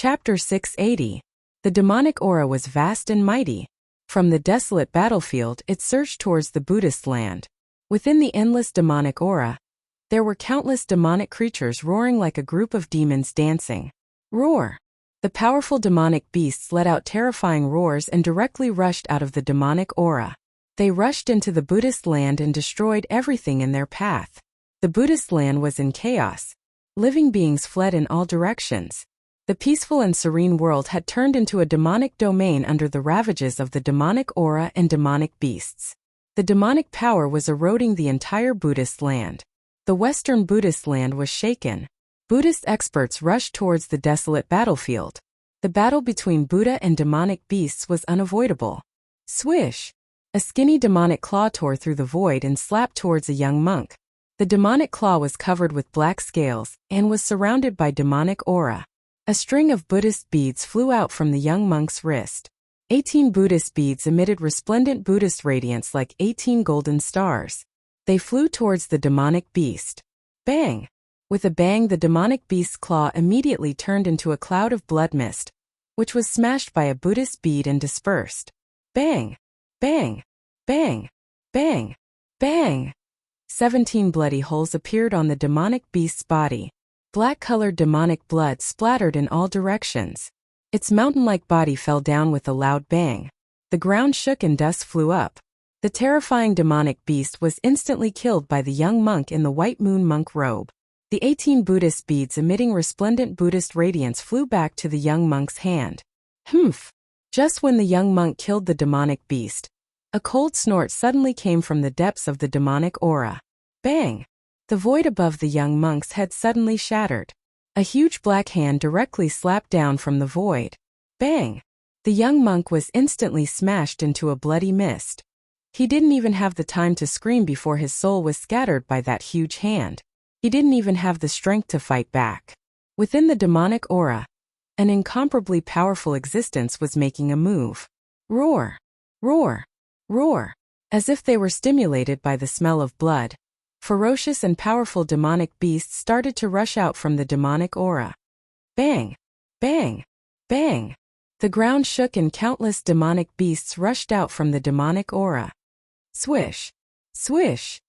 Chapter 680. The demonic aura was vast and mighty. From the desolate battlefield it surged towards the Buddhist land. Within the endless demonic aura, there were countless demonic creatures roaring like a group of demons dancing. Roar! The powerful demonic beasts let out terrifying roars and directly rushed out of the demonic aura. They rushed into the Buddhist land and destroyed everything in their path. The Buddhist land was in chaos. Living beings fled in all directions. The peaceful and serene world had turned into a demonic domain under the ravages of the demonic aura and demonic beasts. The demonic power was eroding the entire Buddhist land. The Western Buddhist land was shaken. Buddhist experts rushed towards the desolate battlefield. The battle between Buddha and demonic beasts was unavoidable. Swish! A skinny demonic claw tore through the void and slapped towards a young monk. The demonic claw was covered with black scales and was surrounded by demonic aura. A string of Buddhist beads flew out from the young monk's wrist. 18 Buddhist beads emitted resplendent Buddhist radiance like 18 golden stars. They flew towards the demonic beast. Bang! With a bang, the demonic beast's claw immediately turned into a cloud of blood mist, which was smashed by a Buddhist bead and dispersed. Bang! Bang! Bang! Bang! Bang! 17 bloody holes appeared on the demonic beast's body. Black-colored demonic blood splattered in all directions. Its mountain-like body fell down with a loud bang. The ground shook and dust flew up. The terrifying demonic beast was instantly killed by the young monk in the white moon monk robe. The 18 Buddhist beads emitting resplendent Buddhist radiance flew back to the young monk's hand. Humph! Just when the young monk killed the demonic beast, a cold snort suddenly came from the depths of the demonic aura. Bang! The void above the young monk's head suddenly shattered. A huge black hand directly slapped down from the void. Bang! The young monk was instantly smashed into a bloody mist. He didn't even have the time to scream before his soul was scattered by that huge hand. He didn't even have the strength to fight back. Within the demonic aura, an incomparably powerful existence was making a move. Roar! Roar! Roar! As if they were stimulated by the smell of blood, ferocious and powerful demonic beasts started to rush out from the demonic aura. Bang! Bang! Bang! The ground shook and countless demonic beasts rushed out from the demonic aura. Swish! Swish!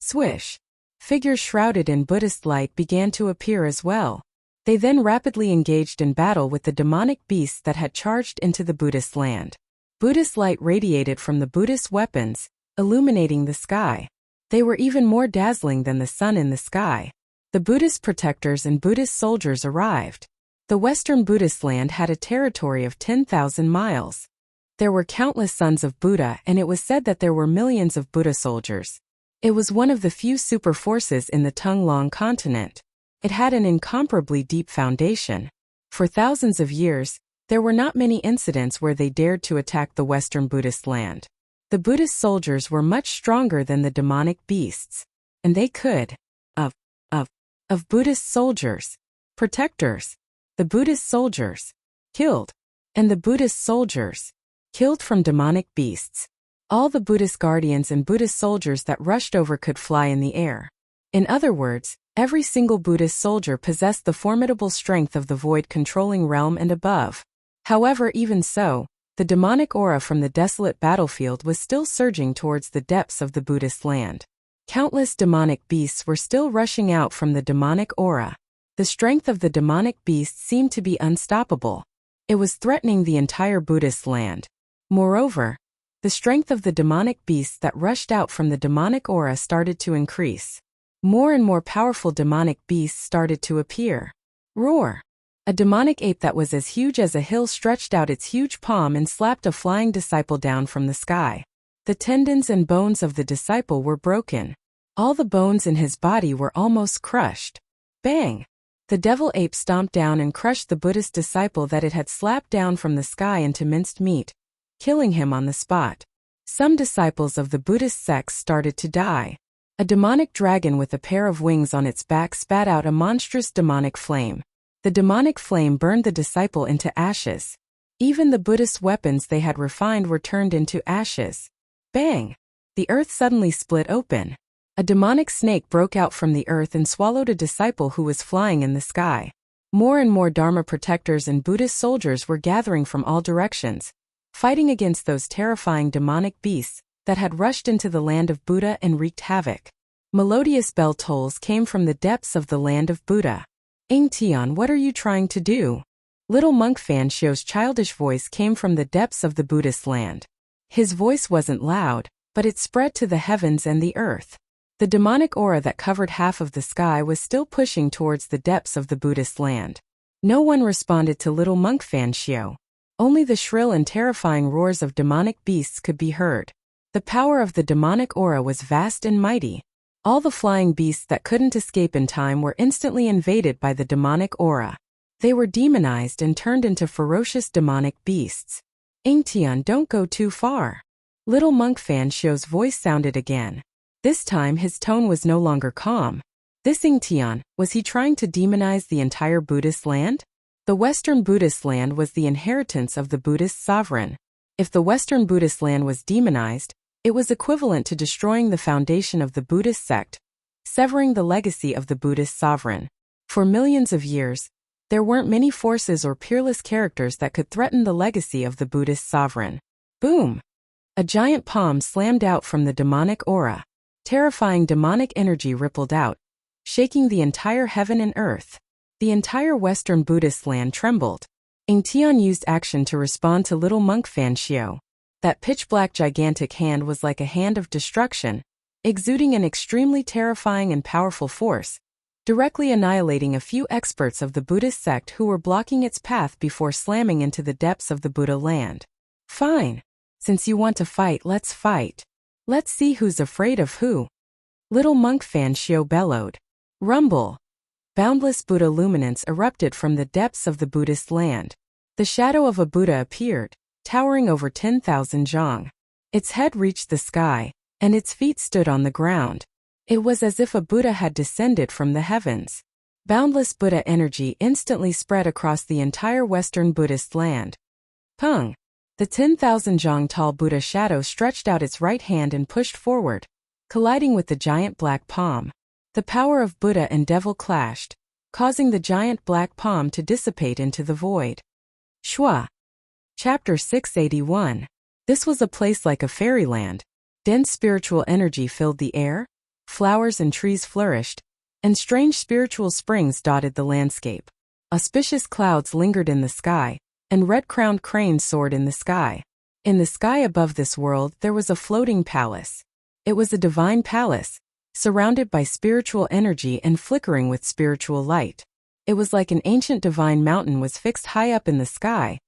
Swish! Figures shrouded in Buddhist light began to appear as well. They then rapidly engaged in battle with the demonic beasts that had charged into the Buddhist land. Buddhist light radiated from the Buddhist weapons, illuminating the sky. They were even more dazzling than the sun in the sky. The Buddhist protectors and Buddhist soldiers arrived. The Western Buddhist land had a territory of 10,000 miles. There were countless sons of Buddha, and it was said that there were millions of Buddha soldiers. It was one of the few super forces in the Tung-Long continent. It had an incomparably deep foundation. For thousands of years, there were not many incidents where they dared to attack the Western Buddhist land. The Buddhist soldiers were much stronger than the demonic beasts, and they could, of Buddhist soldiers, protectors, the Buddhist soldiers, killed, and the Buddhist soldiers, killed from demonic beasts. All the Buddhist guardians and Buddhist soldiers that rushed over could fly in the air. In other words, every single Buddhist soldier possessed the formidable strength of the void-controlling realm and above. However, even so, the demonic aura from the desolate battlefield was still surging towards the depths of the Buddhist land. Countless demonic beasts were still rushing out from the demonic aura. The strength of the demonic beast seemed to be unstoppable. It was threatening the entire Buddhist land. Moreover, the strength of the demonic beasts that rushed out from the demonic aura started to increase. More and more powerful demonic beasts started to appear. Roar! A demonic ape that was as huge as a hill stretched out its huge palm and slapped a flying disciple down from the sky. The tendons and bones of the disciple were broken. All the bones in his body were almost crushed. Bang! The devil ape stomped down and crushed the Buddhist disciple that it had slapped down from the sky into minced meat, killing him on the spot. Some disciples of the Buddhist sects started to die. A demonic dragon with a pair of wings on its back spat out a monstrous demonic flame. The demonic flame burned the disciple into ashes. Even the Buddhist weapons they had refined were turned into ashes. Bang! The earth suddenly split open. A demonic snake broke out from the earth and swallowed a disciple who was flying in the sky. More and more Dharma protectors and Buddhist soldiers were gathering from all directions, fighting against those terrifying demonic beasts that had rushed into the land of Buddha and wreaked havoc. Melodious bell tolls came from the depths of the land of Buddha. Tian, what are you trying to do? Little monk Fan Xiu's childish voice came from the depths of the Buddhist land. His voice wasn't loud, but it spread to the heavens and the earth. The demonic aura that covered half of the sky was still pushing towards the depths of the Buddhist land. No one responded to little monk Fan Xiu. Only the shrill and terrifying roars of demonic beasts could be heard. The power of the demonic aura was vast and mighty. All the flying beasts that couldn't escape in time were instantly invaded by the demonic aura. They were demonized and turned into ferocious demonic beasts. Tian, don't go too far. Little monk Fan Xiu's voice sounded again. This time his tone was no longer calm. This Tian, was he trying to demonize the entire Buddhist land? The Western Buddhist land was the inheritance of the Buddhist sovereign. If the Western Buddhist land was demonized, it was equivalent to destroying the foundation of the Buddhist sect, severing the legacy of the Buddhist sovereign. For millions of years, there weren't many forces or peerless characters that could threaten the legacy of the Buddhist sovereign. Boom! A giant palm slammed out from the demonic aura. Terrifying demonic energy rippled out, shaking the entire heaven and earth. The entire Western Buddhist land trembled. Tian used action to respond to little monk Fan Xiu. That pitch-black gigantic hand was like a hand of destruction, exuding an extremely terrifying and powerful force, directly annihilating a few experts of the Buddhist sect who were blocking its path before slamming into the depths of the Buddha land. Fine. Since you want to fight, let's fight. Let's see who's afraid of who. Little monk Fan Xiu bellowed. Rumble. Boundless Buddha luminance erupted from the depths of the Buddhist land. The shadow of a Buddha appeared, towering over 10,000 zhang. Its head reached the sky, and its feet stood on the ground. It was as if a Buddha had descended from the heavens. Boundless Buddha energy instantly spread across the entire Western Buddhist land. Pung! The 10,000 zhang tall Buddha shadow stretched out its right hand and pushed forward, colliding with the giant black palm. The power of Buddha and devil clashed, causing the giant black palm to dissipate into the void. Shua. Chapter 681. This was a place like a fairyland. Dense spiritual energy filled the air, flowers and trees flourished, and strange spiritual springs dotted the landscape. Auspicious clouds lingered in the sky, and red-crowned cranes soared in the sky. In the sky above this world there was a floating palace. It was a divine palace, surrounded by spiritual energy and flickering with spiritual light. It was like an ancient divine mountain was fixed high up in the sky,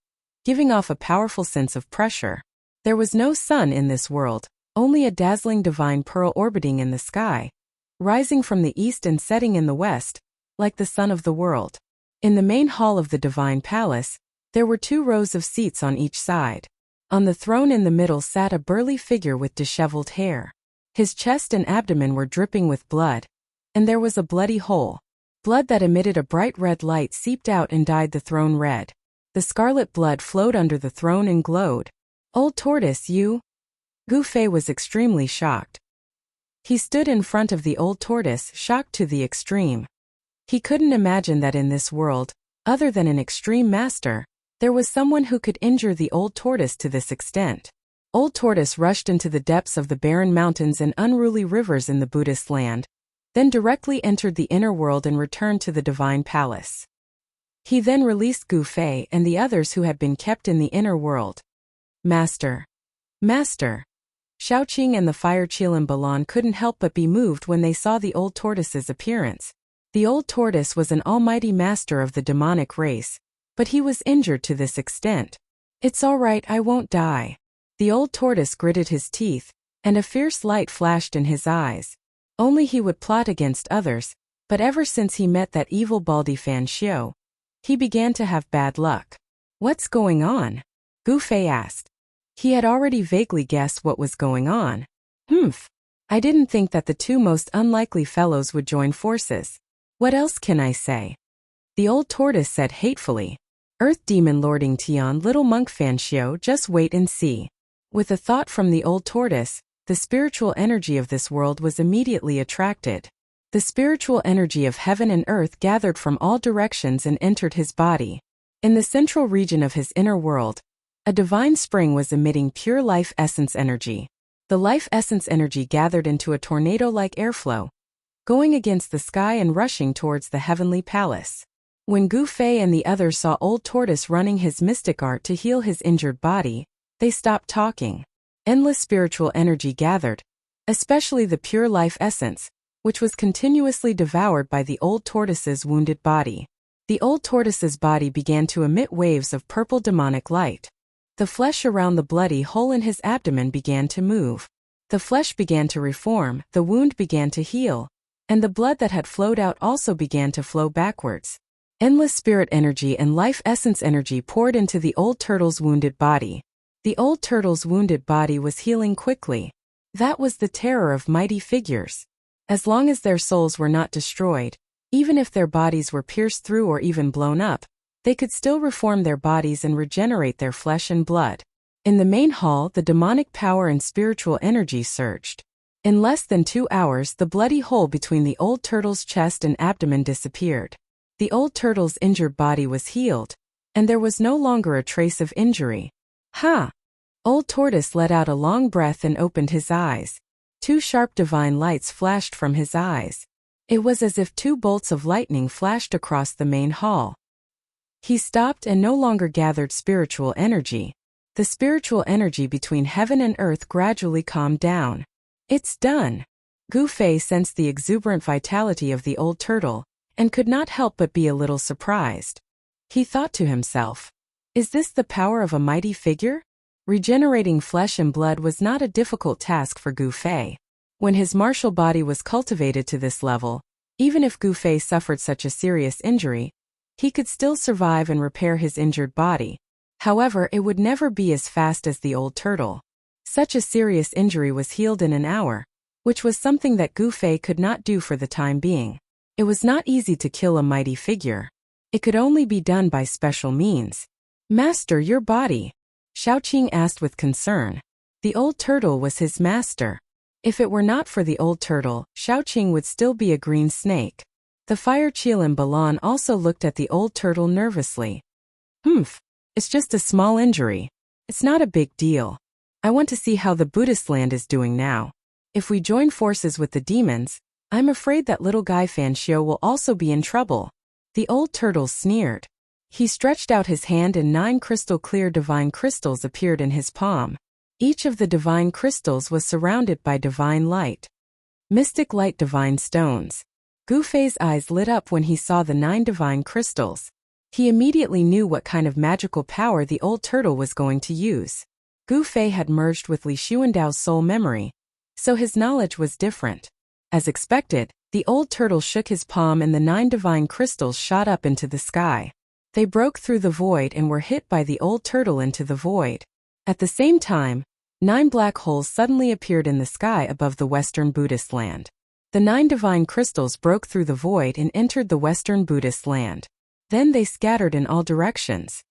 giving off a powerful sense of pressure. There was no sun in this world, only a dazzling divine pearl orbiting in the sky, rising from the east and setting in the west, like the sun of the world. In the main hall of the divine palace, there were 2 rows of seats on each side. On the throne in the middle sat a burly figure with disheveled hair. His chest and abdomen were dripping with blood, and there was a bloody hole. Blood that emitted a bright red light seeped out and dyed the throne red. The scarlet blood flowed under the throne and glowed. Old tortoise, you? Gu Fei was extremely shocked. He stood in front of the old tortoise, shocked to the extreme. He couldn't imagine that in this world, other than an extreme master, there was someone who could injure the old tortoise to this extent. Old tortoise rushed into the depths of the barren mountains and unruly rivers in the Buddhist land, then directly entered the inner world and returned to the divine palace. He then released Gu Fei and the others who had been kept in the inner world. Master! Master! Shaoqing and the fire Qilin Balan couldn't help but be moved when they saw the old tortoise's appearance. The old tortoise was an almighty master of the demonic race, but he was injured to this extent. It's all right, I won't die. The old tortoise gritted his teeth, and a fierce light flashed in his eyes. Only he would plot against others, but ever since he met that evil Baldy Fan Xiu, he began to have bad luck. What's going on? Gu Fei asked. He had already vaguely guessed what was going on. I didn't think that the 2 most unlikely fellows would join forces. What else can I say? The old tortoise said hatefully. Earth Demon Lording Tian, little monk Fan Xiu, just wait and see. With a thought from the old tortoise, the spiritual energy of this world was immediately attracted. The spiritual energy of heaven and earth gathered from all directions and entered his body. In the central region of his inner world, a divine spring was emitting pure life essence energy. The life essence energy gathered into a tornado-like airflow, going against the sky and rushing towards the heavenly palace. When Gu Fei and the others saw Old Tortoise running his mystic art to heal his injured body, they stopped talking. Endless spiritual energy gathered, especially the pure life essence, which was continuously devoured by the Old Tortoise's wounded body. The Old Tortoise's body began to emit waves of purple demonic light. The flesh around the bloody hole in his abdomen began to move. The flesh began to reform, the wound began to heal, and the blood that had flowed out also began to flow backwards. Endless spirit energy and life essence energy poured into the old turtle's wounded body. The old turtle's wounded body was healing quickly. That was the terror of mighty figures. As long as their souls were not destroyed, even if their bodies were pierced through or even blown up, they could still reform their bodies and regenerate their flesh and blood. In the main hall, the demonic power and spiritual energy surged. In less than 2 hours, the bloody hole between the old turtle's chest and abdomen disappeared. The old turtle's injured body was healed, and there was no longer a trace of injury. Ha! Old Tortoise let out a long breath and opened his eyes. 2 sharp divine lights flashed from his eyes. It was as if 2 bolts of lightning flashed across the main hall. He stopped and no longer gathered spiritual energy. The spiritual energy between heaven and earth gradually calmed down. It's done. Gu Fei sensed the exuberant vitality of the old turtle, and could not help but be a little surprised. He thought to himself, is this the power of a mighty figure? Regenerating flesh and blood was not a difficult task for Gu Fei. When his martial body was cultivated to this level, even if Gu Fei suffered such a serious injury, he could still survive and repair his injured body. However, it would never be as fast as the old turtle. Such a serious injury was healed in an hour, which was something that Gu Fei could not do for the time being. It was not easy to kill a mighty figure. It could only be done by special means. Master, your body? Shaoqing asked with concern. The old turtle was his master. If it were not for the old turtle, Shaoqing would still be a green snake. The fire Qilin Balan also looked at the old turtle nervously. It's just a small injury. It's not a big deal. I want to see how the Buddhist land is doing now. If we join forces with the demons, I'm afraid that little Gai Fanxiu will also be in trouble. The old turtle sneered. He stretched out his hand and 9 crystal-clear divine crystals appeared in his palm. Each of the divine crystals was surrounded by divine light. Mystic light divine stones. Gu Fei's eyes lit up when he saw the 9 divine crystals. He immediately knew what kind of magical power the old turtle was going to use. Gu Fei had merged with Li Xuandao's soul memory, so his knowledge was different. As expected, the old turtle shook his palm and the 9 divine crystals shot up into the sky. They broke through the void and were hit by the old turtle into the void. At the same time, 9 black holes suddenly appeared in the sky above the Western Buddhist land. The 9 divine crystals broke through the void and entered the Western Buddhist land. Then they scattered in all directions.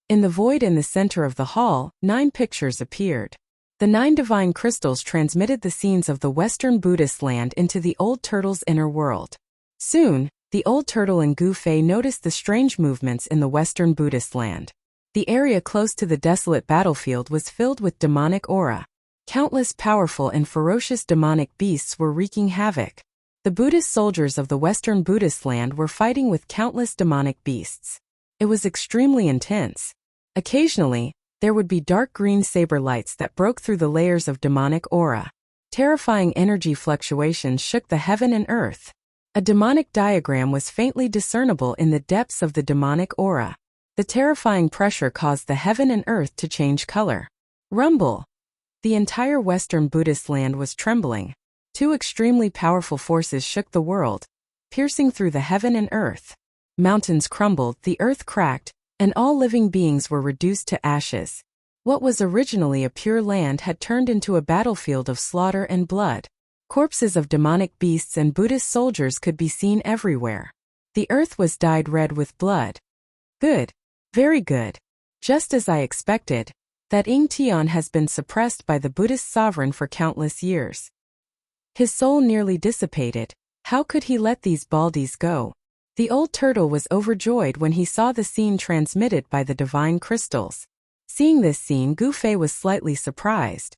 In the void in the center of the hall, 9 pictures appeared. The 9 divine crystals transmitted the scenes of the Western Buddhist land into the old turtle's inner world. Soon, the old turtle and Gu Fei noticed the strange movements in the Western Buddhist land. The area close to the desolate battlefield was filled with demonic aura. Countless powerful and ferocious demonic beasts were wreaking havoc. The Buddhist soldiers of the Western Buddhist land were fighting with countless demonic beasts. It was extremely intense. Occasionally, there would be dark green saber lights that broke through the layers of demonic aura. Terrifying energy fluctuations shook the heaven and earth. A demonic diagram was faintly discernible in the depths of the demonic aura. The terrifying pressure caused the heaven and earth to change color. Rumble! The entire Western Buddhist land was trembling. 2 extremely powerful forces shook the world, piercing through the heaven and earth. Mountains crumbled, the earth cracked, and all living beings were reduced to ashes. What was originally a pure land had turned into a battlefield of slaughter and blood. Corpses of demonic beasts and Buddhist soldiers could be seen everywhere. The earth was dyed red with blood. Good. Very good. Just as I expected, that Ying Tian has been suppressed by the Buddhist sovereign for countless years. His soul nearly dissipated, How could he let these baldies go? The old turtle was overjoyed when he saw the scene transmitted by the divine crystals. Seeing this scene, Gu Fei was slightly surprised.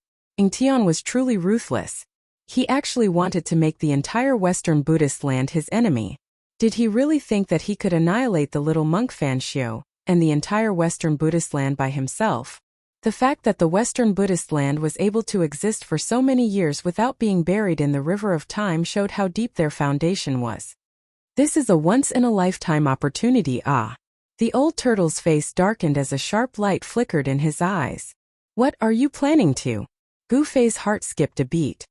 Tian was truly ruthless. He actually wanted to make the entire Western Buddhist land his enemy. Did he really think that he could annihilate the little monk Fan Xiu and the entire Western Buddhist land by himself? The fact that the Western Buddhist land was able to exist for so many years without being buried in the river of time showed how deep their foundation was. This is a once-in-a-lifetime opportunity, ah! The old turtle's face darkened as a sharp light flickered in his eyes. What are you planning to? Gu Fei's heart skipped a beat.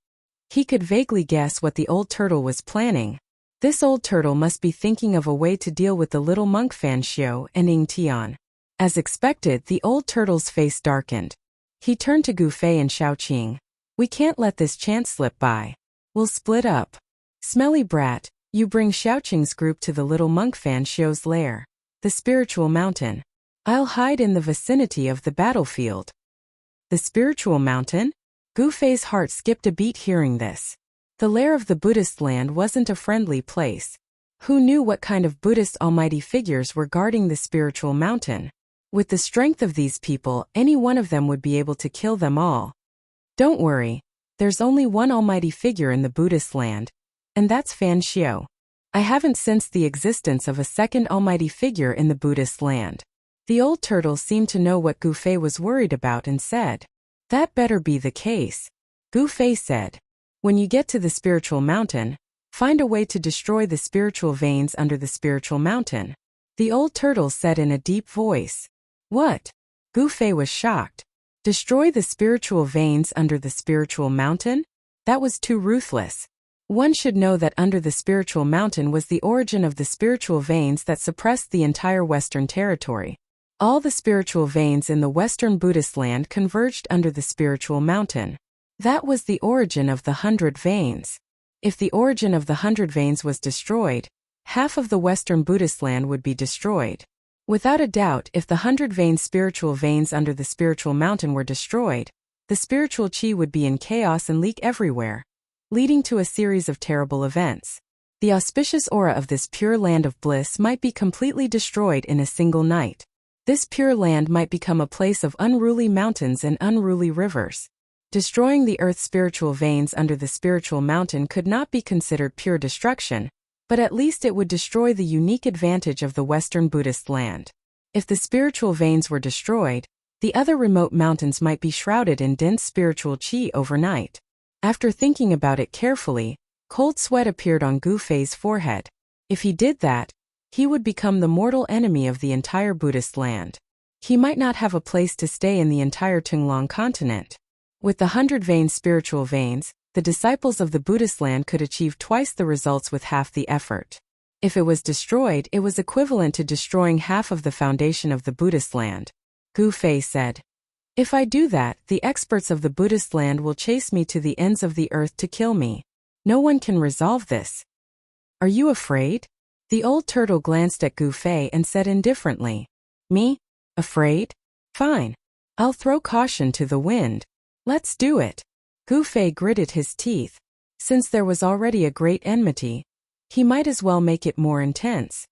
He could vaguely guess what the old turtle was planning. This old turtle must be thinking of a way to deal with the little monk Fan Xiu and Tian. As expected, the old turtle's face darkened. He turned to Gu Fei and Xiaoqing. We can't let this chance slip by. We'll split up. Smelly brat, you bring Xiaoqing's group to the little monk Fan Xiu's lair, the spiritual mountain. I'll hide in the vicinity of the battlefield. The spiritual mountain? Gu Fei's heart skipped a beat hearing this. The lair of the Buddhist land wasn't a friendly place. Who knew what kind of Buddhist almighty figures were guarding the spiritual mountain? With the strength of these people, any one of them would be able to kill them all. Don't worry. There's only one almighty figure in the Buddhist land, and that's Fan Xiu. I haven't sensed the existence of a second almighty figure in the Buddhist land. The old turtle seemed to know what Gu Fei was worried about and said, that better be the case. Gu Fei said, when you get to the spiritual mountain, find a way to destroy the spiritual veins under the spiritual mountain. The old turtle said in a deep voice. What? Gu Fei was shocked. Destroy the spiritual veins under the spiritual mountain? That was too ruthless. One should know that under the spiritual mountain was the origin of the spiritual veins that suppressed the entire Western territory. All the spiritual veins in the Western Buddhist land converged under the spiritual mountain. That was the origin of the 100 veins. If the origin of the 100 veins was destroyed, half of the Western Buddhist land would be destroyed. Without a doubt, if the 100 spiritual veins under the spiritual mountain were destroyed, the spiritual qi would be in chaos and leak everywhere, leading to a series of terrible events. The auspicious aura of this pure land of bliss might be completely destroyed in a single night. This pure land might become a place of unruly mountains and unruly rivers. Destroying the earth's spiritual veins under the spiritual mountain could not be considered pure destruction, but at least it would destroy the unique advantage of the Western Buddhist land. If the spiritual veins were destroyed, the other remote mountains might be shrouded in dense spiritual qi overnight. After thinking about it carefully, cold sweat appeared on Gu Fei's forehead. If he did that, he would become the mortal enemy of the entire Buddhist land. He might not have a place to stay in the entire Tunglong continent. With the 100 spiritual veins, the disciples of the Buddhist land could achieve twice the results with half the effort. If it was destroyed, it was equivalent to destroying half of the foundation of the Buddhist land. Gu Fei said, if I do that, the experts of the Buddhist land will chase me to the ends of the earth to kill me. No one can resolve this. Are you afraid? The old turtle glanced at Gu Fei and said indifferently, me? Afraid? Fine. I'll throw caution to the wind. Let's do it. Gu Fei gritted his teeth. Since there was already a great enmity, he might as well make it more intense.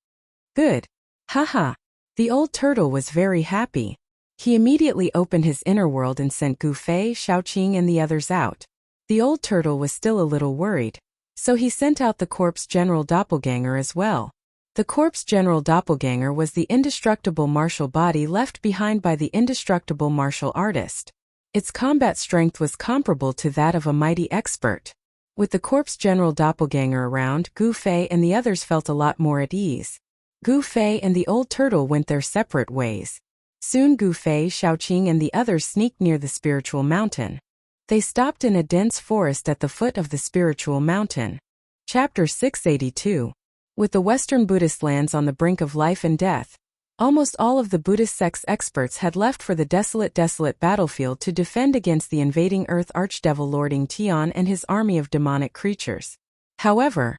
Good. Haha. The old turtle was very happy. He immediately opened his inner world and sent Gu Fei, Xiaoqing and the others out. The old turtle was still a little worried, so he sent out the corpse general doppelganger as well. The corpse general doppelganger was the indestructible martial body left behind by the indestructible martial artist. Its combat strength was comparable to that of a mighty expert. With the corpse general doppelganger around, Gu Fei and the others felt a lot more at ease. Gu Fei and the old turtle went their separate ways. Soon Gu Fei, Xiaoqing and the others sneaked near the spiritual mountain. They stopped in a dense forest at the foot of the spiritual mountain. Chapter 682. With the Western Buddhist lands on the brink of life and death, almost all of the Buddhist sect's experts had left for the desolate battlefield to defend against the invading Earth Archdevil Lord Tian and his army of demonic creatures. However,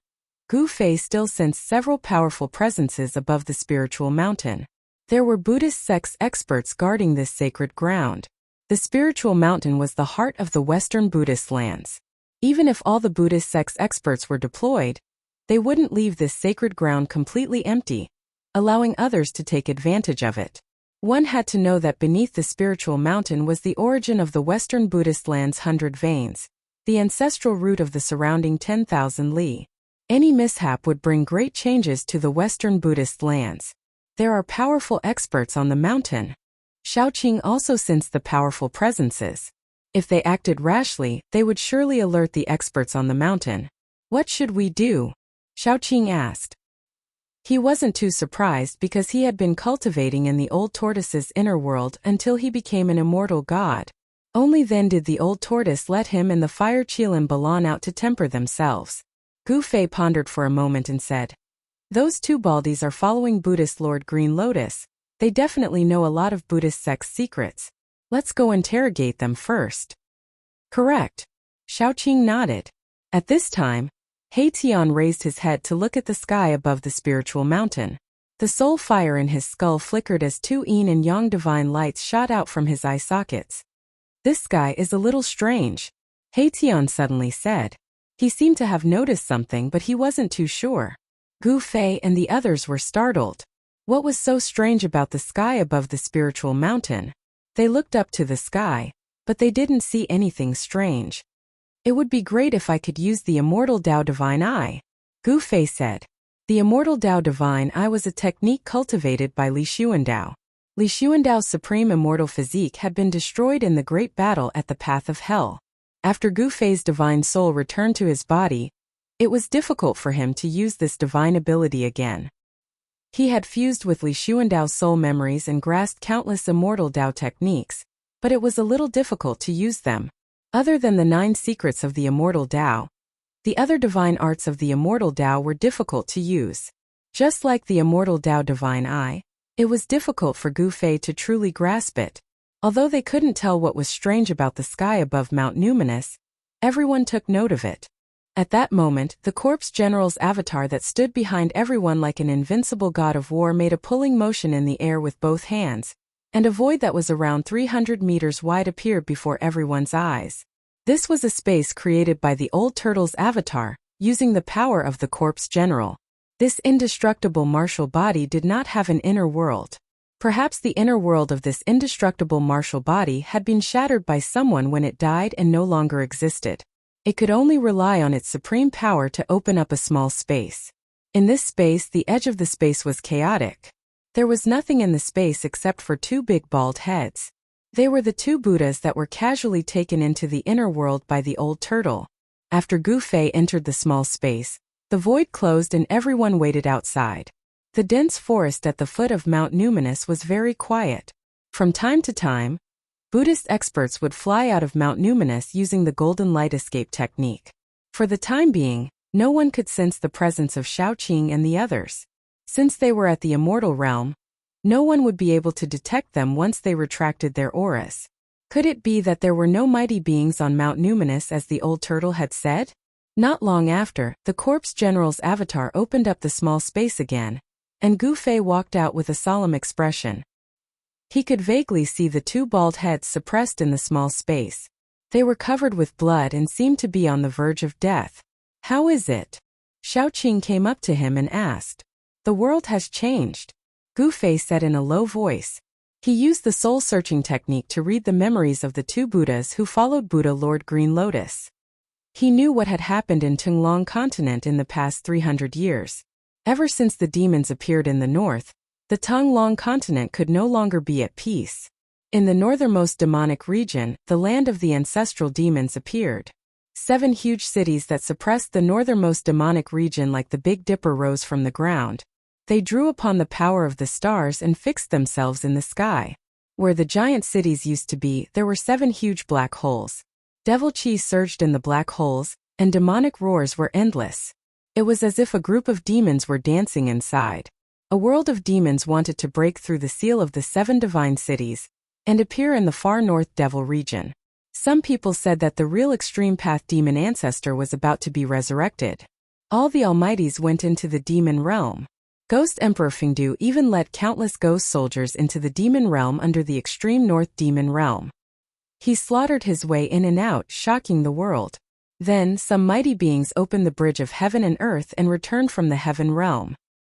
Gu Fei still sensed several powerful presences above the spiritual mountain. There were Buddhist sect's experts guarding this sacred ground. The spiritual mountain was the heart of the Western Buddhist lands. Even if all the Buddhist sect's experts were deployed, They wouldn't leave this sacred ground completely empty, allowing others to take advantage of it. One had to know that beneath the spiritual mountain was the origin of the Western Buddhist land's 100 veins, the ancestral root of the surrounding 10,000 li. Any mishap would bring great changes to the Western Buddhist lands. There are powerful experts on the mountain. Shaoqing also sensed the powerful presences. If they acted rashly, they would surely alert the experts on the mountain. What should we do? Shaoqing asked. He wasn't too surprised because he had been cultivating in the old tortoise's inner world until he became an immortal god. Only then did the old tortoise let him and the fire Qilin Balan out to temper themselves. Gu Fei pondered for a moment and said, "Those two baldies are following Buddhist Lord Green Lotus. They definitely know a lot of Buddhist sect's secrets. Let's go interrogate them first." "Correct." Shaoqing nodded. At this time, He Tian raised his head to look at the sky above the spiritual mountain. The soul fire in his skull flickered as two yin and yang divine lights shot out from his eye sockets. "This sky is a little strange," He Tian suddenly said. He seemed to have noticed something, but he wasn't too sure. Gu Fei and the others were startled. What was so strange about the sky above the spiritual mountain? They looked up to the sky, but they didn't see anything strange. "It would be great if I could use the Immortal Dao Divine Eye," Gu Fei said. The Immortal Dao Divine Eye was a technique cultivated by Li Xuandao. Li Xuandao's supreme immortal physique had been destroyed in the great battle at the Path of Hell. After Gu Fei's divine soul returned to his body, it was difficult for him to use this divine ability again. He had fused with Li Xuandao's soul memories and grasped countless immortal Dao techniques, but it was a little difficult to use them. Other than the 9 secrets of the immortal Dao, the other divine arts of the immortal Dao were difficult to use. Just like the Immortal Dao Divine Eye, it was difficult for Gu Fei to truly grasp it. Although they couldn't tell what was strange about the sky above Mount Numinous, everyone took note of it. At that moment, the corpse general's avatar that stood behind everyone like an invincible god of war made a pulling motion in the air with both hands, and a void that was around 300 meters wide appeared before everyone's eyes. This was a space created by the old turtle's avatar, using the power of the corpse general. This indestructible martial body did not have an inner world. Perhaps the inner world of this indestructible martial body had been shattered by someone when it died and no longer existed. It could only rely on its supreme power to open up a small space. In this space, the edge of the space was chaotic. There was nothing in the space except for 2 big bald heads. They were the 2 Buddhas that were casually taken into the inner world by the old turtle. After Gu Fei entered the small space, the void closed and everyone waited outside. The dense forest at the foot of Mount Numinous was very quiet. From time to time, Buddhist experts would fly out of Mount Numinous using the golden light escape technique. For the time being, no one could sense the presence of Shaoqing and the others. Since they were at the immortal realm, no one would be able to detect them once they retracted their auras. Could it be that there were no mighty beings on Mount Numinous as the old turtle had said? Not long after, the corpse general's avatar opened up the small space again, and Gu Fei walked out with a solemn expression. He could vaguely see the 2 bald heads suppressed in the small space. They were covered with blood and seemed to be on the verge of death. "How is it?" Shaoqing came up to him and asked. "The world has changed," Gu Fei said in a low voice. He used the soul-searching technique to read the memories of the 2 Buddhas who followed Buddha Lord Green Lotus. He knew what had happened in Tunglong continent in the past 300 years. Ever since the demons appeared in the north, the Tunglong continent could no longer be at peace. In the northernmost demonic region, the land of the ancestral demons appeared. 7 huge cities that suppressed the northernmost demonic region like the Big Dipper rose from the ground. They drew upon the power of the stars and fixed themselves in the sky. Where the giant cities used to be, there were 7 huge black holes. Devil chi surged in the black holes, and demonic roars were endless. It was as if a group of demons were dancing inside. A world of demons wanted to break through the seal of the 7 divine cities and appear in the far north devil region. Some people said that the real extreme path demon ancestor was about to be resurrected. All the almighties went into the demon realm. Ghost Emperor Fengdu even led countless ghost soldiers into the demon realm under the extreme north demon realm. He slaughtered his way in and out, shocking the world. Then some mighty beings opened the bridge of heaven and earth and returned from the heaven realm.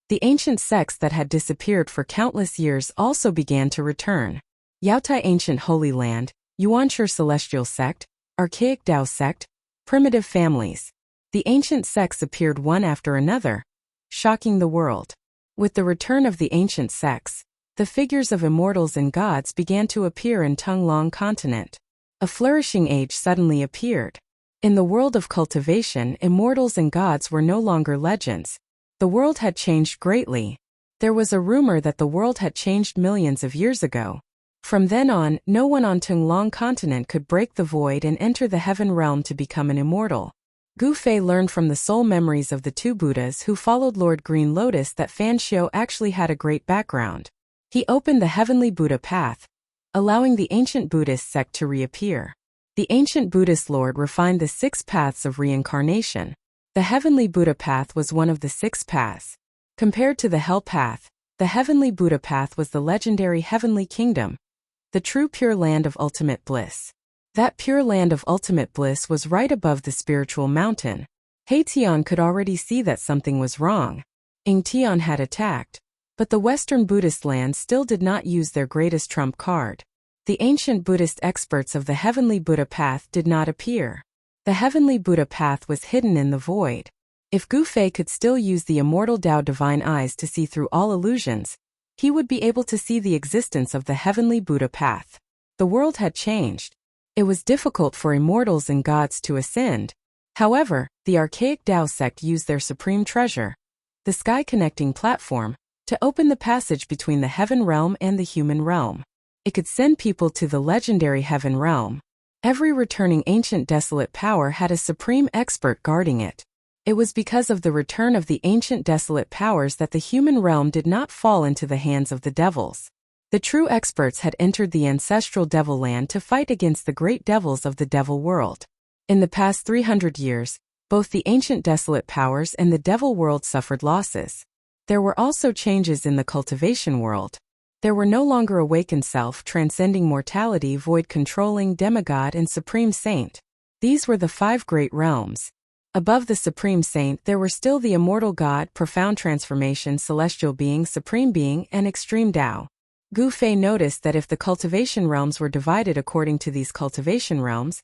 The ancient sects that had disappeared for countless years also began to return. Yaotai Ancient Holy Land, Yuanshi Celestial Sect, Archaic Tao Sect, Primitive Families. The ancient sects appeared one after another, shocking the world. With the return of the ancient sects, the figures of immortals and gods began to appear in Tunglong continent. A flourishing age suddenly appeared. In the world of cultivation, immortals and gods were no longer legends. The world had changed greatly. There was a rumor that the world had changed millions of years ago. From then on, no one on Tunglong continent could break the void and enter the heaven realm to become an immortal. Gu Fei learned from the soul memories of the two Buddhas who followed Lord Green Lotus that Fan Xiu actually had a great background. He opened the heavenly Buddha path, allowing the ancient Buddhist sect to reappear. The ancient Buddhist Lord refined the 6 paths of reincarnation. The heavenly Buddha path was one of the 6 paths. Compared to the hell path, the heavenly Buddha path was the legendary heavenly kingdom, the true pure land of ultimate bliss. That pure land of ultimate bliss was right above the spiritual mountain. Tian could already see that something was wrong. Tian had attacked, but the Western Buddhist lands still did not use their greatest trump card. The ancient Buddhist experts of the heavenly Buddha path did not appear. The heavenly Buddha path was hidden in the void. If Gu Fei could still use the immortal Tao divine eyes to see through all illusions, he would be able to see the existence of the heavenly Buddha path. The world had changed. It was difficult for immortals and gods to ascend. However, the archaic Tao sect used their supreme treasure, the sky-connecting platform, to open the passage between the heaven realm and the human realm. It could send people to the legendary heaven realm. Every returning ancient desolate power had a supreme expert guarding it. It was because of the return of the ancient desolate powers that the human realm did not fall into the hands of the devils. The true experts had entered the ancestral devil land to fight against the great devils of the devil world. In the past 300 years, both the ancient desolate powers and the devil world suffered losses. There were also changes in the cultivation world. There were no longer awakened self, transcending mortality, void controlling demigod and supreme saint. These were the 5 great realms. Above the supreme saint there were still the immortal god, profound transformation, celestial being, supreme being, and extreme Tao. Gu Fei noticed that if the cultivation realms were divided according to these cultivation realms,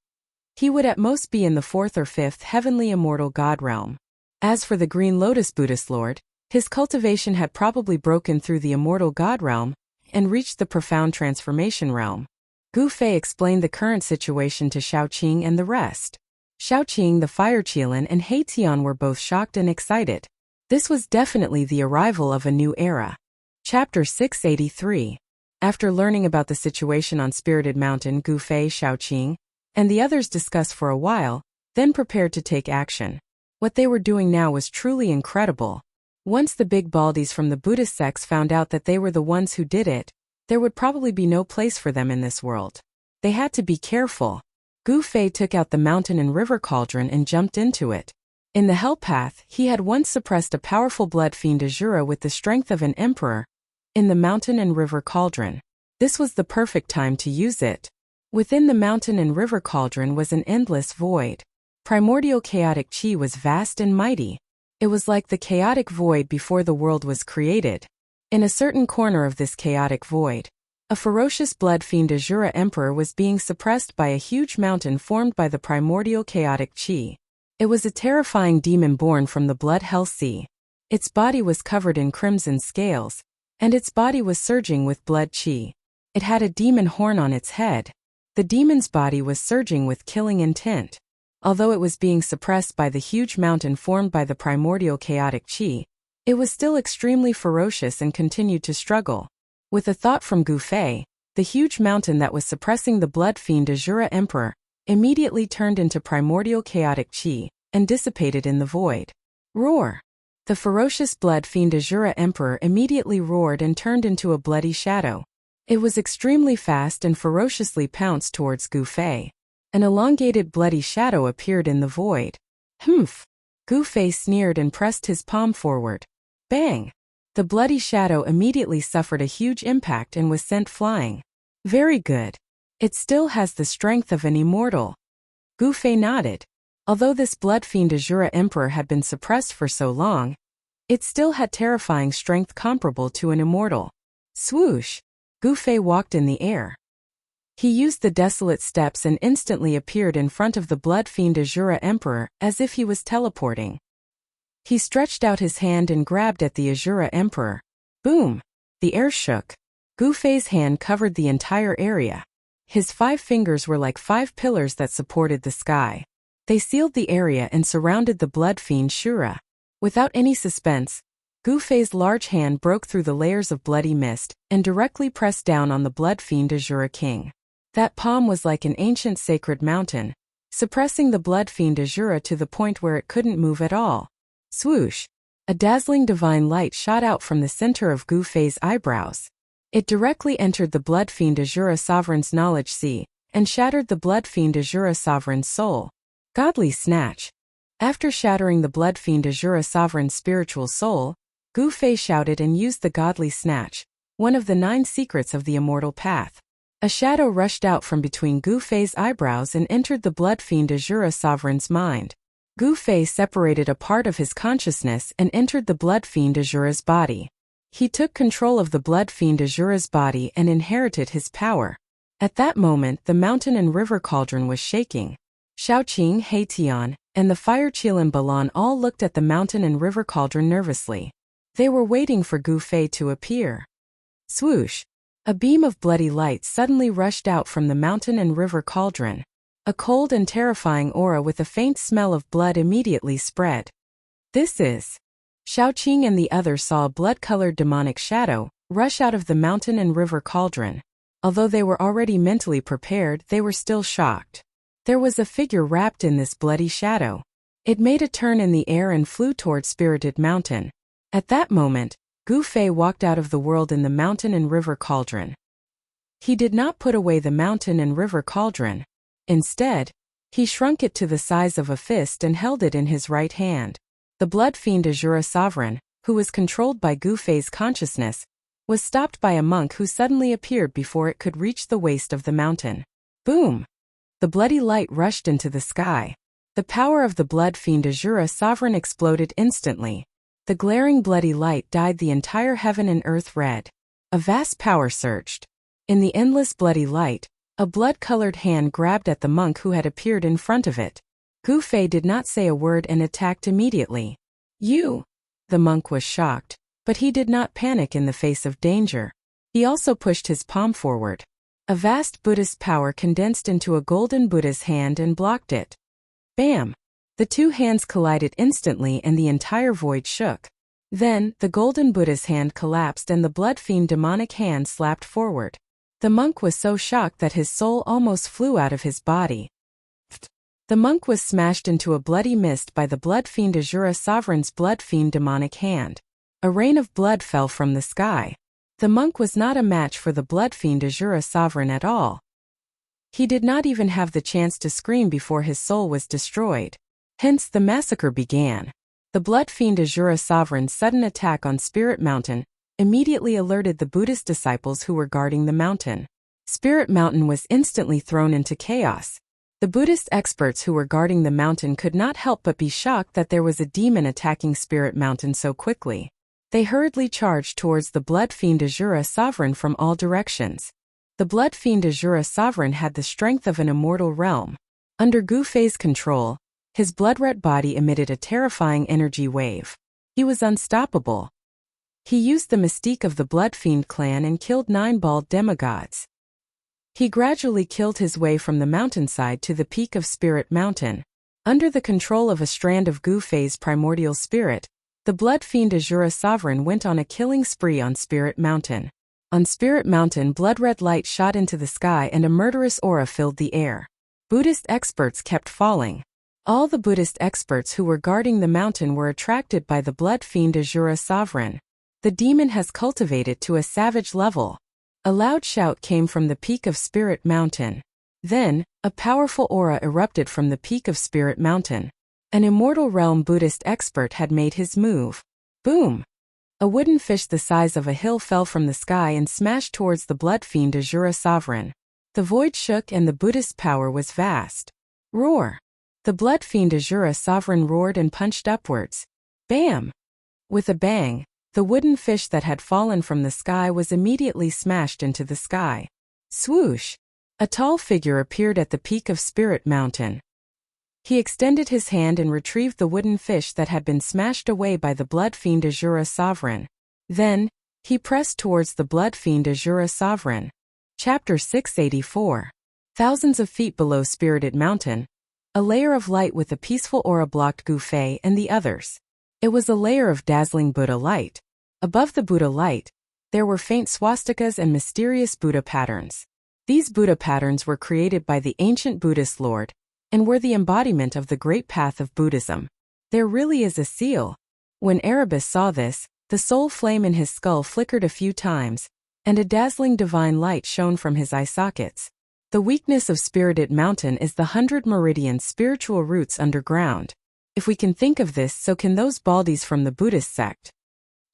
he would at most be in the 4th or 5th heavenly immortal god realm. As for the Green Lotus Buddhist Lord, his cultivation had probably broken through the immortal god realm and reached the profound transformation realm. Gu Fei explained the current situation to Shaoqing and the rest. Shaoqing, the Fire Qilin, and Tian were both shocked and excited. This was definitely the arrival of a new era. Chapter 683. After learning about the situation on Spirited Mountain, Gu Fei, Shaoqing, and the others discussed for a while, then prepared to take action. What they were doing now was truly incredible. Once the big baldies from the Buddhist sects found out that they were the ones who did it, there would probably be no place for them in this world. They had to be careful. Gu Fei took out the mountain and river cauldron and jumped into it. In the hell path, he had once suppressed a powerful blood fiend Azura with the strength of an emperor. In the mountain and river cauldron, this was the perfect time to use it. Within the mountain and river cauldron was an endless void. Primordial chaotic chi was vast and mighty. It was like the chaotic void before the world was created. In a certain corner of this chaotic void, a ferocious blood fiend Azura Emperor was being suppressed by a huge mountain formed by the primordial chaotic chi. It was a terrifying demon born from the blood hell sea. Its body was covered in crimson scales, and its body was surging with blood chi. It had a demon horn on its head. The demon's body was surging with killing intent. Although it was being suppressed by the huge mountain formed by the primordial chaotic chi, it was still extremely ferocious and continued to struggle. With a thought from Gu Fei, the huge mountain that was suppressing the blood fiend Azura Emperor immediately turned into primordial chaotic chi and dissipated in the void. Roar! The ferocious blood fiend Azura Emperor immediately roared and turned into a bloody shadow. It was extremely fast and ferociously pounced towards Gu Fei. An elongated bloody shadow appeared in the void. Humph! Gu Fei sneered and pressed his palm forward. Bang! The bloody shadow immediately suffered a huge impact and was sent flying. Very good. It still has the strength of an immortal. Gu Fei nodded. Although this blood fiend Azura Emperor had been suppressed for so long, it still had terrifying strength comparable to an immortal. Swoosh! Gu Fei walked in the air. He used the desolate steps and instantly appeared in front of the blood fiend Azura Emperor, as if he was teleporting. He stretched out his hand and grabbed at the Azura Emperor. Boom! The air shook. Gu Fei's hand covered the entire area. His 5 fingers were like 5 pillars that supported the sky. They sealed the area and surrounded the blood fiend Shura. Without any suspense, Gu Fei's large hand broke through the layers of bloody mist and directly pressed down on the blood fiend Azura King. That palm was like an ancient sacred mountain, suppressing the blood fiend Azura to the point where it couldn't move at all. Swoosh! A dazzling divine light shot out from the center of Gu Fei's eyebrows. It directly entered the blood fiend Azura Sovereign's knowledge sea and shattered the blood fiend Azura Sovereign's soul. Godly snatch! After shattering the blood fiend Azura Sovereign's spiritual soul, Gu Fei shouted and used the godly snatch, one of the 9 secrets of the immortal path. A shadow rushed out from between Gu Fei's eyebrows and entered the blood fiend Azura Sovereign's mind. Gu Fei separated a part of his consciousness and entered the blood fiend Azura's body. He took control of the blood fiend Azura's body and inherited his power. At that moment, the mountain and river cauldron was shaking. Shaoqing, Heitian, and the fire Qilin Balan all looked at the mountain and river cauldron nervously. They were waiting for Gu Fei to appear. Swoosh! A beam of bloody light suddenly rushed out from the mountain and river cauldron. A cold and terrifying aura with a faint smell of blood immediately spread. This is... Shaoqing and the others saw a blood-colored demonic shadow rush out of the mountain and river cauldron. Although they were already mentally prepared, they were still shocked. There was a figure wrapped in this bloody shadow. It made a turn in the air and flew toward Spirited Mountain. At that moment, Gu Fei walked out of the world in the mountain and river cauldron. He did not put away the mountain and river cauldron. Instead, he shrunk it to the size of a fist and held it in his right hand. The blood fiend Azura Sovereign, who was controlled by Gu Fei's consciousness, was stopped by a monk who suddenly appeared before it could reach the waist of the mountain. Boom! The bloody light rushed into the sky. The power of the blood fiend Azura Sovereign exploded instantly. The glaring bloody light dyed the entire heaven and earth red. A vast power surged. In the endless bloody light, a blood-colored hand grabbed at the monk who had appeared in front of it. Gu Fei did not say a word and attacked immediately. You! The monk was shocked, but he did not panic in the face of danger. He also pushed his palm forward. A vast Buddhist power condensed into a golden Buddha's hand and blocked it. Bam! The 2 hands collided instantly and the entire void shook. Then, the golden Buddha's hand collapsed and the blood fiend demonic hand slapped forward. The monk was so shocked that his soul almost flew out of his body. The monk was smashed into a bloody mist by the blood fiend Azura Sovereign's blood fiend demonic hand. A rain of blood fell from the sky. The monk was not a match for the blood fiend Azura Sovereign at all. He did not even have the chance to scream before his soul was destroyed. Hence the massacre began. The blood fiend Azura Sovereign's sudden attack on Spirit Mountain immediately alerted the Buddhist disciples who were guarding the mountain. Spirit Mountain was instantly thrown into chaos. The Buddhist experts who were guarding the mountain could not help but be shocked that there was a demon attacking Spirit Mountain so quickly. They hurriedly charged towards the blood fiend Azura Sovereign from all directions. The blood fiend Azura Sovereign had the strength of an immortal realm. Under Gu Fei's control, his blood-red body emitted a terrifying energy wave. He was unstoppable. He used the mystique of the Blood Fiend clan and killed 9 bald demigods. He gradually killed his way from the mountainside to the peak of Spirit Mountain. Under the control of a strand of Gu Fei's primordial spirit, the Blood Fiend Azura Sovereign went on a killing spree on Spirit Mountain. On Spirit Mountain, blood-red light shot into the sky and a murderous aura filled the air. Buddhist experts kept falling. All the Buddhist experts who were guarding the mountain were attracted by the blood fiend Azura Sovereign. The demon has cultivated to a savage level. A loud shout came from the peak of Spirit Mountain. Then, a powerful aura erupted from the peak of Spirit Mountain. An immortal realm Buddhist expert had made his move. Boom! A wooden fish the size of a hill fell from the sky and smashed towards the blood fiend Azura Sovereign. The void shook and the Buddhist power was vast. Roar! The blood fiend Azura Sovereign roared and punched upwards. Bam! With a bang, the wooden fish that had fallen from the sky was immediately smashed into the sky. Swoosh! A tall figure appeared at the peak of Spirit Mountain. He extended his hand and retrieved the wooden fish that had been smashed away by the blood fiend Azura Sovereign. Then, he pressed towards the blood fiend Azura Sovereign. Chapter 684. Thousands of feet below Spirited Mountain, a layer of light with a peaceful aura blocked Gu Fei and the others. It was a layer of dazzling Buddha light. Above the Buddha light, there were faint swastikas and mysterious Buddha patterns. These Buddha patterns were created by the ancient Buddhist Lord, and were the embodiment of the great path of Buddhism. There really is a seal. When Erebus saw this, the soul flame in his skull flickered a few times, and a dazzling divine light shone from his eye sockets. The weakness of Spirited Mountain is the 100 meridian spiritual roots underground. If we can think of this, so can those baldies from the Buddhist sect.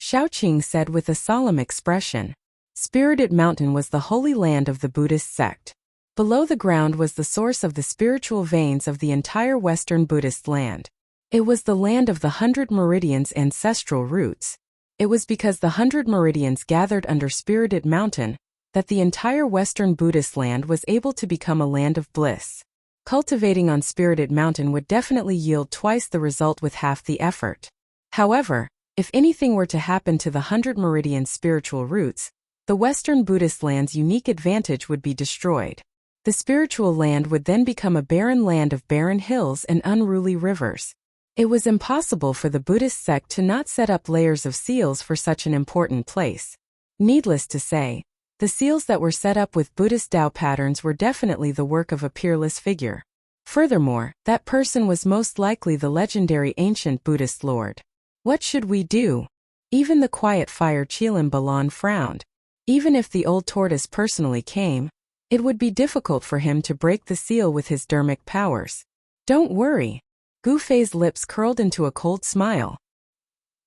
Shaoqing said with a solemn expression. Spirited Mountain was the holy land of the Buddhist sect. Below the ground was the source of the spiritual veins of the entire Western Buddhist land. It was the land of the 100 meridians ancestral roots. It was because the 100 meridians gathered under Spirited Mountain that the entire Western Buddhist land was able to become a land of bliss. Cultivating on Spirited Mountain would definitely yield twice the result with half the effort. However, if anything were to happen to the 100 meridian spiritual roots, the Western Buddhist land's unique advantage would be destroyed. The spiritual land would then become a barren land of barren hills and unruly rivers. It was impossible for the Buddhist sect to not set up layers of seals for such an important place. Needless to say, the seals that were set up with Buddhist Tao patterns were definitely the work of a peerless figure. Furthermore, that person was most likely the legendary ancient Buddhist Lord. What should we do? Even the quiet fire Chilam Balan frowned. Even if the old tortoise personally came, it would be difficult for him to break the seal with his dermic powers. Don't worry. Gu Fei's lips curled into a cold smile.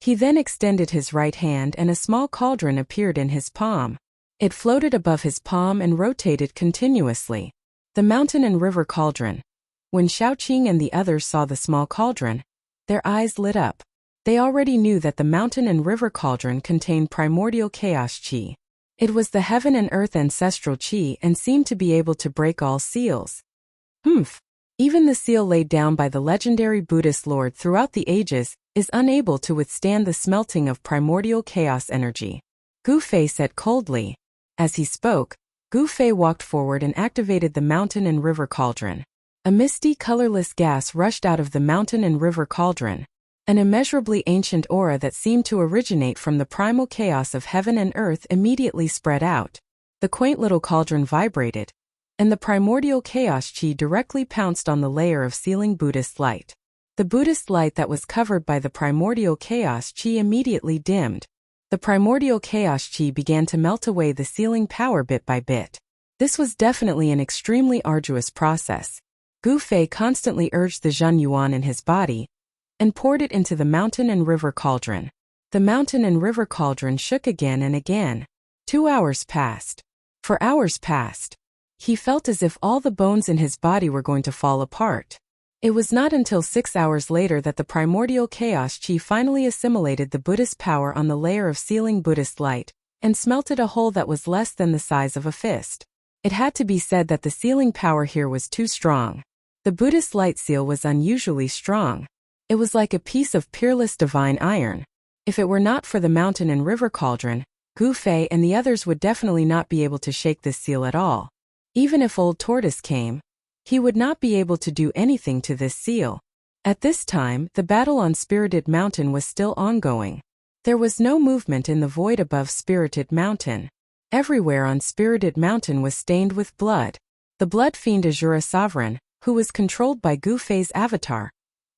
He then extended his right hand and a small cauldron appeared in his palm. It floated above his palm and rotated continuously. The mountain and river cauldron. When Shaoqing and the others saw the small cauldron, their eyes lit up. They already knew that the mountain and river cauldron contained primordial chaos qi. It was the heaven and earth ancestral qi and seemed to be able to break all seals. Even the seal laid down by the legendary Buddhist Lord throughout the ages is unable to withstand the smelting of primordial chaos energy. Gu Fei said coldly. As he spoke, Gu Fei walked forward and activated the mountain and river cauldron. A misty, colorless gas rushed out of the mountain and river cauldron. An immeasurably ancient aura that seemed to originate from the primal chaos of heaven and earth immediately spread out. The quaint little cauldron vibrated, and the primordial chaos qi directly pounced on the layer of sealing Buddhist light. The Buddhist light that was covered by the primordial chaos qi immediately dimmed. The primordial chaos qi began to melt away the sealing power bit by bit. This was definitely an extremely arduous process. Gu Fei constantly urged the Zhen Yuan in his body and poured it into the mountain and river cauldron. The mountain and river cauldron shook again and again. 2 hours passed. For hours passed. He felt as if all the bones in his body were going to fall apart. It was not until 6 hours later that the primordial chaos qi finally assimilated the Buddhist power on the layer of sealing Buddhist light, and smelted a hole that was less than the size of a fist. It had to be said that the sealing power here was too strong. The Buddhist light seal was unusually strong. It was like a piece of peerless divine iron. If it were not for the mountain and river cauldron, Gu Fei and the others would definitely not be able to shake this seal at all. Even if Old Tortoise came, he would not be able to do anything to this seal. At this time, the battle on Spirited Mountain was still ongoing. There was no movement in the void above Spirited Mountain. Everywhere on Spirited Mountain was stained with blood. The blood fiend Azura Sovereign, who was controlled by Gu Fei's avatar,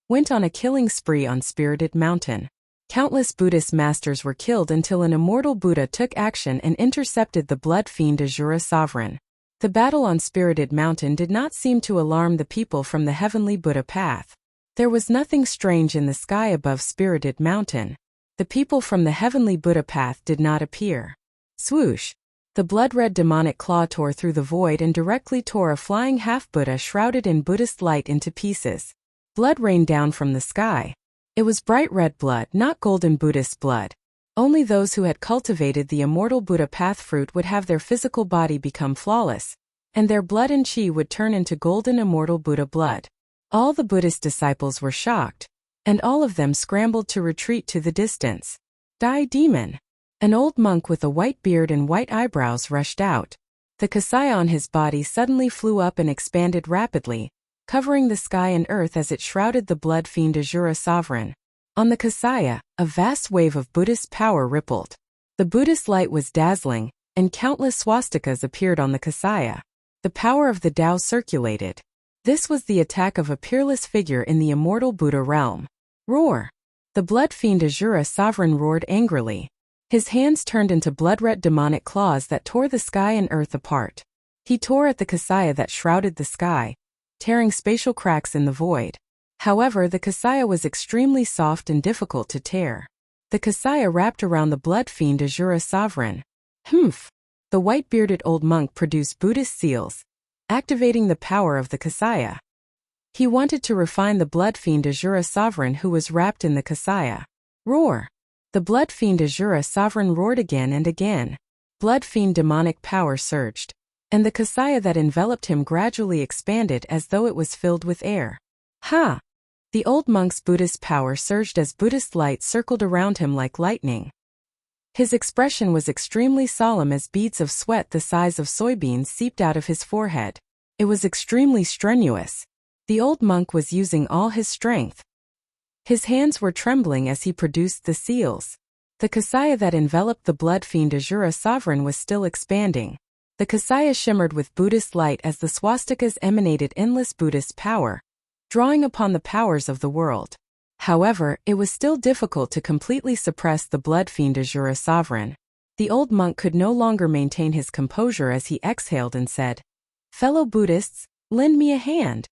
went on a killing spree on Spirited Mountain. Countless Buddhist masters were killed until an immortal Buddha took action and intercepted the blood fiend Azura Sovereign. The battle on Spirited Mountain did not seem to alarm the people from the heavenly Buddha path. There was nothing strange in the sky above Spirited Mountain. The people from the heavenly Buddha path did not appear. Swoosh! The blood-red demonic claw tore through the void and directly tore a flying half-Buddha shrouded in Buddhist light into pieces. Blood rained down from the sky. It was bright red blood, not golden Buddhist blood. Only those who had cultivated the immortal Buddha path fruit would have their physical body become flawless, and their blood and chi would turn into golden immortal Buddha blood. All the Buddhist disciples were shocked, and all of them scrambled to retreat to the distance. Die demon! An old monk with a white beard and white eyebrows rushed out. The kasaya on his body suddenly flew up and expanded rapidly, covering the sky and earth as it shrouded the blood fiend Asura sovereign. On the kasaya, a vast wave of Buddhist power rippled. The Buddhist light was dazzling, and countless swastikas appeared on the kasaya. The power of the Tao circulated. This was the attack of a peerless figure in the immortal Buddha realm. Roar! The blood fiend Asura sovereign roared angrily. His hands turned into blood-red demonic claws that tore the sky and earth apart. He tore at the kasaya that shrouded the sky, tearing spatial cracks in the void. However, the kasaya was extremely soft and difficult to tear. The kasaya wrapped around the blood fiend Asura sovereign. Humph! The white-bearded old monk produced Buddhist seals, activating the power of the kasaya. He wanted to refine the blood fiend Asura sovereign who was wrapped in the kasaya. Roar! The blood fiend Asura sovereign roared again and again. Blood fiend demonic power surged, and the kasaya that enveloped him gradually expanded as though it was filled with air. Ha! The old monk's Buddhist power surged as Buddhist light circled around him like lightning. His expression was extremely solemn as beads of sweat the size of soybeans seeped out of his forehead. It was extremely strenuous. The old monk was using all his strength. His hands were trembling as he produced the seals. The kasaya that enveloped the blood fiend Asura sovereign was still expanding. The kasaya shimmered with Buddhist light as the swastikas emanated endless Buddhist power, drawing upon the powers of the world. However, it was still difficult to completely suppress the blood fiend Asura sovereign. The old monk could no longer maintain his composure as he exhaled and said, "Fellow Buddhists, lend me a hand."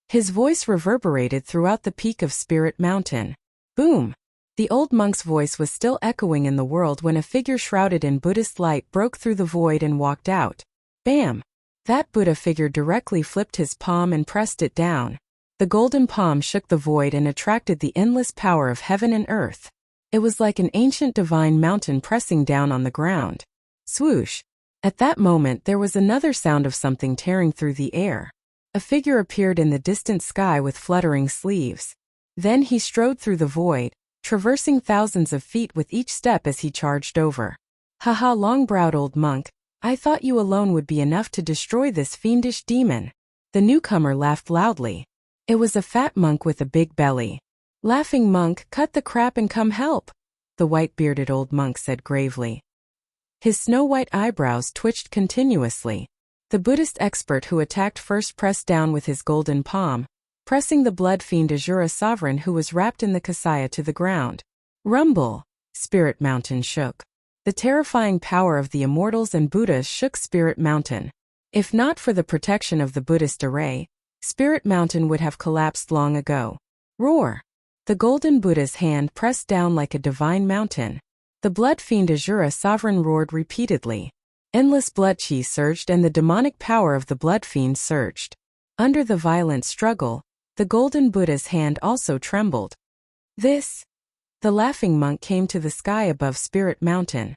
His voice reverberated throughout the peak of Spirit Mountain. Boom! The old monk's voice was still echoing in the world when a figure shrouded in Buddhist light broke through the void and walked out. Bam! That Buddha figure directly flipped his palm and pressed it down. The golden palm shook the void and attracted the endless power of heaven and earth. It was like an ancient divine mountain pressing down on the ground. Swoosh! At that moment there was another sound of something tearing through the air. A figure appeared in the distant sky with fluttering sleeves. Then he strode through the void, traversing thousands of feet with each step as he charged over. Haha, long-browed old monk, I thought you alone would be enough to destroy this fiendish demon. The newcomer laughed loudly. It was a fat monk with a big belly. Laughing monk, cut the crap and come help, the white-bearded old monk said gravely. His snow-white eyebrows twitched continuously. The Buddhist expert who attacked first pressed down with his golden palm, pressing the blood fiend Asura sovereign who was wrapped in the kasaya to the ground. Rumble! Spirit Mountain shook. The terrifying power of the immortals and Buddhas shook Spirit Mountain. If not for the protection of the Buddhist array, Spirit Mountain would have collapsed long ago. Roar! The golden Buddha's hand pressed down like a divine mountain. The blood fiend Asura sovereign roared repeatedly. Endless blood chi surged and the demonic power of the blood fiend surged. Under the violent struggle, the golden Buddha's hand also trembled. This! The laughing monk came to the sky above Spirit Mountain.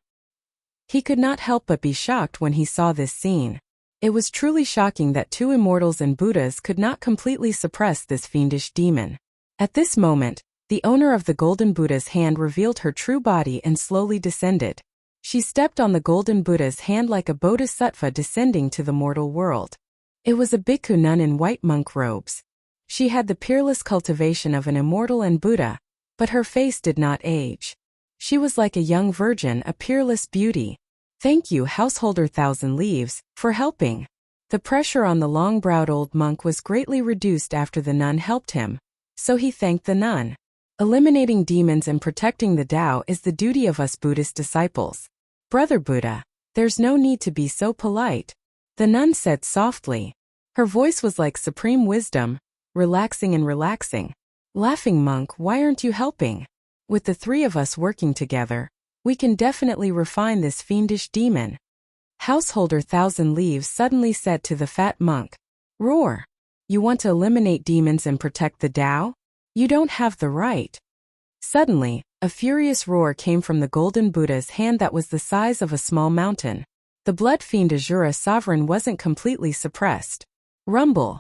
He could not help but be shocked when he saw this scene. It was truly shocking that two immortals and Buddhas could not completely suppress this fiendish demon. At this moment, the owner of the golden Buddha's hand revealed her true body and slowly descended. She stepped on the golden Buddha's hand like a bodhisattva descending to the mortal world. It was a bhikkhu nun in white monk robes. She had the peerless cultivation of an immortal and Buddha, but her face did not age. She was like a young virgin, a peerless beauty. Thank you, householder Thousand Leaves, for helping. The pressure on the long-browed old monk was greatly reduced after the nun helped him, so he thanked the nun. Eliminating demons and protecting the Tao is the duty of us Buddhist disciples. Brother Buddha, there's no need to be so polite, the nun said softly. Her voice was like supreme wisdom, relaxing and relaxing. Laughing monk, why aren't you helping? With the three of us working together, we can definitely refine this fiendish demon. Householder Thousand Leaves suddenly said to the fat monk. Roar! You want to eliminate demons and protect the Tao? You don't have the right. Suddenly, a furious roar came from the golden Buddha's hand that was the size of a small mountain. The blood fiend Asura sovereign wasn't completely suppressed. Rumble.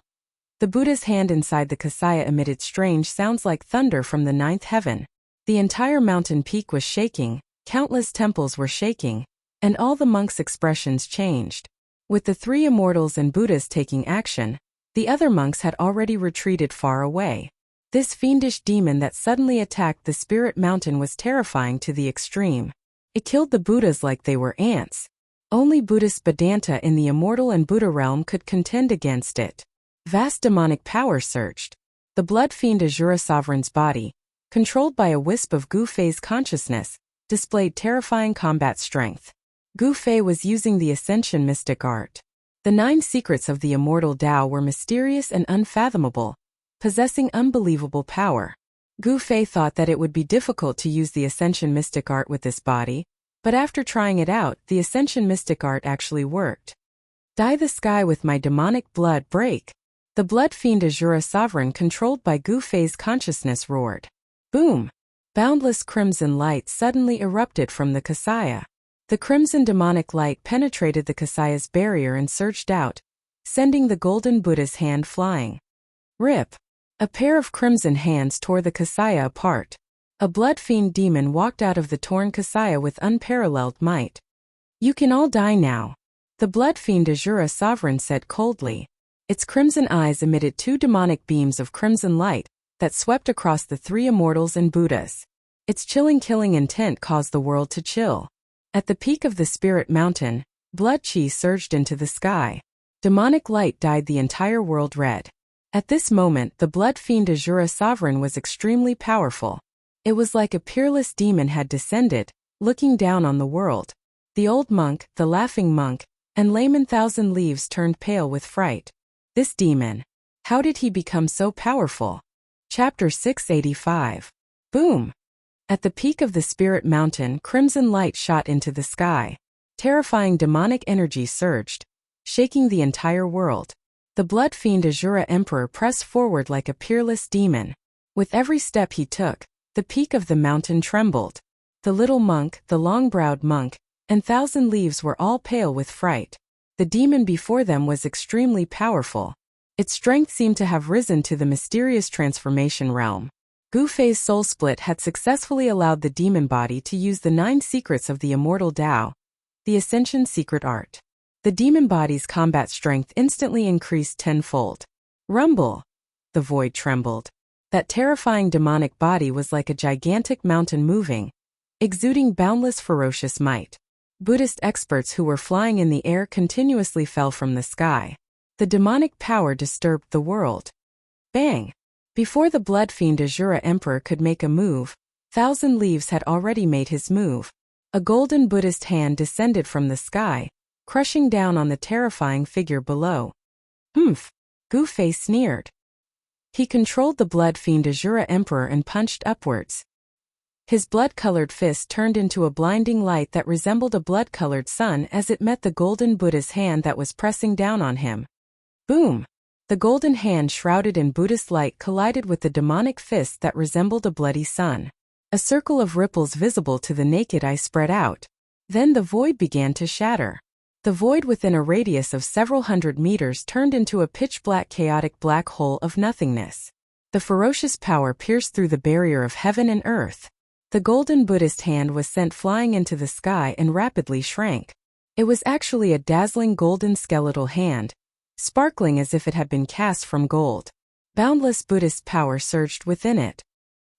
The Buddha's hand inside the Kasaya emitted strange sounds like thunder from the ninth heaven. The entire mountain peak was shaking, countless temples were shaking, and all the monks' expressions changed. With the three immortals and Buddhas taking action, the other monks had already retreated far away. This fiendish demon that suddenly attacked the spirit mountain was terrifying to the extreme. It killed the Buddhas like they were ants. Only Buddhist Vedanta in the immortal and Buddha realm could contend against it. Vast demonic power surged. The blood fiend Asura sovereign's body, controlled by a wisp of Gu Fei's consciousness, displayed terrifying combat strength. Gu Fei was using the Ascension mystic art. The 9 secrets of the immortal Tao were mysterious and unfathomable, possessing unbelievable power. Gu Fei thought that it would be difficult to use the Ascension mystic art with this body, but after trying it out, the Ascension mystic art actually worked. Dye the sky with my demonic blood, break! The blood fiend Asura sovereign controlled by Gu Fei's consciousness roared. Boom! Boundless crimson light suddenly erupted from the Kasaya. The crimson demonic light penetrated the Kasaya's barrier and surged out, sending the golden Buddha's hand flying. Rip! A pair of crimson hands tore the Kasaya apart. A blood fiend demon walked out of the torn Kasaya with unparalleled might. You can all die now. The blood fiend Asura sovereign said coldly. Its crimson eyes emitted 2 demonic beams of crimson light that swept across the 3 immortals and Buddhas. Its chilling killing intent caused the world to chill. At the peak of the spirit mountain, blood chi surged into the sky. Demonic light dyed the entire world red. At this moment, the blood fiend Asura sovereign was extremely powerful. It was like a peerless demon had descended, looking down on the world. The old monk, the laughing monk, and layman Thousand Leaves turned pale with fright. This demon. How did he become so powerful? Chapter 685. Boom! At the peak of the spirit mountain, crimson light shot into the sky. Terrifying demonic energy surged, shaking the entire world. The blood fiend Asura Emperor pressed forward like a peerless demon. With every step he took, the peak of the mountain trembled. The little monk, the long-browed monk, and Thousand Leaves were all pale with fright. The demon before them was extremely powerful. Its strength seemed to have risen to the mysterious transformation realm. Gu Fei's soul split had successfully allowed the demon body to use the 9 secrets of the immortal Tao, the Ascension secret art. The demon body's combat strength instantly increased tenfold. Rumble! The void trembled. That terrifying demonic body was like a gigantic mountain moving, exuding boundless ferocious might. Buddhist experts who were flying in the air continuously fell from the sky. The demonic power disturbed the world. Bang! Before the blood fiend Asura Emperor could make a move, Thousand Leaves had already made his move. A golden Buddhist hand descended from the sky, crushing down on the terrifying figure below. Humph! Gu Fei sneered. He controlled the blood fiend Asura Emperor and punched upwards. His blood-colored fist turned into a blinding light that resembled a blood-colored sun as it met the golden Buddha's hand that was pressing down on him. Boom! The golden hand shrouded in Buddhist light collided with the demonic fist that resembled a bloody sun. A circle of ripples visible to the naked eye spread out. Then the void began to shatter. The void within a radius of several hundred meters turned into a pitch-black chaotic black hole of nothingness. The ferocious power pierced through the barrier of heaven and earth. The golden Buddhist hand was sent flying into the sky and rapidly shrank. It was actually a dazzling golden skeletal hand, sparkling as if it had been cast from gold. Boundless Buddhist power surged within it.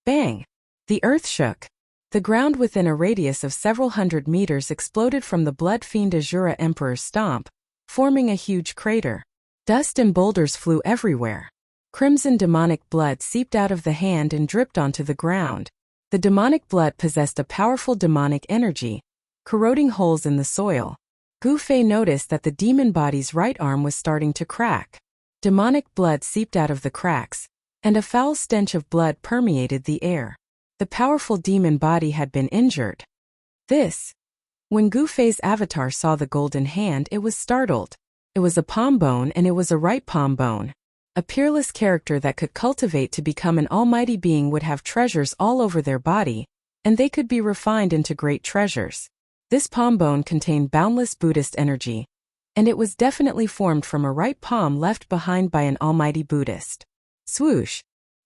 Bang! The earth shook. The ground within a radius of several hundred meters exploded from the blood fiend Asura Emperor's stomp, forming a huge crater. Dust and boulders flew everywhere. Crimson demonic blood seeped out of the hand and dripped onto the ground. The demonic blood possessed a powerful demonic energy, corroding holes in the soil. Gu Fei noticed that the demon body's right arm was starting to crack. Demonic blood seeped out of the cracks, and a foul stench of blood permeated the air. The powerful demon body had been injured. When Gu Fei's avatar saw the golden hand, it was startled. It was a palm bone, and it was a right palm bone. A peerless character that could cultivate to become an almighty being would have treasures all over their body, and they could be refined into great treasures. This palm bone contained boundless Buddhist energy, and it was definitely formed from a right palm left behind by an almighty Buddhist. Swoosh!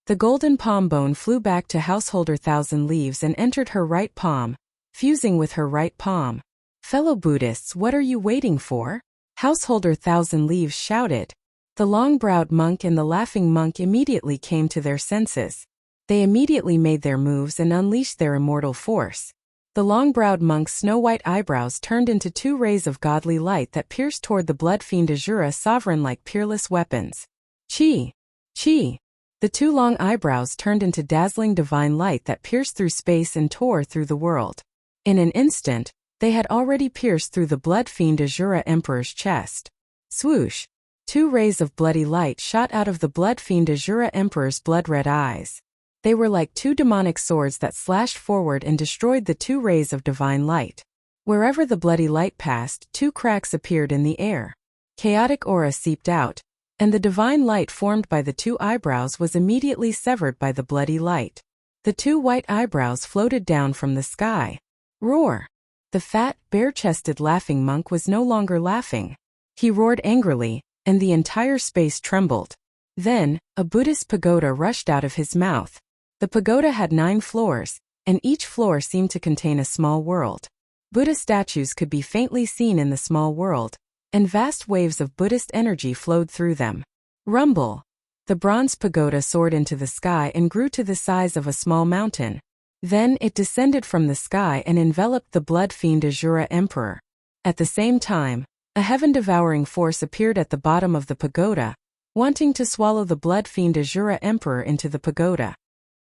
The golden palm bone flew back to Householder Thousand Leaves and entered her right palm, fusing with her right palm. Fellow Buddhists, what are you waiting for? Householder Thousand Leaves shouted. The long-browed monk and the laughing monk immediately came to their senses. They immediately made their moves and unleashed their immortal force. The long-browed monk's snow-white eyebrows turned into 2 rays of godly light that pierced toward the blood fiend Azura sovereign like peerless weapons. Chi! Chi! The 2 long eyebrows turned into dazzling divine light that pierced through space and tore through the world. In an instant, they had already pierced through the blood fiend Azura Emperor's chest. Swoosh! 2 rays of bloody light shot out of the blood fiend Azura Emperor's blood-red eyes. They were like 2 demonic swords that slashed forward and destroyed the 2 rays of divine light. Wherever the bloody light passed, 2 cracks appeared in the air. Chaotic aura seeped out, and the divine light formed by the 2 eyebrows was immediately severed by the bloody light. The 2 white eyebrows floated down from the sky. Roar! The fat, bare-chested laughing monk was no longer laughing. He roared angrily, and the entire space trembled. Then, a Buddhist pagoda rushed out of his mouth. The pagoda had 9 floors, and each floor seemed to contain a small world. Buddha statues could be faintly seen in the small world, and vast waves of Buddhist energy flowed through them. Rumble! The bronze pagoda soared into the sky and grew to the size of a small mountain. Then it descended from the sky and enveloped the blood fiend Azura Emperor. At the same time, a heaven-devouring force appeared at the bottom of the pagoda, wanting to swallow the blood fiend Azura Emperor into the pagoda.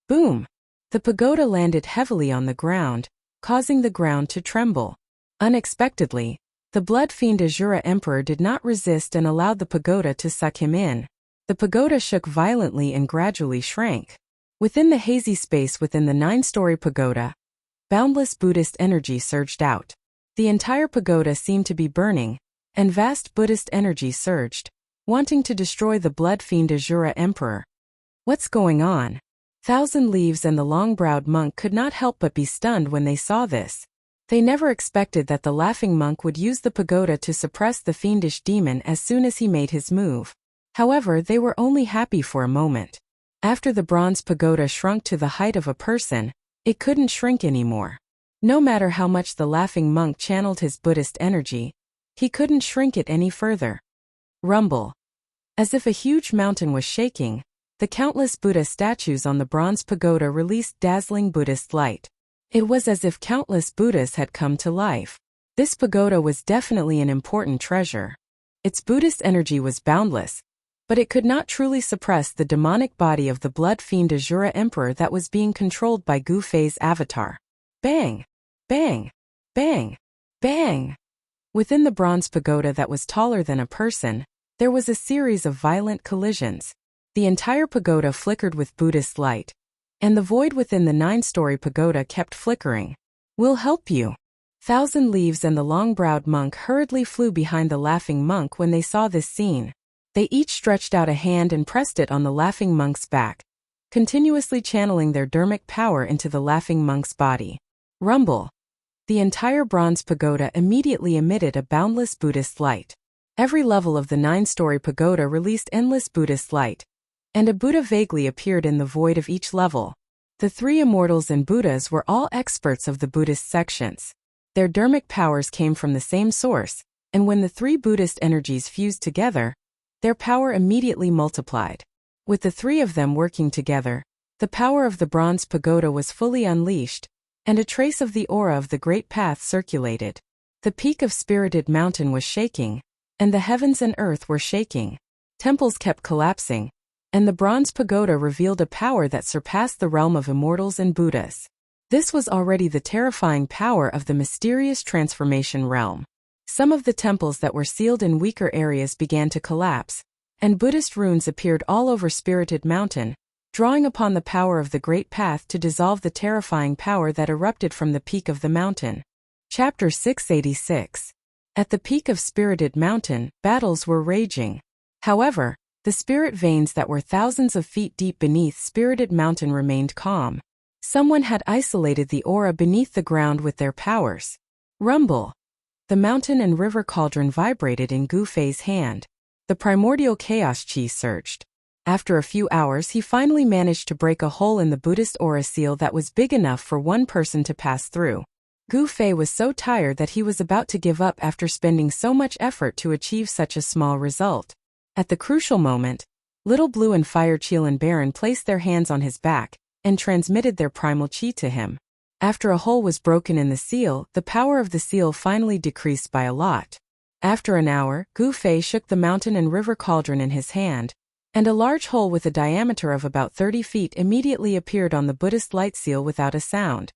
Boom! The pagoda landed heavily on the ground, causing the ground to tremble. Unexpectedly, the blood fiend Azura Emperor did not resist and allowed the pagoda to suck him in. The pagoda shook violently and gradually shrank. Within the hazy space within the 9-story pagoda, boundless Buddhist energy surged out. The entire pagoda seemed to be burning, and vast Buddhist energy surged, wanting to destroy the blood fiend Azura Emperor. What's going on? Thousand Leaves and the long-browed monk could not help but be stunned when they saw this. They never expected that the laughing monk would use the pagoda to suppress the fiendish demon as soon as he made his move. However, they were only happy for a moment. After the bronze pagoda shrunk to the height of a person, it couldn't shrink anymore. No matter how much the laughing monk channeled his Buddhist energy, he couldn't shrink it any further. Rumble! As if a huge mountain was shaking, the countless Buddha statues on the bronze pagoda released dazzling Buddhist light. It was as if countless Buddhas had come to life. This pagoda was definitely an important treasure. Its Buddhist energy was boundless, but it could not truly suppress the demonic body of the blood fiend Azura Emperor that was being controlled by Gu Fei's avatar. Bang! Bang! Bang! Bang! Within the bronze pagoda that was taller than a person, there was a series of violent collisions. The entire pagoda flickered with Buddhist light, and the void within the 9-story pagoda kept flickering. We'll help you. Thousand Leaves and the long-browed monk hurriedly flew behind the laughing monk when they saw this scene. They each stretched out a hand and pressed it on the laughing monk's back, continuously channeling their dermic power into the laughing monk's body. Rumble! The entire bronze pagoda immediately emitted a boundless Buddhist light. Every level of the 9-story pagoda released endless Buddhist light, and a Buddha vaguely appeared in the void of each level. The 3 immortals and Buddhas were all experts of the Buddhist sections. Their dermic powers came from the same source, and when the 3 Buddhist energies fused together, their power immediately multiplied. With the 3 of them working together, the power of the bronze pagoda was fully unleashed, and a trace of the aura of the Great Path circulated. The peak of Spirited Mountain was shaking, and the heavens and earth were shaking. Temples kept collapsing, and the bronze pagoda revealed a power that surpassed the realm of immortals and Buddhas. This was already the terrifying power of the mysterious transformation realm. Some of the temples that were sealed in weaker areas began to collapse, and Buddhist runes appeared all over Spirited Mountain, drawing upon the power of the Great Path to dissolve the terrifying power that erupted from the peak of the mountain. Chapter 686. At the peak of Spirited Mountain, battles were raging. However, The spirit veins that were thousands of feet deep beneath Spirited Mountain remained calm. Someone had isolated the aura beneath the ground with their powers. Rumble. The mountain and river cauldron vibrated in Gu Fei's hand. The primordial chaos chi surged. After a few hours, he finally managed to break a hole in the Buddhist aura seal that was big enough for one person to pass through. Gu Fei was so tired that he was about to give up after spending so much effort to achieve such a small result. At the crucial moment, Little Blue and Fire Qilin Baron placed their hands on his back and transmitted their primal chi to him. After a hole was broken in the seal, the power of the seal finally decreased by a lot. After an hour, Gu Fei shook the mountain and river cauldron in his hand, and a large hole with a diameter of about 30 feet immediately appeared on the Buddhist light seal without a sound.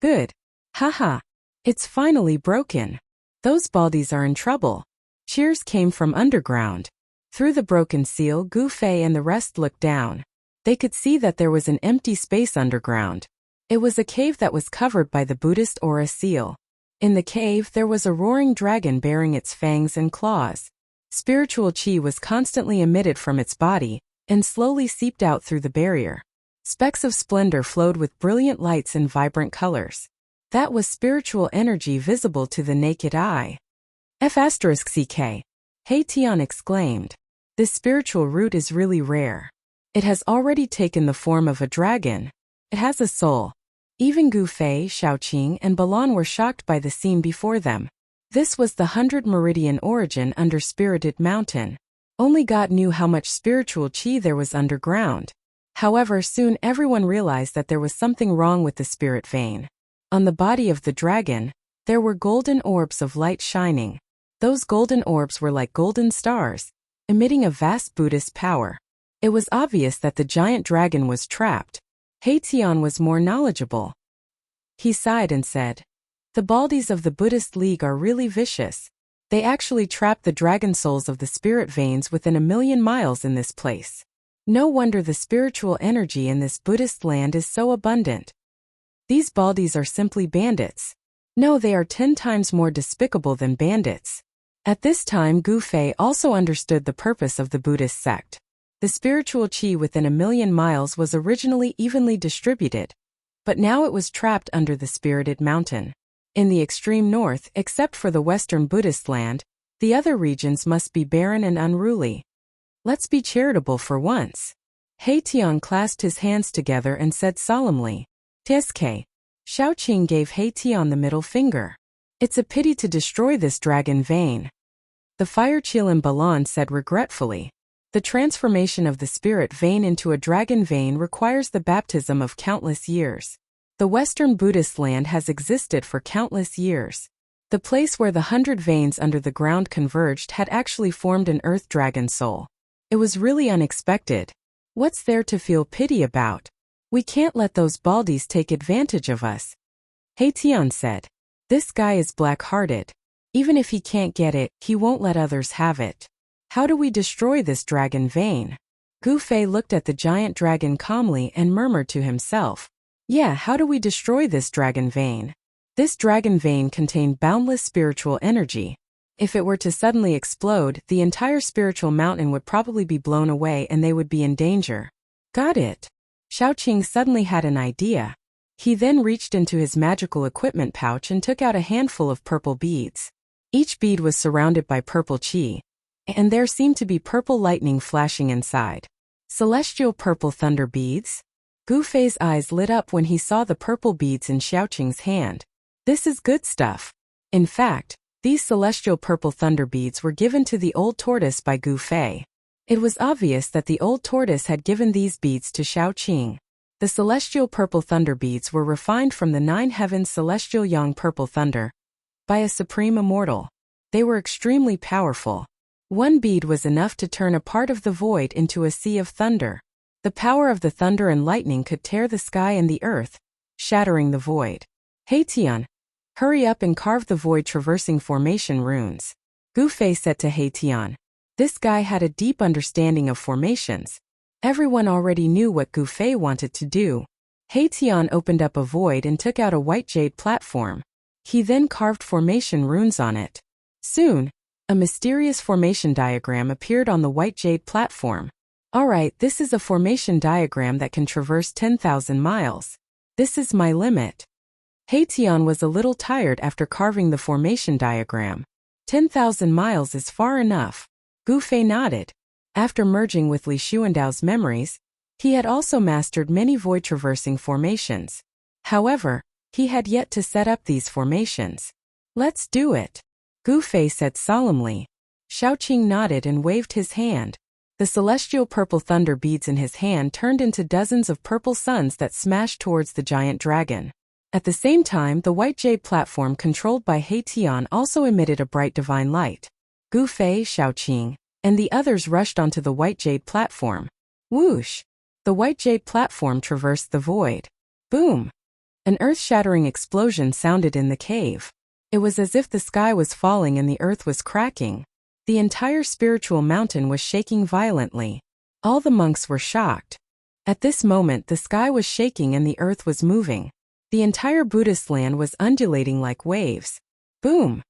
Good. Haha. It's finally broken. Those baldies are in trouble. Cheers came from underground. Through the broken seal, Gu Fei and the rest looked down. They could see that there was an empty space underground. It was a cave that was covered by the Buddhist aura seal. In the cave, there was a roaring dragon bearing its fangs and claws. Spiritual chi was constantly emitted from its body and slowly seeped out through the barrier. Specks of splendor flowed with brilliant lights and vibrant colors. That was spiritual energy visible to the naked eye. F***ck. Hei Tian exclaimed. This spiritual root is really rare. It has already taken the form of a dragon. It has a soul. Even Gu Fei, Shaoqing, and Balan were shocked by the scene before them. This was the 100 Meridian origin under Spirited Mountain. Only God knew how much spiritual chi there was underground. However, soon everyone realized that there was something wrong with the spirit vein. On the body of the dragon, there were golden orbs of light shining. Those golden orbs were like golden stars, emitting a vast Buddhist power. It was obvious that the giant dragon was trapped. Hei Tian was more knowledgeable. He sighed and said, "The baldies of the Buddhist League are really vicious. They actually trapped the dragon souls of the spirit veins within 1,000,000 miles in this place. No wonder the spiritual energy in this Buddhist land is so abundant. These baldies are simply bandits. No, they are 10 times more despicable than bandits." At this time, Gu Fei also understood the purpose of the Buddhist sect. The spiritual chi within 1,000,000 miles was originally evenly distributed, but now it was trapped under the Spirited Mountain. In the extreme north, except for the western Buddhist land, the other regions must be barren and unruly. Let's be charitable for once. Hei Tian clasped his hands together and said solemnly, "Tsk." Shaoqing gave Hei Tian the middle finger. "It's a pity to destroy this dragon vein." The Fire Qilin Balan said regretfully, "The transformation of the spirit vein into a dragon vein requires the baptism of countless years. The Western Buddhist land has existed for countless years. The place where the 100 veins under the ground converged had actually formed an earth dragon soul. It was really unexpected. What's there to feel pity about? We can't let those baldies take advantage of us." Hei Tian said, "This guy is black-hearted. Even if he can't get it, he won't let others have it. How do we destroy this dragon vein?" Gu Fei looked at the giant dragon calmly and murmured to himself, "Yeah, how do we destroy this dragon vein?" This dragon vein contained boundless spiritual energy. If it were to suddenly explode, the entire spiritual mountain would probably be blown away and they would be in danger. Got it. Shaoqing suddenly had an idea. He then reached into his magical equipment pouch and took out a handful of purple beads. Each bead was surrounded by purple chi, and there seemed to be purple lightning flashing inside. Celestial purple thunder beads? Gu Fei's eyes lit up when he saw the purple beads in Shaoqing's hand. This is good stuff. In fact, these celestial purple thunder beads were given to the old tortoise by Gu Fei. It was obvious that the old tortoise had given these beads to Shaoqing. The celestial purple thunder beads were refined from the 9 heavens celestial yang purple thunder by a supreme immortal. They were extremely powerful. One bead was enough to turn a part of the void into a sea of thunder. The power of the thunder and lightning could tear the sky and the earth, shattering the void. Hei Tian, hurry up and carve the void traversing formation runes. Gu Fei said to Hei Tian. This guy had a deep understanding of formations. Everyone already knew what Gu Fei wanted to do. Hei Tian opened up a void and took out a white jade platform. He then carved formation runes on it. Soon, A mysterious formation diagram appeared on the white jade platform. Alright, this is a formation diagram that can traverse 10,000 miles. This is my limit. Tian was a little tired after carving the formation diagram. 10,000 miles is far enough. Gu Fei nodded. After merging with Li Xuandao's memories, he had also mastered many void-traversing formations. However, he had yet to set up these formations. Let's do it, Gu Fei said solemnly. Shaoqing nodded and waved his hand. The celestial purple thunder beads in his hand turned into dozens of purple suns that smashed towards the giant dragon. At the same time, the white jade platform controlled by Tian also emitted a bright divine light. Gu Fei, Shaoqing, and the others rushed onto the white jade platform. Whoosh! The white jade platform traversed the void. Boom! An earth-shattering explosion sounded in the cave. It was as if the sky was falling and the earth was cracking. The entire spiritual mountain was shaking violently. All the monks were shocked. At this moment, the sky was shaking and the earth was moving. The entire Buddhist land was undulating like waves. Boom!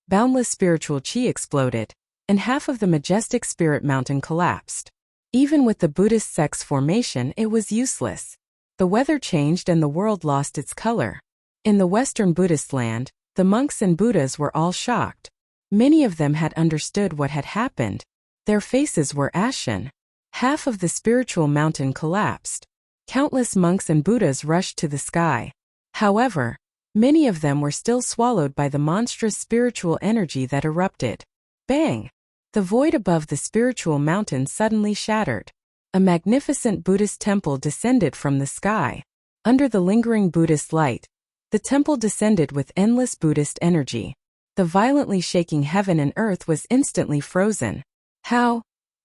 Boundless spiritual qi exploded, and half of the majestic spirit mountain collapsed. Even with the Buddhist sect's formation, it was useless. The weather changed and the world lost its color. In the Western Buddhist land, the monks and Buddhas were all shocked. Many of them had understood what had happened. Their faces were ashen. Half of the spiritual mountain collapsed. Countless monks and Buddhas rushed to the sky. However, many of them were still swallowed by the monstrous spiritual energy that erupted. Bang! The void above the spiritual mountain suddenly shattered. A magnificent Buddhist temple descended from the sky. Under the lingering Buddhist light, the temple descended with endless Buddhist energy. The violently shaking heaven and earth was instantly frozen. How?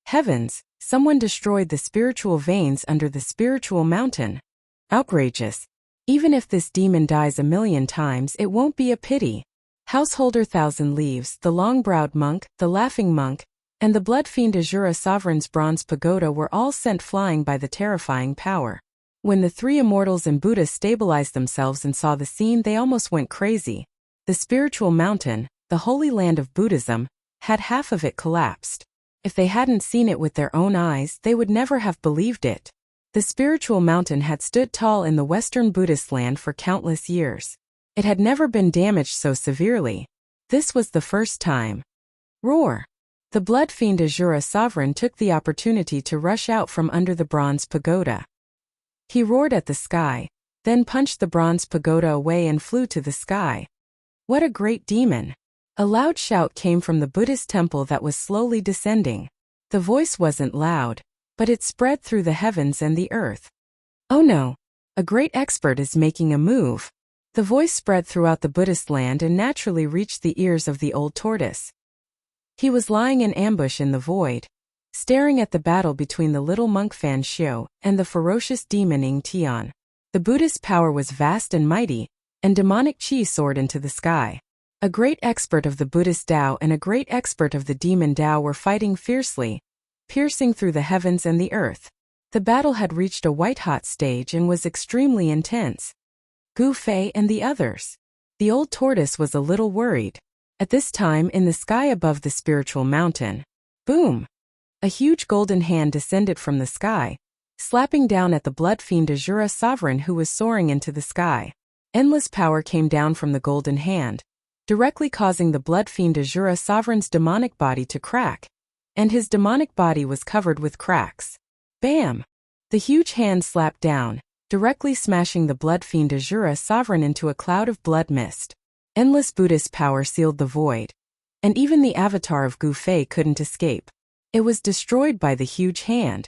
Heavens, someone destroyed the spiritual veins under the spiritual mountain. Outrageous. Even if this demon dies 1,000,000 times, it won't be a pity. Householder Thousand Leaves, the long-browed monk, the laughing monk, and the blood fiend Azura Sovereign's bronze pagoda were all sent flying by the terrifying power. When the three immortals and Buddha stabilized themselves and saw the scene, they almost went crazy. The spiritual mountain, the holy land of Buddhism, had half of it collapsed. If they hadn't seen it with their own eyes, they would never have believed it. The spiritual mountain had stood tall in the Western Buddhist land for countless years. It had never been damaged so severely. This was the first time. Roar! The blood fiend Azura Sovereign took the opportunity to rush out from under the bronze pagoda. He roared at the sky, then punched the bronze pagoda away and flew to the sky. What a great demon! A loud shout came from the Buddhist temple that was slowly descending. The voice wasn't loud, but it spread through the heavens and the earth. Oh no! A great expert is making a move. The voice spread throughout the Buddhist land and naturally reached the ears of the old tortoise. He was lying in ambush in the void, staring at the battle between the little monk Fan Xiu and the ferocious demon Ing Tian. The Buddhist power was vast and mighty, and demonic qi soared into the sky. A great expert of the Buddhist Tao and a great expert of the demon Tao were fighting fiercely, piercing through the heavens and the earth. The battle had reached a white-hot stage and was extremely intense. Gu Fei and the others. The old tortoise was a little worried. At this time, in the sky above the spiritual mountain, boom! A huge golden hand descended from the sky, slapping down at the blood fiend Azura Sovereign who was soaring into the sky. Endless power came down from the golden hand, directly causing the blood fiend Azura Sovereign's demonic body to crack, and his demonic body was covered with cracks. Bam! The huge hand slapped down, directly smashing the blood fiend Azura Sovereign into a cloud of blood mist. Endless Buddhist power sealed the void, and even the avatar of Gu Fei couldn't escape. It was destroyed by the huge hand.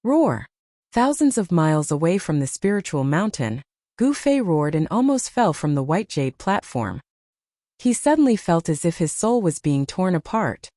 Roar! Thousands of miles away from the spiritual mountain, Gu Fei roared and almost fell from the white jade platform. He suddenly felt as if his soul was being torn apart.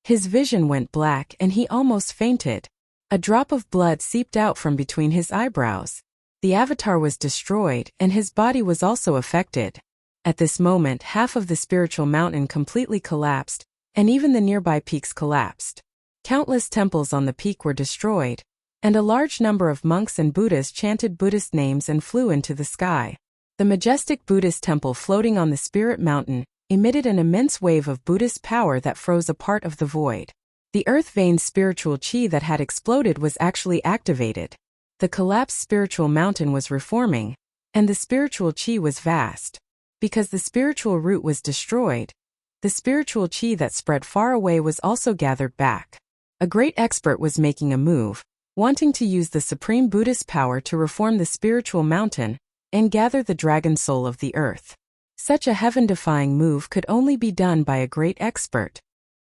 His vision went black and he almost fainted. A drop of blood seeped out from between his eyebrows. The avatar was destroyed and his body was also affected. At this moment, half of the spiritual mountain completely collapsed, and even the nearby peaks collapsed. Countless temples on the peak were destroyed, and a large number of monks and Buddhas chanted Buddhist names and flew into the sky. The majestic Buddhist temple floating on the spirit mountain, emitted an immense wave of Buddhist power that froze a part of the void. The earth vein's spiritual chi that had exploded was actually activated. The collapsed spiritual mountain was reforming, and the spiritual chi was vast. Because the spiritual root was destroyed, the spiritual chi that spread far away was also gathered back. A great expert was making a move, wanting to use the supreme Buddhist power to reform the spiritual mountain and gather the dragon soul of the earth. Such a heaven-defying move could only be done by a great expert.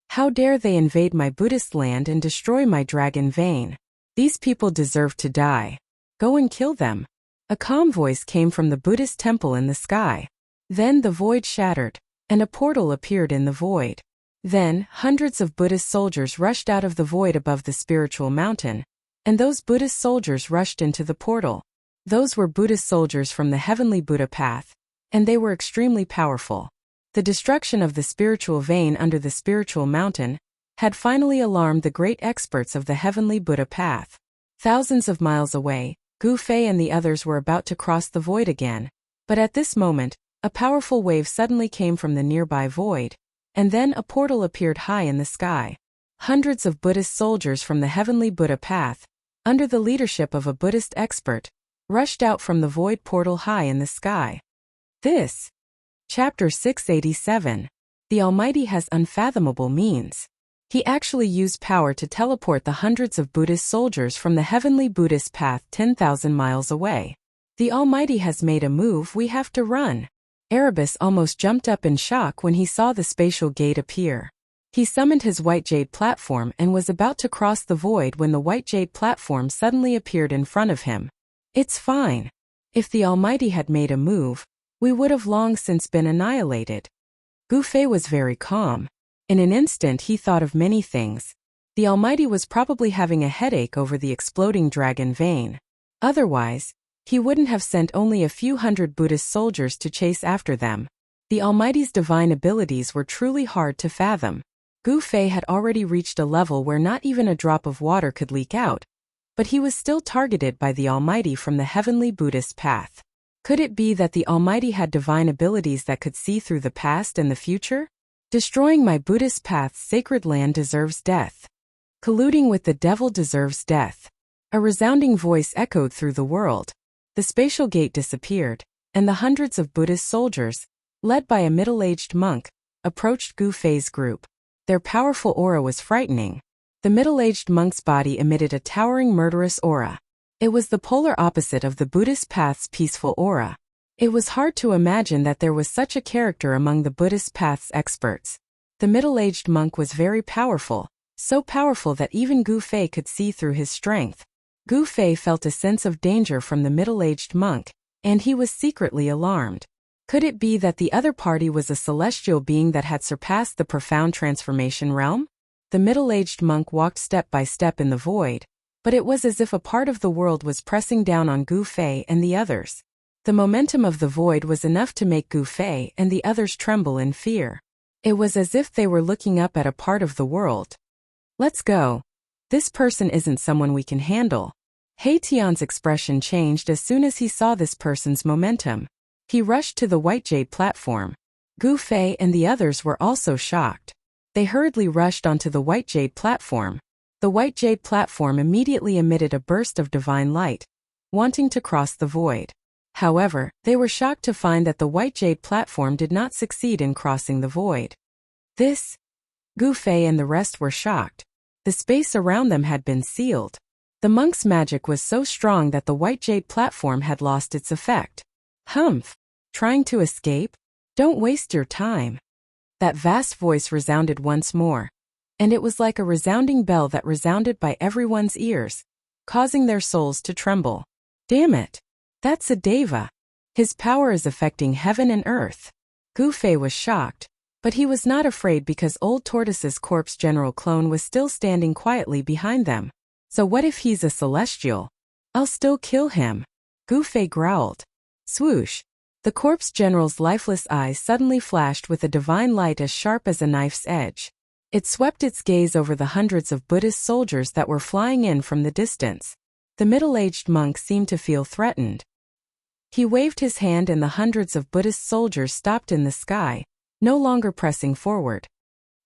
How dare they invade my Buddhist land and destroy my dragon vein? These people deserve to die. Go and kill them. A calm voice came from the Buddhist temple in the sky. Then the void shattered, and a portal appeared in the void. Then, hundreds of Buddhist soldiers rushed out of the void above the spiritual mountain, and those Buddhist soldiers rushed into the portal. Those were Buddhist soldiers from the heavenly Buddha path, and they were extremely powerful. The destruction of the spiritual vein under the spiritual mountain had finally alarmed the great experts of the heavenly Buddha path. Thousands of miles away, Gu Fei and the others were about to cross the void again, but at this moment, a powerful wave suddenly came from the nearby void, and then a portal appeared high in the sky. Hundreds of Buddhist soldiers from the heavenly Buddha path, under the leadership of a Buddhist expert, rushed out from the void portal high in the sky. This. Chapter 687. The Almighty has unfathomable means. He actually used power to teleport the hundreds of Buddhist soldiers from the heavenly Buddhist path 10,000 miles away. The Almighty has made a move, we have to run. Erebus almost jumped up in shock when he saw the spatial gate appear. He summoned his white jade platform and was about to cross the void when the white jade platform suddenly appeared in front of him. It's fine. If the Almighty had made a move, we would have long since been annihilated. Gu Fei was very calm. In an instant he thought of many things. The Almighty was probably having a headache over the exploding dragon vein. Otherwise, he wouldn't have sent only a few hundred Buddhist soldiers to chase after them. The Almighty's divine abilities were truly hard to fathom. Gu Fei had already reached a level where not even a drop of water could leak out, but he was still targeted by the Almighty from the heavenly Buddhist path. Could it be that the Almighty had divine abilities that could see through the past and the future? Destroying my Buddhist path's sacred land deserves death. Colluding with the devil deserves death. A resounding voice echoed through the world. The spatial gate disappeared, and the hundreds of Buddhist soldiers, led by a middle-aged monk, approached Gu Fei's group. Their powerful aura was frightening. The middle-aged monk's body emitted a towering murderous aura. It was the polar opposite of the Buddhist path's peaceful aura. It was hard to imagine that there was such a character among the Buddhist path's experts. The middle-aged monk was very powerful, so powerful that even Gu Fei could see through his strength. Gu Fei felt a sense of danger from the middle-aged monk, and he was secretly alarmed. Could it be that the other party was a celestial being that had surpassed the profound transformation realm? The middle-aged monk walked step by step in the void, but it was as if a part of the world was pressing down on Gu Fei and the others. The momentum of the void was enough to make Gu Fei and the others tremble in fear. It was as if they were looking up at a part of the world. Let's go. This person isn't someone we can handle. He Tian's expression changed as soon as he saw this person's momentum. He rushed to the white jade platform. Gu Fei and the others were also shocked. They hurriedly rushed onto the white jade platform. The white jade platform immediately emitted a burst of divine light, wanting to cross the void. However, they were shocked to find that the white jade platform did not succeed in crossing the void. This? Gu Fei and the rest were shocked. The space around them had been sealed. The monk's magic was so strong that the white jade platform had lost its effect. Humph! Trying to escape? Don't waste your time. That vast voice resounded once more, and it was like a resounding bell that resounded by everyone's ears, causing their souls to tremble. Damn it! That's a deva. His power is affecting heaven and earth. Gu Fei was shocked, but he was not afraid because Old Tortoise's corpse general clone was still standing quietly behind them. So what if he's a celestial? I'll still kill him. Gu Fei growled. Swoosh! The corpse general's lifeless eyes suddenly flashed with a divine light as sharp as a knife's edge. It swept its gaze over the hundreds of Buddhist soldiers that were flying in from the distance. The middle-aged monk seemed to feel threatened. He waved his hand and the hundreds of Buddhist soldiers stopped in the sky, no longer pressing forward.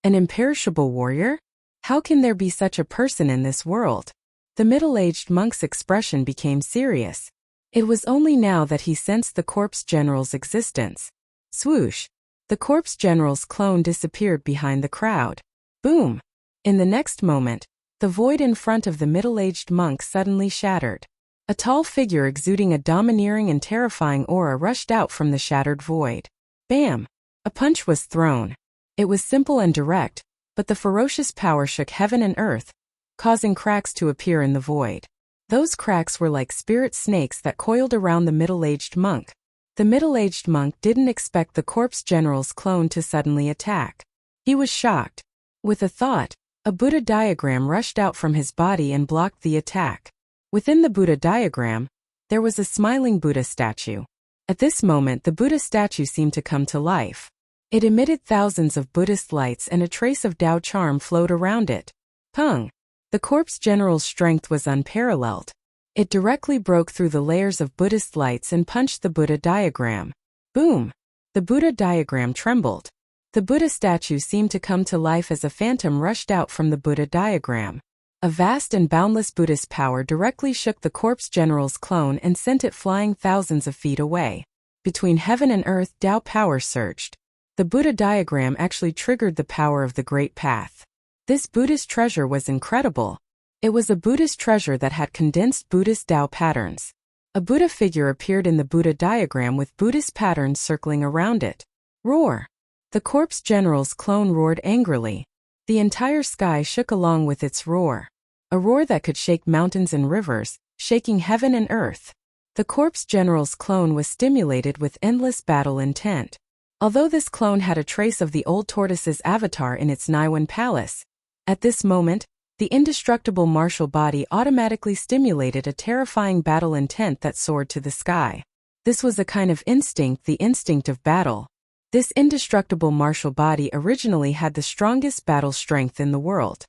An imperishable warrior? How can there be such a person in this world? The middle-aged monk's expression became serious. It was only now that he sensed the corpse general's existence. Swoosh! The corpse general's clone disappeared behind the crowd. Boom! In the next moment, the void in front of the middle-aged monk suddenly shattered. A tall figure exuding a domineering and terrifying aura rushed out from the shattered void. Bam! A punch was thrown. It was simple and direct, but the ferocious power shook heaven and earth, causing cracks to appear in the void. Those cracks were like spirit snakes that coiled around the middle-aged monk. The middle-aged monk didn't expect the corpse general's clone to suddenly attack. He was shocked. With a thought, a Buddha diagram rushed out from his body and blocked the attack. Within the Buddha diagram, there was a smiling Buddha statue. At this moment, the Buddha statue seemed to come to life. It emitted thousands of Buddhist lights and a trace of Tao charm flowed around it. Pung! The corpse general's strength was unparalleled. It directly broke through the layers of Buddhist lights and punched the Buddha diagram. Boom! The Buddha diagram trembled. The Buddha statue seemed to come to life as a phantom rushed out from the Buddha diagram. A vast and boundless Buddhist power directly shook the corpse general's clone and sent it flying thousands of feet away. Between heaven and earth, Tao power surged. The Buddha diagram actually triggered the power of the Great Path. This Buddhist treasure was incredible. It was a Buddhist treasure that had condensed Buddhist Tao patterns. A Buddha figure appeared in the Buddha diagram with Buddhist patterns circling around it. Roar! The corpse general's clone roared angrily. The entire sky shook along with its roar. A roar that could shake mountains and rivers, shaking heaven and earth. The corpse general's clone was stimulated with endless battle intent. Although this clone had a trace of the old tortoise's avatar in its Niwan palace, at this moment, the indestructible martial body automatically stimulated a terrifying battle intent that soared to the sky. This was a kind of instinct, the instinct of battle. This indestructible martial body originally had the strongest battle strength in the world.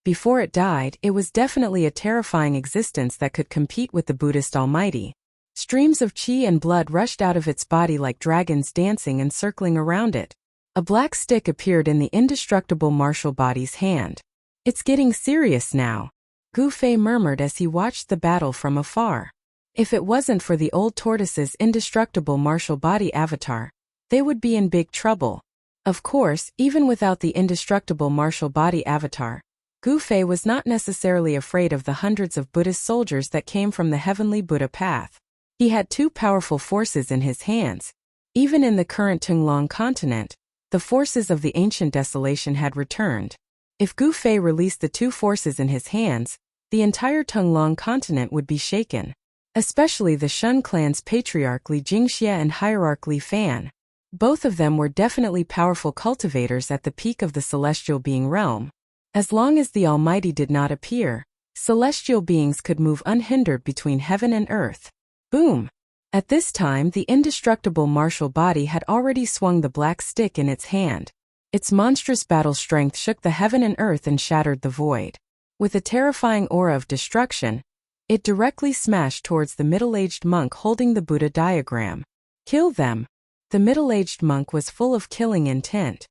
Before it died, it was definitely a terrifying existence that could compete with the Buddhist Almighty. Streams of chi and blood rushed out of its body like dragons dancing and circling around it. A black stick appeared in the indestructible martial body's hand. It's getting serious now, Gu Fei murmured as he watched the battle from afar. If it wasn't for the old tortoise's indestructible martial body avatar, they would be in big trouble. Of course, even without the indestructible martial body avatar, Gu Fei was not necessarily afraid of the hundreds of Buddhist soldiers that came from the heavenly Buddha path. He had two powerful forces in his hands. Even in the current Tunglong continent, the forces of the ancient desolation had returned. If Gu Fei released the two forces in his hands, the entire Tunglong continent would be shaken. Especially the Shun clan's patriarch Li Jingxia and hierarch Li Fan. Both of them were definitely powerful cultivators at the peak of the celestial being realm. As long as the Almighty did not appear, celestial beings could move unhindered between heaven and earth. Boom! At this time, the indestructible martial body had already swung the black stick in its hand. Its monstrous battle strength shook the heaven and earth and shattered the void. With a terrifying aura of destruction, it directly smashed towards the middle-aged monk holding the Buddha diagram. Kill them! The middle-aged monk was full of killing intent.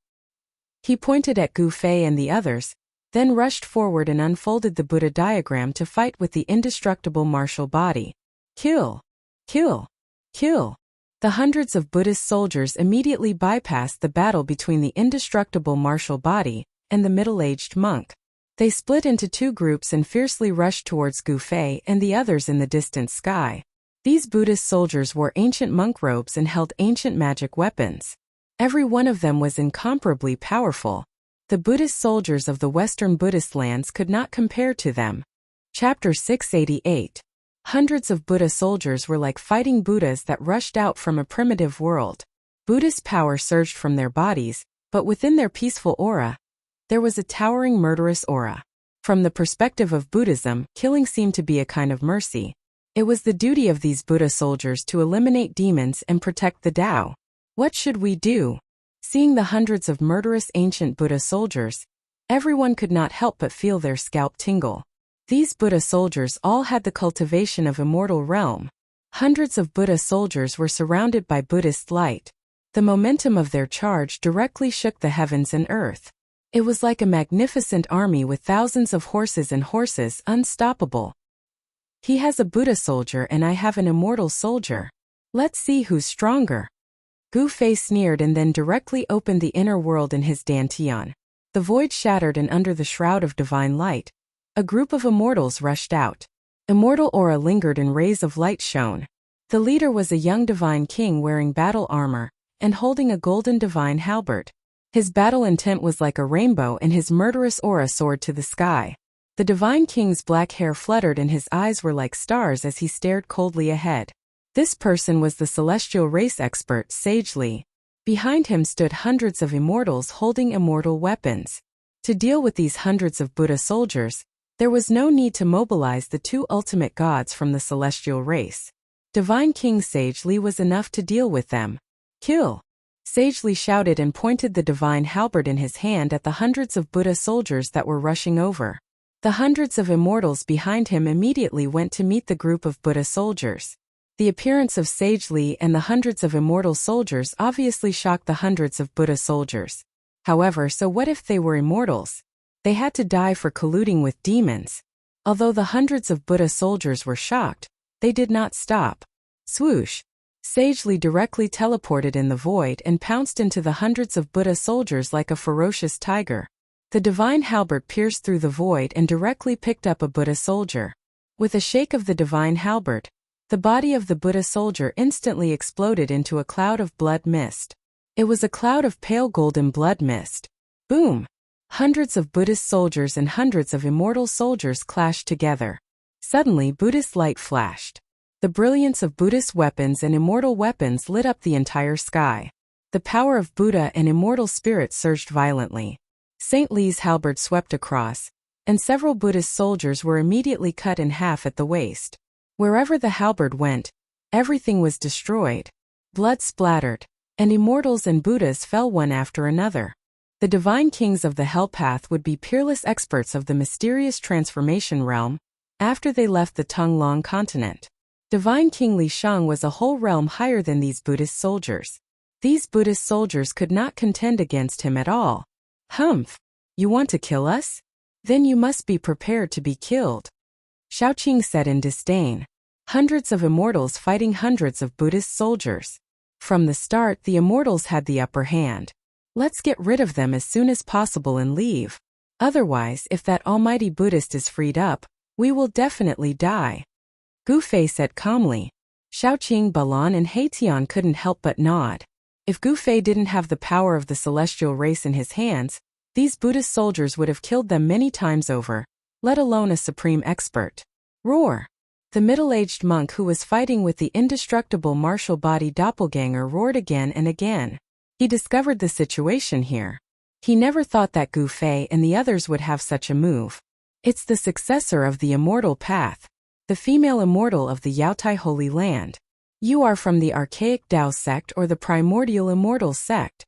He pointed at Gu Fei and the others, then rushed forward and unfolded the Buddha diagram to fight with the indestructible martial body. Kill! Kill! Kill! The hundreds of Buddhist soldiers immediately bypassed the battle between the indestructible martial body and the middle-aged monk. They split into two groups and fiercely rushed towards Gu Fei and the others in the distant sky. These Buddhist soldiers wore ancient monk robes and held ancient magic weapons. Every one of them was incomparably powerful. The Buddhist soldiers of the Western Buddhist lands could not compare to them. Chapter 688. Hundreds of Buddha soldiers were like fighting Buddhas that rushed out from a primitive world. Buddhist power surged from their bodies, but within their peaceful aura, there was a towering murderous aura. From the perspective of Buddhism, killing seemed to be a kind of mercy. It was the duty of these Buddha soldiers to eliminate demons and protect the Tao. What should we do? Seeing the hundreds of murderous ancient Buddha soldiers, everyone could not help but feel their scalp tingle. These Buddha soldiers all had the cultivation of immortal realm. Hundreds of Buddha soldiers were surrounded by Buddhist light. The momentum of their charge directly shook the heavens and earth. It was like a magnificent army with thousands of horses and horses, unstoppable. He has a Buddha soldier and I have an immortal soldier. Let's see who's stronger. Gu Fei sneered and then directly opened the inner world in his dantian. The void shattered and under the shroud of divine light, a group of immortals rushed out. Immortal aura lingered and rays of light shone. The leader was a young divine king wearing battle armor and holding a golden divine halberd. His battle intent was like a rainbow and his murderous aura soared to the sky. The divine king's black hair fluttered and his eyes were like stars as he stared coldly ahead. This person was the celestial race expert, Sage Li. Behind him stood hundreds of immortals holding immortal weapons. To deal with these hundreds of Buddha soldiers, there was no need to mobilize the two ultimate gods from the celestial race. Divine King Sage Li was enough to deal with them. Kill! Sage Li shouted and pointed the divine halberd in his hand at the hundreds of Buddha soldiers that were rushing over. The hundreds of immortals behind him immediately went to meet the group of Buddha soldiers. The appearance of Sage Li and the hundreds of immortal soldiers obviously shocked the hundreds of Buddha soldiers. However, so what if they were immortals? They had to die for colluding with demons. Although the hundreds of Buddha soldiers were shocked, they did not stop. Swoosh! Sage Li directly teleported in the void and pounced into the hundreds of Buddha soldiers like a ferocious tiger. The divine halberd pierced through the void and directly picked up a Buddha soldier. With a shake of the divine halberd, the body of the Buddha soldier instantly exploded into a cloud of blood mist. It was a cloud of pale golden blood mist. Boom! Hundreds of Buddhist soldiers and hundreds of immortal soldiers clashed together. Suddenly Buddhist light flashed. The brilliance of Buddhist weapons and immortal weapons lit up the entire sky. The power of Buddha and immortal spirit surged violently. Saint Li's halberd swept across, and several Buddhist soldiers were immediately cut in half at the waist. Wherever the halberd went, everything was destroyed. Blood splattered, and immortals and Buddhas fell one after another. The divine kings of the Hell Path would be peerless experts of the mysterious transformation realm after they left the Tonglong continent. Divine King Li Shang was a whole realm higher than these Buddhist soldiers. These Buddhist soldiers could not contend against him at all. Humph! You want to kill us? Then you must be prepared to be killed. Shaoqing said in disdain. Hundreds of immortals fighting hundreds of Buddhist soldiers. From the start, the immortals had the upper hand. Let's get rid of them as soon as possible and leave. Otherwise, if that almighty Buddhist is freed up, we will definitely die. Gu Fei said calmly. Shaoqing, Balan and Haitian couldn't help but nod. If Gu Fei didn't have the power of the celestial race in his hands, these Buddhist soldiers would have killed them many times over, let alone a supreme expert. Roar! The middle-aged monk who was fighting with the indestructible martial body doppelganger roared again and again. He discovered the situation here. He never thought that Gu Fei and the others would have such a move. It's the successor of the immortal path. The female immortal of the Yaotai Holy Land. You are from the archaic Tao sect or the primordial immortal sect.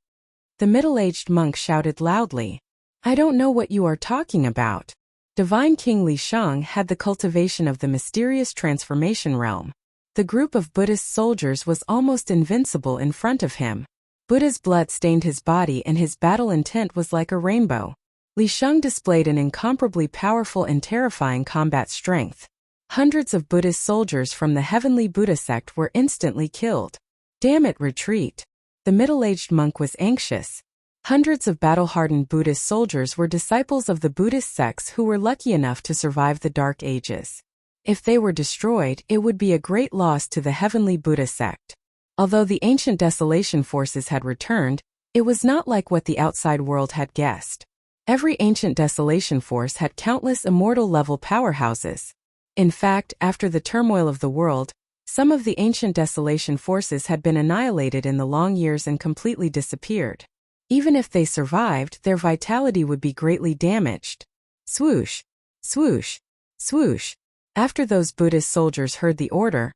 The middle-aged monk shouted loudly. I don't know what you are talking about. Divine King Li Shang had the cultivation of the mysterious transformation realm. The group of Buddhist soldiers was almost invincible in front of him. Buddha's blood stained his body and his battle intent was like a rainbow. Li Shang displayed an incomparably powerful and terrifying combat strength. Hundreds of Buddhist soldiers from the heavenly Buddha sect were instantly killed. Damn it, retreat. The middle-aged monk was anxious. Hundreds of battle-hardened Buddhist soldiers were disciples of the Buddhist sects who were lucky enough to survive the Dark Ages. If they were destroyed, it would be a great loss to the heavenly Buddha sect. Although the ancient desolation forces had returned, it was not like what the outside world had guessed. Every ancient desolation force had countless immortal-level powerhouses. In fact, after the turmoil of the world, some of the ancient desolation forces had been annihilated in the long years and completely disappeared. Even if they survived, their vitality would be greatly damaged. Swoosh! Swoosh! Swoosh! After those Buddhist soldiers heard the order,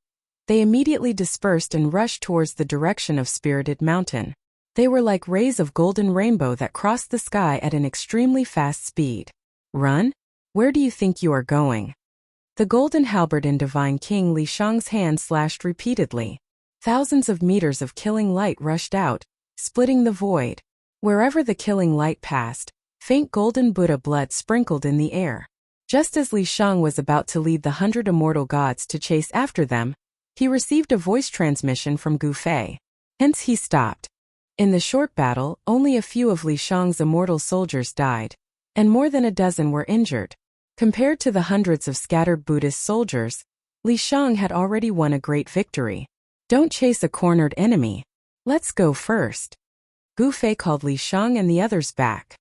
they immediately dispersed and rushed towards the direction of Spirited Mountain. They were like rays of golden rainbow that crossed the sky at an extremely fast speed. Run? Where do you think you are going? The golden halberd in Divine King Li Shang's hand slashed repeatedly. Thousands of meters of killing light rushed out, splitting the void. Wherever the killing light passed, faint golden Buddha blood sprinkled in the air. Just as Li Shang was about to lead the 100 immortal gods to chase after them, he received a voice transmission from Gu Fei. Hence he stopped. In the short battle, only a few of Li Shang's immortal soldiers died, and more than a dozen were injured. Compared to the hundreds of scattered Buddhist soldiers, Li Shang had already won a great victory. Don't chase a cornered enemy. Let's go first. Gu Fei called Li Shang and the others back.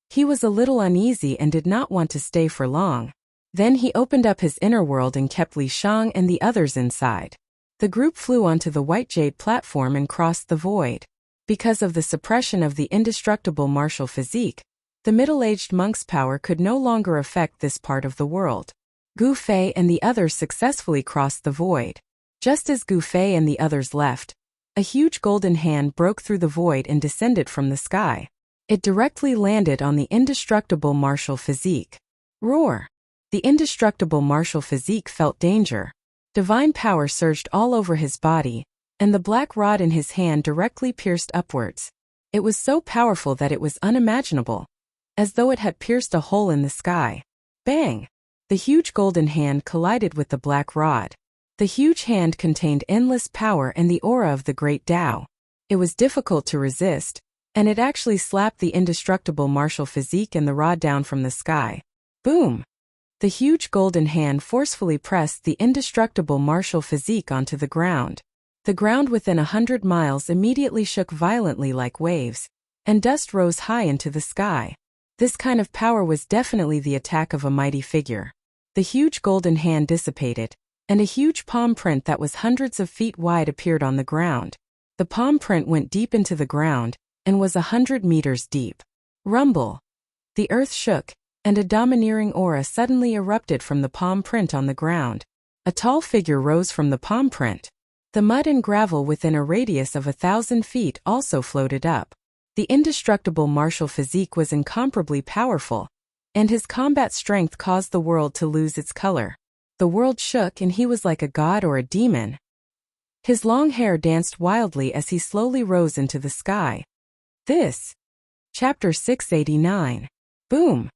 He was a little uneasy and did not want to stay for long. Then he opened up his inner world and kept Li Shang and the others inside. The group flew onto the white jade platform and crossed the void. Because of the suppression of the indestructible martial physique, the middle-aged monk's power could no longer affect this part of the world. Gu Fei and the others successfully crossed the void. Just as Gu Fei and the others left, a huge golden hand broke through the void and descended from the sky. It directly landed on the indestructible martial physique. Roar! The indestructible martial physique felt danger. Divine power surged all over his body, and the black rod in his hand directly pierced upwards. It was so powerful that it was unimaginable, as though it had pierced a hole in the sky. Bang! The huge golden hand collided with the black rod. The huge hand contained endless power and the aura of the great Tao. It was difficult to resist, and it actually slapped the indestructible martial physique and the rod down from the sky. Boom! The huge golden hand forcefully pressed the indestructible martial physique onto the ground. The ground within 100 miles immediately shook violently like waves, and dust rose high into the sky. This kind of power was definitely the attack of a mighty figure. The huge golden hand dissipated, and a huge palm print that was hundreds of feet wide appeared on the ground. The palm print went deep into the ground, and was 100 meters deep. Rumble! The earth shook, and a domineering aura suddenly erupted from the palm print on the ground. A tall figure rose from the palm print. The mud and gravel within a radius of 1,000 feet also floated up. The indestructible martial physique was incomparably powerful, and his combat strength caused the world to lose its color. The world shook and he was like a god or a demon. His long hair danced wildly as he slowly rose into the sky. This. Chapter 689. Boom!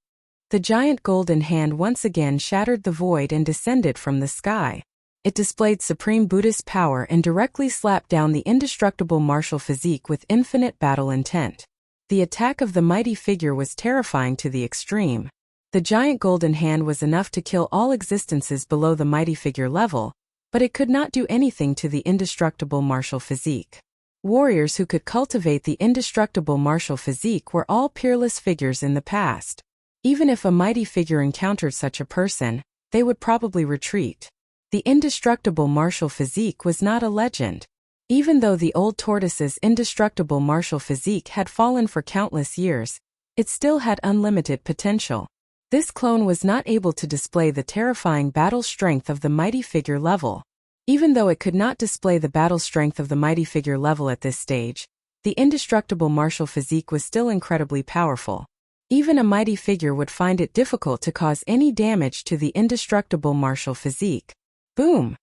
The giant golden hand once again shattered the void and descended from the sky. It displayed supreme Buddhist power and directly slapped down the indestructible martial physique with infinite battle intent. The attack of the mighty figure was terrifying to the extreme. The giant golden hand was enough to kill all existences below the mighty figure level, but it could not do anything to the indestructible martial physique. Warriors who could cultivate the indestructible martial physique were all peerless figures in the past. Even if a mighty figure encountered such a person, they would probably retreat. The indestructible martial physique was not a legend. Even though the old tortoise's indestructible martial physique had fallen for countless years, it still had unlimited potential. This clone was not able to display the terrifying battle strength of the mighty figure level. Even though it could not display the battle strength of the mighty figure level at this stage, the indestructible martial physique was still incredibly powerful. Even a mighty figure would find it difficult to cause any damage to the indestructible martial physique. Boom!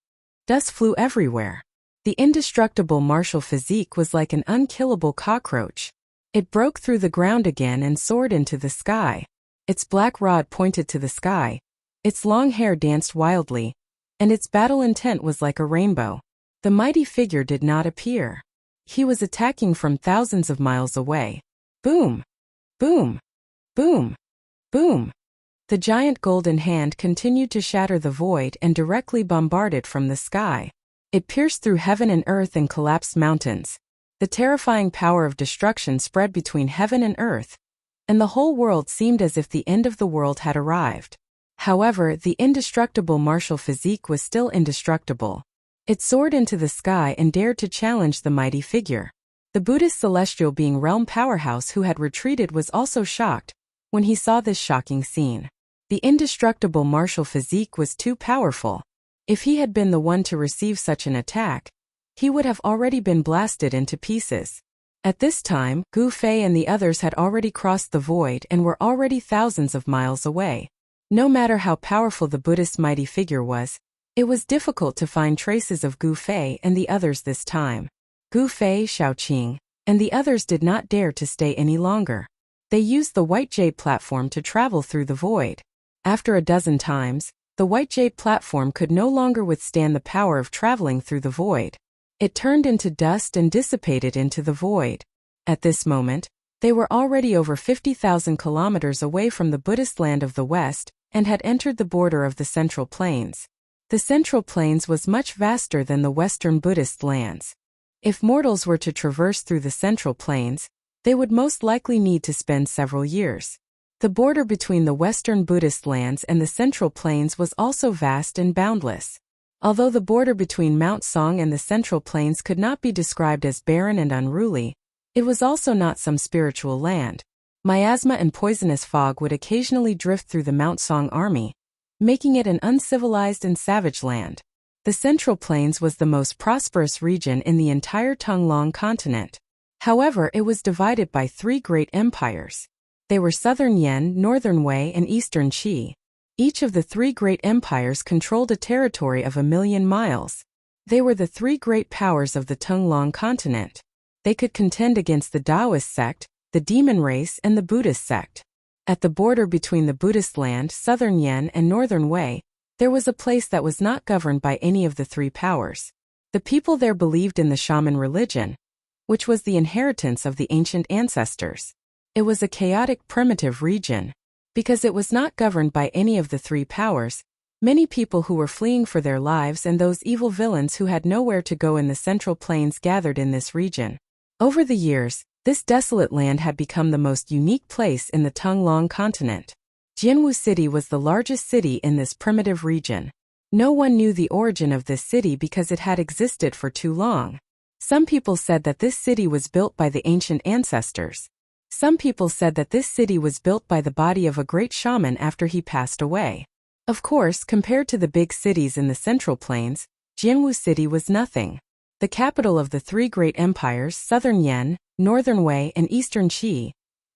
Dust flew everywhere. The indestructible martial physique was like an unkillable cockroach. It broke through the ground again and soared into the sky. Its black rod pointed to the sky. Its long hair danced wildly, and its battle intent was like a rainbow. The mighty figure did not appear. He was attacking from thousands of miles away. Boom! Boom! Boom! Boom! The giant golden hand continued to shatter the void and directly bombard it from the sky. It pierced through heaven and earth and collapsed mountains. The terrifying power of destruction spread between heaven and earth, and the whole world seemed as if the end of the world had arrived. However, the indestructible martial physique was still indestructible. It soared into the sky and dared to challenge the mighty figure. The Buddhist celestial being realm powerhouse who had retreated was also shocked when he saw this shocking scene. The indestructible martial physique was too powerful. If he had been the one to receive such an attack, he would have already been blasted into pieces. At this time, Gu Fei and the others had already crossed the void and were already thousands of miles away. No matter how powerful the Buddhist mighty figure was, it was difficult to find traces of Gu Fei and the others this time. Gu Fei, Shaoqing, and the others did not dare to stay any longer. They used the white jade platform to travel through the void. After a dozen times, the white jade platform could no longer withstand the power of traveling through the void. It turned into dust and dissipated into the void. At this moment, they were already over 50,000 kilometers away from the Buddhist land of the West and had entered the border of the Central Plains. The Central Plains was much vaster than the Western Buddhist lands. If mortals were to traverse through the Central Plains, they would most likely need to spend several years. The border between the Western Buddhist lands and the Central Plains was also vast and boundless. Although the border between Mount Song and the Central Plains could not be described as barren and unruly, it was also not some spiritual land. Miasma and poisonous fog would occasionally drift through the Mount Song army, making it an uncivilized and savage land. The Central Plains was the most prosperous region in the entire Tunglong continent. However, it was divided by three great empires. They were Southern Yan, Northern Wei, and Eastern Qi. Each of the three great empires controlled a territory of 1,000,000 miles. They were the three great powers of the Tunglong continent. They could contend against the Taoist sect, the demon race, and the Buddhist sect. At the border between the Buddhist land, Southern Yan, and Northern Wei, there was a place that was not governed by any of the three powers. The people there believed in the shaman religion, which was the inheritance of the ancient ancestors. It was a chaotic, primitive region. Because it was not governed by any of the three powers, many people who were fleeing for their lives and those evil villains who had nowhere to go in the Central Plains gathered in this region. Over the years, this desolate land had become the most unique place in the Tunglong continent. Jianwu City was the largest city in this primitive region. No one knew the origin of this city because it had existed for too long. Some people said that this city was built by the ancient ancestors. Some people said that this city was built by the body of a great shaman after he passed away. Of course, compared to the big cities in the Central Plains, Jianwu City was nothing. The capital of the three great empires, Southern Yan, Northern Wei, and Eastern Qi,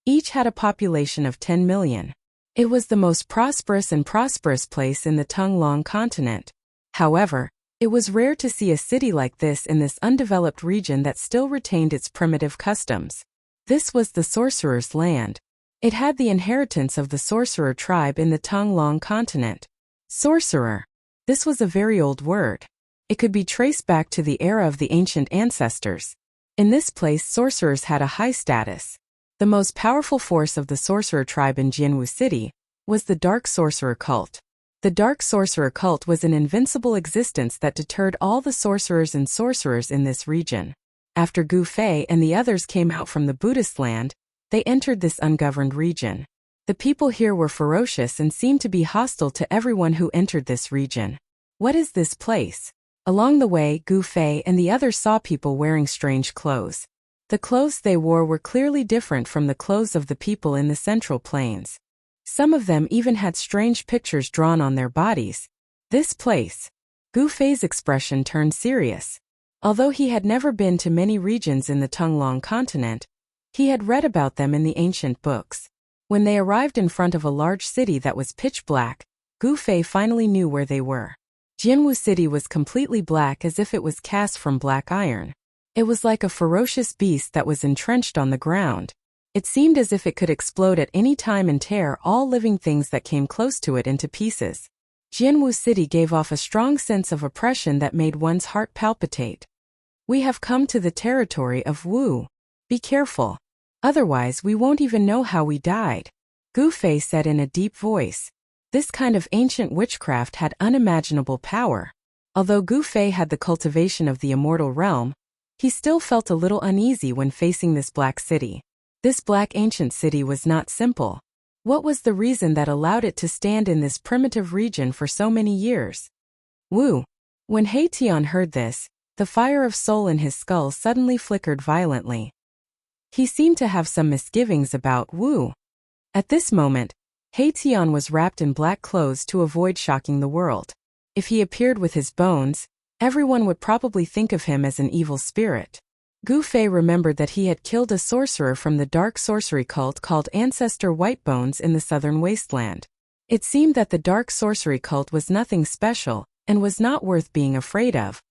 each had a population of 10 million. It was the most prosperous place in the Tunglong continent. However, it was rare to see a city like this in this undeveloped region that still retained its primitive customs. This was the sorcerer's land. It had the inheritance of the sorcerer tribe in the Tunglong continent. Sorcerer. This was a very old word. It could be traced back to the era of the ancient ancestors. In this place, sorcerers had a high status. The most powerful force of the sorcerer tribe in Jianwu City was the Dark Sorcerer cult. The Dark Sorcerer cult was an invincible existence that deterred all the sorcerers and sorcerers in this region. After Gu Fei and the others came out from the Buddhist land, they entered this ungoverned region. The people here were ferocious and seemed to be hostile to everyone who entered this region. What is this place? Along the way, Gu Fei and the others saw people wearing strange clothes. The clothes they wore were clearly different from the clothes of the people in the Central Plains. Some of them even had strange pictures drawn on their bodies. This place. Gu Fei's expression turned serious. Although he had never been to many regions in the Tunglong continent, he had read about them in the ancient books. When they arrived in front of a large city that was pitch black, Gu Fei finally knew where they were. Jianwu City was completely black as if it was cast from black iron. It was like a ferocious beast that was entrenched on the ground. It seemed as if it could explode at any time and tear all living things that came close to it into pieces. Jianwu City gave off a strong sense of oppression that made one's heart palpitate. We have come to the territory of Wu. Be careful. Otherwise we won't even know how we died. Gu Fei said in a deep voice. This kind of ancient witchcraft had unimaginable power. Although Gu Fei had the cultivation of the immortal realm, he still felt a little uneasy when facing this black city. This black ancient city was not simple. What was the reason that allowed it to stand in this primitive region for so many years? Wu. When He Tian heard this, the fire of soul in his skull suddenly flickered violently. He seemed to have some misgivings about Wu. At this moment, He Tian was wrapped in black clothes to avoid shocking the world. If he appeared with his bones, everyone would probably think of him as an evil spirit. Gu Fei remembered that he had killed a sorcerer from the dark sorcery cult called Ancestor Whitebones in the southern wasteland. It seemed that the dark sorcery cult was nothing special and was not worth being afraid of.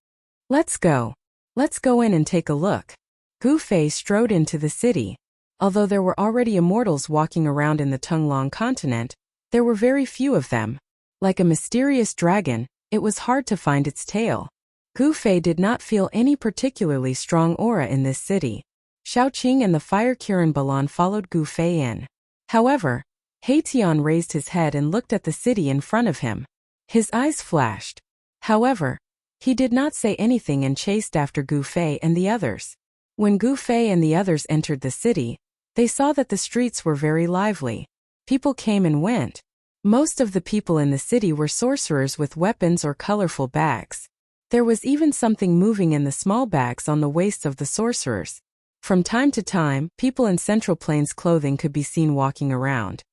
Let's go. Let's go in and take a look. Gu Fei strode into the city. Although there were already immortals walking around in the Tunglong continent, there were very few of them. Like a mysterious dragon, it was hard to find its tail. Gu Fei did not feel any particularly strong aura in this city. Xiaoqing and the fire Kirin Balan followed Gu Fei in. However, He Tian raised his head and looked at the city in front of him. His eyes flashed. However, he did not say anything and chased after Gu Fei and the others. When Gu Fei and the others entered the city, they saw that the streets were very lively. People came and went. Most of the people in the city were sorcerers with weapons or colorful bags. There was even something moving in the small bags on the waists of the sorcerers. From time to time, people in Central Plains clothing could be seen walking around.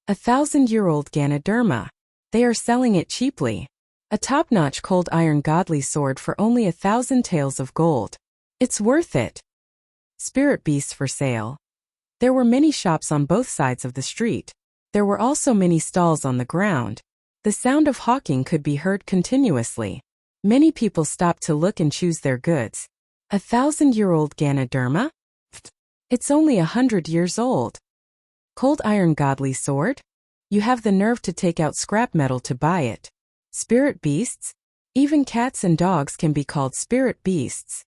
1,000-year-old Ganoderma. They are selling it cheaply. A top-notch cold iron godly sword for only 1,000 taels of gold. It's worth it. Spirit beasts for sale. There were many shops on both sides of the street. There were also many stalls on the ground. The sound of hawking could be heard continuously. Many people stopped to look and choose their goods. 1,000-year-old Ganoderma? It's only 100 years old. Cold iron godly sword? You have the nerve to take out scrap metal to buy it. Spirit beasts? Even cats and dogs can be called spirit beasts.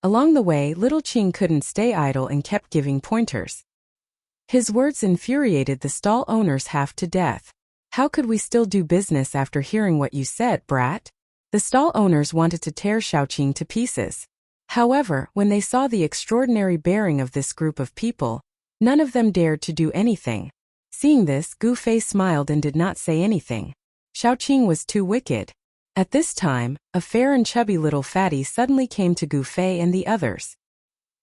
Along the way, little Qing couldn't stay idle and kept giving pointers. His words infuriated the stall owners half to death. How could we still do business after hearing what you said, brat? The stall owners wanted to tear Xiaoqing to pieces. However, when they saw the extraordinary bearing of this group of people, none of them dared to do anything. Seeing this, Gu Fei smiled and did not say anything. Xiaoqing was too wicked. At this time, a fair and chubby little fatty suddenly came to Gu Fei and the others.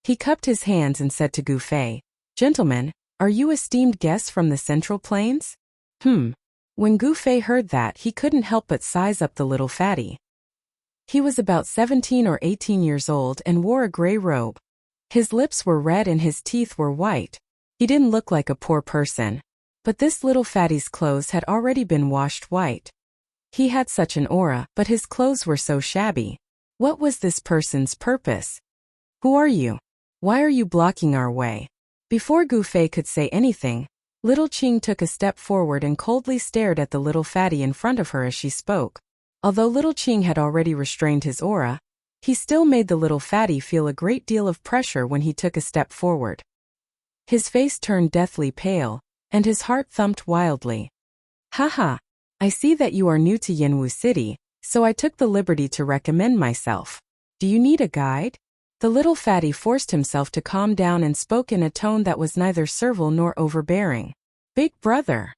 He cupped his hands and said to Gu Fei, "Gentlemen, are you esteemed guests from the Central Plains?" When Gu Fei heard that, he couldn't help but size up the little fatty. He was about 17 or 18 years old and wore a gray robe. His lips were red and his teeth were white. He didn't look like a poor person. But this little fatty's clothes had already been washed white. He had such an aura, but his clothes were so shabby. What was this person's purpose? Who are you? Why are you blocking our way? Before Gu Fei could say anything, little Qing took a step forward and coldly stared at the little fatty in front of her as she spoke. Although little Qing had already restrained his aura, he still made the little fatty feel a great deal of pressure when he took a step forward. His face turned deathly pale, and his heart thumped wildly. "Haha, I see that you are new to Yanwu City, so I took the liberty to recommend myself. Do you need a guide?" The little fatty forced himself to calm down and spoke in a tone that was neither servile nor overbearing. "Big brother."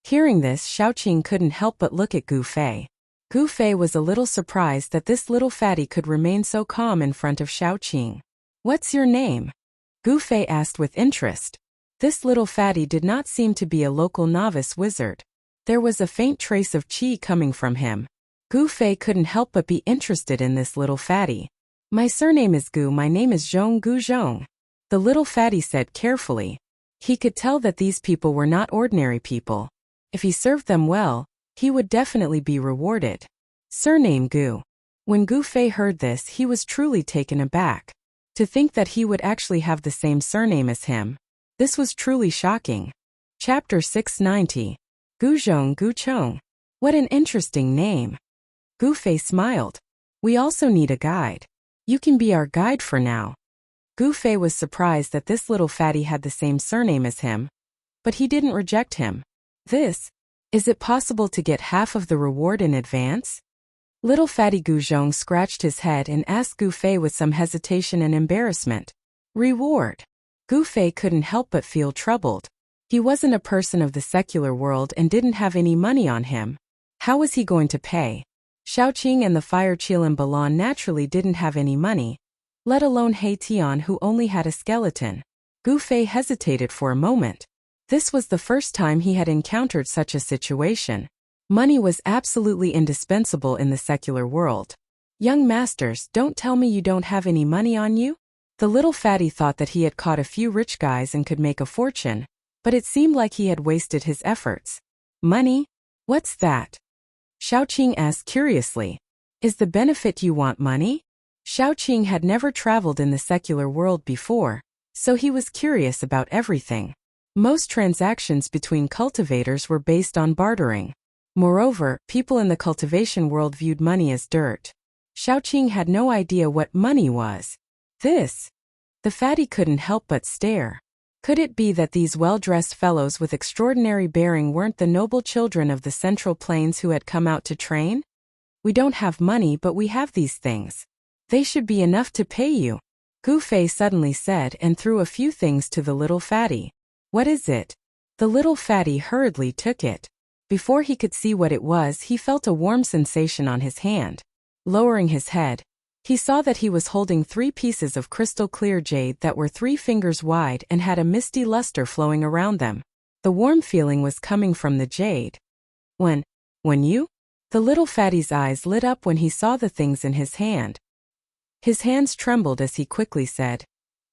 Hearing this, Xiaoqing couldn't help but look at Gu Fei. Gu Fei was a little surprised that this little fatty could remain so calm in front of Xiaoqing. "What's your name?" Gu Fei asked with interest. This little fatty did not seem to be a local novice wizard. There was a faint trace of qi coming from him. Gu Fei couldn't help but be interested in this little fatty. "My surname is Gu. My name is Zhong Gu Zhong," the little fatty said carefully. He could tell that these people were not ordinary people. If he served them well, he would definitely be rewarded. Surname Gu. When Gu Fei heard this, he was truly taken aback. To think that he would actually have the same surname as him. This was truly shocking. Chapter 690. Gu Zhong Gu Chong. What an interesting name. Gu Fei smiled. "We also need a guide. You can be our guide for now." Gu Fei was surprised that this little fatty had the same surname as him. But he didn't reject him. Is it possible to get half of the reward in advance? Little fatty Gu Zhong scratched his head and asked Gu Fei with some hesitation and embarrassment. "Reward?" Gu Fei couldn't help but feel troubled. He wasn't a person of the secular world and didn't have any money on him. How was he going to pay? Xiaoqing and the fire Qilin Balan naturally didn't have any money, let alone He Tian who only had a skeleton. Gu Fei hesitated for a moment. This was the first time he had encountered such a situation. Money was absolutely indispensable in the secular world. "Young masters, don't tell me you don't have any money on you?" The little fatty thought that he had caught a few rich guys and could make a fortune, but it seemed like he had wasted his efforts. "Money? What's that?" Xiaoqing asked curiously. "Is the benefit you want money?" Xiaoqing had never traveled in the secular world before, so he was curious about everything. Most transactions between cultivators were based on bartering. Moreover, people in the cultivation world viewed money as dirt. Xiaoqing had no idea what money was. This? The fatty couldn't help but stare. Could it be that these well-dressed fellows with extraordinary bearing weren't the noble children of the Central Plains who had come out to train? We don't have money, but we have these things. They should be enough to pay you, Gu Fei suddenly said and threw a few things to the little fatty. What is it? The little fatty hurriedly took it. Before he could see what it was, he felt a warm sensation on his hand. Lowering his head, he saw that he was holding 3 pieces of crystal-clear jade that were 3 fingers wide and had a misty luster flowing around them. The warm feeling was coming from the jade. When you? The little fatty's eyes lit up when he saw the things in his hand. His hands trembled as he quickly said,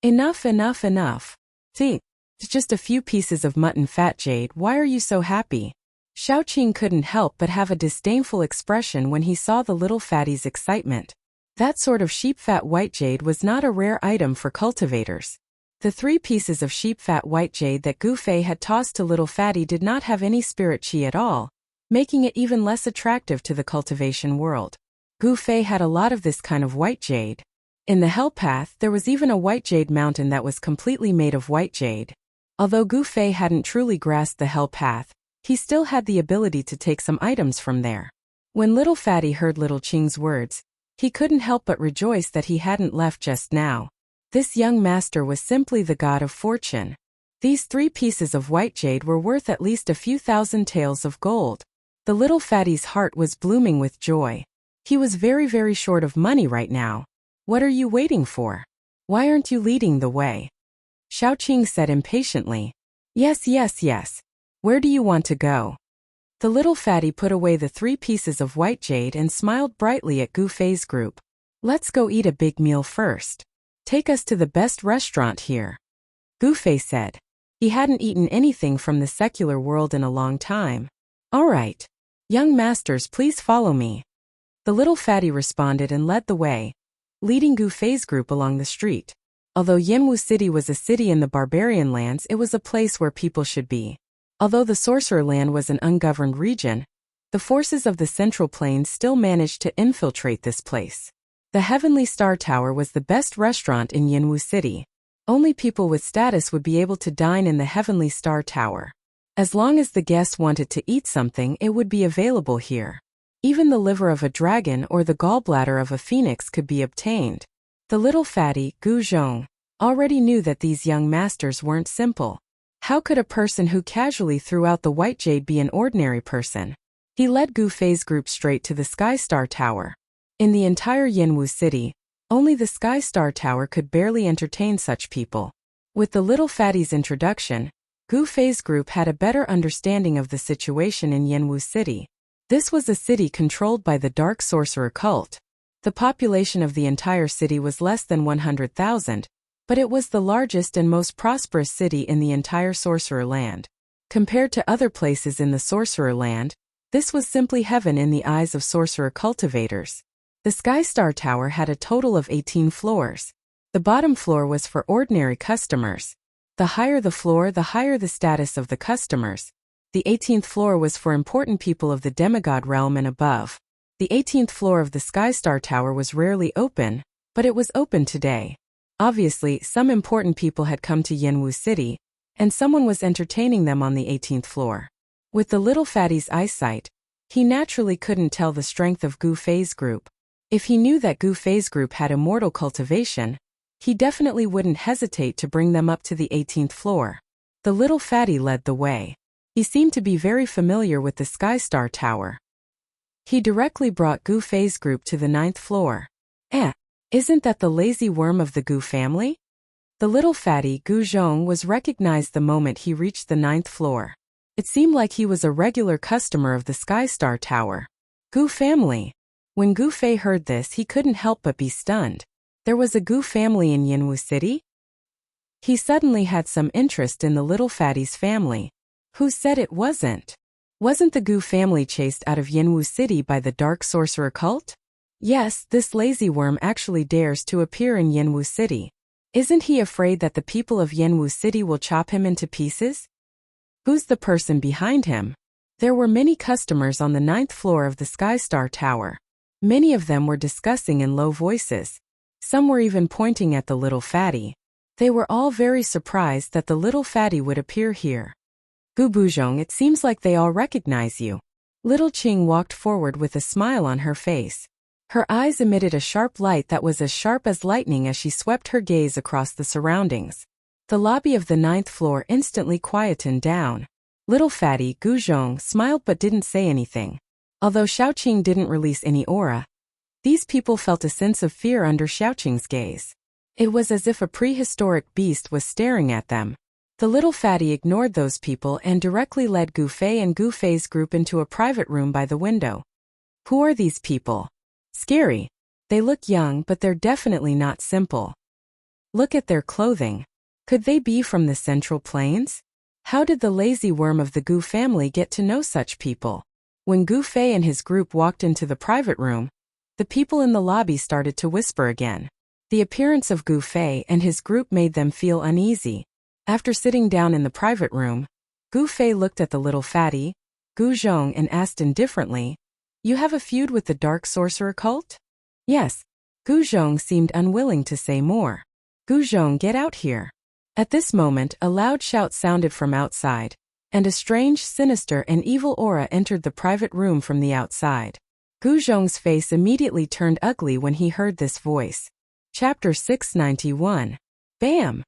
Enough, enough, enough. See, it's just a few pieces of mutton fat jade, why are you so happy? Xiaoqing couldn't help but have a disdainful expression when he saw the little fatty's excitement. That sort of sheep fat white jade was not a rare item for cultivators. The 3 pieces of sheep fat white jade that Gu Fei had tossed to little fatty did not have any spirit chi at all, making it even less attractive to the cultivation world. Gu Fei had a lot of this kind of white jade. In the Hell Path, there was even a white jade mountain that was completely made of white jade. Although Gu Fei hadn't truly grasped the Hell Path, he still had the ability to take some items from there. When little fatty heard little Qing's words, he couldn't help but rejoice that he hadn't left just now. This young master was simply the god of fortune. These 3 pieces of white jade were worth at least a few thousand taels of gold. The little fatty's heart was blooming with joy. He was very, very short of money right now. What are you waiting for? Why aren't you leading the way? Xiaoqing said impatiently. Yes, yes, yes. Where do you want to go? The little fatty put away the 3 pieces of white jade and smiled brightly at Gu Fei's group. Let's go eat a big meal first. Take us to the best restaurant here. Gu Fei said. He hadn't eaten anything from the secular world in a long time. All right. Young masters, please follow me. The little fatty responded and led the way, leading Gu Fei's group along the street. Although Yanwu City was a city in the barbarian lands, it was a place where people should be. Although the Sorcerer Land was an ungoverned region, the forces of the Central Plains still managed to infiltrate this place. The Heavenly Star Tower was the best restaurant in Yanwu City. Only people with status would be able to dine in the Heavenly Star Tower. As long as the guests wanted to eat something, it would be available here. Even the liver of a dragon or the gallbladder of a phoenix could be obtained. The little fatty, Gu Zhong, already knew that these young masters weren't simple. How could a person who casually threw out the white jade be an ordinary person? He led Gu Fei's group straight to the Sky Star Tower. In the entire Yanwu City, only the Sky Star Tower could barely entertain such people. With the little fatty's introduction, Gu Fei's group had a better understanding of the situation in Yanwu City. This was a city controlled by the Dark Sorcerer cult. The population of the entire city was less than 100,000, but it was the largest and most prosperous city in the entire Sorcerer Land. Compared to other places in the Sorcerer Land, this was simply heaven in the eyes of sorcerer cultivators. The Sky Star Tower had a total of 18 floors. The bottom floor was for ordinary customers. The higher the floor, the higher the status of the customers. The 18th floor was for important people of the demigod realm and above. The 18th floor of the Sky Star Tower was rarely open, but it was open today. Obviously, some important people had come to Yanwu City, and someone was entertaining them on the 18th floor. With the little fatty's eyesight, he naturally couldn't tell the strength of Gu Fei's group. If he knew that Gu Fei's group had immortal cultivation, he definitely wouldn't hesitate to bring them up to the 18th floor. The little fatty led the way. He seemed to be very familiar with the Sky Star Tower. He directly brought Gu Fei's group to the 9th floor. Isn't that the lazy worm of the Gu family? The little fatty, Gu Zhong, was recognized the moment he reached the 9th floor. It seemed like he was a regular customer of the Sky Star Tower. Gu family. When Gu Fei heard this, he couldn't help but be stunned. There was a Gu family in Yanwu City? He suddenly had some interest in the little fatty's family. Who said it wasn't? Wasn't the Gu family chased out of Yanwu City by the Dark Sorcerer cult? Yes, this lazy worm actually dares to appear in Yanwu City. Isn't he afraid that the people of Yanwu City will chop him into pieces? Who's the person behind him? There were many customers on the 9th floor of the Skystar Tower. Many of them were discussing in low voices. Some were even pointing at the little fatty. They were all very surprised that the little fatty would appear here. Gu Buzhong, it seems like they all recognize you. Little Qing walked forward with a smile on her face. Her eyes emitted a sharp light that was as sharp as lightning as she swept her gaze across the surroundings. The lobby of the 9th floor instantly quietened down. Little fatty Gu Zhong smiled but didn't say anything. Although Xiaoqing didn't release any aura, these people felt a sense of fear under Xiaoqing's gaze. It was as if a prehistoric beast was staring at them. The little fatty ignored those people and directly led Gu Fei and Gu Fei's group into a private room by the window. Who are these people? Scary. They look young, but they're definitely not simple. Look at their clothing. Could they be from the Central Plains? How did the lazy worm of the Gu family get to know such people? When Gu Fei and his group walked into the private room, the people in the lobby started to whisper again. The appearance of Gu Fei and his group made them feel uneasy. After sitting down in the private room, Gu Fei looked at the little fatty, Gu Zhong, and asked indifferently, "You have a feud with the Dark Sorcerer cult?" "Yes." Gu Zhong seemed unwilling to say more. "Gu Zhong, get out here." At this moment, a loud shout sounded from outside, and a strange, sinister, and evil aura entered the private room from the outside. Gu Zhong's face immediately turned ugly when he heard this voice. Chapter 691. Bam!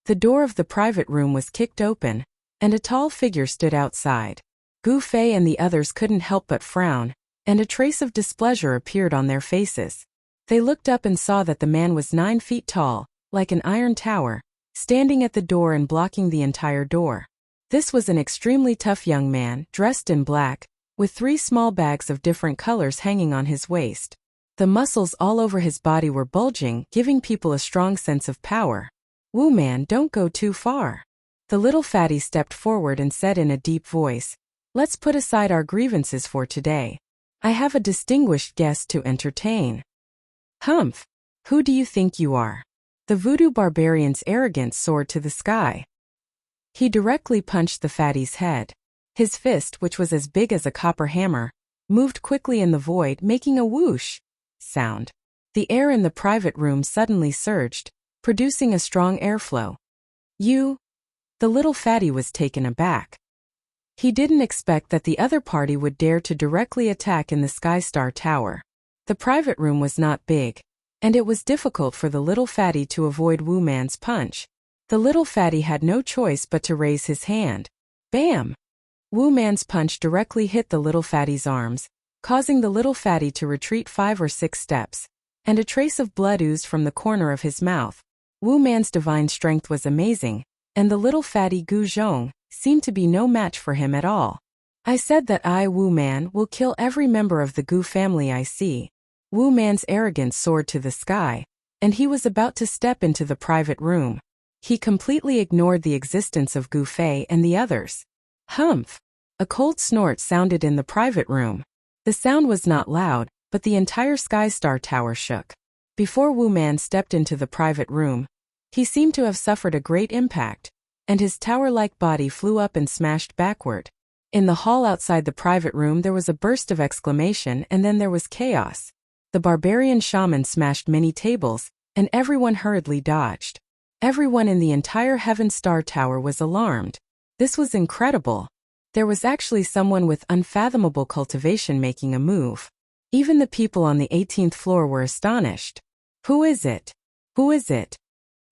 The door of the private room was kicked open, and a tall figure stood outside. Gu Fei and the others couldn't help but frown, and a trace of displeasure appeared on their faces. They looked up and saw that the man was 9 feet tall, like an iron tower, standing at the door and blocking the entire door. This was an extremely tough young man, dressed in black, with 3 small bags of different colors hanging on his waist. The muscles all over his body were bulging, giving people a strong sense of power. "Wu man, don't go too far." The little fatty stepped forward and said in a deep voice, "Let's put aside our grievances for today. I have a distinguished guest to entertain." "Humph! Who do you think you are?" The voodoo barbarian's arrogance soared to the sky. He directly punched the fatty's head. His fist, which was as big as a copper hammer, moved quickly in the void, making a whoosh sound. The air in the private room suddenly surged, producing a strong airflow. "You?" The little fatty was taken aback. He didn't expect that the other party would dare to directly attack in the Skystar Tower. The private room was not big, and it was difficult for the little fatty to avoid Wu Man's punch. The little fatty had no choice but to raise his hand. Bam! Wu Man's punch directly hit the little fatty's arms, causing the little fatty to retreat 5 or 6 steps, and a trace of blood oozed from the corner of his mouth. Wu Man's divine strength was amazing, and the little fatty Gu Zhong seemed to be no match for him at all. "I said that I, Wu Man, will kill every member of the Gu family I see." Wu Man's arrogance soared to the sky, and he was about to step into the private room. He completely ignored the existence of Gu Fei and the others. Humph! A cold snort sounded in the private room. The sound was not loud, but the entire Skystar Tower shook. Before Wu Man stepped into the private room, he seemed to have suffered a great impact, and his tower-like body flew up and smashed backward. In the hall outside the private room there was a burst of exclamation, and then there was chaos. The barbarian shaman smashed many tables, and everyone hurriedly dodged. Everyone in the entire Heaven Star Tower was alarmed. This was incredible. There was actually someone with unfathomable cultivation making a move. Even the people on the 18th floor were astonished. "Who is it? Who is it?"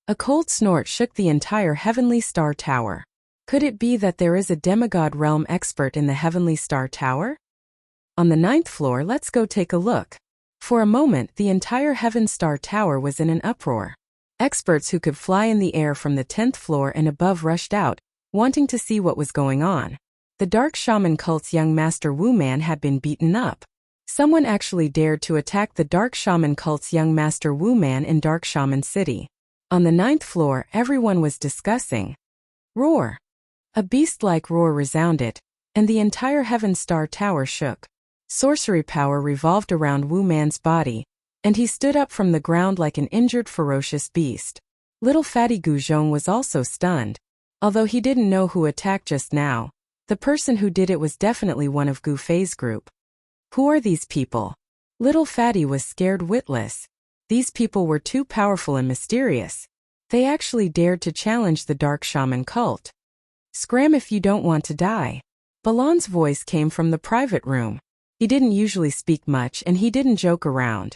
A cold snort shook the entire Heavenly Star Tower. Could it be that there is a demigod realm expert in the Heavenly Star Tower? On the 9th floor, let's go take a look. For a moment, the entire Heaven Star Tower was in an uproar. Experts who could fly in the air from the 10th floor and above rushed out, wanting to see what was going on. The Dark Shaman cult's young master Wu Man had been beaten up. Someone actually dared to attack the Dark Shaman cult's young master Wu Man in Dark Shaman City. On the 9th floor, everyone was discussing. Roar! A beast-like roar resounded, and the entire Heaven Star Tower shook. Sorcery power revolved around Wu Man's body, and he stood up from the ground like an injured ferocious beast. Little fatty Gu Zhong was also stunned. Although he didn't know who attacked just now, the person who did it was definitely one of Gu Fei's group. Who are these people? Little fatty was scared witless. These people were too powerful and mysterious. They actually dared to challenge the dark shaman cult. Scram if you don't want to die. Balan's voice came from the private room. He didn't usually speak much and he didn't joke around.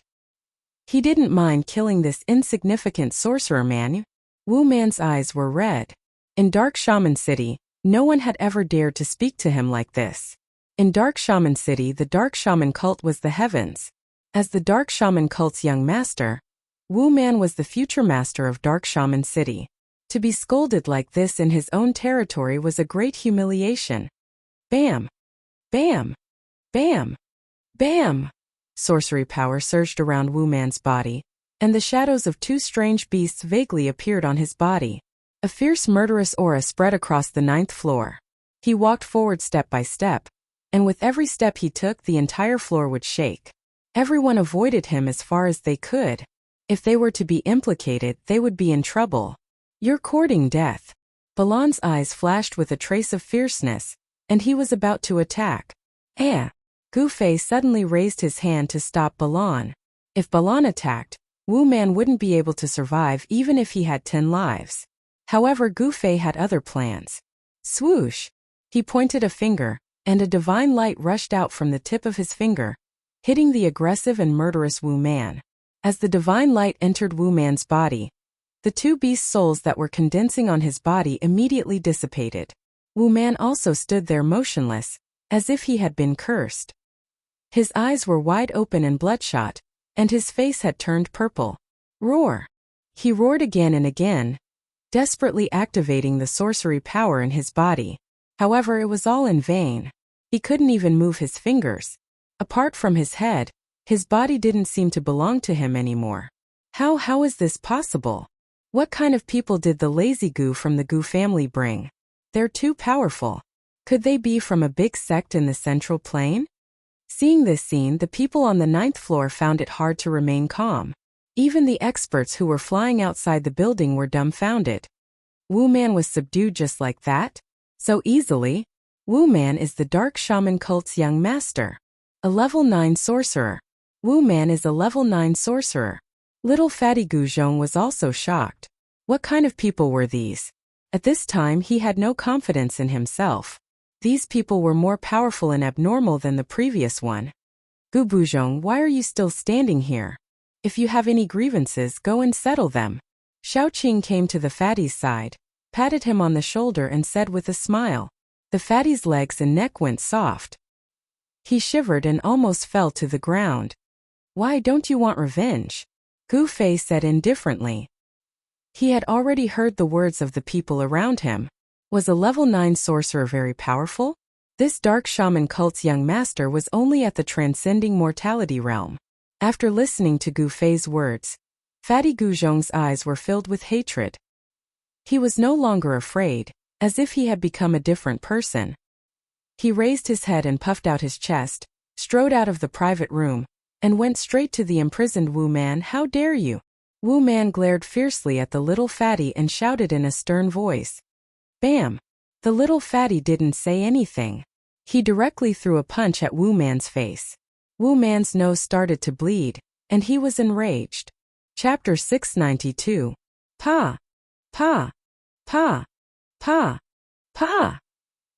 He didn't mind killing this insignificant sorcerer man. Wu Man's eyes were red. In Dark Shaman City, no one had ever dared to speak to him like this. In Dark Shaman City, the Dark Shaman cult was the heavens. As the Dark Shaman cult's young master, Wu Man was the future master of Dark Shaman City. To be scolded like this in his own territory was a great humiliation. Bam! Bam! Bam! Bam! Sorcery power surged around Wu Man's body, and the shadows of two strange beasts vaguely appeared on his body. A fierce murderous aura spread across the 9th floor. He walked forward step by step, and with every step he took the entire floor would shake. Everyone avoided him as far as they could. If they were to be implicated, they would be in trouble. You're courting death. Balan's eyes flashed with a trace of fierceness, and he was about to attack. Gu Fei suddenly raised his hand to stop Balan. If Balan attacked, Wu Man wouldn't be able to survive even if he had 10 lives. However, Gu Fei had other plans. Swoosh! He pointed a finger, and a divine light rushed out from the tip of his finger, hitting the aggressive and murderous Wu Man. As the divine light entered Wu Man's body, the two beast souls that were condensing on his body immediately dissipated. Wu Man also stood there motionless, as if he had been cursed. His eyes were wide open and bloodshot, and his face had turned purple. Roar! He roared again and again, desperately activating the sorcery power in his body. However, it was all in vain. He couldn't even move his fingers. Apart from his head, his body didn't seem to belong to him anymore. How is this possible? What kind of people did the lazy Gu from the Gu family bring? They're too powerful. Could they be from a big sect in the Central Plain? Seeing this scene, the people on the 9th floor found it hard to remain calm. Even the experts who were flying outside the building were dumbfounded. Wu Man was subdued just like that? So easily? Wu Man is the Dark Shaman cult's young master. A level 9 sorcerer. Wu Man is a level 9 sorcerer. Little fatty Gu Zhong was also shocked. What kind of people were these? At this time he had no confidence in himself. These people were more powerful and abnormal than the previous one. Gu Buzhong, why are you still standing here? If you have any grievances, go and settle them. Xiaoqing came to the fatty's side, patted him on the shoulder and said with a smile. The fatty's legs and neck went soft. He shivered and almost fell to the ground. Why don't you want revenge? Gu Fei said indifferently. He had already heard the words of the people around him. Was a level 9 sorcerer very powerful? This Dark Shaman cult's young master was only at the transcending mortality realm. After listening to Gu Fei's words, Fatty Gu Zhong's eyes were filled with hatred. He was no longer afraid, as if he had become a different person. He raised his head and puffed out his chest, strode out of the private room, and went straight to the imprisoned Wu Man. How dare you? Wu Man glared fiercely at the little fatty and shouted in a stern voice. Bam! The little fatty didn't say anything. He directly threw a punch at Wu Man's face. Wu Man's nose started to bleed, and he was enraged. Chapter 692. Pa! Pa! Pa! Pa! Pa!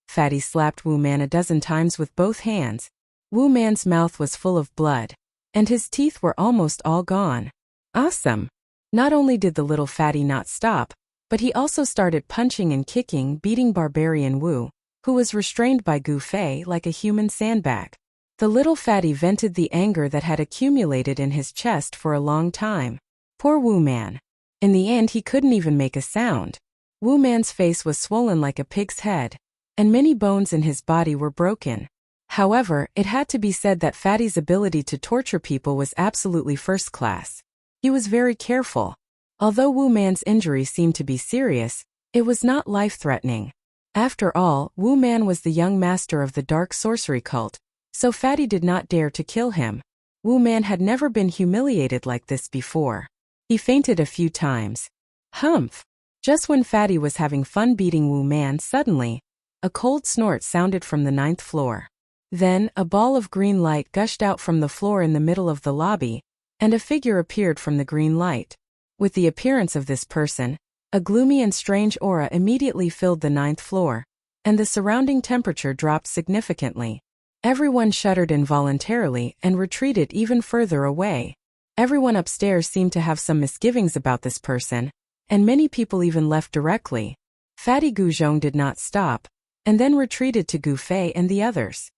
Fatty slapped Wu Man a dozen times with both hands. Wu Man's mouth was full of blood, and his teeth were almost all gone. Awesome! Not only did the little fatty not stop, but he also started punching and kicking, beating Barbarian Wu, who was restrained by Gu Fei like a human sandbag. The little fatty vented the anger that had accumulated in his chest for a long time. Poor Wu Man. In the end he couldn't even make a sound. Wu Man's face was swollen like a pig's head, and many bones in his body were broken. However, it had to be said that Fatty's ability to torture people was absolutely first class. He was very careful. Although Wu Man's injury seemed to be serious, it was not life-threatening. After all, Wu Man was the young master of the dark sorcery cult, So Fatty did not dare to kill him. Wu Man had never been humiliated like this before. He fainted a few times. Humph! Just when Fatty was having fun beating Wu Man, suddenly, a cold snort sounded from the 9th floor. Then, a ball of green light gushed out from the floor in the middle of the lobby, and a figure appeared from the green light. With the appearance of this person, a gloomy and strange aura immediately filled the 9th floor, and the surrounding temperature dropped significantly. Everyone shuddered involuntarily and retreated even further away. Everyone upstairs seemed to have some misgivings about this person, and many people even left directly. Fatty Guzhong did not stop, and then retreated to Gu Fei and the others.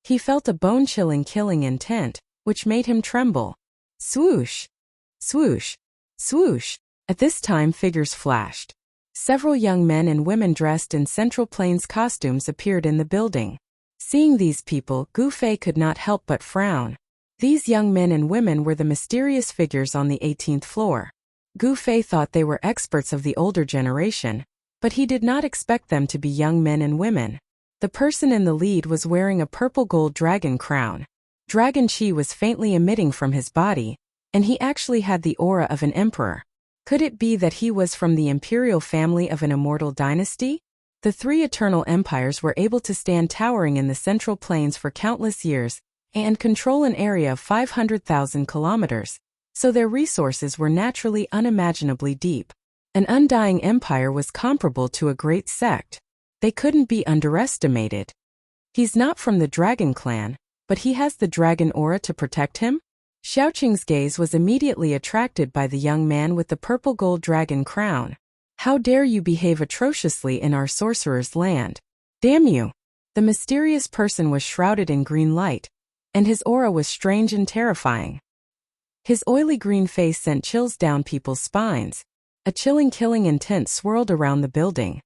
He felt a bone-chilling killing intent, which made him tremble. Swoosh! Swoosh! Swoosh! At this time figures flashed. Several young men and women dressed in Central Plains costumes appeared in the building. Seeing these people, Gu Fei could not help but frown. These young men and women were the mysterious figures on the 18th floor. Gu Fei thought they were experts of the older generation, but he did not expect them to be young men and women. The person in the lead was wearing a purple gold dragon crown. Dragon chi was faintly emitting from his body, and he actually had the aura of an emperor. Could it be that he was from the imperial family of an immortal dynasty? The 3 eternal empires were able to stand towering in the Central Plains for countless years and control an area of 500,000 kilometers, so their resources were naturally unimaginably deep. An undying empire was comparable to a great sect. They couldn't be underestimated. He's not from the dragon clan, but he has the dragon aura to protect him? Xiaoqing's gaze was immediately attracted by the young man with the purple gold dragon crown. How dare you behave atrociously in our sorcerer's land? Damn you! The mysterious person was shrouded in green light, and his aura was strange and terrifying. His oily green face sent chills down people's spines. A chilling killing intent swirled around the building.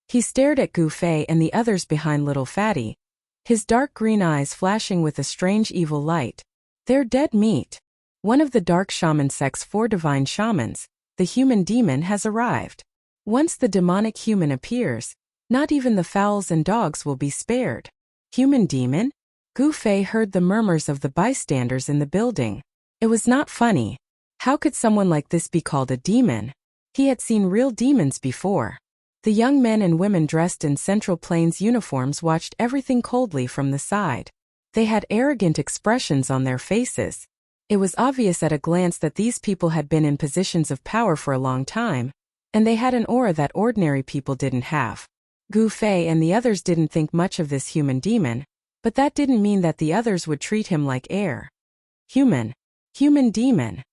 He stared at Gu Fei and the others behind little Fatty, his dark green eyes flashing with a strange evil light. They're dead meat. One of the dark shaman sect's 4 divine shamans, the human demon, has arrived. Once the demonic human appears, not even the fowls and dogs will be spared. Human demon? Gu Fei heard the murmurs of the bystanders in the building. It was not funny. How could someone like this be called a demon? He had seen real demons before. The young men and women dressed in Central Plains uniforms watched everything coldly from the side. They had arrogant expressions on their faces. It was obvious at a glance that these people had been in positions of power for a long time, and they had an aura that ordinary people didn't have. Gu Fei and the others didn't think much of this human demon, but that didn't mean that the others would treat him like air. Human demon.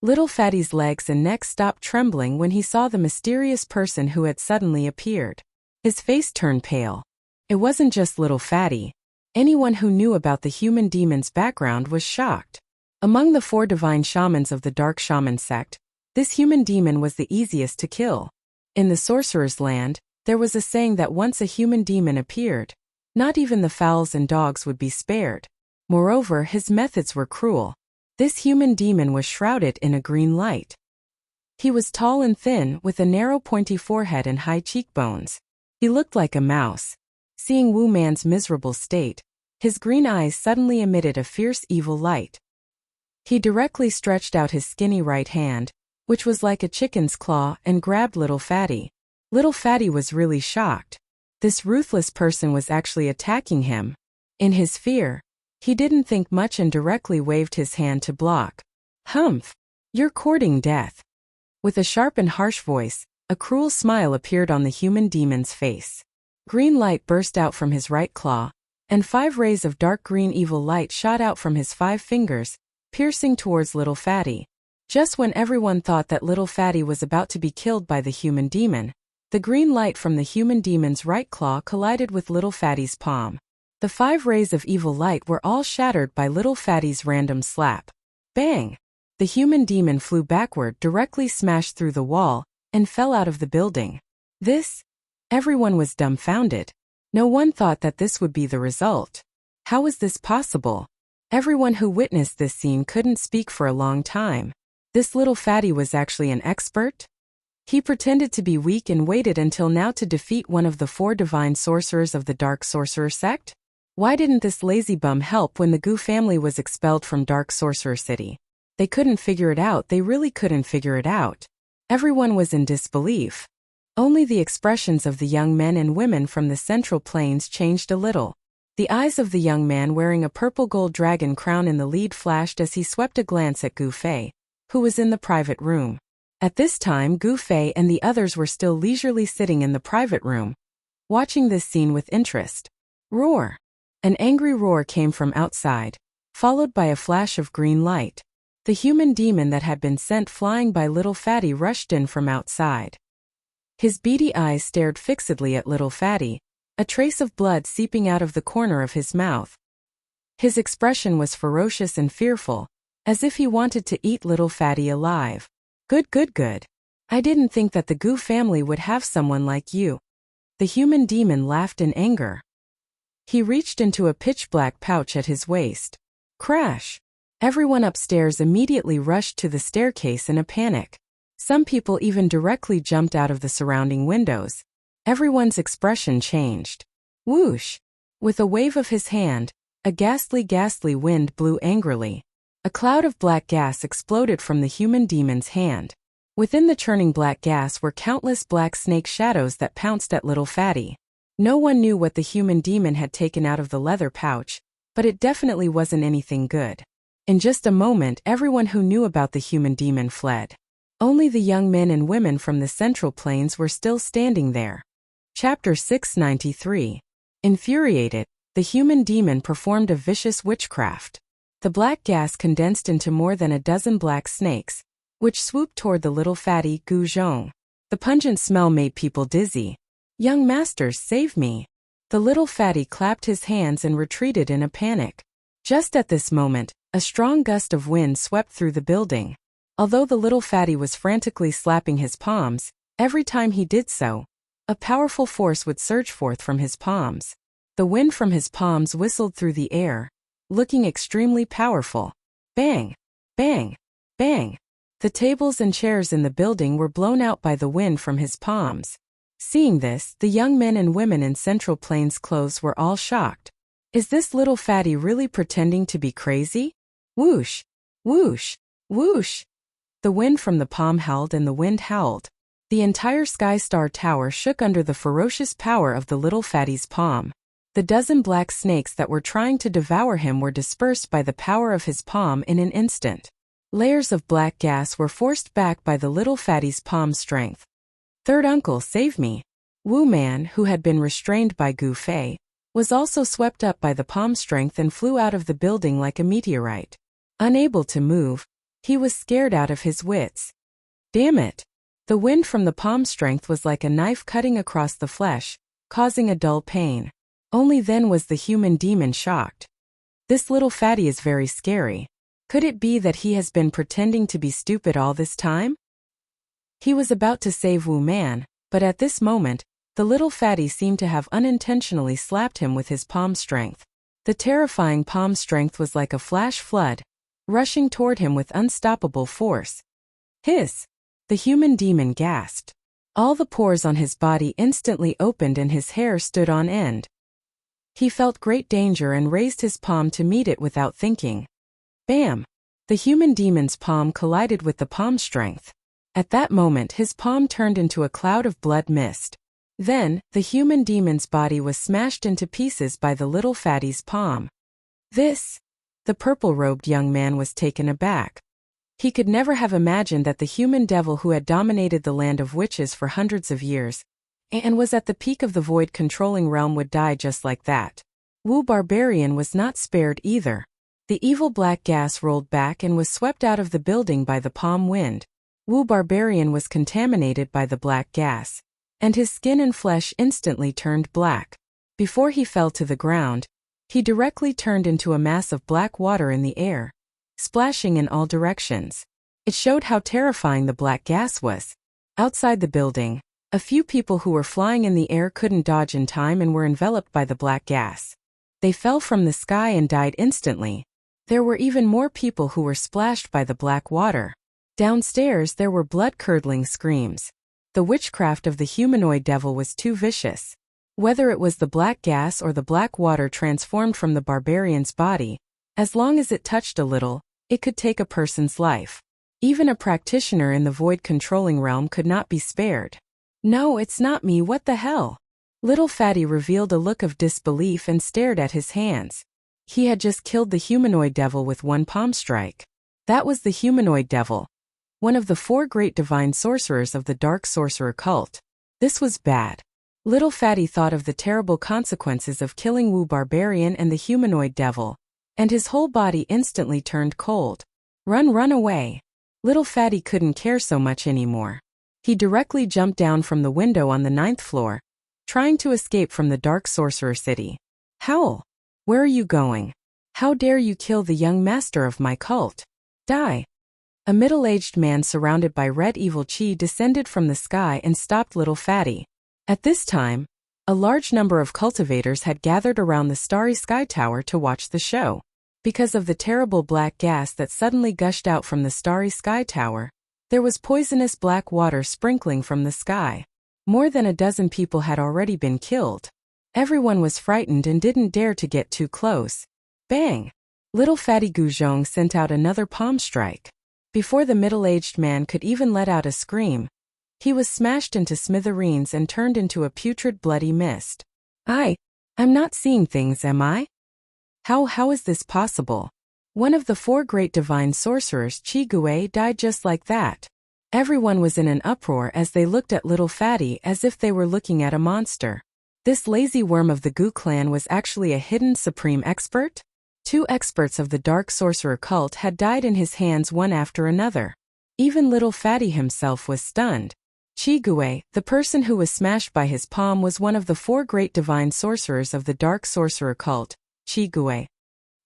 Little Fatty's legs and neck stopped trembling when he saw the mysterious person who had suddenly appeared. His face turned pale. It wasn't just little Fatty. Anyone who knew about the human demon's background was shocked. Among the 4 divine shamans of the Dark Shaman sect, this human demon was the easiest to kill. In the sorcerer's land, there was a saying that once a human demon appeared, not even the fowls and dogs would be spared. Moreover, his methods were cruel. This human demon was shrouded in a green light. He was tall and thin, with a narrow pointy forehead and high cheekbones. He looked like a mouse. Seeing Wu Man's miserable state, his green eyes suddenly emitted a fierce evil light. He directly stretched out his skinny right hand, which was like a chicken's claw, and grabbed little Fatty. Little Fatty was really shocked. This ruthless person was actually attacking him. In his fear, he didn't think much and directly waved his hand to block. Humph! You're courting death. With a sharp and harsh voice, a cruel smile appeared on the human demon's face. Green light burst out from his right claw, and 5 rays of dark green evil light shot out from his 5 fingers, piercing towards little Fatty. Just when everyone thought that little Fatty was about to be killed by the human demon, the green light from the human demon's right claw collided with little Fatty's palm. The 5 rays of evil light were all shattered by little Fatty's random slap. Bang! The human demon flew backward, directly smashed through the wall, and fell out of the building. Everyone was dumbfounded. No one thought that this would be the result. How was this possible? Everyone who witnessed this scene couldn't speak for a long time. This little Fatty was actually an expert? He pretended to be weak and waited until now to defeat one of the 4 divine sorcerers of the Dark Sorcerer sect? Why didn't this lazy bum help when the Gu family was expelled from Dark Sorcerer City? They couldn't figure it out, they really couldn't figure it out. Everyone was in disbelief. Only the expressions of the young men and women from the Central Plains changed a little. The eyes of the young man wearing a purple gold dragon crown in the lead flashed as he swept a glance at Gu Fei, who was in the private room. At this time Gu Fei and the others were still leisurely sitting in the private room, watching this scene with interest. Roar! An angry roar came from outside, followed by a flash of green light. The human demon that had been sent flying by Little Fatty rushed in from outside. His beady eyes stared fixedly at Little Fatty, a trace of blood seeping out of the corner of his mouth. His expression was ferocious and fearful, as if he wanted to eat Little Fatty alive. Good, good, good. I didn't think that the Gu family would have someone like you. The human demon laughed in anger. He reached into a pitch-black pouch at his waist. Crash! Everyone upstairs immediately rushed to the staircase in a panic. Some people even directly jumped out of the surrounding windows. Everyone's expression changed. Whoosh! With a wave of his hand, a ghastly wind blew angrily. A cloud of black gas exploded from the human demon's hand. Within the churning black gas were countless black snake shadows that pounced at Little Fatty. No one knew what the human demon had taken out of the leather pouch, but it definitely wasn't anything good. In just a moment, everyone who knew about the human demon fled. Only the young men and women from the Central Plains were still standing there. Chapter 693. Infuriated, the human demon performed a vicious witchcraft. The black gas condensed into more than a dozen black snakes, which swooped toward the Little Fatty Gu Zhong. The pungent smell made people dizzy. Young masters, save me! The Little Fatty clapped his hands and retreated in a panic. Just at this moment, a strong gust of wind swept through the building. Although the Little Fatty was frantically slapping his palms, every time he did so, a powerful force would surge forth from his palms. The wind from his palms whistled through the air, looking extremely powerful. Bang! Bang! Bang! The tables and chairs in the building were blown out by the wind from his palms. Seeing this, the young men and women in Central Plains clothes were all shocked. Is this Little Fatty really pretending to be crazy? Whoosh! Whoosh! Whoosh! The wind from the palm howled and the wind howled. The entire Sky Star Tower shook under the ferocious power of the Little Fatty's palm. The dozen black snakes that were trying to devour him were dispersed by the power of his palm in an instant. Layers of black gas were forced back by the Little Fatty's palm strength. Third uncle, save me! Wu Man, who had been restrained by Gu Fei, was also swept up by the palm strength and flew out of the building like a meteorite. Unable to move, he was scared out of his wits. Damn it! The wind from the palm strength was like a knife cutting across the flesh, causing a dull pain. Only then was the human demon shocked. This Little Fatty is very scary. Could it be that he has been pretending to be stupid all this time? He was about to save Wu Man, but at this moment, the Little Fatty seemed to have unintentionally slapped him with his palm strength. The terrifying palm strength was like a flash flood, rushing toward him with unstoppable force. Hiss! The human demon gasped. All the pores on his body instantly opened and his hair stood on end. He felt great danger and raised his palm to meet it without thinking. Bam! The human demon's palm collided with the palm strength. At that moment his palm turned into a cloud of blood mist. Then, the human demon's body was smashed into pieces by the Little Fatty's palm. This! The purple-robed young man was taken aback. He could never have imagined that the human devil who had dominated the land of witches for hundreds of years, and was at the peak of the void-controlling realm, would die just like that. Wu Barbarian was not spared either. The evil black gas rolled back and was swept out of the building by the palm wind. Wu Barbarian was contaminated by the black gas, and his skin and flesh instantly turned black. Before he fell to the ground, he directly turned into a mass of black water in the air, splashing in all directions. It showed how terrifying the black gas was. Outside the building, a few people who were flying in the air couldn't dodge in time and were enveloped by the black gas. They fell from the sky and died instantly. There were even more people who were splashed by the black water. Downstairs there were blood-curdling screams. The witchcraft of the humanoid devil was too vicious. Whether it was the black gas or the black water transformed from the barbarian's body, as long as it touched a little, it could take a person's life. Even a practitioner in the void-controlling realm could not be spared. No, it's not me, what the hell? Little Fatty revealed a look of disbelief and stared at his hands. He had just killed the humanoid devil with one palm strike. That was the humanoid devil, one of the 4 great divine sorcerers of the dark sorcerer cult. This was bad. Little Fatty thought of the terrible consequences of killing Wu Barbarian and the humanoid devil, and his whole body instantly turned cold. Run away. Little Fatty couldn't care so much anymore. He directly jumped down from the window on the 9th floor, trying to escape from the dark sorcerer city. Howl! Where are you going? How dare you kill the young master of my cult? Die! A middle-aged man surrounded by red evil chi descended from the sky and stopped Little Fatty. At this time, a large number of cultivators had gathered around the starry sky tower to watch the show. Because of the terrible black gas that suddenly gushed out from the starry sky tower, there was poisonous black water sprinkling from the sky. More than a dozen people had already been killed. Everyone was frightened and didn't dare to get too close. Bang! Little Fatty Guzhong sent out another palm strike. Before the middle-aged man could even let out a scream, he was smashed into smithereens and turned into a putrid bloody mist. I'm not seeing things, am I? How is this possible? One of the 4 great divine sorcerers, Qi Gui, died just like that. Everyone was in an uproar as they looked at Little Fatty as if they were looking at a monster. This lazy worm of the Gu clan was actually a hidden supreme expert? 2 experts of the dark sorcerer cult had died in his hands one after another. Even Little Fatty himself was stunned. Qi Gui, the person who was smashed by his palm, was one of the 4 great divine sorcerers of the dark sorcerer cult. Qi Gui.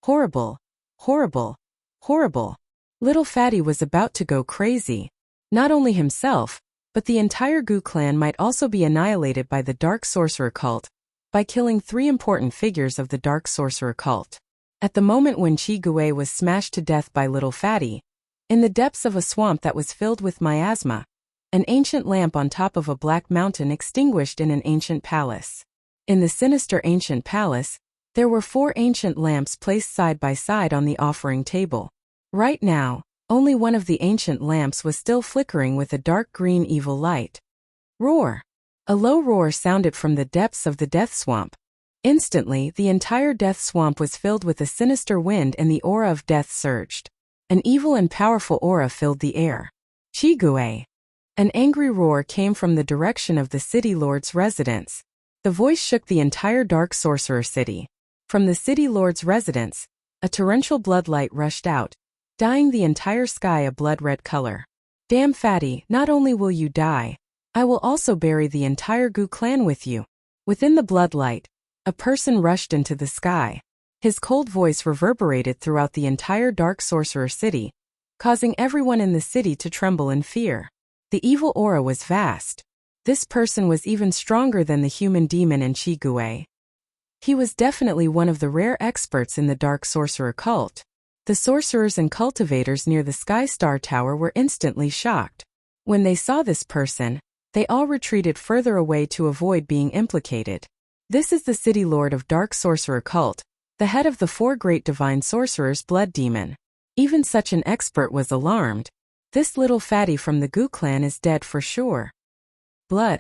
Horrible. Horrible. Horrible. Little Fatty was about to go crazy. Not only himself, but the entire Gu clan might also be annihilated by the dark sorcerer cult, by killing 3 important figures of the dark sorcerer cult. At the moment when Qi Gui was smashed to death by Little Fatty, in the depths of a swamp that was filled with miasma, an ancient lamp on top of a black mountain extinguished in an ancient palace. In the sinister ancient palace, there were 4 ancient lamps placed side by side on the offering table. Right now, only one of the ancient lamps was still flickering with a dark green evil light. Roar! A low roar sounded from the depths of the death swamp. Instantly, the entire death swamp was filled with a sinister wind and the aura of death surged. An evil and powerful aura filled the air. Qi Gui! An angry roar came from the direction of the city lord's residence. The voice shook the entire dark sorcerer city. From the city lord's residence, a torrential blood light rushed out, dyeing the entire sky a blood-red color. Damn Fatty, not only will you die, I will also bury the entire Gu clan with you. Within the bloodlight, a person rushed into the sky. His cold voice reverberated throughout the entire dark sorcerer city, causing everyone in the city to tremble in fear. The evil aura was vast. This person was even stronger than the human demon in Qi Gui. He was definitely one of the rare experts in the dark sorcerer cult. The sorcerers and cultivators near the Sky Star Tower were instantly shocked. When they saw this person, they all retreated further away to avoid being implicated. This is the city lord of dark sorcerer cult, the head of the 4 great divine sorcerers, Blood Demon. Even such an expert was alarmed. This Little Fatty from the Gu clan is dead for sure. Blood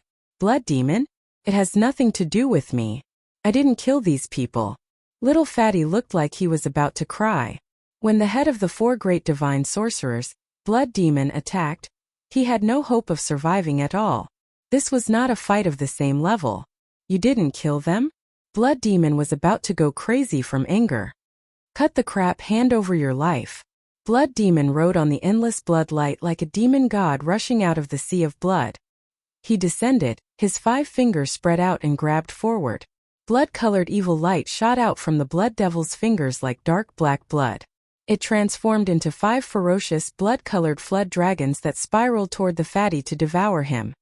Demon? It has nothing to do with me. I didn't kill these people. Little Fatty looked like he was about to cry. When the head of the 4 great divine sorcerers, Blood Demon, attacked, he had no hope of surviving at all. This was not a fight of the same level. You didn't kill them? Blood Demon was about to go crazy from anger. Cut the crap, hand over your life. Blood Demon rode on the endless blood light like a demon god rushing out of the sea of blood. He descended, his 5 fingers spread out and grabbed forward. Blood-colored evil light shot out from the blood devil's fingers like dark black blood. It transformed into 5 ferocious blood-colored flood dragons that spiraled toward the Fatty to devour him.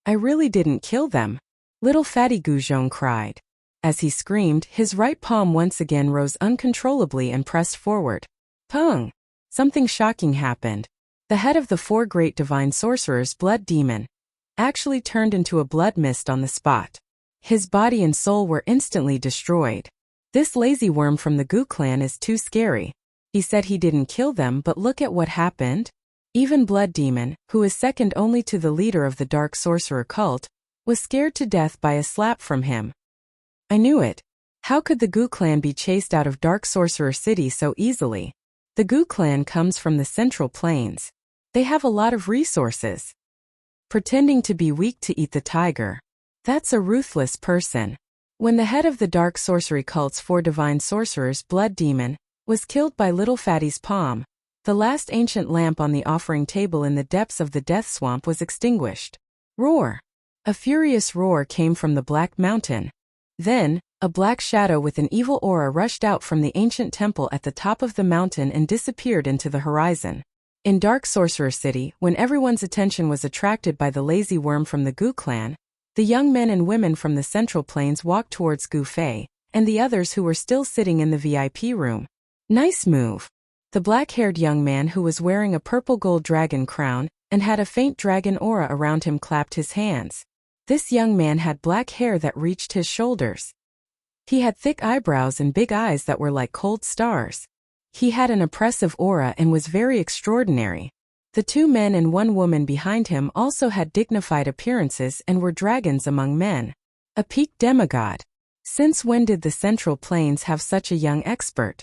I really didn't kill them. Little Fatty Guzhong cried. As he screamed, his right palm once again rose uncontrollably and pressed forward. Pung! Something shocking happened. The head of the 4 great divine sorcerers, Blood Demon, actually turned into a blood mist on the spot. His body and soul were instantly destroyed. This lazy worm from the Gu clan is too scary. He said he didn't kill them, but look at what happened. Even Blood Demon, who is second only to the leader of the Dark Sorcerer cult, was scared to death by a slap from him. I knew it. How could the Gu clan be chased out of Dark Sorcerer City so easily? The Gu clan comes from the Central Plains. They have a lot of resources. Pretending to be weak to eat the tiger. That's a ruthless person. When the head of the Dark Sorcery cult's 4 divine sorcerers, Blood Demon, was killed by Little Fatty's palm, the last ancient lamp on the offering table in the depths of the Death Swamp was extinguished. Roar! A furious roar came from the Black Mountain. Then, a black shadow with an evil aura rushed out from the ancient temple at the top of the mountain and disappeared into the horizon. In Dark Sorcerer City, when everyone's attention was attracted by the lazy worm from the Gu clan, the young men and women from the Central Plains walked towards Gu Fei, and the others who were still sitting in the VIP room. Nice move. The black-haired young man who was wearing a purple gold dragon crown and had a faint dragon aura around him clapped his hands. This young man had black hair that reached his shoulders. He had thick eyebrows and big eyes that were like cold stars. He had an oppressive aura and was very extraordinary. The 2 men and 1 woman behind him also had dignified appearances and were dragons among men. A peak demigod. Since when did the Central Plains have such a young expert?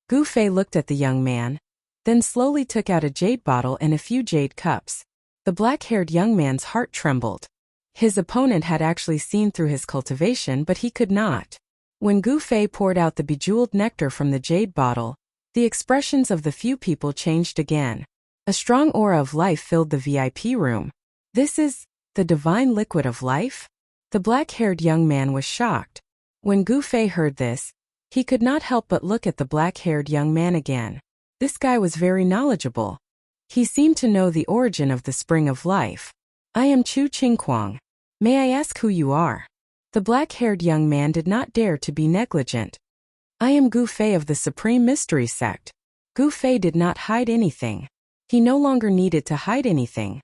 Gu Fei looked at the young man, then slowly took out a jade bottle and a few jade cups. The black-haired young man's heart trembled. His opponent had actually seen through his cultivation, but he could not. When Gu Fei poured out the bejeweled nectar from the jade bottle, the expressions of the few people changed again. A strong aura of life filled the VIP room. This is the divine liquid of life? The black-haired young man was shocked. When Gu Fei heard this, he could not help but look at the black-haired young man again. This guy was very knowledgeable. He seemed to know the origin of the spring of life. I am Chu Qingquang. May I ask who you are? The black-haired young man did not dare to be negligent. I am Gu Fei of the Supreme Mystery Sect. Gu Fei did not hide anything. He no longer needed to hide anything.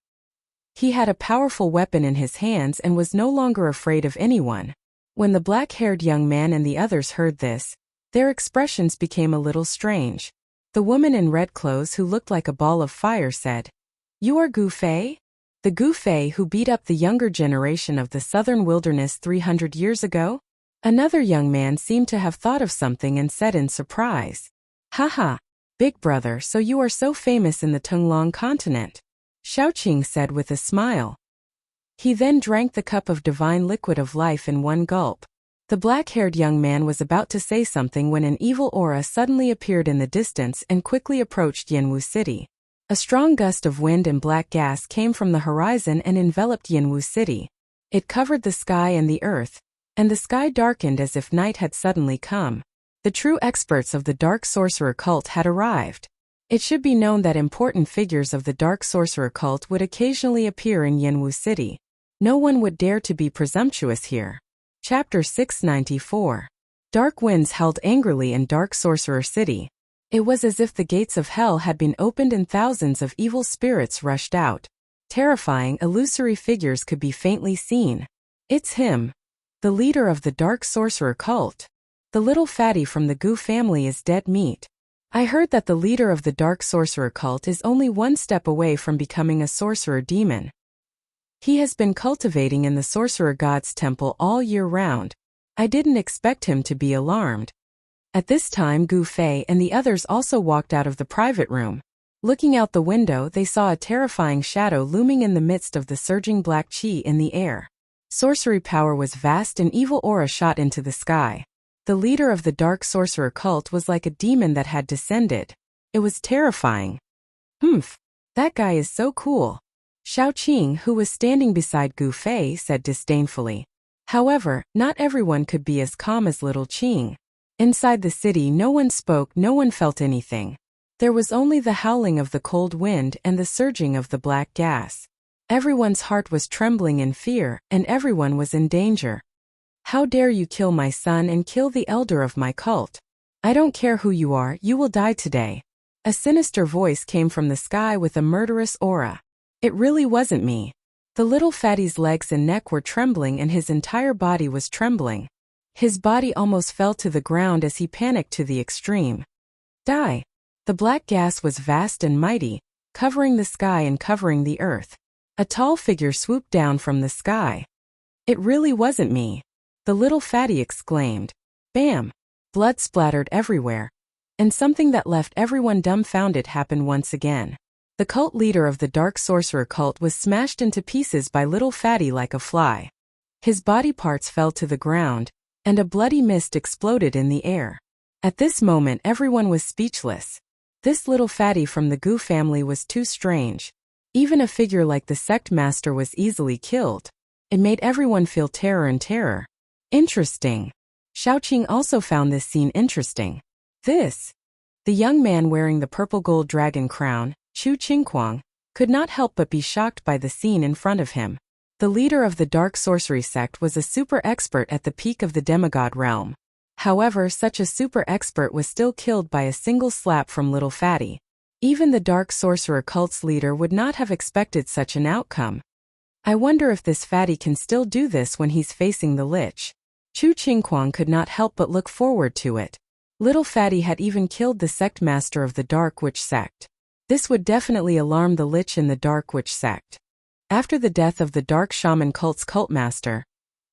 He had a powerful weapon in his hands and was no longer afraid of anyone. When the black-haired young man and the others heard this, their expressions became a little strange. The woman in red clothes who looked like a ball of fire said, "You are Gu Fei? The Gu Fei who beat up the younger generation of the southern wilderness 300 years ago?" Another young man seemed to have thought of something and said in surprise, "Haha, big brother, so you are so famous in the Tunglong continent," Shaoqing said with a smile. He then drank the cup of divine liquid of life in one gulp. The black-haired young man was about to say something when an evil aura suddenly appeared in the distance and quickly approached Yanwu City. A strong gust of wind and black gas came from the horizon and enveloped Yanwu City. It covered the sky and the earth, and the sky darkened as if night had suddenly come. The true experts of the Dark Sorcerer cult had arrived. It should be known that important figures of the Dark Sorcerer cult would occasionally appear in Yanwu City. No one would dare to be presumptuous here. Chapter 694. Dark winds howled angrily in Dark Sorcerer City. It was as if the gates of hell had been opened and thousands of evil spirits rushed out. Terrifying, illusory figures could be faintly seen. It's him. The leader of the Dark Sorcerer cult. The little fatty from the Gu family is dead meat. I heard that the leader of the Dark Sorcerer cult is only one step away from becoming a sorcerer demon. He has been cultivating in the Sorcerer God's temple all year round. I didn't expect him to be alarmed. At this time Gu Fei and the others also walked out of the private room. Looking out the window, they saw a terrifying shadow looming in the midst of the surging black qi in the air. Sorcery power was vast and evil aura shot into the sky. The leader of the Dark Sorcerer cult was like a demon that had descended. It was terrifying. Humph, that guy is so cool. Shaoqing, who was standing beside Gu Fei, said disdainfully. However, not everyone could be as calm as little Qing. Inside the city no one spoke, no one felt anything. There was only the howling of the cold wind and the surging of the black gas. Everyone's heart was trembling in fear, and everyone was in danger. How dare you kill my son and kill the elder of my cult? I don't care who you are, you will die today. A sinister voice came from the sky with a murderous aura. It really wasn't me. The little fatty's legs and neck were trembling and his entire body was trembling. His body almost fell to the ground as he panicked to the extreme. Die! The black gas was vast and mighty, covering the sky and covering the earth. A tall figure swooped down from the sky. It really wasn't me, the little fatty exclaimed. Bam! Blood splattered everywhere. And something that left everyone dumbfounded happened once again. The cult leader of the Dark Sorcerer cult was smashed into pieces by little fatty like a fly. His body parts fell to the ground, and a bloody mist exploded in the air. At this moment everyone was speechless. This little fatty from the Gu family was too strange. Even a figure like the sect master was easily killed. It made everyone feel terror and terror. Interesting. Shaoqing also found this scene interesting. The young man wearing the purple gold dragon crown, Chu Qingquang, could not help but be shocked by the scene in front of him. The leader of the dark sorcery sect was a super expert at the peak of the demigod realm. However, such a super expert was still killed by a single slap from little fatty. Even the dark sorcerer cult's leader would not have expected such an outcome. I wonder if this fatty can still do this when he's facing the lich. Chu Qingquang could not help but look forward to it. Little fatty had even killed the sect master of the Dark Witch sect. This would definitely alarm the lich in the Dark Witch sect. After the death of the Dark Shaman cult's cult master,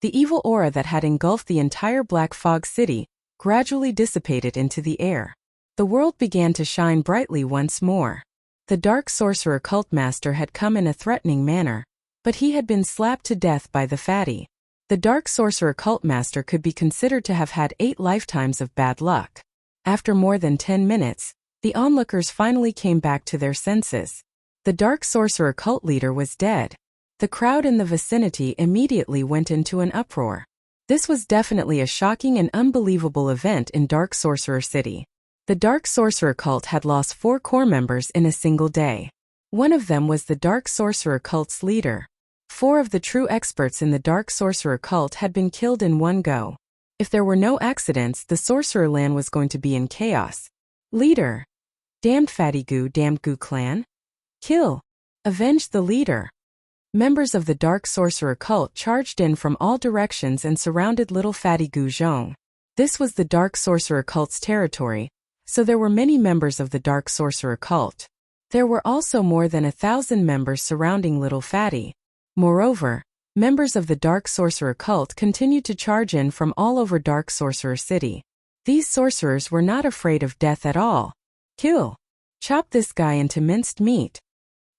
the evil aura that had engulfed the entire Black Fog City gradually dissipated into the air. The world began to shine brightly once more. The Dark Sorcerer cult master had come in a threatening manner, but he had been slapped to death by the fatty. The Dark Sorcerer cult master could be considered to have had 8 lifetimes of bad luck. After more than 10 minutes, the onlookers finally came back to their senses. The Dark Sorcerer cult leader was dead. The crowd in the vicinity immediately went into an uproar. This was definitely a shocking and unbelievable event in Dark Sorcerer City. The Dark Sorcerer cult had lost 4 core members in a single day. One of them was the Dark Sorcerer cult's leader. 4 of the true experts in the Dark Sorcerer cult had been killed in one go. If there were no accidents, the Sorcerer Land was going to be in chaos. Leader. Damned Fatty Gu, damned Gu clan. Kill. Avenge the leader. Members of the Dark Sorcerer cult charged in from all directions and surrounded little Fatty Gu Zhong. This was the Dark Sorcerer cult's territory, so there were many members of the Dark Sorcerer cult. There were also more than 1,000 members surrounding little Fatty. Moreover, members of the Dark Sorcerer cult continued to charge in from all over Dark Sorcerer City. These sorcerers were not afraid of death at all. Kill. Chop this guy into minced meat.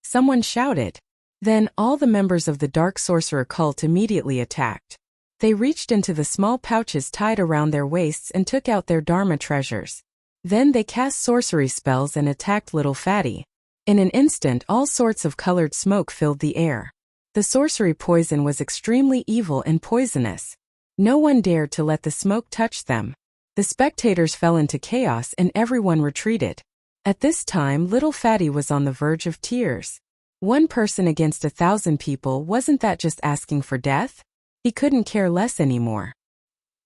Someone shouted. Then all the members of the Dark Sorcerer cult immediately attacked. They reached into the small pouches tied around their waists and took out their Dharma treasures. Then they cast sorcery spells and attacked little Fatty. In an instant, all sorts of colored smoke filled the air. The sorcery poison was extremely evil and poisonous. No one dared to let the smoke touch them. The spectators fell into chaos and everyone retreated. At this time, little Fatty was on the verge of tears. One person against 1,000 people, wasn't that just asking for death? He couldn't care less anymore.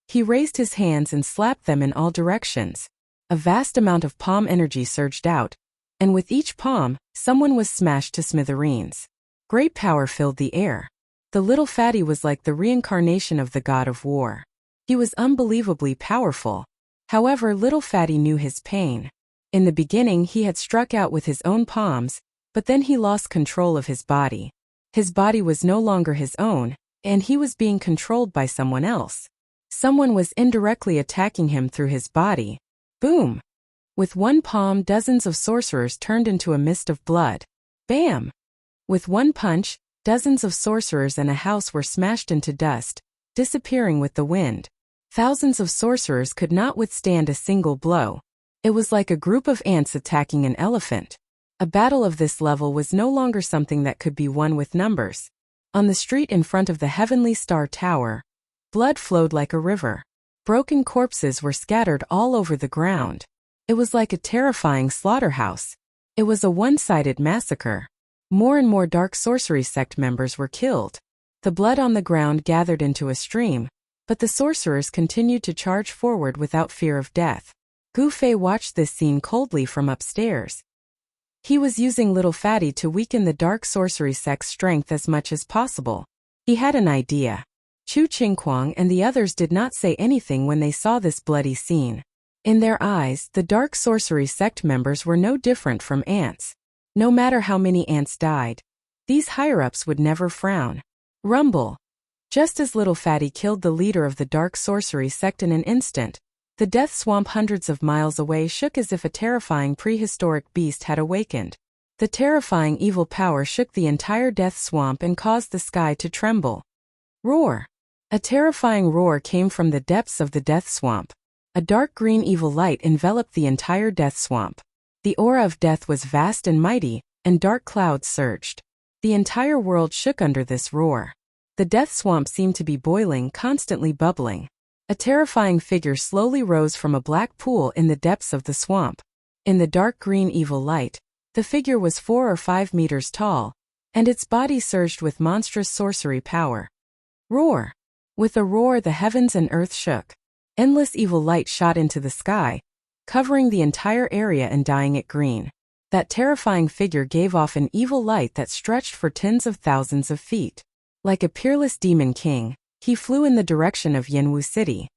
He raised his hands and slapped them in all directions. A vast amount of palm energy surged out, and with each palm, someone was smashed to smithereens. Great power filled the air. The little Fatty was like the reincarnation of the god of war. He was unbelievably powerful. However, little Fatty knew his pain. In the beginning, he had struck out with his own palms, but then he lost control of his body. His body was no longer his own, and he was being controlled by someone else. Someone was indirectly attacking him through his body. Boom! With one palm, dozens of sorcerers turned into a mist of blood. Bam! With one punch, dozens of sorcerers and a house were smashed into dust, disappearing with the wind. Thousands of sorcerers could not withstand a single blow. It was like a group of ants attacking an elephant. A battle of this level was no longer something that could be won with numbers. On the street in front of the Heavenly Star Tower, blood flowed like a river. Broken corpses were scattered all over the ground. It was like a terrifying slaughterhouse. It was a one-sided massacre. More and more Dark Sorcery sect members were killed. The blood on the ground gathered into a stream, but the sorcerers continued to charge forward without fear of death. Gu Fei watched this scene coldly from upstairs. He was using Little Fatty to weaken the dark sorcery sect's strength as much as possible. He had an idea. Chu Qingquang and the others did not say anything when they saw this bloody scene. In their eyes, the dark sorcery sect members were no different from ants. No matter how many ants died, these higher-ups would never frown. Rumble. Just as Little Fatty killed the leader of the dark sorcery sect in an instant, the death swamp hundreds of miles away shook as if a terrifying prehistoric beast had awakened. The terrifying evil power shook the entire death swamp and caused the sky to tremble. Roar. A terrifying roar came from the depths of the death swamp. A dark green evil light enveloped the entire death swamp. The aura of death was vast and mighty, and dark clouds surged. The entire world shook under this roar. The death swamp seemed to be boiling, constantly bubbling. A terrifying figure slowly rose from a black pool in the depths of the swamp. In the dark green evil light, the figure was 4 or 5 meters tall, and its body surged with monstrous sorcery power. Roar! With a roar, the heavens and earth shook. Endless evil light shot into the sky, covering the entire area and dyeing it green. That terrifying figure gave off an evil light that stretched for tens of thousands of feet. Like a peerless demon king, he flew in the direction of Yanwu City.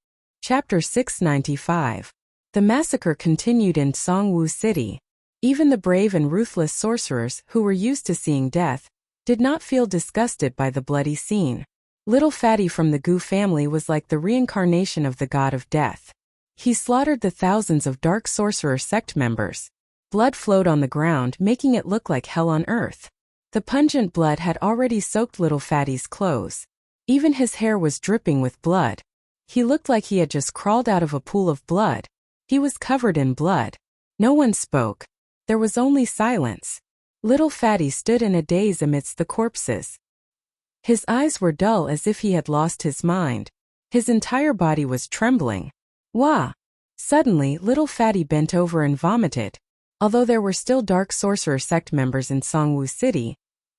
Chapter 695. The massacre continued in Songwu City. Even the brave and ruthless sorcerers, who were used to seeing death, did not feel disgusted by the bloody scene. Little Fatty from the Gu family was like the reincarnation of the god of death. He slaughtered the thousands of dark sorcerer sect members. Blood flowed on the ground, making it look like hell on earth. The pungent blood had already soaked Little Fatty's clothes. Even his hair was dripping with blood. He looked like he had just crawled out of a pool of blood. He was covered in blood. No one spoke. There was only silence. Little Fatty stood in a daze amidst the corpses. His eyes were dull as if he had lost his mind. His entire body was trembling. Wah! Suddenly, Little Fatty bent over and vomited. Although there were still dark sorcerer sect members in Songwu City,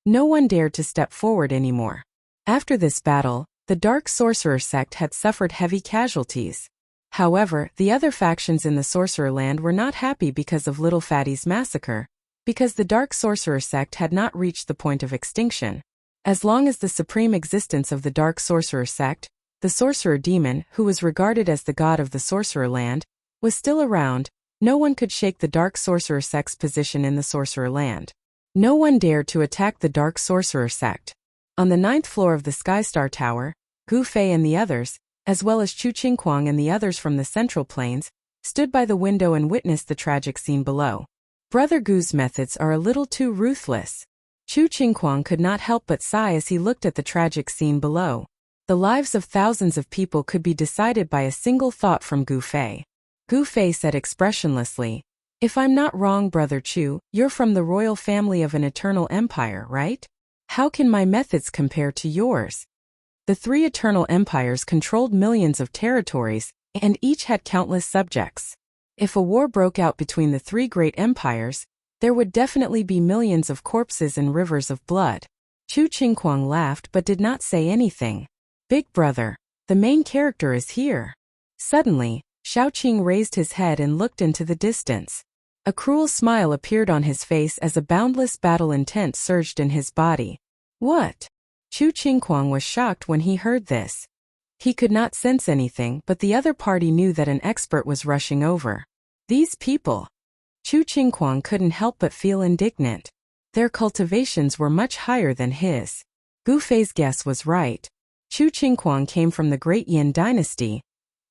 no one dared to step forward anymore. After this battle, the dark sorcerer sect had suffered heavy casualties. However, the other factions in the sorcerer land were not happy because of Little Fatty's massacre, because the dark sorcerer sect had not reached the point of extinction. As long as the supreme existence of the dark sorcerer sect, the sorcerer demon, who was regarded as the god of the sorcerer land, was still around, no one could shake the dark sorcerer sect's position in the sorcerer land. No one dared to attack the dark sorcerer sect. On the 9th floor of the Skystar Tower, Gu Fei and the others, as well as Chu Qingquang and the others from the Central Plains, stood by the window and witnessed the tragic scene below. Brother Gu's methods are a little too ruthless. Chu Qingquang could not help but sigh as he looked at the tragic scene below. The lives of thousands of people could be decided by a single thought from Gu Fei. Gu Fei said expressionlessly, "If I'm not wrong, Brother Chu, you're from the royal family of an eternal empire, right? How can my methods compare to yours?" The 3 eternal empires controlled millions of territories, and each had countless subjects. If a war broke out between the 3 great empires, there would definitely be millions of corpses and rivers of blood. Chu Qingquang laughed but did not say anything. "Big brother, the main character is here." Suddenly, Shaoqing raised his head and looked into the distance. A cruel smile appeared on his face as a boundless battle intent surged in his body. What? Chu Qingquang was shocked when he heard this. He could not sense anything, but the other party knew that an expert was rushing over. These people. Chu Qingquang couldn't help but feel indignant. Their cultivations were much higher than his. Gu Fei's guess was right. Chu Qingquang came from the Great Yin dynasty,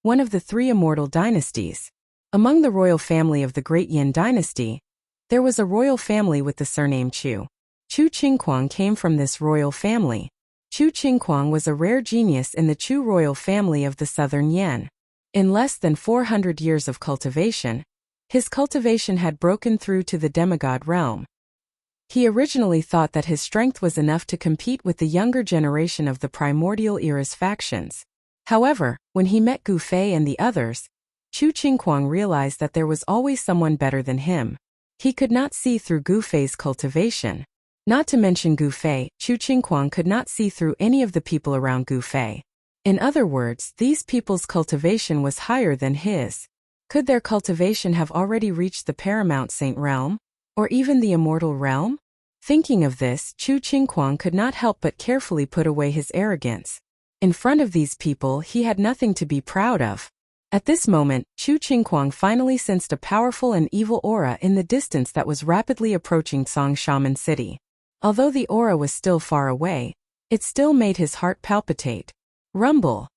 one of the 3 immortal dynasties. Among the royal family of the Great Yin dynasty, there was a royal family with the surname Chu. Chu Qingquang came from this royal family. Chu Qingquang was a rare genius in the Chu royal family of the southern Yan. In less than 400 years of cultivation, his cultivation had broken through to the demigod realm. He originally thought that his strength was enough to compete with the younger generation of the primordial era's factions. However, when he met Gu Fei and the others, Chu Qingquang realized that there was always someone better than him. He could not see through Gu Fei's cultivation. Not to mention Gu Fei, Chu Qingquang could not see through any of the people around Gu Fei. In other words, these people's cultivation was higher than his. Could their cultivation have already reached the paramount saint realm? Or even the immortal realm? Thinking of this, Chu Qingquang could not help but carefully put away his arrogance. In front of these people, he had nothing to be proud of. At this moment, Chu Qingquang finally sensed a powerful and evil aura in the distance that was rapidly approaching Shaman City. Although the aura was still far away, it still made his heart palpitate. Rumble!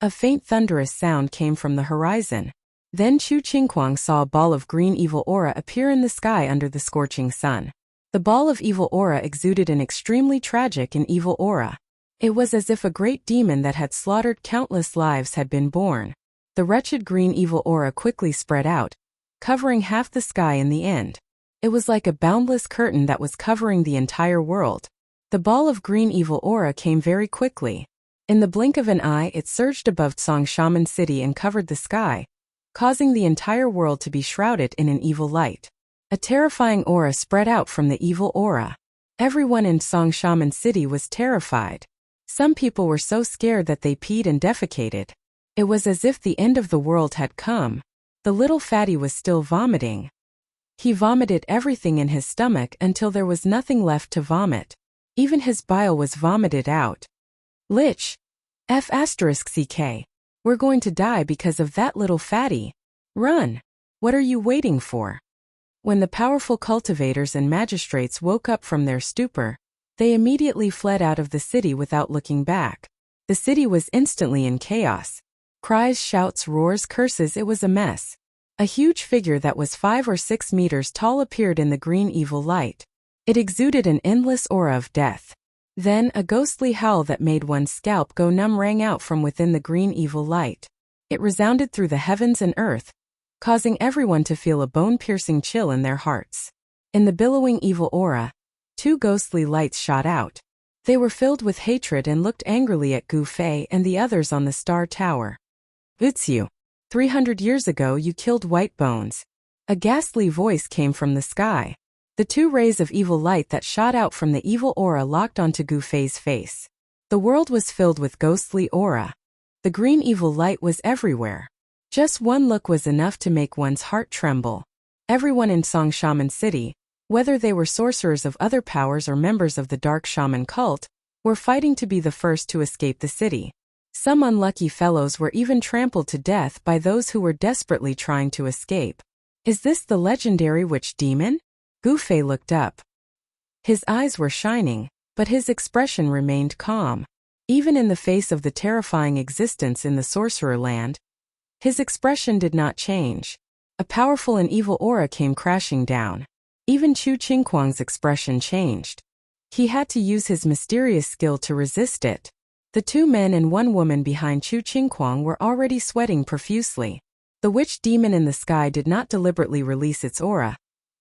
A faint thunderous sound came from the horizon. Then Chu Qingquang saw a ball of green evil aura appear in the sky under the scorching sun. The ball of evil aura exuded an extremely tragic and evil aura. It was as if a great demon that had slaughtered countless lives had been born. The wretched green evil aura quickly spread out, covering half the sky in the end. It was like a boundless curtain that was covering the entire world. The ball of green evil aura came very quickly. In the blink of an eye, it surged above Shaman City and covered the sky, causing the entire world to be shrouded in an evil light. A terrifying aura spread out from the evil aura. Everyone in Shaman City was terrified. Some people were so scared that they peed and defecated. It was as if the end of the world had come. The little fatty was still vomiting. He vomited everything in his stomach until there was nothing left to vomit. Even his bile was vomited out. Lich! F***ck. We're going to die because of that little fatty. Run! What are you waiting for? When the powerful cultivators and magistrates woke up from their stupor, they immediately fled out of the city without looking back. The city was instantly in chaos. Cries, shouts, roars, curses, it was a mess. A huge figure that was 5 or 6 meters tall appeared in the green evil light. It exuded an endless aura of death. Then, a ghostly howl that made one's scalp go numb rang out from within the green evil light. It resounded through the heavens and earth, causing everyone to feel a bone-piercing chill in their hearts. In the billowing evil aura, 2 ghostly lights shot out. They were filled with hatred and looked angrily at Gu Fei and the others on the Star Tower. Wuxia, 300 years ago you killed White Bones. A ghastly voice came from the sky. The 2 rays of evil light that shot out from the evil aura locked onto Gu Fei's face. The world was filled with ghostly aura. The green evil light was everywhere. Just one look was enough to make one's heart tremble. Everyone in Shaman City, whether they were sorcerers of other powers or members of the Dark Shaman cult, were fighting to be the first to escape the city. Some unlucky fellows were even trampled to death by those who were desperately trying to escape. Is this the legendary witch demon? Gu Fei looked up. His eyes were shining, but his expression remained calm. Even in the face of the terrifying existence in the sorcerer land, his expression did not change. A powerful and evil aura came crashing down. Even Chu Qingquang's expression changed. He had to use his mysterious skill to resist it. The 2 men and 1 woman behind Chu Qingquang were already sweating profusely. The witch demon in the sky did not deliberately release its aura.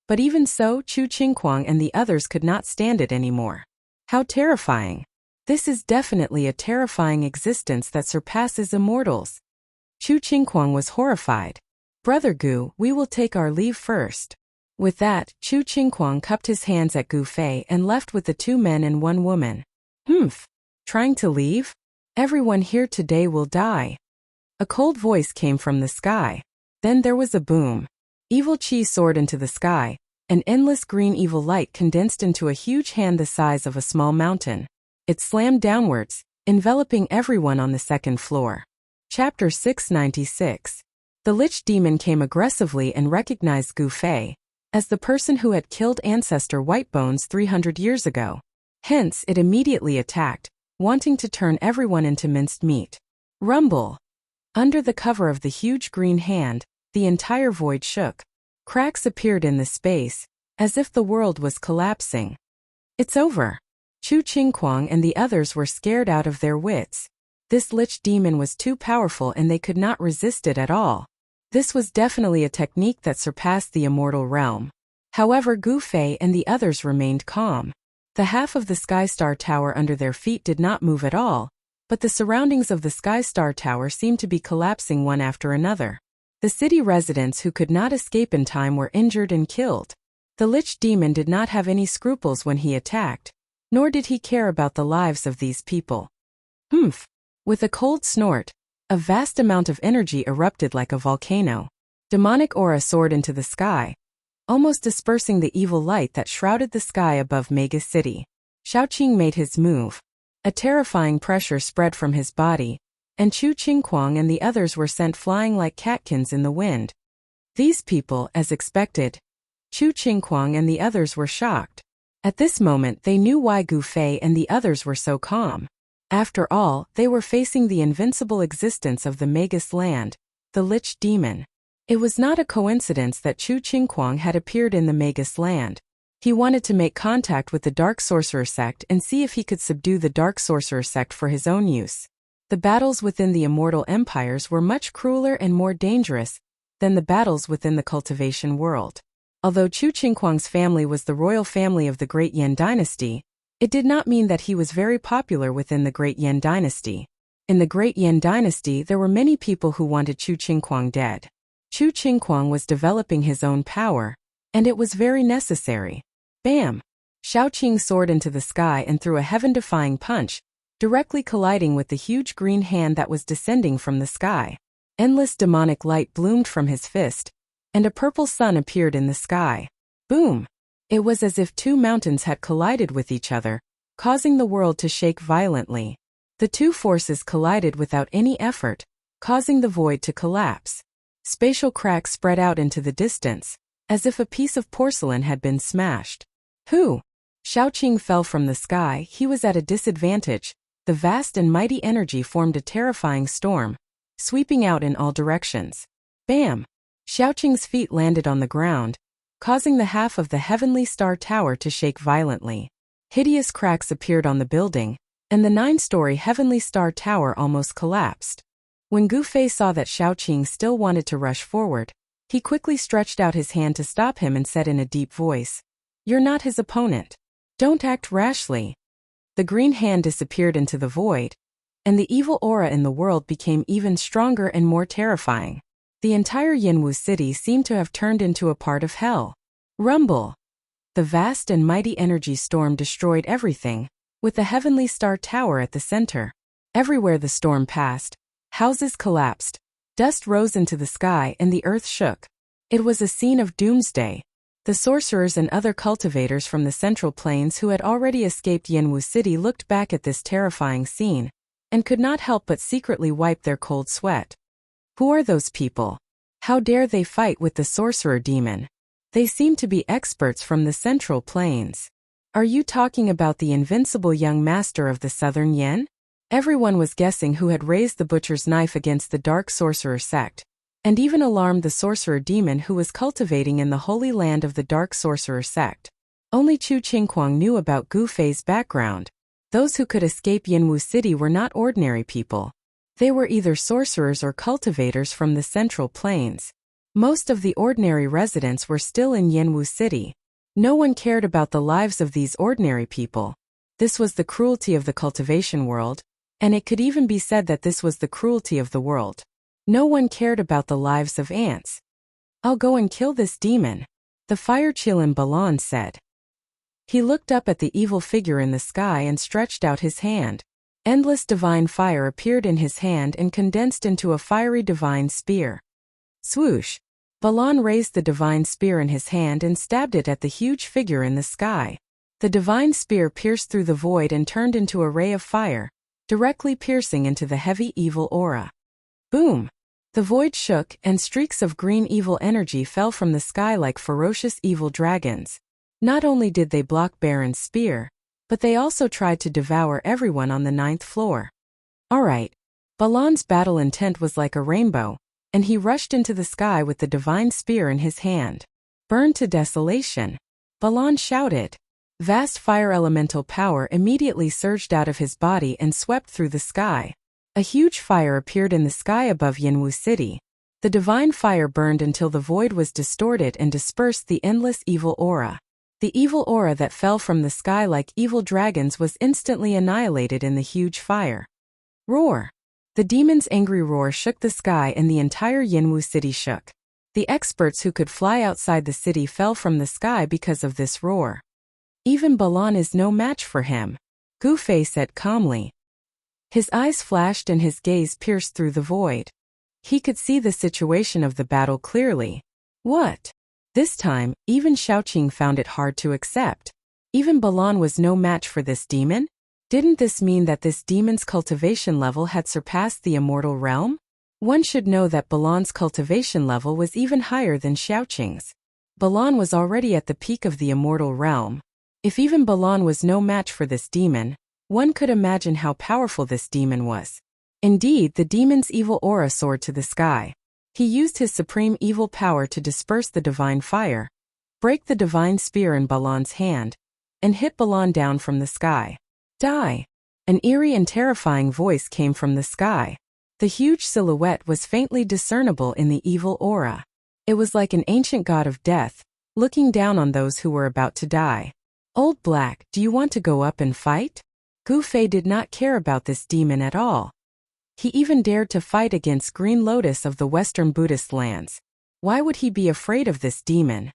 But even so, Chu Qingquang and the others could not stand it anymore. How terrifying! This is definitely a terrifying existence that surpasses immortals. Chu Qingquang was horrified. Brother Gu, we will take our leave first. With that, Chu Qingquang cupped his hands at Gu Fei and left with the 2 men and 1 woman. Humph! Trying to leave? Everyone here today will die. A cold voice came from the sky. Then there was a boom. Evil chi soared into the sky. An endless green evil light condensed into a huge hand the size of a small mountain. It slammed downwards, enveloping everyone on the 2nd floor. Chapter 696. The Lich Demon came aggressively and recognized Gu Fei as the person who had killed ancestor Whitebones 300 years ago. Hence, it immediately attacked, wanting to turn everyone into minced meat. Rumble! Under the cover of the huge green hand, the entire void shook. Cracks appeared in the space, as if the world was collapsing. It's over. Chu Qingquang and the others were scared out of their wits. This Lich Demon was too powerful and they could not resist it at all. This was definitely a technique that surpassed the immortal realm. However, Gu Fei and the others remained calm. The half of the Sky Star Tower under their feet did not move at all, but the surroundings of the Sky Star Tower seemed to be collapsing one after another. The city residents who could not escape in time were injured and killed. The Lich Demon did not have any scruples when he attacked, nor did he care about the lives of these people. Humph! With a cold snort, a vast amount of energy erupted like a volcano. Demonic aura soared into the sky, almost dispersing the evil light that shrouded the sky above Mega City. Xiaoqing made his move. A terrifying pressure spread from his body, and Chu Qingquang and the others were sent flying like catkins in the wind. These people, as expected. Chu Qingquang and the others were shocked. At this moment they knew why Gu Fei and the others were so calm. After all, they were facing the invincible existence of the Magus land, the Lich Demon. It was not a coincidence that Chu Qingquang had appeared in the Magus land. He wanted to make contact with the Dark Sorcerer sect and see if he could subdue the Dark Sorcerer sect for his own use. The battles within the immortal empires were much crueler and more dangerous than the battles within the cultivation world. Although Chu Qingquang's family was the royal family of the Great Yan dynasty, it did not mean that he was very popular within the Great Yan dynasty. In the Great Yan dynasty there were many people who wanted Chu Qingquang dead. Chu Qingquang was developing his own power, and it was very necessary. Bam! Xiaoqing soared into the sky and threw a heaven-defying punch, directly colliding with the huge green hand that was descending from the sky. Endless demonic light bloomed from his fist, and a purple sun appeared in the sky. Boom! It was as if two mountains had collided with each other, causing the world to shake violently. The two forces collided without any effort, causing the void to collapse. Spatial cracks spread out into the distance, as if a piece of porcelain had been smashed. Who? Xiaoqing fell from the sky. He was at a disadvantage. The vast and mighty energy formed a terrifying storm, sweeping out in all directions. Bam! Xiaoqing's feet landed on the ground, causing the half of the Heavenly Star Tower to shake violently. Hideous cracks appeared on the building, and the 9-story Heavenly Star Tower almost collapsed. When Gu Fei saw that Xiaoqing still wanted to rush forward, he quickly stretched out his hand to stop him and said in a deep voice, "You're not his opponent. Don't act rashly." The green hand disappeared into the void, and the evil aura in the world became even stronger and more terrifying. The entire Yanwu city seemed to have turned into a part of hell. Rumble! The vast and mighty energy storm destroyed everything, with the Heavenly Star Tower at the center. Everywhere the storm passed, houses collapsed, dust rose into the sky and the earth shook. It was a scene of doomsday. The sorcerers and other cultivators from the Central Plains who had already escaped Yanwu City looked back at this terrifying scene, and could not help but secretly wipe their cold sweat. Who are those people? How dare they fight with the sorcerer demon? They seem to be experts from the Central Plains. Are you talking about the invincible young master of the Southern Yan? Everyone was guessing who had raised the butcher's knife against the Dark Sorcerer sect, and even alarmed the sorcerer demon who was cultivating in the holy land of the Dark Sorcerer sect. Only Chu Qingquang knew about Gu Fei's background. Those who could escape Yanwu City were not ordinary people. They were either sorcerers or cultivators from the Central Plains. Most of the ordinary residents were still in Yanwu City. No one cared about the lives of these ordinary people. This was the cruelty of the cultivation world, and it could even be said that this was the cruelty of the world. No one cared about the lives of ants. "I'll go and kill this demon," the fire Chilin Balan said. He looked up at the evil figure in the sky and stretched out his hand. Endless divine fire appeared in his hand and condensed into a fiery divine spear. Swoosh! Balan raised the divine spear in his hand and stabbed it at the huge figure in the sky. The divine spear pierced through the void and turned into a ray of fire, directly piercing into the heavy evil aura. Boom! The void shook, and streaks of green evil energy fell from the sky like ferocious evil dragons. Not only did they block Baron's spear, but they also tried to devour everyone on the 9th floor. Alright. Balan's battle intent was like a rainbow, and he rushed into the sky with the divine spear in his hand. "Burn to desolation!" Balan shouted. Vast fire elemental power immediately surged out of his body and swept through the sky. A huge fire appeared in the sky above Yanwu City. The divine fire burned until the void was distorted and dispersed the endless evil aura. The evil aura that fell from the sky like evil dragons was instantly annihilated in the huge fire. Roar! The demon's angry roar shook the sky and the entire Yanwu City shook. The experts who could fly outside the city fell from the sky because of this roar. "Even Balan is no match for him," Gu Fei said calmly. His eyes flashed and his gaze pierced through the void. He could see the situation of the battle clearly. What? This time, even Xiaoqing found it hard to accept. Even Balan was no match for this demon? Didn't this mean that this demon's cultivation level had surpassed the immortal realm? One should know that Balan's cultivation level was even higher than Xiaoqing's. Balan was already at the peak of the immortal realm. If even Balan was no match for this demon, one could imagine how powerful this demon was. Indeed, the demon's evil aura soared to the sky. He used his supreme evil power to disperse the divine fire, break the divine spear in Balan's hand, and hit Balan down from the sky. Die! An eerie and terrifying voice came from the sky. The huge silhouette was faintly discernible in the evil aura. It was like an ancient god of death, looking down on those who were about to die. Old Black, do you want to go up and fight? Gu Fei did not care about this demon at all. He even dared to fight against Green Lotus of the Western Buddhist lands. Why would he be afraid of this demon?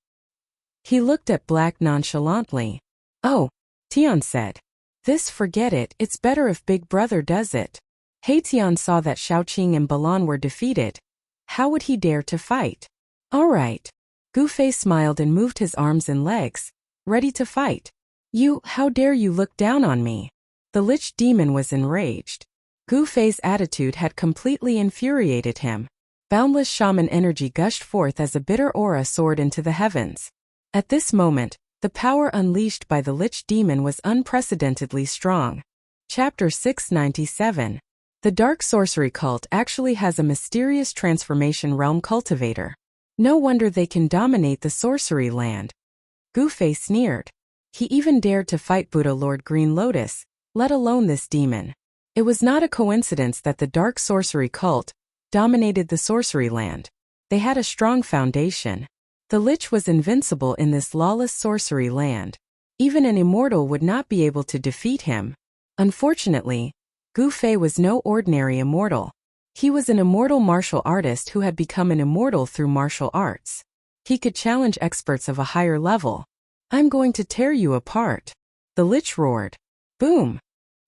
He looked at Black nonchalantly. Oh, Tian said. This forget it, it's better if Big Brother does it. He Tian saw that Xiaoqing and Balan were defeated. How would he dare to fight? All right. Gu Fei smiled and moved his arms and legs, ready to fight. You, how dare you look down on me? The Lich demon was enraged. Gu Fei's attitude had completely infuriated him. Boundless shaman energy gushed forth as a bitter aura soared into the heavens. At this moment, the power unleashed by the Lich demon was unprecedentedly strong. Chapter 697. The Dark Sorcery Cult actually has a mysterious transformation realm cultivator. No wonder they can dominate the sorcery land. Gu Fei sneered. He even dared to fight Buddha Lord Green Lotus, let alone this demon. It was not a coincidence that the Dark Sorcery Cult dominated the sorcery land. They had a strong foundation. The Lich was invincible in this lawless sorcery land. Even an immortal would not be able to defeat him. Unfortunately, Gu Fei was no ordinary immortal. He was an immortal martial artist who had become an immortal through martial arts. He could challenge experts of a higher level. I'm going to tear you apart. The Lich roared. Boom!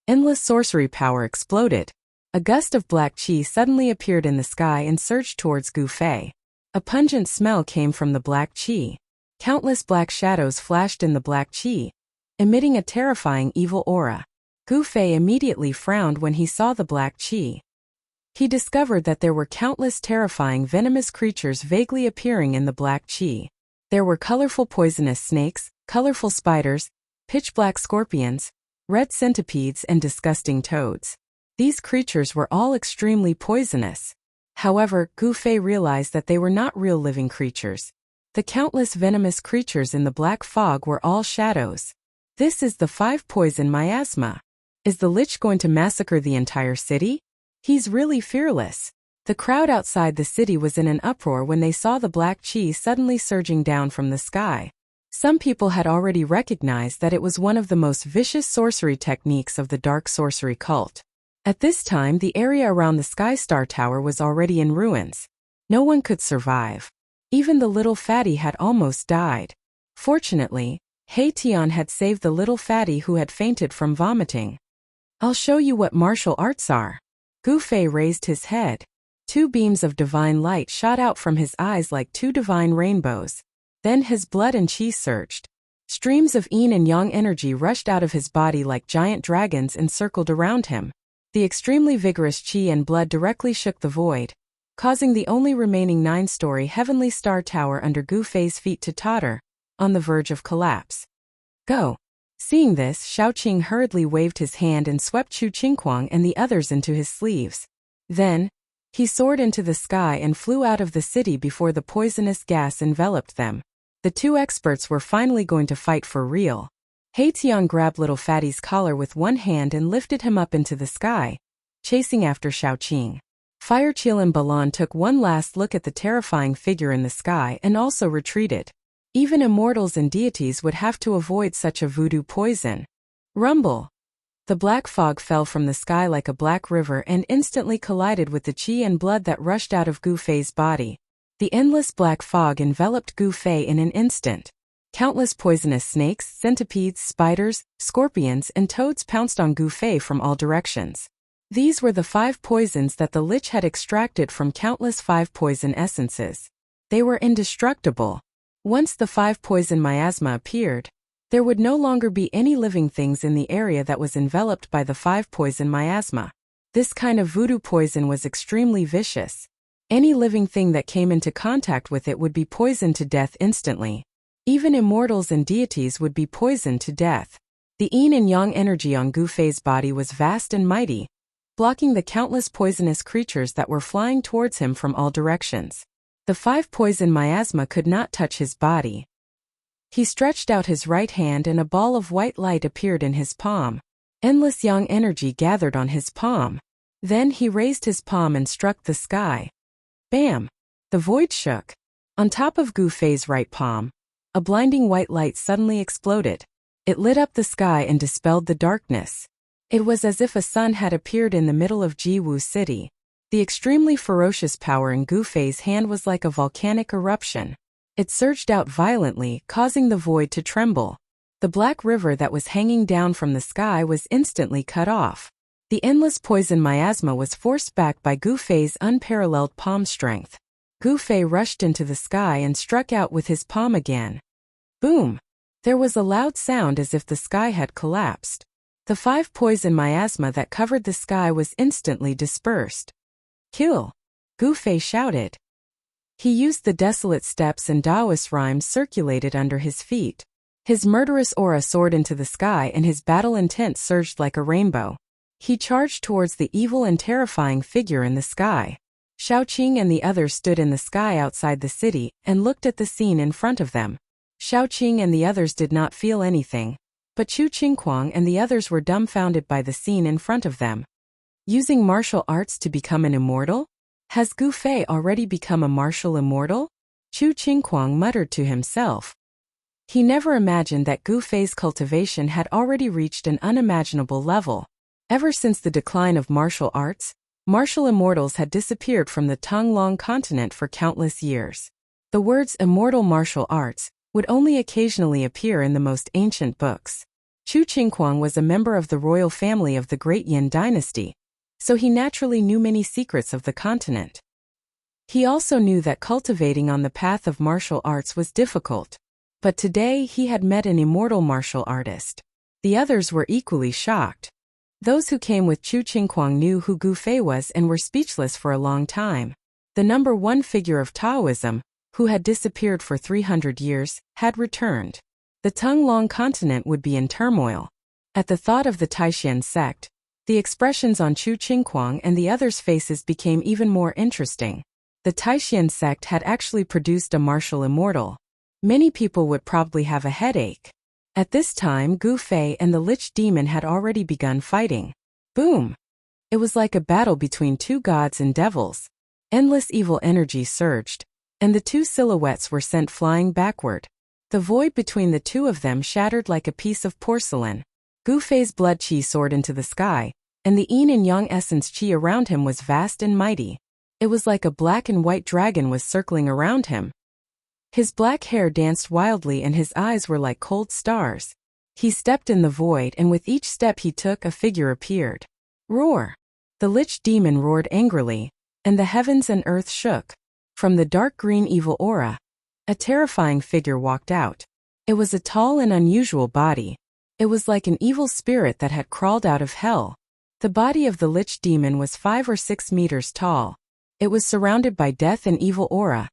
Endless sorcery power exploded. A gust of black qi suddenly appeared in the sky and surged towards Gu Fei. A pungent smell came from the black qi. Countless black shadows flashed in the black qi, emitting a terrifying evil aura. Gu Fei immediately frowned when he saw the black qi. He discovered that there were countless terrifying venomous creatures vaguely appearing in the black qi. There were colorful poisonous snakes, colorful spiders, pitch-black scorpions, red centipedes and disgusting toads. These creatures were all extremely poisonous. However, Gu Fei realized that they were not real living creatures. The countless venomous creatures in the black fog were all shadows. This is the 5 poison miasma. Is the Lich going to massacre the entire city? He's really fearless. The crowd outside the city was in an uproar when they saw the black qi suddenly surging down from the sky. Some people had already recognized that it was one of the most vicious sorcery techniques of the Dark Sorcery Cult. At this time, the area around the Sky Star Tower was already in ruins. No one could survive. Even the little fatty had almost died. Fortunately, He Tian had saved the little fatty who had fainted from vomiting. I'll show you what martial arts are. Gu Fei raised his head. 2 beams of divine light shot out from his eyes like 2 divine rainbows. Then his blood and qi surged. Streams of yin and yang energy rushed out of his body like giant dragons and circled around him. The extremely vigorous qi and blood directly shook the void, causing the only remaining 9-story heavenly star tower under Gu Fei's feet to totter, on the verge of collapse. Go! Seeing this, Xiaoqing hurriedly waved his hand and swept Chu Qingquang and the others into his sleeves. Then, he soared into the sky and flew out of the city before the poisonous gas enveloped them. The 2 experts were finally going to fight for real. He Tian grabbed little Fatty's collar with one hand and lifted him up into the sky, chasing after Xiaoqing. Firechill and Balan took one last look at the terrifying figure in the sky and also retreated. Even immortals and deities would have to avoid such a voodoo poison. Rumble! The black fog fell from the sky like a black river and instantly collided with the qi and blood that rushed out of Gu Fei's body. The endless black fog enveloped Gu Fei in an instant. Countless poisonous snakes, centipedes, spiders, scorpions, and toads pounced on Gu Fei from all directions. These were the 5 poisons that the Lich had extracted from countless 5 poison essences. They were indestructible. Once the 5-poison miasma appeared, there would no longer be any living things in the area that was enveloped by the 5-poison miasma. This kind of voodoo poison was extremely vicious. Any living thing that came into contact with it would be poisoned to death instantly. Even immortals and deities would be poisoned to death. The yin and yang energy on Gu Fei's body was vast and mighty, blocking the countless poisonous creatures that were flying towards him from all directions. The 5-poison miasma could not touch his body. He stretched out his right hand and a ball of white light appeared in his palm. Endless yang energy gathered on his palm. Then he raised his palm and struck the sky. Bam! The void shook. On top of Gu Fei's right palm, a blinding white light suddenly exploded. It lit up the sky and dispelled the darkness. It was as if a sun had appeared in the middle of Jiwu City. The extremely ferocious power in Gu Fei's hand was like a volcanic eruption. It surged out violently, causing the void to tremble. The black river that was hanging down from the sky was instantly cut off. The endless poison miasma was forced back by Gu Fei's unparalleled palm strength. Gu Fei rushed into the sky and struck out with his palm again. Boom! There was a loud sound as if the sky had collapsed. The 5-poison miasma that covered the sky was instantly dispersed. Kill! Gu Fei shouted. He used the desolate steps and Taoist rhymes circulated under his feet. His murderous aura soared into the sky and his battle intent surged like a rainbow. He charged towards the evil and terrifying figure in the sky. Shaoqing and the others stood in the sky outside the city and looked at the scene in front of them. Shaoqing and the others did not feel anything, but Chu Qingquang and the others were dumbfounded by the scene in front of them. Using martial arts to become an immortal? Has Gu Fei already become a martial immortal? Chu Qingquang muttered to himself. He never imagined that Gu Fei's cultivation had already reached an unimaginable level. Ever since the decline of martial arts, martial immortals had disappeared from the Tonglong continent for countless years. The words immortal martial arts would only occasionally appear in the most ancient books. Chu Qingquang was a member of the royal family of the Great Yin dynasty, so he naturally knew many secrets of the continent. He also knew that cultivating on the path of martial arts was difficult. But today he had met an immortal martial artist. The others were equally shocked. Those who came with Chu Qingquang knew who Gu Fei was and were speechless for a long time. The number one figure of Taoism, who had disappeared for 300 years, had returned. The Tonglong continent would be in turmoil. At the thought of the Taishan sect, the expressions on Chu Qingquang and the others' faces became even more interesting. The Taishan sect had actually produced a martial immortal. Many people would probably have a headache. At this time, Gu Fei and the Lich Demon had already begun fighting. Boom! It was like a battle between two gods and devils. Endless evil energy surged, and the two silhouettes were sent flying backward. The void between the two of them shattered like a piece of porcelain. Gu Fei's blood qi soared into the sky, and the yin and yang essence qi around him was vast and mighty. It was like a black and white dragon was circling around him. His black hair danced wildly and his eyes were like cold stars. He stepped in the void and with each step he took a figure appeared. Roar! The Lich Demon roared angrily, and the heavens and earth shook. From the dark green evil aura, a terrifying figure walked out. It was a tall and unusual body. It was like an evil spirit that had crawled out of hell. The body of the Lich Demon was 5 or 6 meters tall. It was surrounded by death and evil aura,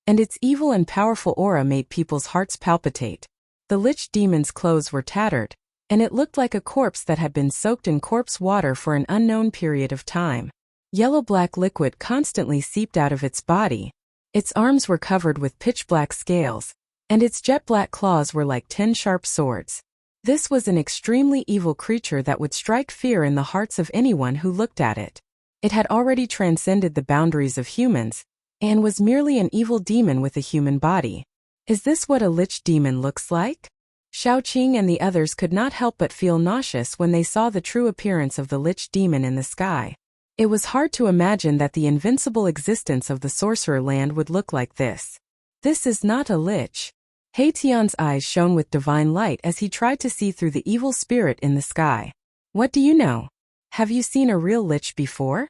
and its evil and powerful aura made people's hearts palpitate. The Lich Demon's clothes were tattered, and it looked like a corpse that had been soaked in corpse water for an unknown period of time. Yellow-black liquid constantly seeped out of its body. Its arms were covered with pitch-black scales, and its jet-black claws were like 10 sharp swords. This was an extremely evil creature that would strike fear in the hearts of anyone who looked at it. It had already transcended the boundaries of humans, and was merely an evil demon with a human body. Is this what a Lich Demon looks like? Shaoqing and the others could not help but feel nauseous when they saw the true appearance of the Lich Demon in the sky. It was hard to imagine that the invincible existence of the Sorcerer Land would look like this. This is not a lich. He Tian's eyes shone with divine light as he tried to see through the evil spirit in the sky. What do you know? Have you seen a real lich before?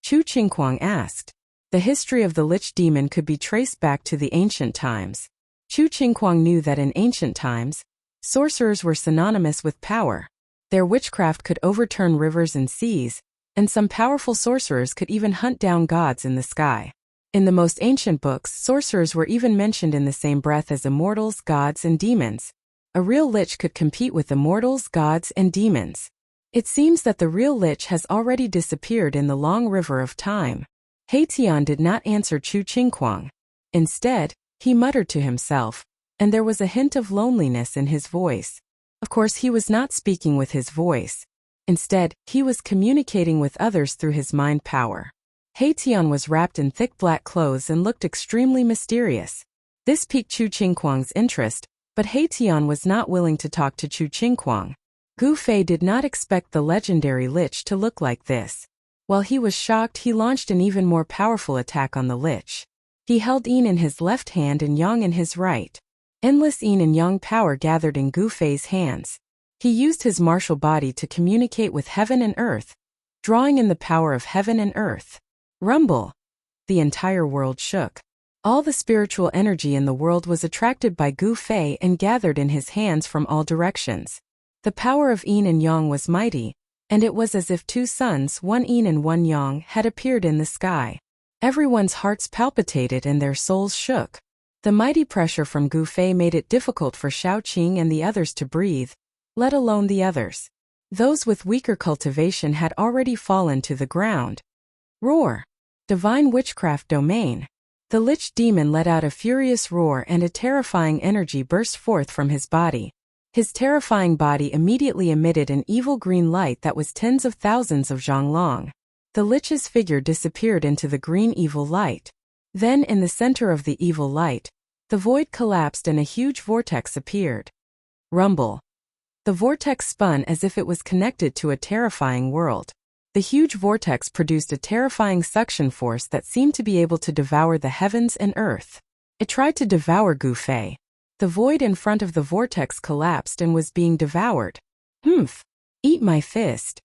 Chu Qingquang asked. The history of the Lich Demon could be traced back to the ancient times. Chu Qingguang knew that in ancient times, sorcerers were synonymous with power. Their witchcraft could overturn rivers and seas, and some powerful sorcerers could even hunt down gods in the sky. In the most ancient books, sorcerers were even mentioned in the same breath as immortals, gods, and demons. A real lich could compete with immortals, gods, and demons. It seems that the real lich has already disappeared in the long river of time. Tian did not answer Chu Qingguang. Instead, he muttered to himself, and there was a hint of loneliness in his voice. Of course, he was not speaking with his voice. Instead, he was communicating with others through his mind power. Tian was wrapped in thick black clothes and looked extremely mysterious. This piqued Chu Qingguang's interest, but Tian was not willing to talk to Chu Qingguang. Gu Fei did not expect the legendary lich to look like this. While he was shocked, he launched an even more powerful attack on the lich. He held yin in his left hand and yang in his right. Endless yin and yang power gathered in Gu Fei's hands. He used his martial body to communicate with heaven and earth, drawing in the power of heaven and earth. Rumble! The entire world shook. All the spiritual energy in the world was attracted by Gu Fei and gathered in his hands from all directions. The power of yin and yang was mighty, and it was as if two suns, one yin and one yang, had appeared in the sky. Everyone's hearts palpitated and their souls shook. The mighty pressure from Gu Fei made it difficult for Shaoqing and the others to breathe, let alone the others. Those with weaker cultivation had already fallen to the ground. Roar! Divine witchcraft domain. The lich demon let out a furious roar and a terrifying energy burst forth from his body. His terrifying body immediately emitted an evil green light that was tens of thousands of zhang long. The lich's figure disappeared into the green evil light. Then, in the center of the evil light, the void collapsed and a huge vortex appeared. Rumble. The vortex spun as if it was connected to a terrifying world. The huge vortex produced a terrifying suction force that seemed to be able to devour the heavens and earth. It tried to devour Gu Fei. The void in front of the vortex collapsed and was being devoured. Humph! Eat my fist!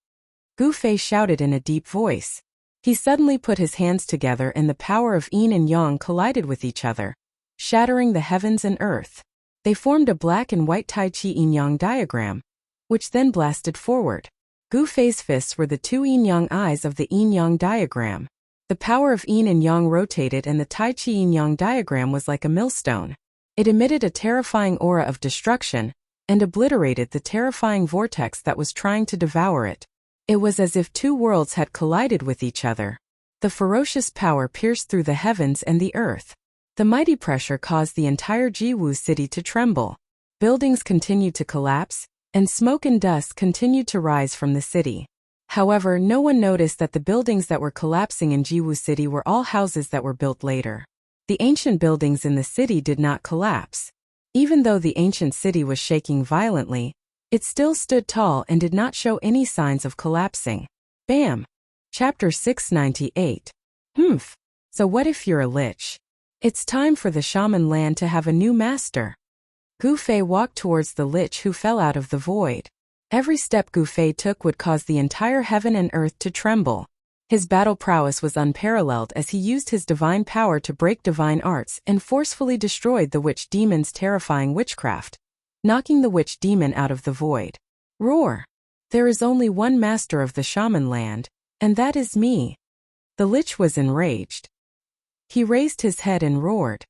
Gu Fei shouted in a deep voice. He suddenly put his hands together and the power of yin and yang collided with each other, shattering the heavens and earth. They formed a black and white Tai Chi yin-yang diagram, which then blasted forward. Gu Fei's fists were the two yin-yang eyes of the yin-yang diagram. The power of yin and yang rotated and the Tai Chi yin-yang diagram was like a millstone. It emitted a terrifying aura of destruction and obliterated the terrifying vortex that was trying to devour it. It was as if two worlds had collided with each other. The ferocious power pierced through the heavens and the earth. The mighty pressure caused the entire Jiwu city to tremble. Buildings continued to collapse, and smoke and dust continued to rise from the city. However, no one noticed that the buildings that were collapsing in Jiwu city were all houses that were built later. The ancient buildings in the city did not collapse. Even though the ancient city was shaking violently, it still stood tall and did not show any signs of collapsing. Bam! Chapter 698. Humph! So what if you're a lich? It's time for the shaman land to have a new master. Gu Fei walked towards the lich who fell out of the void. Every step Gu Fei took would cause the entire heaven and earth to tremble. His battle prowess was unparalleled as he used his divine power to break divine arts and forcefully destroyed the witch demon's terrifying witchcraft, knocking the witch demon out of the void. Roar! There is only one master of the shaman land, and that is me. The lich was enraged. He raised his head and roared.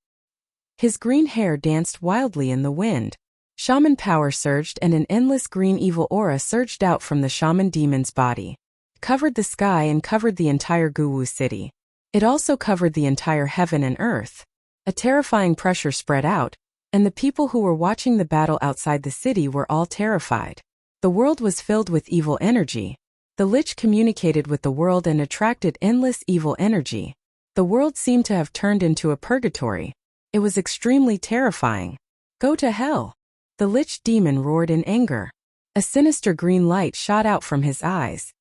His green hair danced wildly in the wind. Shaman power surged and an endless green evil aura surged out from the shaman demon's body. It covered the sky and covered the entire Guwu city. It also covered the entire heaven and earth. A terrifying pressure spread out, and the people who were watching the battle outside the city were all terrified. The world was filled with evil energy. The lich communicated with the world and attracted endless evil energy. The world seemed to have turned into a purgatory. It was extremely terrifying. Go to hell! The lich demon roared in anger. A sinister green light shot out from his eyes.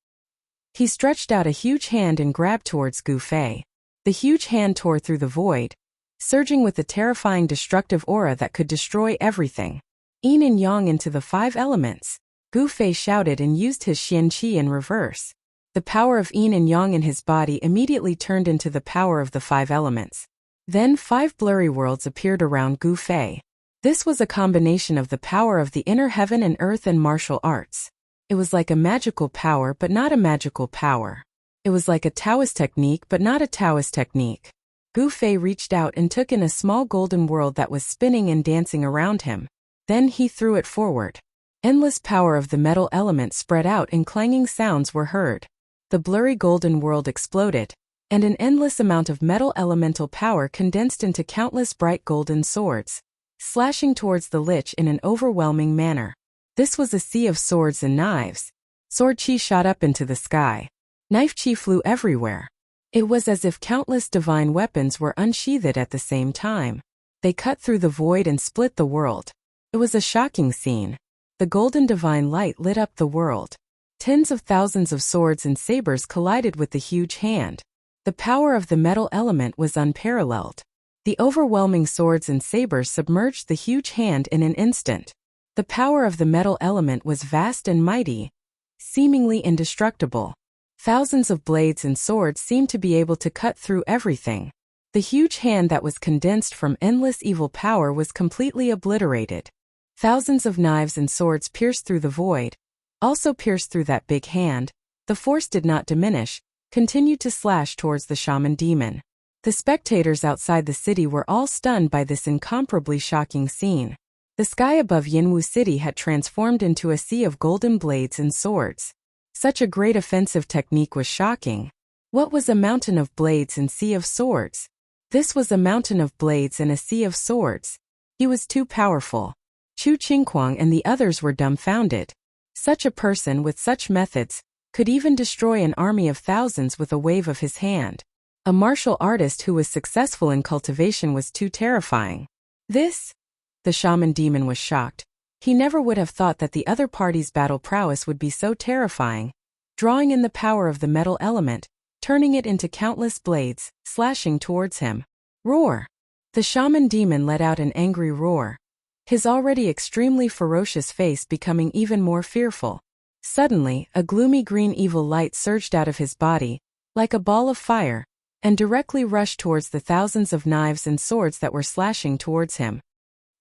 He stretched out a huge hand and grabbed towards Gu Fei. The huge hand tore through the void, surging with a terrifying destructive aura that could destroy everything. Yin and yang into the 5 elements. Gu Fei shouted and used his Xian Qi in reverse. The power of yin and yang in his body immediately turned into the power of the 5 elements. Then 5 blurry worlds appeared around Gu Fei. This was a combination of the power of the inner heaven and earth and martial arts. It was like a magical power but not a magical power. It was like a Taoist technique but not a Taoist technique. Gu Fei reached out and took in a small golden world that was spinning and dancing around him. Then he threw it forward. Endless power of the metal element spread out and clanging sounds were heard. The blurry golden world exploded, and an endless amount of metal elemental power condensed into countless bright golden swords, slashing towards the lich in an overwhelming manner. This was a sea of swords and knives. Sword chi shot up into the sky. Knife chi flew everywhere. It was as if countless divine weapons were unsheathed at the same time. They cut through the void and split the world. It was a shocking scene. The golden divine light lit up the world. Tens of thousands of swords and sabers collided with the huge hand. The power of the metal element was unparalleled. The overwhelming swords and sabers submerged the huge hand in an instant. The power of the metal element was vast and mighty, seemingly indestructible. Thousands of blades and swords seemed to be able to cut through everything. The huge hand that was condensed from endless evil power was completely obliterated. Thousands of knives and swords pierced through the void, also pierced through that big hand. The force did not diminish, continued to slash towards the shaman demon. The spectators outside the city were all stunned by this incomparably shocking scene. The sky above Yinwu City had transformed into a sea of golden blades and swords. Such a great offensive technique was shocking. What was a mountain of blades and sea of swords? This was a mountain of blades and a sea of swords. He was too powerful. Chu Qingquang and the others were dumbfounded. Such a person with such methods could even destroy an army of thousands with a wave of his hand. A martial artist who was successful in cultivation was too terrifying. The shaman demon was shocked. He never would have thought that the other party's battle prowess would be so terrifying, drawing in the power of the metal element, turning it into countless blades, slashing towards him. Roar! The shaman demon let out an angry roar, his already extremely ferocious face becoming even more fearful. Suddenly, a gloomy green evil light surged out of his body, like a ball of fire, and directly rushed towards the thousands of knives and swords that were slashing towards him.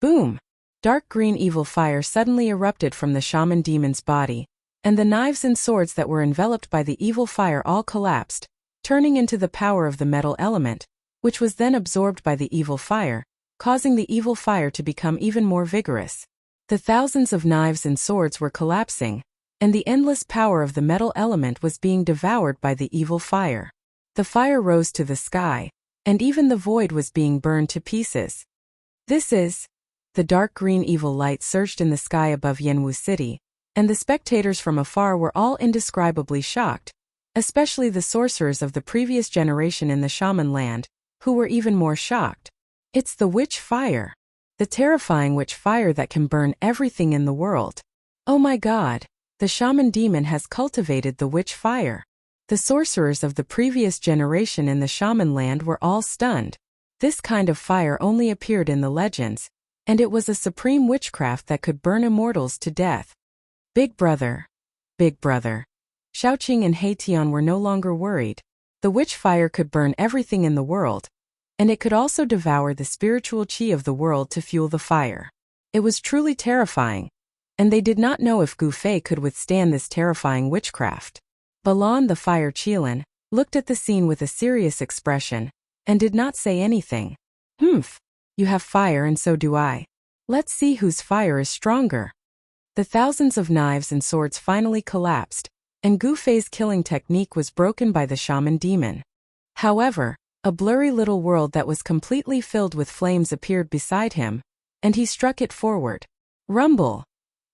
Boom! Dark green evil fire suddenly erupted from the shaman demon's body, and the knives and swords that were enveloped by the evil fire all collapsed, turning into the power of the metal element, which was then absorbed by the evil fire, causing the evil fire to become even more vigorous. The thousands of knives and swords were collapsing, and the endless power of the metal element was being devoured by the evil fire. The fire rose to the sky, and even the void was being burned to pieces. The dark green evil light surged in the sky above Yinwu City, and the spectators from afar were all indescribably shocked, especially the sorcerers of the previous generation in the shaman land, who were even more shocked. It's the witch fire. The terrifying witch fire that can burn everything in the world. Oh my god, the shaman demon has cultivated the witch fire. The sorcerers of the previous generation in the shaman land were all stunned. This kind of fire only appeared in the legends, and it was a supreme witchcraft that could burn immortals to death. Big brother. Big brother. Shaoqing and Heitian were no longer worried. The witch fire could burn everything in the world, and it could also devour the spiritual qi of the world to fuel the fire. It was truly terrifying, and they did not know if Gu Fei could withstand this terrifying witchcraft. Balan the fire Qilin looked at the scene with a serious expression, and did not say anything. You have fire and so do I. Let's see whose fire is stronger. The thousands of knives and swords finally collapsed, and Gu Fei's killing technique was broken by the shaman demon. However, a blurry little world that was completely filled with flames appeared beside him, and he struck it forward. Rumble!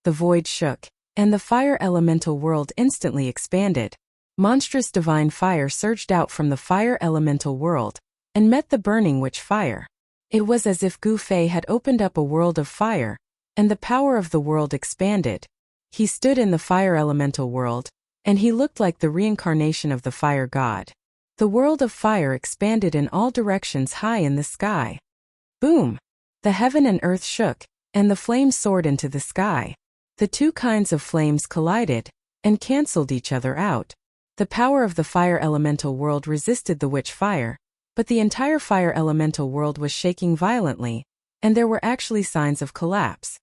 The void shook, and the fire elemental world instantly expanded. Monstrous divine fire surged out from the fire elemental world, and met the burning witch fire. It was as if Gu Fei had opened up a world of fire, and the power of the world expanded. He stood in the fire elemental world, and he looked like the reincarnation of the fire god. The world of fire expanded in all directions high in the sky. Boom! The heaven and earth shook, and the flames soared into the sky. The two kinds of flames collided, and cancelled each other out. The power of the fire elemental world resisted the witch fire, But the entire fire elemental world was shaking violently, and there were actually signs of collapse.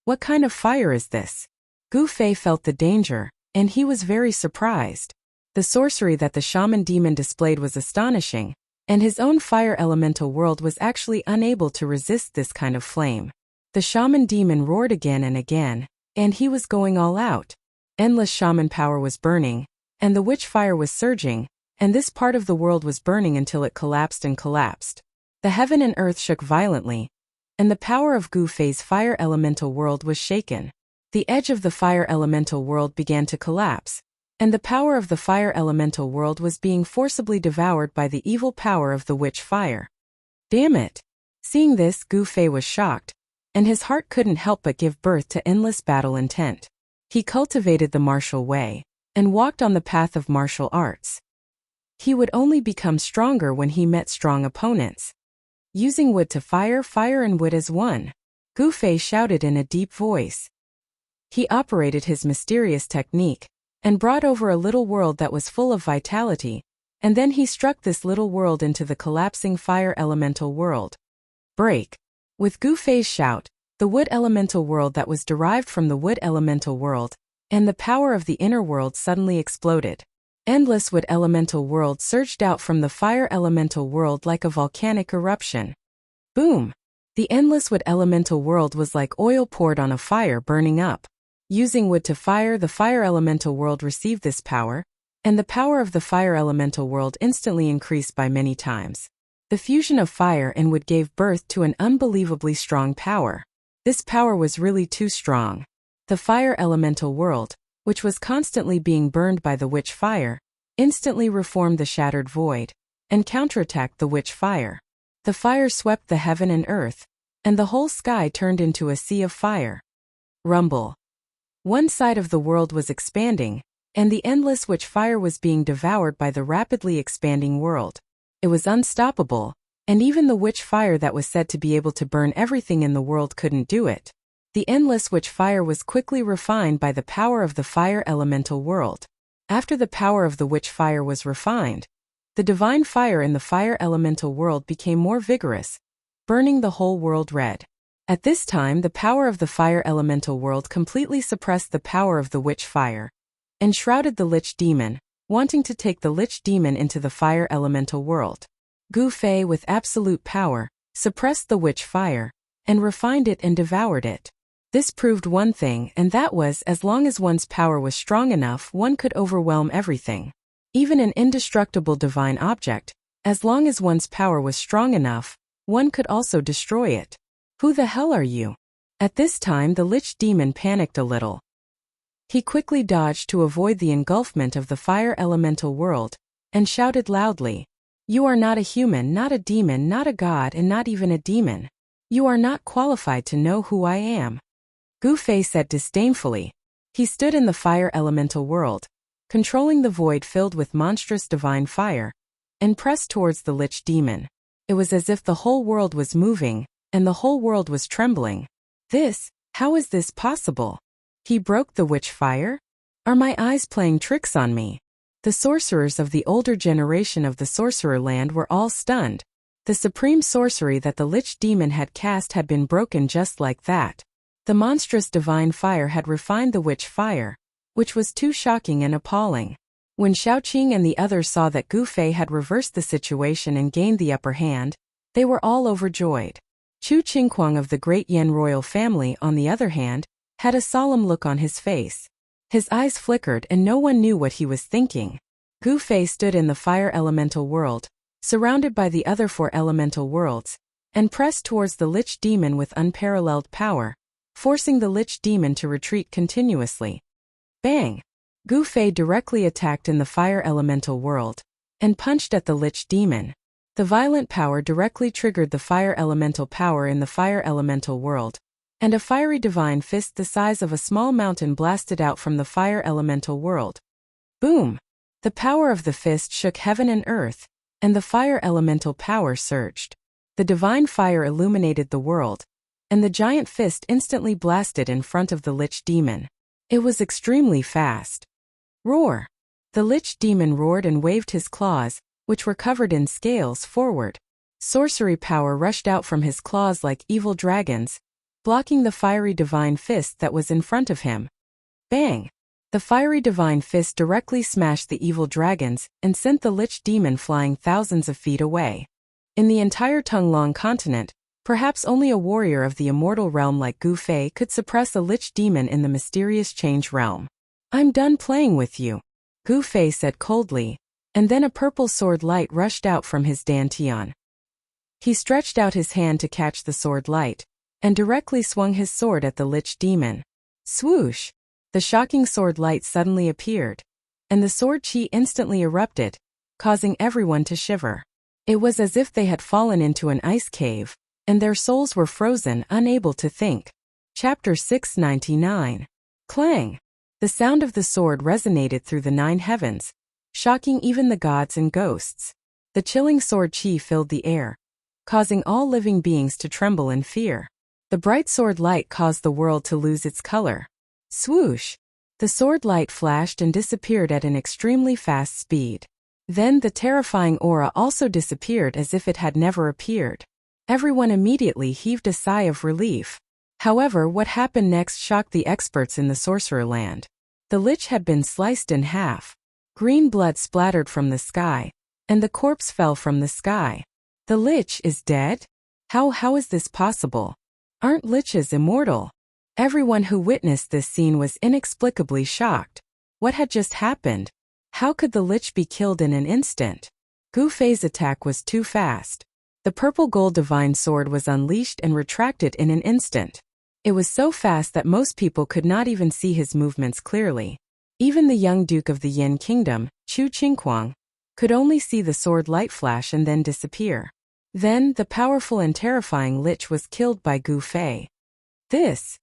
What kind of fire is this? Gu Fei felt the danger, and he was very surprised. The sorcery that the shaman demon displayed was astonishing, and his own fire elemental world was actually unable to resist this kind of flame. The shaman demon roared again and again, and he was going all out. Endless shaman power was burning, and the witch fire was surging, and this part of the world was burning until it collapsed and collapsed. The heaven and earth shook violently, and the power of Gu Fei's fire elemental world was shaken. The edge of the fire elemental world began to collapse, and the power of the fire elemental world was being forcibly devoured by the evil power of the witch fire. Damn it! Seeing this, Gu Fei was shocked, and his heart couldn't help but give birth to endless battle intent. He cultivated the martial way, and walked on the path of martial arts. He would only become stronger when he met strong opponents. Using wood to fire, fire and wood as one, Gu Fei shouted in a deep voice. He operated his mysterious technique, and brought over a little world that was full of vitality, and then he struck this little world into the collapsing fire elemental world. Break! With Gu Fei's shout, the wood elemental world that was derived from the wood elemental world, and the power of the inner world suddenly exploded. Endless wood elemental world surged out from the fire elemental world like a volcanic eruption. Boom! The endless wood elemental world was like oil poured on a fire burning up. Using wood to fire, the fire elemental world received this power, and the power of the fire elemental world instantly increased by many times. The fusion of fire and wood gave birth to an unbelievably strong power. This power was really too strong. The fire elemental world, which was constantly being burned by the witch fire, instantly reformed the shattered void, and counterattacked the witch fire. The fire swept the heaven and earth, and the whole sky turned into a sea of fire. Rumble. One side of the world was expanding, and the endless witch fire was being devoured by the rapidly expanding world. It was unstoppable, and even the witch fire that was said to be able to burn everything in the world couldn't do it. The endless witch fire was quickly refined by the power of the fire elemental world. After the power of the witch fire was refined, the divine fire in the fire elemental world became more vigorous, burning the whole world red. At this time, the power of the fire elemental world completely suppressed the power of the witch fire, and shrouded the lich demon, wanting to take the lich demon into the fire elemental world. Gu Fei, with absolute power, suppressed the witch fire, and refined it and devoured it. This proved one thing, and that was, as long as one's power was strong enough, one could overwhelm everything. Even an indestructible divine object, as long as one's power was strong enough, one could also destroy it. Who the hell are you? At this time, the lich demon panicked a little. He quickly dodged to avoid the engulfment of the fire elemental world, and shouted loudly, "You are not a human, not a demon, not a god, and not even a demon. You are not qualified to know who I am." Gu Fei said disdainfully. He stood in the fire elemental world, controlling the void filled with monstrous divine fire, and pressed towards the lich demon. It was as if the whole world was moving, and the whole world was trembling. How is this possible? He broke the witch fire? Are my eyes playing tricks on me? The sorcerers of the older generation of the sorcerer land were all stunned. The supreme sorcery that the lich demon had cast had been broken just like that. The monstrous divine fire had refined the witch fire, which was too shocking and appalling. When Shaoqing and the others saw that Gu Fei had reversed the situation and gained the upper hand, they were all overjoyed. Chu Qingquang of the great Yan royal family, on the other hand, had a solemn look on his face. His eyes flickered and no one knew what he was thinking. Gu Fei stood in the fire elemental world, surrounded by the other 4 elemental worlds, and pressed towards the lich demon with unparalleled power, forcing the lich demon to retreat continuously. Bang! Gu Fei directly attacked in the fire elemental world, and punched at the lich demon. The violent power directly triggered the fire elemental power in the fire elemental world, and a fiery divine fist the size of a small mountain blasted out from the fire elemental world. Boom! The power of the fist shook heaven and earth, and the fire elemental power surged. The divine fire illuminated the world, and the giant fist instantly blasted in front of the lich demon. It was extremely fast. Roar! The lich demon roared and waved his claws, which were covered in scales, forward. Sorcery power rushed out from his claws like evil dragons, blocking the fiery divine fist that was in front of him. Bang! The fiery divine fist directly smashed the evil dragons and sent the Lich demon flying thousands of feet away. In the entire Tonglong continent, perhaps only a warrior of the immortal realm like Gu Fei could suppress a Lich demon in the mysterious Change realm. "I'm done playing with you," Gu Fei said coldly, and then a purple sword light rushed out from his dantian. He stretched out his hand to catch the sword light, and directly swung his sword at the Lich demon. Swoosh! The shocking sword light suddenly appeared, and the sword chi instantly erupted, causing everyone to shiver. It was as if they had fallen into an ice cave, and their souls were frozen, unable to think. Chapter 699. Clang! The sound of the sword resonated through the 9 heavens, shocking even the gods and ghosts. The chilling sword chi filled the air, causing all living beings to tremble in fear. The bright sword light caused the world to lose its color. Swoosh! The sword light flashed and disappeared at an extremely fast speed. Then the terrifying aura also disappeared as if it had never appeared. Everyone immediately heaved a sigh of relief. However, what happened next shocked the experts in the sorcerer land. The Lich had been sliced in half. Green blood splattered from the sky, and the corpse fell from the sky. The Lich is dead? How is this possible? Aren't Liches immortal? Everyone who witnessed this scene was inexplicably shocked. What had just happened? How could the Lich be killed in an instant? Gu Fei's attack was too fast. The purple gold divine sword was unleashed and retracted in an instant. It was so fast that most people could not even see his movements clearly. Even the young Duke of the Yin Kingdom, Chu Qingquang, could only see the sword light flash and then disappear. Then, the powerful and terrifying Lich was killed by Gu Fei. This!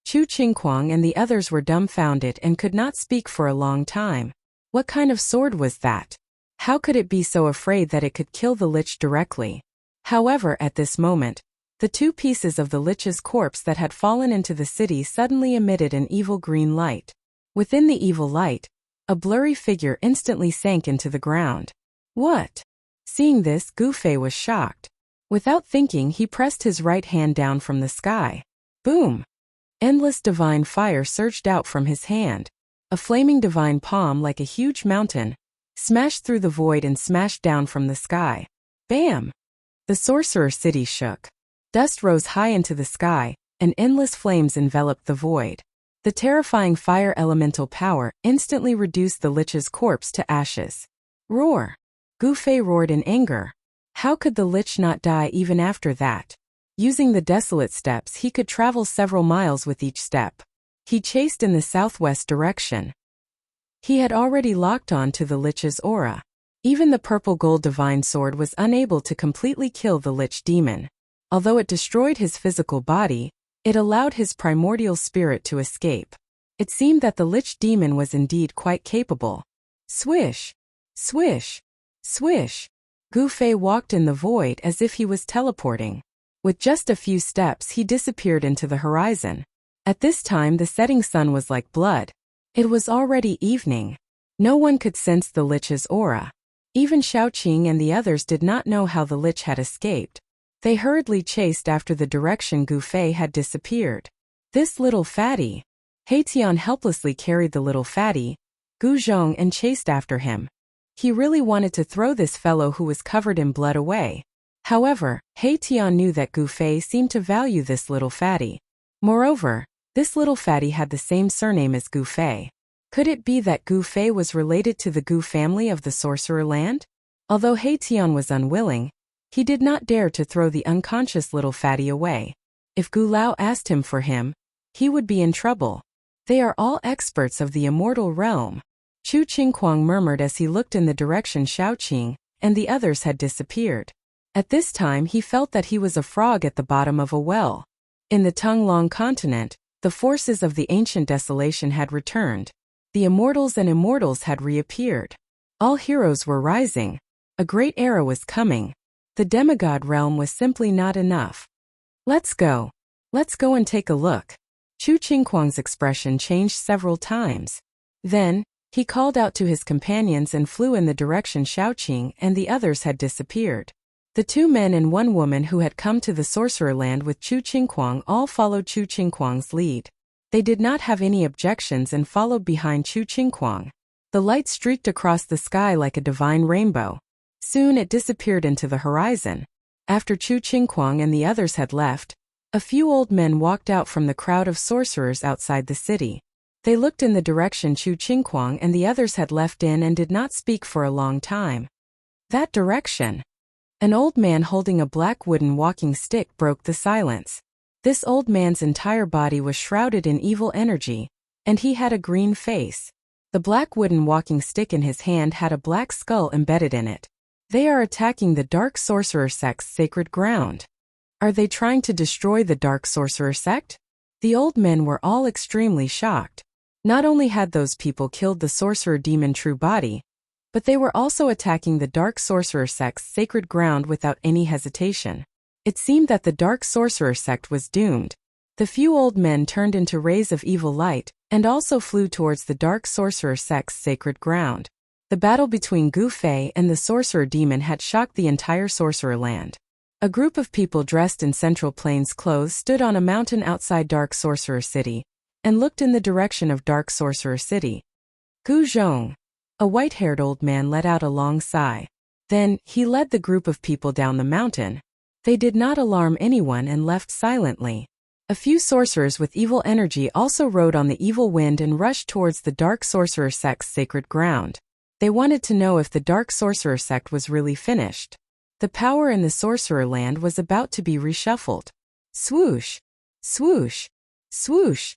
Chu Qingquang and the others were dumbfounded and could not speak for a long time. What kind of sword was that? How could it be so afraid that it could kill the Lich directly? However, at this moment, the 2 pieces of the Lich's corpse that had fallen into the city suddenly emitted an evil green light. Within the evil light, a blurry figure instantly sank into the ground. What? Seeing this, Gu Fei was shocked. Without thinking, he pressed his right hand down from the sky. Boom! Endless divine fire surged out from his hand. A flaming divine palm like a huge mountain smashed through the void and smashed down from the sky. Bam! The sorcerer city shook. Dust rose high into the sky, and endless flames enveloped the void. The terrifying fire elemental power instantly reduced the Lich's corpse to ashes. Roar! Gu Fei roared in anger. How could the Lich not die even after that? Using the desolate steps, he could travel several miles with each step. He chased in the southwest direction. He had already locked on to the Lich's aura. Even the purple gold divine sword was unable to completely kill the Lich demon. Although it destroyed his physical body, it allowed his primordial spirit to escape. It seemed that the Lich demon was indeed quite capable. Swish! Swish! Swish! Gu Fei walked in the void as if he was teleporting. With just a few steps, he disappeared into the horizon. At this time, the setting sun was like blood. It was already evening. No one could sense the Lich's aura. Even Shaoqing and the others did not know how the Lich had escaped. They hurriedly chased after the direction Gu Fei had disappeared. This little fatty! Heitian helplessly carried the little fatty, Gu Zhong, and chased after him. He really wanted to throw this fellow who was covered in blood away. However, Heitian knew that Gu Fei seemed to value this little fatty. Moreover, this little fatty had the same surname as Gu Fei. Could it be that Gu Fei was related to the Gu family of the Sorcerer Land? Although Heitian was unwilling, he did not dare to throw the unconscious little fatty away. If Gu Lao asked him for him, he would be in trouble. They are all experts of the immortal realm. Chu Qingquang murmured as he looked in the direction Shaoqing and the others had disappeared. At this time he felt that he was a frog at the bottom of a well. In the Tonglong continent, the forces of the ancient desolation had returned. The immortals and immortals had reappeared. All heroes were rising. A great era was coming. The demigod realm was simply not enough. Let's go. Let's go and take a look. Chu Qingquang's expression changed several times. Then, He called out to his companions and flew in the direction Shaoqing and the others had disappeared. The 2 men and 1 woman who had come to the sorcerer land with Chu Qingquang all followed Chu Qingquang's lead. They did not have any objections and followed behind Chu Qingquang. The light streaked across the sky like a divine rainbow. Soon it disappeared into the horizon. After Chu Qingquang and the others had left, a few old men walked out from the crowd of sorcerers outside the city. They looked in the direction Chu Qingquang and the others had left in and did not speak for a long time. That direction. An old man holding a black wooden walking stick broke the silence. This old man's entire body was shrouded in evil energy, and he had a green face. The black wooden walking stick in his hand had a black skull embedded in it. They are attacking the Dark Sorcerer sect's sacred ground. Are they trying to destroy the Dark Sorcerer sect? The old men were all extremely shocked. Not only had those people killed the sorcerer demon True Body, but they were also attacking the Dark Sorcerer sect's sacred ground without any hesitation. It seemed that the Dark Sorcerer sect was doomed. The few old men turned into rays of evil light, and also flew towards the Dark Sorcerer sect's sacred ground. The battle between Gu Fei and the sorcerer demon had shocked the entire sorcerer land. A group of people dressed in Central Plains clothes stood on a mountain outside Dark Sorcerer City, and looked in the direction of Dark Sorcerer City. Gu Zhong, a white-haired old man, let out a long sigh. Then, he led the group of people down the mountain. They did not alarm anyone and left silently. A few sorcerers with evil energy also rode on the evil wind and rushed towards the Dark Sorcerer sect's sacred ground. They wanted to know if the Dark Sorcerer sect was really finished. The power in the sorcerer land was about to be reshuffled. Swoosh! Swoosh! Swoosh!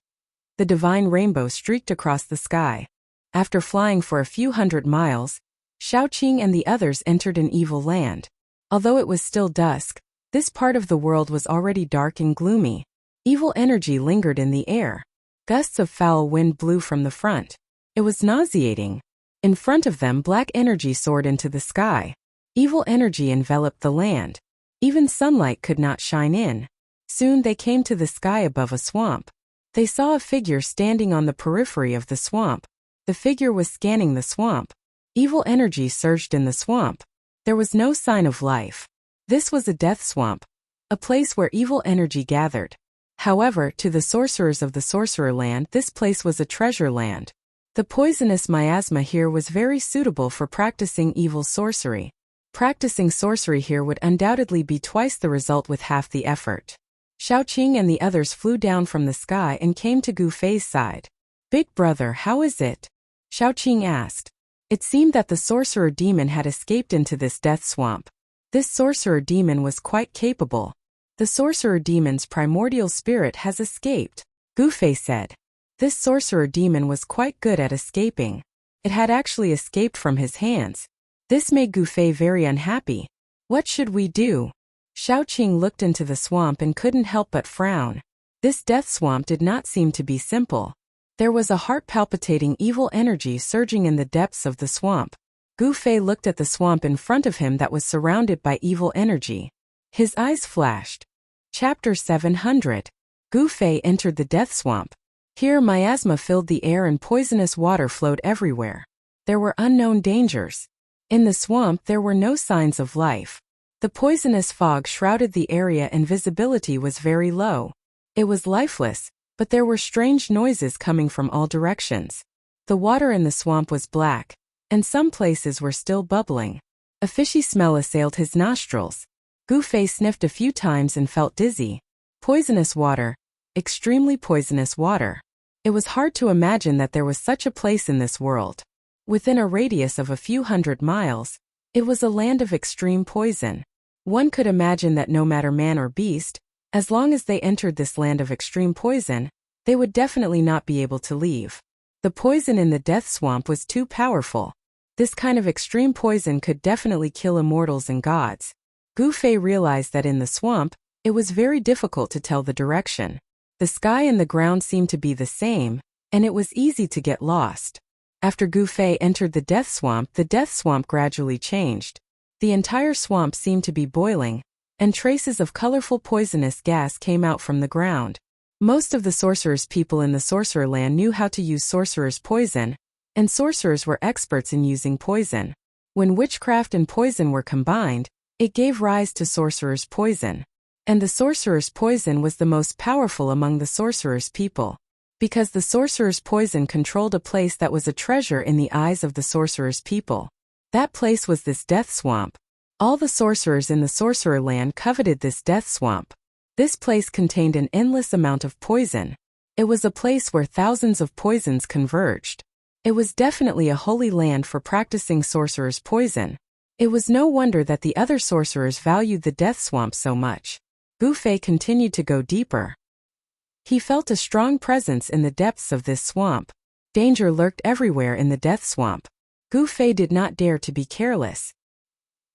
The divine rainbow streaked across the sky. After flying for a few hundred miles, Shaoqing and the others entered an evil land. Although it was still dusk, this part of the world was already dark and gloomy. Evil energy lingered in the air. Gusts of foul wind blew from the front. It was nauseating. In front of them, black energy soared into the sky. Evil energy enveloped the land. Even sunlight could not shine in. Soon they came to the sky above a swamp. They saw a figure standing on the periphery of the swamp. The figure was scanning the swamp. Evil energy surged in the swamp. There was no sign of life. This was a death swamp, a place where evil energy gathered. However, to the sorcerers of the sorcerer land, this place was a treasure land. The poisonous miasma here was very suitable for practicing evil sorcery. Practicing sorcery here would undoubtedly be twice the result with half the effort. Shaoqing and the others flew down from the sky and came to Gu Fei's side. "Big brother, how is it?" Shaoqing asked. It seemed that the sorcerer demon had escaped into this death swamp. This sorcerer demon was quite capable. The sorcerer demon's primordial spirit has escaped, Gu Fei said. This sorcerer demon was quite good at escaping. It had actually escaped from his hands. This made Gu Fei very unhappy. What should we do? Shaoqing looked into the swamp and couldn't help but frown. This death swamp did not seem to be simple. There was a heart-palpitating evil energy surging in the depths of the swamp. Gu Fei looked at the swamp in front of him that was surrounded by evil energy. His eyes flashed. Chapter 700. Gu Fei entered the death swamp. Here miasma filled the air and poisonous water flowed everywhere. There were unknown dangers. In the swamp there were no signs of life. The poisonous fog shrouded the area and visibility was very low. It was lifeless, but there were strange noises coming from all directions. The water in the swamp was black, and some places were still bubbling. A fishy smell assailed his nostrils. Gu Fei sniffed a few times and felt dizzy. Poisonous water. Extremely poisonous water. It was hard to imagine that there was such a place in this world. Within a radius of a few hundred miles, it was a land of extreme poison. One could imagine that no matter man or beast, as long as they entered this land of extreme poison, they would definitely not be able to leave. The poison in the death swamp was too powerful. This kind of extreme poison could definitely kill immortals and gods. Gu Fei realized that in the swamp, it was very difficult to tell the direction. The sky and the ground seemed to be the same, and it was easy to get lost. After Gu Fei entered the death swamp gradually changed. The entire swamp seemed to be boiling, and traces of colorful poisonous gas came out from the ground. Most of the sorcerer's people in the sorcerer land knew how to use sorcerer's poison, and sorcerers were experts in using poison. When witchcraft and poison were combined, it gave rise to sorcerer's poison. And the sorcerer's poison was the most powerful among the sorcerer's people. Because the sorcerer's poison controlled a place that was a treasure in the eyes of the sorcerer's people. That place was this death swamp. All the sorcerers in the sorcerer land coveted this death swamp. This place contained an endless amount of poison. It was a place where thousands of poisons converged. It was definitely a holy land for practicing sorcerer's poison. It was no wonder that the other sorcerers valued the death swamp so much. Gu Fei continued to go deeper. He felt a strong presence in the depths of this swamp. Danger lurked everywhere in the death swamp. Gu Fei did not dare to be careless.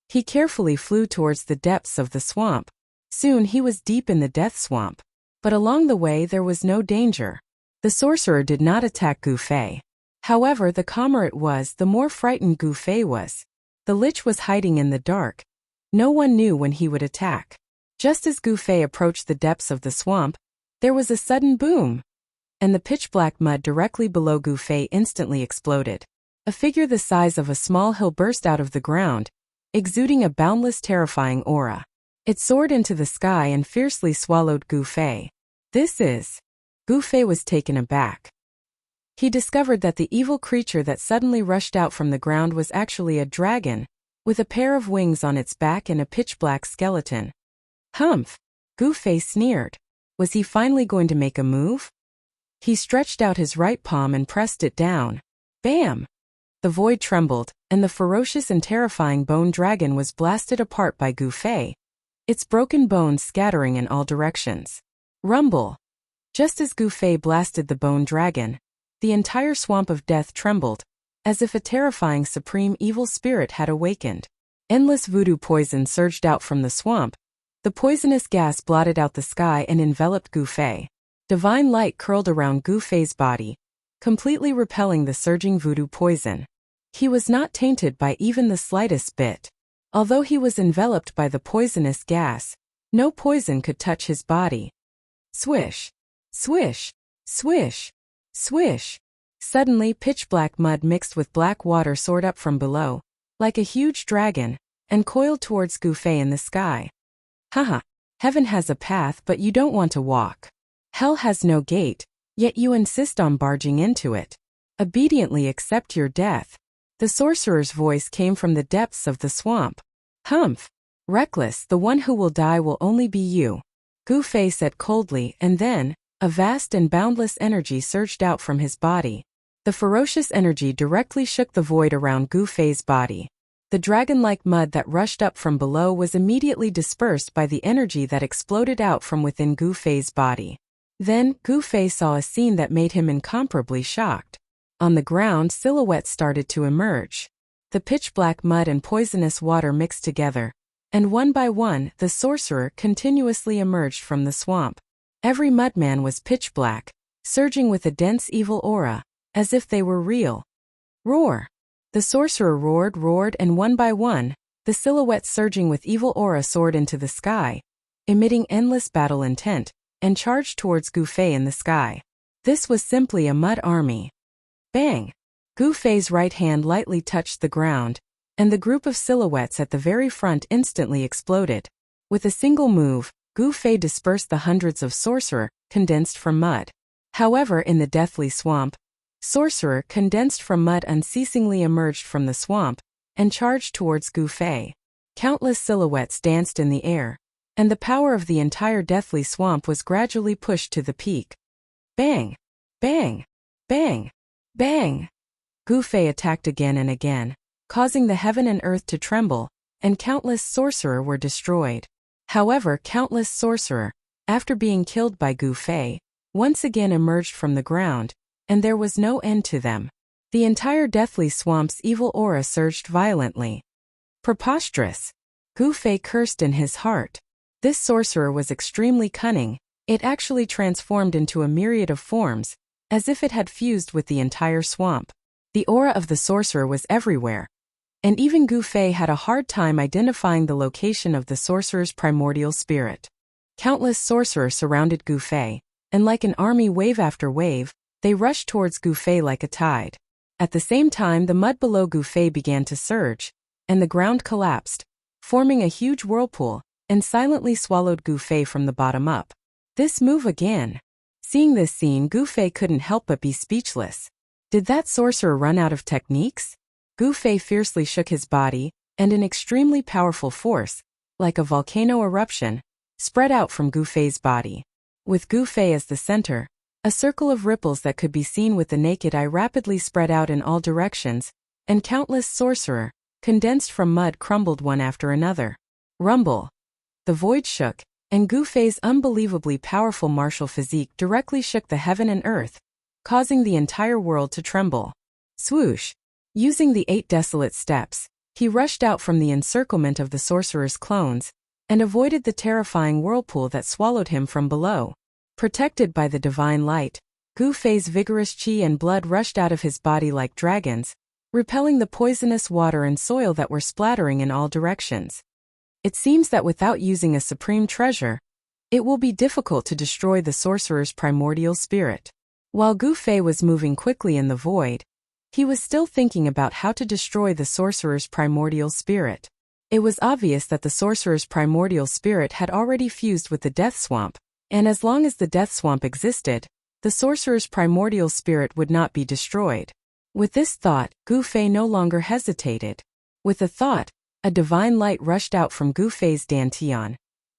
He carefully flew towards the depths of the swamp. Soon he was deep in the death swamp. But along the way there was no danger. The sorcerer did not attack Gu Fei. However, the calmer it was, the more frightened Gu Fei was. The lich was hiding in the dark. No one knew when he would attack. Just as Gu Fei approached the depths of the swamp, there was a sudden boom, and the pitch-black mud directly below Gu Fei instantly exploded. A figure the size of a small hill burst out of the ground, exuding a boundless, terrifying aura. It soared into the sky and fiercely swallowed Gu Fei. Gu Fei was taken aback. He discovered that the evil creature that suddenly rushed out from the ground was actually a dragon, with a pair of wings on its back and a pitch-black skeleton. Humph! Gu Fei sneered. Was he finally going to make a move? He stretched out his right palm and pressed it down. Bam! The void trembled, and the ferocious and terrifying bone dragon was blasted apart by Gu Fei, its broken bones scattering in all directions. Rumble! Just as Gu Fei blasted the bone dragon, the entire swamp of death trembled, as if a terrifying supreme evil spirit had awakened. Endless voodoo poison surged out from the swamp. The poisonous gas blotted out the sky and enveloped Gu Fei. Divine light curled around Gu Fei's body, completely repelling the surging voodoo poison. He was not tainted by even the slightest bit. Although he was enveloped by the poisonous gas, no poison could touch his body. Swish! Swish! Swish! Swish! Suddenly, pitch-black mud mixed with black water soared up from below, like a huge dragon, and coiled towards Gu Fei in the sky. Haha! Heaven has a path, but you don't want to walk. Hell has no gate, yet you insist on barging into it. Obediently accept your death. The sorcerer's voice came from the depths of the swamp. Humph! Reckless, the one who will die will only be you. Gu Fei said coldly, and then, a vast and boundless energy surged out from his body. The ferocious energy directly shook the void around Gu Fei's body. The dragon-like mud that rushed up from below was immediately dispersed by the energy that exploded out from within Gu Fei's body. Then, Gu Fei saw a scene that made him incomparably shocked. On the ground, silhouettes started to emerge. The pitch-black mud and poisonous water mixed together, and one by one, the sorcerer continuously emerged from the swamp. Every mudman was pitch-black, surging with a dense evil aura, as if they were real. Roar! The sorcerer roared, and one by one, the silhouettes surging with evil aura soared into the sky, emitting endless battle intent, and charged towards Gu Fei in the sky. This was simply a mud army. Bang! Gu Fei's right hand lightly touched the ground, and the group of silhouettes at the very front instantly exploded. With a single move, Gu Fei dispersed the hundreds of sorcerer, condensed from mud. However, in the deathly swamp, sorcerer, condensed from mud, unceasingly emerged from the swamp, and charged towards Gu Fei. Countless silhouettes danced in the air, and the power of the entire deathly swamp was gradually pushed to the peak. Bang! Bang! Bang! Bang! Gu Fei attacked again and again, causing the heaven and earth to tremble, and countless sorcerer were destroyed. However, countless sorcerer, after being killed by Gu Fei, once again emerged from the ground, and there was no end to them. The entire deathly swamp's evil aura surged violently. Preposterous! Gu Fei cursed in his heart. This sorcerer was extremely cunning. It actually transformed into a myriad of forms, as if it had fused with the entire swamp. The aura of the sorcerer was everywhere, and even Gu Fei had a hard time identifying the location of the sorcerer's primordial spirit. Countless sorcerers surrounded Gu Fei, and like an army wave after wave, they rushed towards Gu Fei like a tide. At the same time, the mud below Gufei began to surge, and the ground collapsed, forming a huge whirlpool, and silently swallowed Gufei from the bottom up. This move again. Seeing this scene, Gufei couldn't help but be speechless. Did that sorcerer run out of techniques? Gufei fiercely shook his body, and an extremely powerful force, like a volcano eruption, spread out from Gufei's body. With Gufei as the center, a circle of ripples that could be seen with the naked eye rapidly spread out in all directions, and countless sorcerer, condensed from mud, crumbled one after another. Rumble. The void shook, and Gufei's unbelievably powerful martial physique directly shook the heaven and earth, causing the entire world to tremble. Swoosh! Using the 8 desolate steps, he rushed out from the encirclement of the sorcerer's clones, and avoided the terrifying whirlpool that swallowed him from below. Protected by the divine light, Gufei's vigorous qi and blood rushed out of his body like dragons, repelling the poisonous water and soil that were splattering in all directions. It seems that without using a supreme treasure, it will be difficult to destroy the sorcerer's primordial spirit. While Gufei was moving quickly in the void, he was still thinking about how to destroy the sorcerer's primordial spirit. It was obvious that the sorcerer's primordial spirit had already fused with the death swamp, and as long as the death swamp existed, the sorcerer's primordial spirit would not be destroyed. With this thought, Gufei no longer hesitated. With the thought, a divine light rushed out from Gufei's dantian,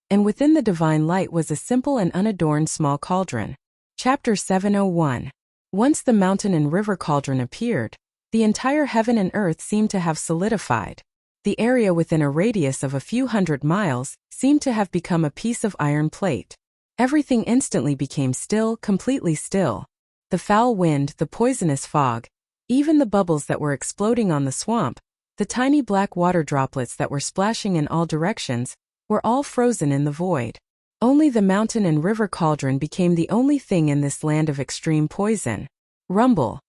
and within the divine light was a simple and unadorned small cauldron. Chapter 701. Once the mountain and river cauldron appeared, the entire heaven and earth seemed to have solidified. The area within a radius of a few hundred miles seemed to have become a piece of iron plate. Everything instantly became still, completely still. The foul wind, the poisonous fog, even the bubbles that were exploding on the swamp, the tiny black water droplets that were splashing in all directions, were all frozen in the void. Only the mountain and river cauldron became the only thing in this land of extreme poison. Rumble.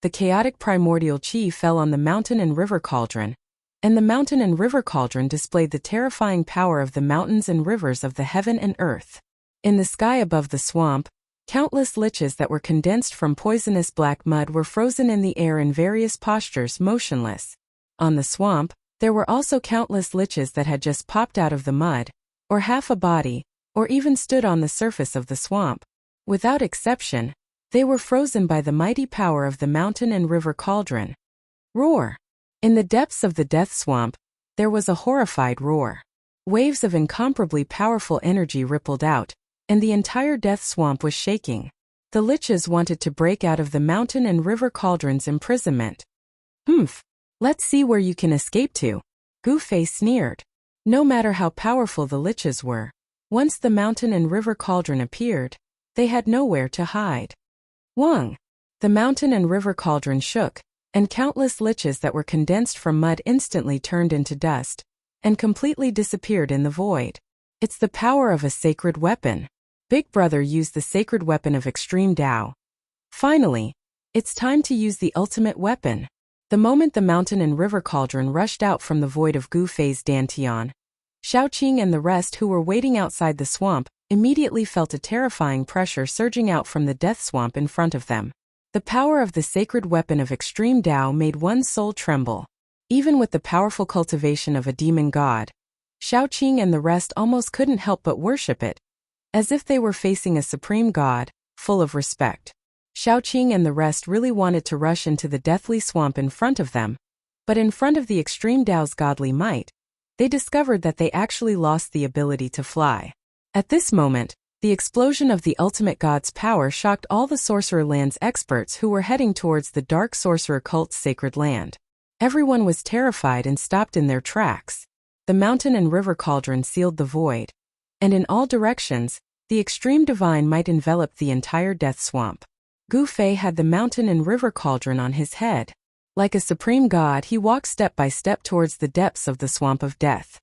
The chaotic primordial chi fell on the mountain and river cauldron, and the mountain and river cauldron displayed the terrifying power of the mountains and rivers of the heaven and earth. In the sky above the swamp, countless liches that were condensed from poisonous black mud were frozen in the air in various postures, motionless. On the swamp, there were also countless liches that had just popped out of the mud, or half a body, or even stood on the surface of the swamp. Without exception, they were frozen by the mighty power of the mountain and river cauldron. Roar! In the depths of the death swamp, there was a horrified roar. Waves of incomparably powerful energy rippled out, and the entire death swamp was shaking. The liches wanted to break out of the mountain and river cauldron's imprisonment. Let's see where you can escape to. Gufei sneered. No matter how powerful the liches were, once the mountain and river cauldron appeared, they had nowhere to hide. Wang! The mountain and river cauldron shook, and countless liches that were condensed from mud instantly turned into dust, and completely disappeared in the void. It's the power of a sacred weapon. Big Brother used the sacred weapon of extreme Tao. Finally, it's time to use the ultimate weapon. The moment the mountain and river cauldron rushed out from the void of Gufei's dantian, Shaoqing and the rest who were waiting outside the swamp immediately felt a terrifying pressure surging out from the death swamp in front of them. The power of the sacred weapon of extreme Tao made one's soul tremble. Even with the powerful cultivation of a demon god, Shaoqing and the rest almost couldn't help but worship it, as if they were facing a supreme god, full of respect. Shaoqing and the rest really wanted to rush into the deathly swamp in front of them, but in front of the extreme Tao's godly might, they discovered that they actually lost the ability to fly. At this moment, the explosion of the ultimate god's power shocked all the Sorcerer Land's experts who were heading towards the Dark Sorcerer cult's sacred land. Everyone was terrified and stopped in their tracks. The mountain and river cauldron sealed the void, and in all directions, the extreme divine might enveloped the entire death swamp. Gufei had the mountain and river cauldron on his head. Like a supreme god, he walked step by step towards the depths of the swamp of death.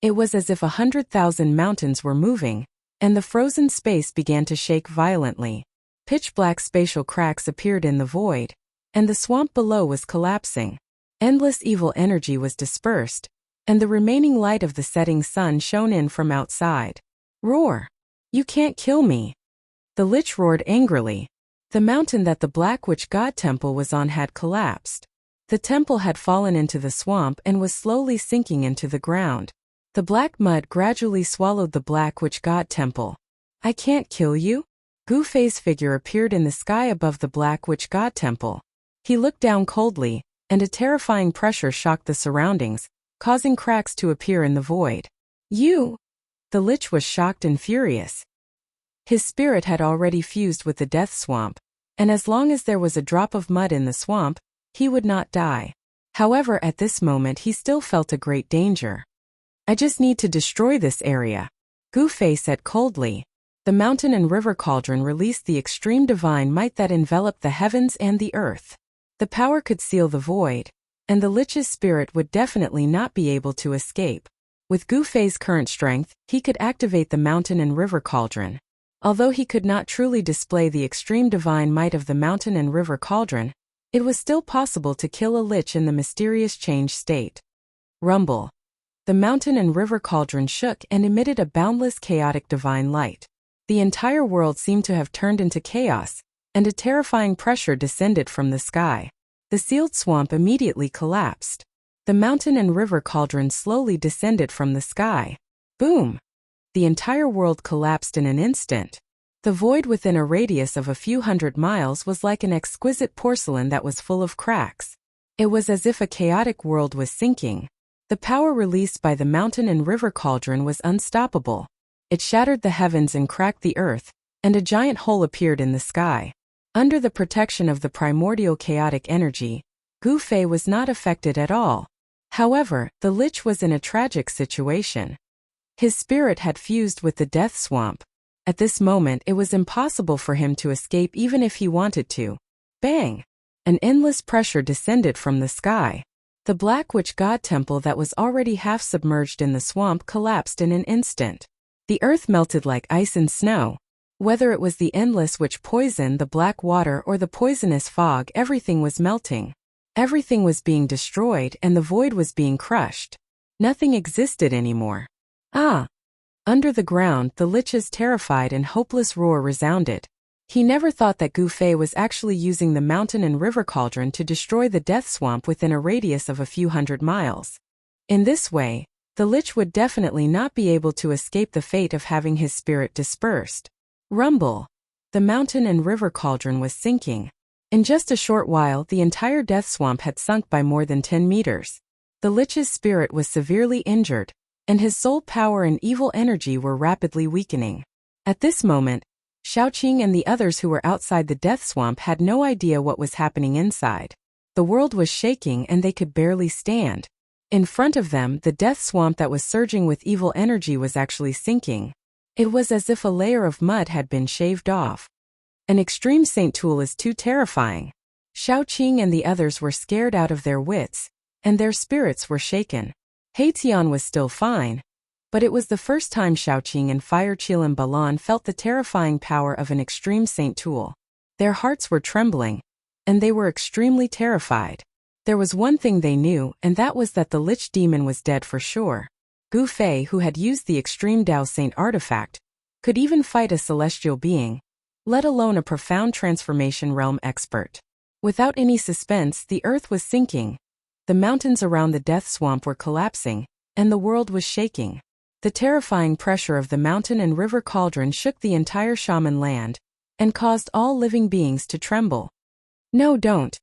It was as if 100,000 mountains were moving, and the frozen space began to shake violently. Pitch-black spatial cracks appeared in the void, and the swamp below was collapsing. Endless evil energy was dispersed, and the remaining light of the setting sun shone in from outside. Roar! You can't kill me! The lich roared angrily. The mountain that the Black Witch God Temple was on had collapsed. The temple had fallen into the swamp and was slowly sinking into the ground. The black mud gradually swallowed the Black Witch God Temple. I can't kill you? Gu Fei's figure appeared in the sky above the Black Witch God Temple. He looked down coldly, and a terrifying pressure shocked the surroundings, causing cracks to appear in the void. You! The Lich was shocked and furious. His spirit had already fused with the death swamp, and as long as there was a drop of mud in the swamp, he would not die. However, at this moment he still felt a great danger. I just need to destroy this area, Gu Fei said coldly. The mountain and river cauldron released the extreme divine might that enveloped the heavens and the earth. The power could seal the void, and the Lich's spirit would definitely not be able to escape. With Gu Fei's current strength, he could activate the mountain and river cauldron. Although he could not truly display the extreme divine might of the mountain and river cauldron, it was still possible to kill a Lich in the mysterious changed state. Rumble. The mountain and river cauldron shook and emitted a boundless chaotic divine light. The entire world seemed to have turned into chaos, and a terrifying pressure descended from the sky. The sealed swamp immediately collapsed. The mountain and river cauldron slowly descended from the sky. Boom! The entire world collapsed in an instant. The void within a radius of a few hundred miles was like an exquisite porcelain that was full of cracks. It was as if a chaotic world was sinking. The power released by the mountain and river cauldron was unstoppable. It shattered the heavens and cracked the earth, and a giant hole appeared in the sky. Under the protection of the primordial chaotic energy, Gu Fei was not affected at all. However, the Lich was in a tragic situation. His spirit had fused with the death swamp. At this moment it was impossible for him to escape even if he wanted to. Bang! An endless pressure descended from the sky. The Black Witch God Temple that was already half submerged in the swamp collapsed in an instant. The earth melted like ice and snow. Whether it was the endless witch poison, the black water, or the poisonous fog, everything was melting. Everything was being destroyed and the void was being crushed. Nothing existed anymore. Ah! Under the ground, the Lich's terrified and hopeless roar resounded. He never thought that Gu Fei was actually using the mountain and river cauldron to destroy the death swamp within a radius of a few hundred miles. In this way, the Lich would definitely not be able to escape the fate of having his spirit dispersed. Rumble. The mountain and river cauldron was sinking. In just a short while, the entire death swamp had sunk by more than 10 meters. The Lich's spirit was severely injured, and his soul power and evil energy were rapidly weakening. At this moment, Shaoqing and the others who were outside the death swamp had no idea what was happening inside. The world was shaking and they could barely stand. In front of them, the death swamp that was surging with evil energy was actually sinking. It was as if a layer of mud had been shaved off. An extreme saint tool is too terrifying. Shaoqing and the others were scared out of their wits, and their spirits were shaken. Haitian was still fine, but it was the first time Shaoqing and Fire Qilin Balan felt the terrifying power of an extreme saint tool. Their hearts were trembling, and they were extremely terrified. There was one thing they knew, and that was that the Lich demon was dead for sure. Gu Fei, who had used the extreme Dao Saint artifact, could even fight a celestial being, let alone a profound transformation realm expert. Without any suspense, the earth was sinking. The mountains around the death swamp were collapsing, and the world was shaking. The terrifying pressure of the mountain and river cauldron shook the entire shaman land, and caused all living beings to tremble. No, don't.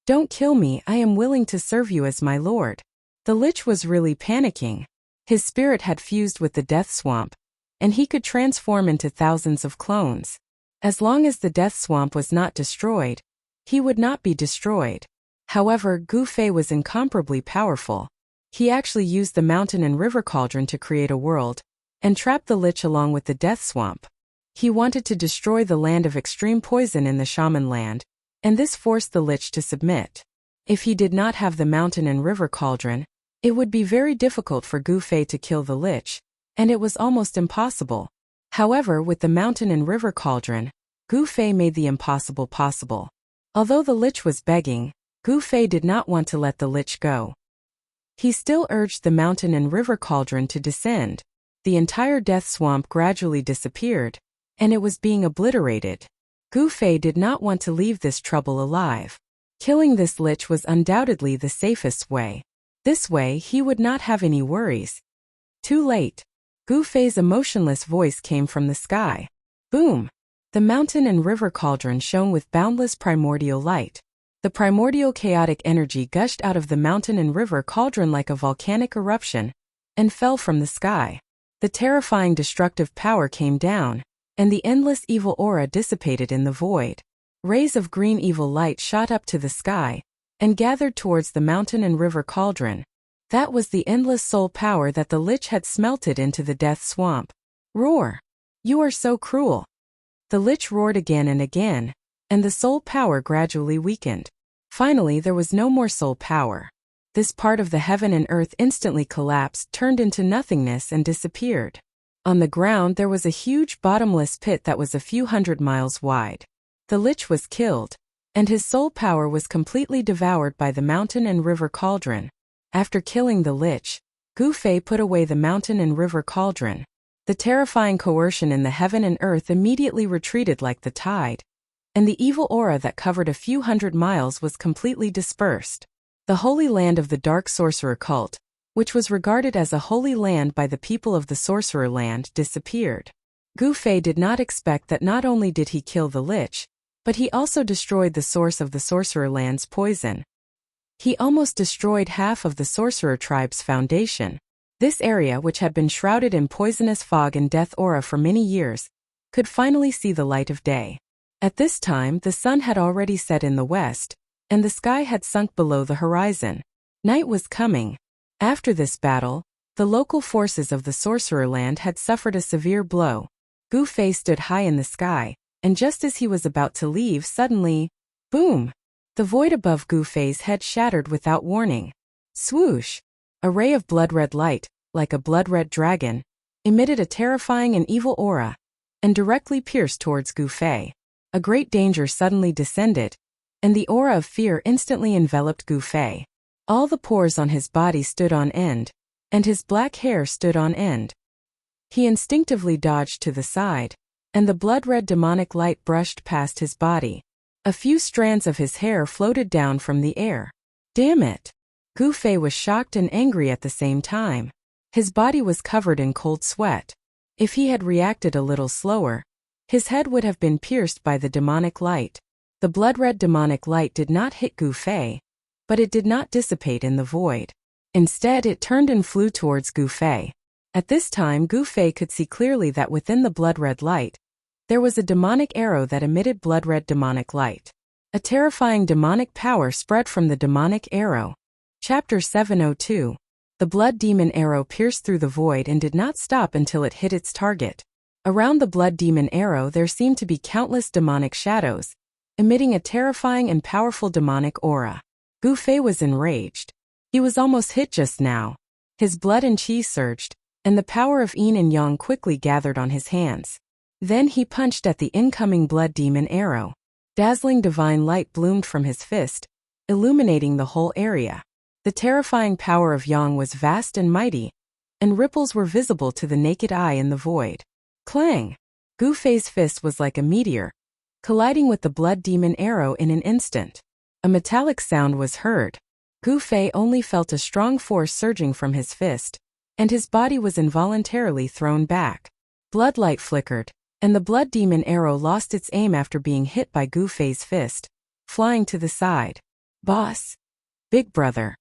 Don't kill me, I am willing to serve you as my lord. The Lich was really panicking. His spirit had fused with the death swamp, and he could transform into thousands of clones. As long as the death swamp was not destroyed, he would not be destroyed. However, Gu Fei was incomparably powerful. He actually used the mountain and river cauldron to create a world, and trapped the Lich along with the death swamp. He wanted to destroy the land of extreme poison in the shaman land, and this forced the Lich to submit. If he did not have the mountain and river cauldron, it would be very difficult for Gu Fei to kill the Lich, and it was almost impossible. However, with the mountain and river cauldron, Gu Fei made the impossible possible. Although the Lich was begging, Gu Fei did not want to let the Lich go. He still urged the mountain and river cauldron to descend. The entire death swamp gradually disappeared, and it was being obliterated. Gu Fei did not want to leave this trouble alive. Killing this lich was undoubtedly the safest way. This way he would not have any worries. Too late. Gu Fei's emotionless voice came from the sky. Boom! The mountain and river cauldron shone with boundless primordial light. The primordial chaotic energy gushed out of the mountain and river cauldron like a volcanic eruption, and fell from the sky. The terrifying destructive power came down, and the endless evil aura dissipated in the void. Rays of green evil light shot up to the sky, and gathered towards the mountain and river cauldron. That was the endless soul power that the lich had smelted into the death swamp. Roar! You are so cruel! The lich roared again and again, and the soul power gradually weakened. Finally there was no more soul power. This part of the heaven and earth instantly collapsed, turned into nothingness and disappeared. On the ground there was a huge bottomless pit that was a few hundred miles wide. The lich was killed, and his soul power was completely devoured by the mountain and river cauldron. After killing the lich, Gu Fei put away the mountain and river cauldron. The terrifying coercion in the heaven and earth immediately retreated like the tide, and the evil aura that covered a few hundred miles was completely dispersed. The holy land of the dark sorcerer cult, which was regarded as a holy land by the people of the sorcerer land, disappeared. Gu Fei did not expect that not only did he kill the lich, but he also destroyed the source of the sorcerer land's poison. He almost destroyed half of the sorcerer tribe's foundation. This area, which had been shrouded in poisonous fog and death aura for many years, could finally see the light of day. At this time the sun had already set in the west, and the sky had sunk below the horizon. Night was coming. After this battle, the local forces of the sorcerer land had suffered a severe blow. Gu Fei stood high in the sky, and just as he was about to leave, suddenly, boom! The void above Gu Fei's head shattered without warning. Swoosh! A ray of blood-red light, like a blood-red dragon, emitted a terrifying and evil aura, and directly pierced towards Gu Fei. A great danger suddenly descended, and the aura of fear instantly enveloped Gu Fei. All the pores on his body stood on end, and his black hair stood on end. He instinctively dodged to the side, and the blood-red demonic light brushed past his body. A few strands of his hair floated down from the air. Damn it! Gu Fei was shocked and angry at the same time. His body was covered in cold sweat. If he had reacted a little slower, his head would have been pierced by the demonic light. The blood-red demonic light did not hit Gu Fei, but it did not dissipate in the void. Instead, it turned and flew towards Gu Fei. At this time, Gu Fei could see clearly that within the blood-red light, there was a demonic arrow that emitted blood-red demonic light. A terrifying demonic power spread from the demonic arrow. Chapter 702. The blood demon arrow pierced through the void and did not stop until it hit its target. Around the blood demon arrow there seemed to be countless demonic shadows, emitting a terrifying and powerful demonic aura. Gu Fei was enraged. He was almost hit just now. His blood and chi surged, and the power of yin and yang quickly gathered on his hands. Then he punched at the incoming blood demon arrow. Dazzling divine light bloomed from his fist, illuminating the whole area. The terrifying power of yang was vast and mighty, and ripples were visible to the naked eye in the void. Clang! Gu Fei's fist was like a meteor, colliding with the blood demon arrow in an instant. A metallic sound was heard. Gu Fei only felt a strong force surging from his fist, and his body was involuntarily thrown back. Bloodlight flickered, and the blood demon arrow lost its aim after being hit by Gu Fei's fist, flying to the side. Boss! Big brother!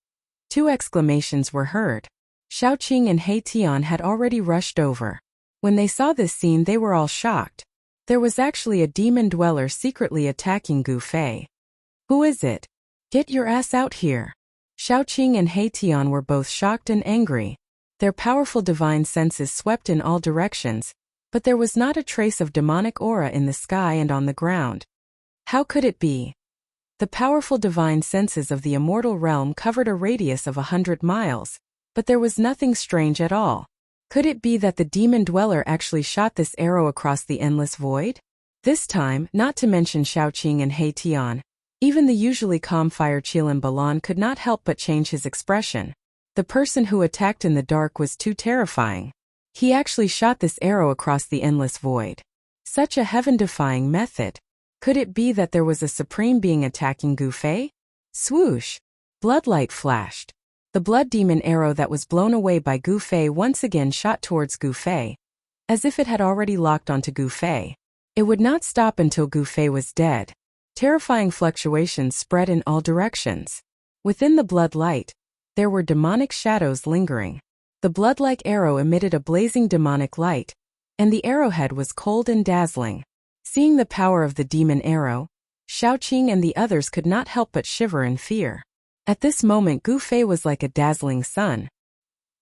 2 exclamations were heard. Xiaoqing and He Tian had already rushed over. When they saw this scene they were all shocked. There was actually a demon dweller secretly attacking Gu Fei. Who is it? Get your ass out here! Xiaoqing and He Tian were both shocked and angry. Their powerful divine senses swept in all directions, but there was not a trace of demonic aura in the sky and on the ground. How could it be? The powerful divine senses of the immortal realm covered a radius of 100 miles, but there was nothing strange at all. Could it be that the demon dweller actually shot this arrow across the endless void? This time, not to mention Xiaoqing and He Tian, even the usually calm Fire Qilan Balan could not help but change his expression. The person who attacked in the dark was too terrifying. He actually shot this arrow across the endless void. Such a heaven-defying method. Could it be that there was a supreme being attacking Gu Fei? Swoosh! Bloodlight flashed. The blood demon arrow that was blown away by Gu Fei once again shot towards Gu Fei, as if it had already locked onto Gu Fei. It would not stop until Gu Fei was dead. Terrifying fluctuations spread in all directions. Within the blood light, there were demonic shadows lingering. The blood-like arrow emitted a blazing demonic light, and the arrowhead was cold and dazzling. Seeing the power of the demon arrow, Shaoqing and the others could not help but shiver in fear. At this moment Gu Fei was like a dazzling sun.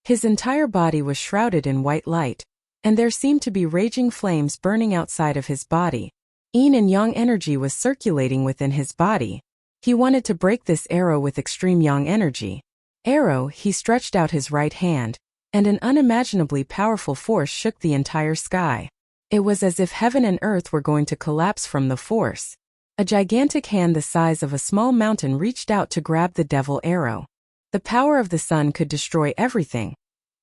His entire body was shrouded in white light, and there seemed to be raging flames burning outside of his body. Yin and yang energy was circulating within his body. He wanted to break this arrow with extreme yang energy. Arrow, he stretched out his right hand, and an unimaginably powerful force shook the entire sky. It was as if heaven and earth were going to collapse from the force. A gigantic hand the size of a small mountain reached out to grab the devil arrow. The power of the sun could destroy everything,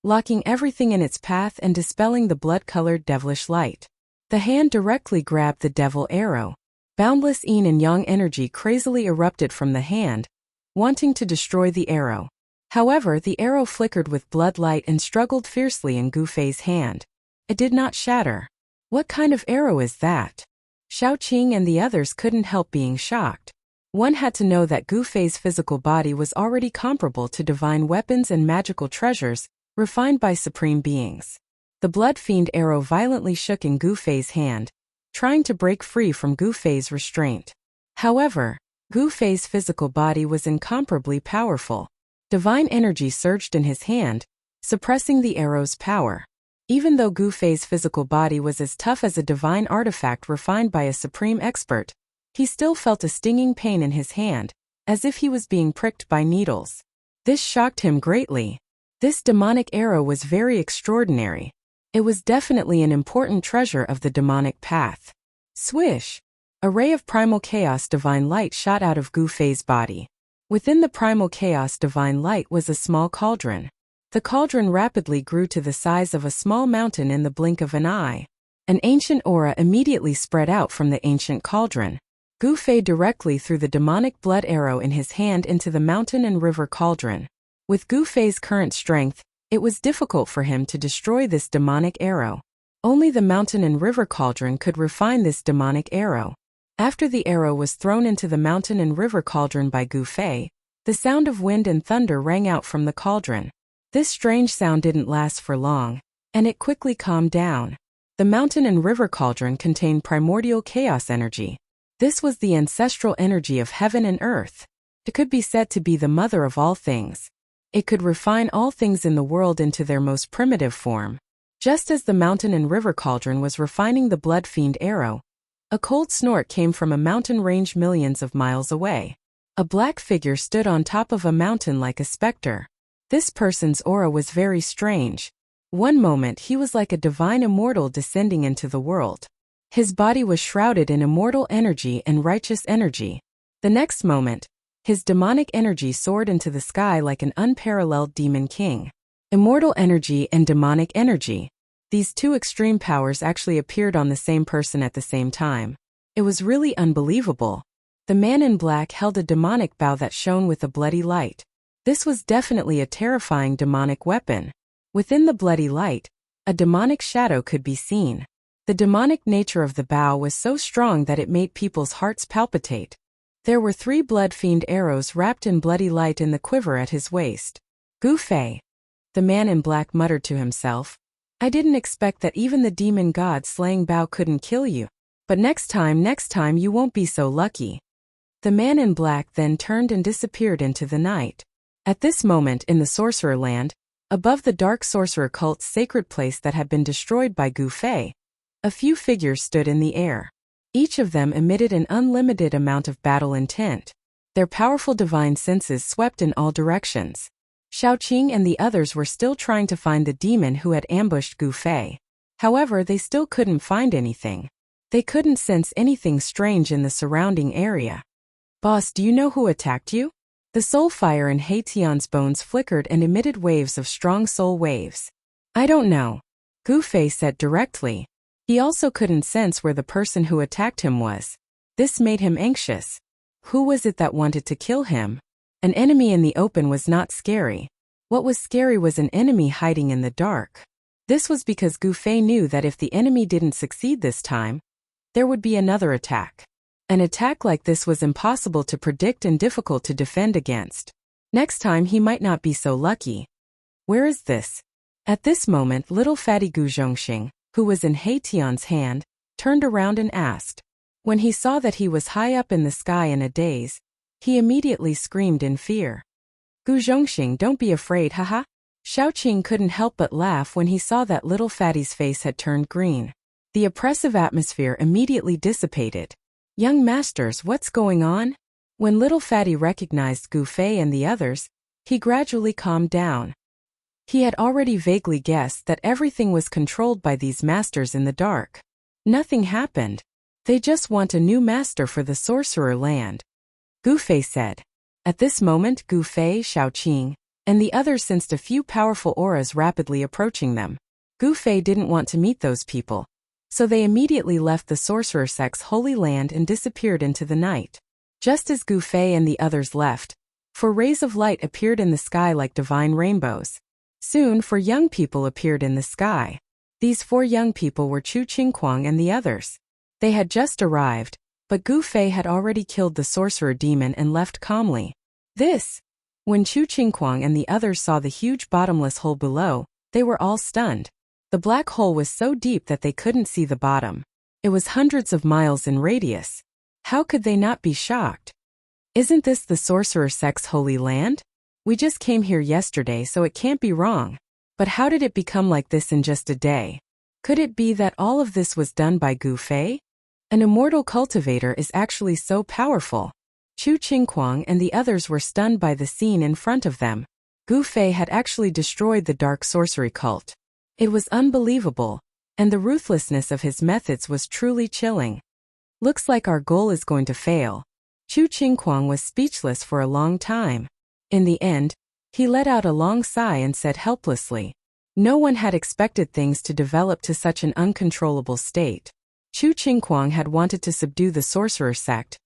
locking everything in its path and dispelling the blood-colored devilish light. The hand directly grabbed the devil arrow. Boundless yin and yang energy crazily erupted from the hand, wanting to destroy the arrow. However, the arrow flickered with blood light and struggled fiercely in Gu Fei's hand. It did not shatter. What kind of arrow is that? Shaoqing and the others couldn't help being shocked. One had to know that Gu Fei's physical body was already comparable to divine weapons and magical treasures, refined by supreme beings. The blood fiend arrow violently shook in Gu Fei's hand, trying to break free from Gu Fei's restraint. However, Gu Fei's physical body was incomparably powerful. Divine energy surged in his hand, suppressing the arrow's power. Even though Gu Fei's physical body was as tough as a divine artifact refined by a supreme expert, he still felt a stinging pain in his hand, as if he was being pricked by needles. This shocked him greatly. This demonic arrow was very extraordinary. It was definitely an important treasure of the demonic path. Swish! A ray of primal chaos divine light shot out of Gu Fei's body. Within the primal chaos divine light was a small cauldron. The cauldron rapidly grew to the size of a small mountain in the blink of an eye. An ancient aura immediately spread out from the ancient cauldron. Gu Fei directly threw the demonic blood arrow in his hand into the mountain and river cauldron. With Gu Fei's current strength, it was difficult for him to destroy this demonic arrow. Only the mountain and river cauldron could refine this demonic arrow. After the arrow was thrown into the mountain and river cauldron by Gu Fei, the sound of wind and thunder rang out from the cauldron. This strange sound didn't last for long, and it quickly calmed down. The mountain and river cauldron contained primordial chaos energy. This was the ancestral energy of heaven and earth. It could be said to be the mother of all things. It could refine all things in the world into their most primitive form. Just as the mountain and river cauldron was refining the blood fiend arrow, a cold snort came from a mountain range millions of miles away. A black figure stood on top of a mountain like a specter. This person's aura was very strange. One moment he was like a divine immortal descending into the world. His body was shrouded in immortal energy and righteous energy. The next moment, his demonic energy soared into the sky like an unparalleled demon king. Immortal energy and demonic energy. These two extreme powers actually appeared on the same person at the same time. It was really unbelievable. The man in black held a demonic bow that shone with a bloody light. This was definitely a terrifying demonic weapon. Within the bloody light, a demonic shadow could be seen. The demonic nature of the bow was so strong that it made people's hearts palpitate. There were 3 blood fiend arrows wrapped in bloody light in the quiver at his waist. Gu Fei. The man in black muttered to himself. I didn't expect that even the demon god slaying bow couldn't kill you. But next time you won't be so lucky. The man in black then turned and disappeared into the night. At this moment in the sorcerer land, above the dark sorcerer cult's sacred place that had been destroyed by Gu Fei, a few figures stood in the air. Each of them emitted an unlimited amount of battle intent. Their powerful divine senses swept in all directions. Shaoqing and the others were still trying to find the demon who had ambushed Gu Fei. However, they still couldn't find anything. They couldn't sense anything strange in the surrounding area. Boss, do you know who attacked you? The soul fire in He Tian's bones flickered and emitted waves of strong soul waves. I don't know. Gu Fei said directly. He also couldn't sense where the person who attacked him was. This made him anxious. Who was it that wanted to kill him? An enemy in the open was not scary. What was scary was an enemy hiding in the dark. This was because Gu Fei knew that if the enemy didn't succeed this time, there would be another attack. An attack like this was impossible to predict and difficult to defend against. Next time he might not be so lucky. Where is this? At this moment, little fatty Gu Zhongxing, who was in He Tian's hand, turned around and asked. When he saw that he was high up in the sky in a daze, he immediately screamed in fear. Gu Zhongxing, don't be afraid, haha. Xiaoqing couldn't help but laugh when he saw that little fatty's face had turned green. The oppressive atmosphere immediately dissipated. Young masters, what's going on? When little fatty recognized Gu Fei and the others, he gradually calmed down. He had already vaguely guessed that everything was controlled by these masters in the dark. Nothing happened. They just want a new master for the sorcerer land. Gu Fei said. At this moment, Gu Fei, Xiaoqing, and the others sensed a few powerful auras rapidly approaching them. Gu Fei didn't want to meet those people, so they immediately left the sorcerer sect's holy land and disappeared into the night. Just as Gu Fei and the others left, 4 rays of light appeared in the sky like divine rainbows. Soon 4 young people appeared in the sky. These 4 young people were Chu Qingquang and the others. They had just arrived, but Gu Fei had already killed the sorcerer demon and left calmly. When Chu Qingquang and the others saw the huge bottomless hole below, they were all stunned. The black hole was so deep that they couldn't see the bottom. It was hundreds of miles in radius. How could they not be shocked? Isn't this the sorcerer sect's holy land? We just came here yesterday, so it can't be wrong. But how did it become like this in just a day? Could it be that all of this was done by Gu Fei? An immortal cultivator is actually so powerful. Chu Qingquang and the others were stunned by the scene in front of them. Gu Fei had actually destroyed the dark sorcery cult. It was unbelievable, and the ruthlessness of his methods was truly chilling. Looks like our goal is going to fail. Chu Qingquang was speechless for a long time. In the end, he let out a long sigh and said helplessly. No one had expected things to develop to such an uncontrollable state. Chu Qingquang had wanted to subdue the sorcerer sect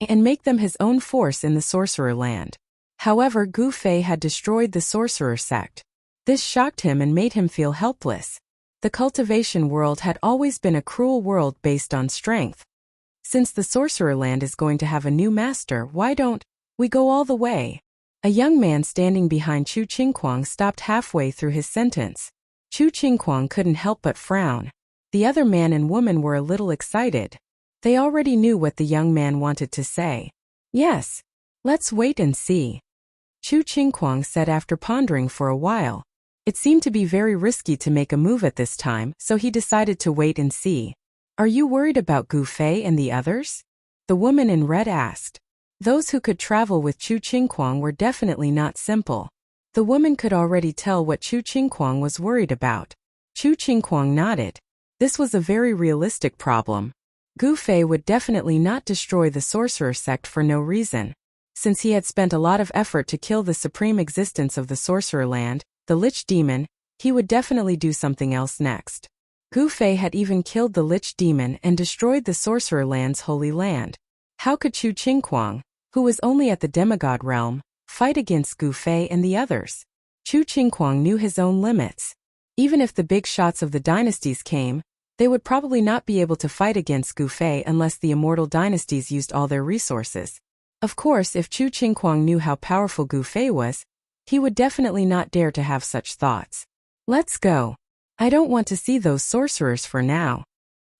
and make them his own force in the sorcerer land. However, Gu Fei had destroyed the sorcerer sect. This shocked him and made him feel helpless. The cultivation world had always been a cruel world based on strength. Since the sorcerer land is going to have a new master, why don't we go all the way? A young man standing behind Chu Qingquang stopped halfway through his sentence. Chu Qingquang couldn't help but frown. The other man and woman were a little excited. They already knew what the young man wanted to say. Yes, let's wait and see. Chu Qingquang said after pondering for a while. It seemed to be very risky to make a move at this time, so he decided to wait and see. Are you worried about Gu Fei and the others? The woman in red asked. Those who could travel with Chu Qingquang were definitely not simple. The woman could already tell what Chu Qingquang was worried about. Chu Qingquang nodded. This was a very realistic problem. Gu Fei would definitely not destroy the sorcerer sect for no reason. Since he had spent a lot of effort to kill the supreme existence of the sorcerer land, the Lich Demon, he would definitely do something else next. Gu Fei had even killed the Lich Demon and destroyed the sorcerer land's holy land. How could Chu Qingquang, who was only at the demigod realm, fight against Gu Fei and the others? Chu Qingquang knew his own limits. Even if the big shots of the dynasties came, they would probably not be able to fight against Gu Fei unless the immortal dynasties used all their resources. Of course, if Chu Qingquang knew how powerful Gu Fei was, he would definitely not dare to have such thoughts. Let's go. I don't want to see those sorcerers for now.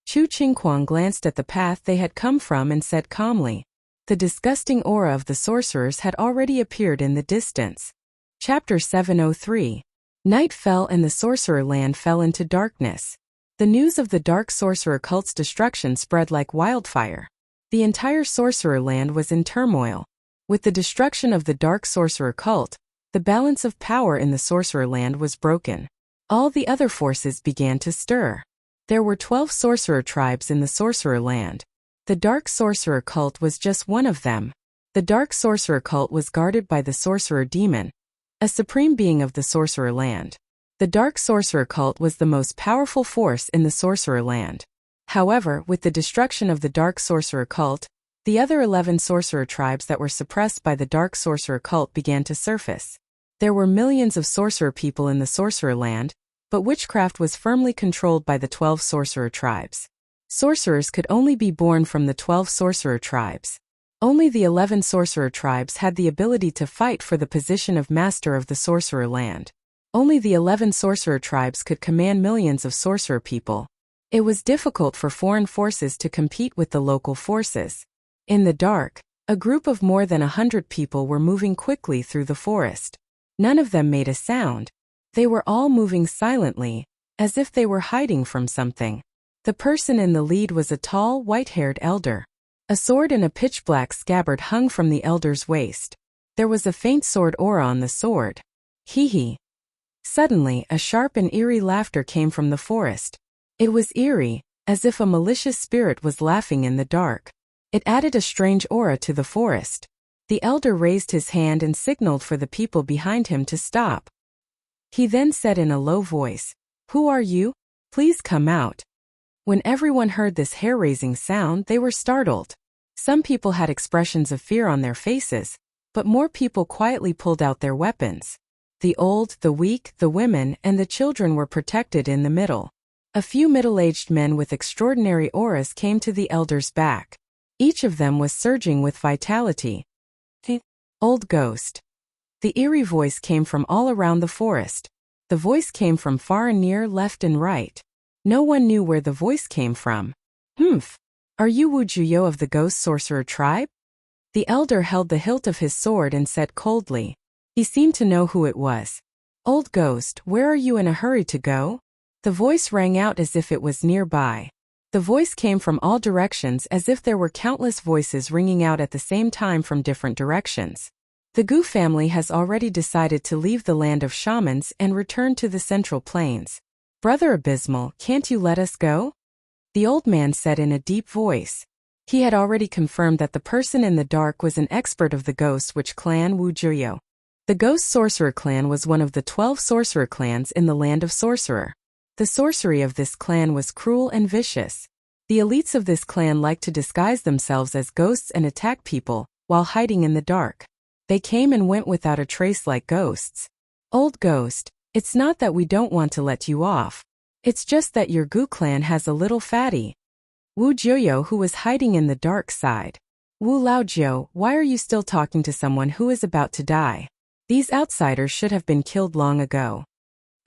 Chu Qingquang glanced at the path they had come from and said calmly. The disgusting aura of the sorcerers had already appeared in the distance. Chapter 703. Night fell and the sorcerer land fell into darkness. The news of the dark sorcerer cult's destruction spread like wildfire. The entire sorcerer land was in turmoil. With the destruction of the dark sorcerer cult, the balance of power in the sorcerer land was broken. All the other forces began to stir. There were 12 sorcerer tribes in the sorcerer land. The dark sorcerer cult was just one of them. The dark sorcerer cult was guarded by the sorcerer demon, a supreme being of the sorcerer land. The dark sorcerer cult was the most powerful force in the sorcerer land. However, with the destruction of the dark sorcerer cult, The other 11 sorcerer tribes that were suppressed by the dark sorcerer cult began to surface. There were millions of sorcerer people in the sorcerer land, but witchcraft was firmly controlled by the 12 sorcerer tribes. Sorcerers could only be born from the 12 sorcerer tribes. Only the 11 sorcerer tribes had the ability to fight for the position of master of the sorcerer land. Only the 11 sorcerer tribes could command millions of sorcerer people. It was difficult for foreign forces to compete with the local forces. In the dark, a group of more than 100 people were moving quickly through the forest. None of them made a sound. They were all moving silently, as if they were hiding from something. The person in the lead was a tall, white-haired elder. A sword in a pitch-black scabbard hung from the elder's waist. There was a faint sword aura on the sword. Hee. Suddenly, a sharp and eerie laughter came from the forest. It was eerie, as if a malicious spirit was laughing in the dark. It added a strange aura to the forest. The elder raised his hand and signaled for the people behind him to stop. He then said in a low voice, "Who are you? Please come out." When everyone heard this hair-raising sound, they were startled. Some people had expressions of fear on their faces, but more people quietly pulled out their weapons. The old, the weak, the women, and the children were protected in the middle. A few middle-aged men with extraordinary auras came to the elder's back. Each of them was surging with vitality. The old ghost. The eerie voice came from all around the forest. The voice came from far and near, left and right. No one knew where the voice came from. Are you Wuxia of the ghost sorcerer tribe? The elder held the hilt of his sword and said coldly. He seemed to know who it was. Old ghost, where are you in a hurry to go? The voice rang out as if it was nearby. The voice came from all directions as if there were countless voices ringing out at the same time from different directions. The Gu family has already decided to leave the land of shamans and return to the Central Plains. Brother Abysmal, can't you let us go? The old man said in a deep voice. He had already confirmed that the person in the dark was an expert of the Ghost Witch clan Wuxia. The Ghost Sorcerer clan was one of the 12 sorcerer clans in the land of Sorcerer. The sorcery of this clan was cruel and vicious. The elites of this clan liked to disguise themselves as ghosts and attack people, while hiding in the dark. They came and went without a trace like ghosts. Old ghost, it's not that we don't want to let you off. It's just that your Gu clan has a little fatty. Wu Jiuyo, who was hiding in the dark, sighed. Wu Laojiu, why are you still talking to someone who is about to die? These outsiders should have been killed long ago.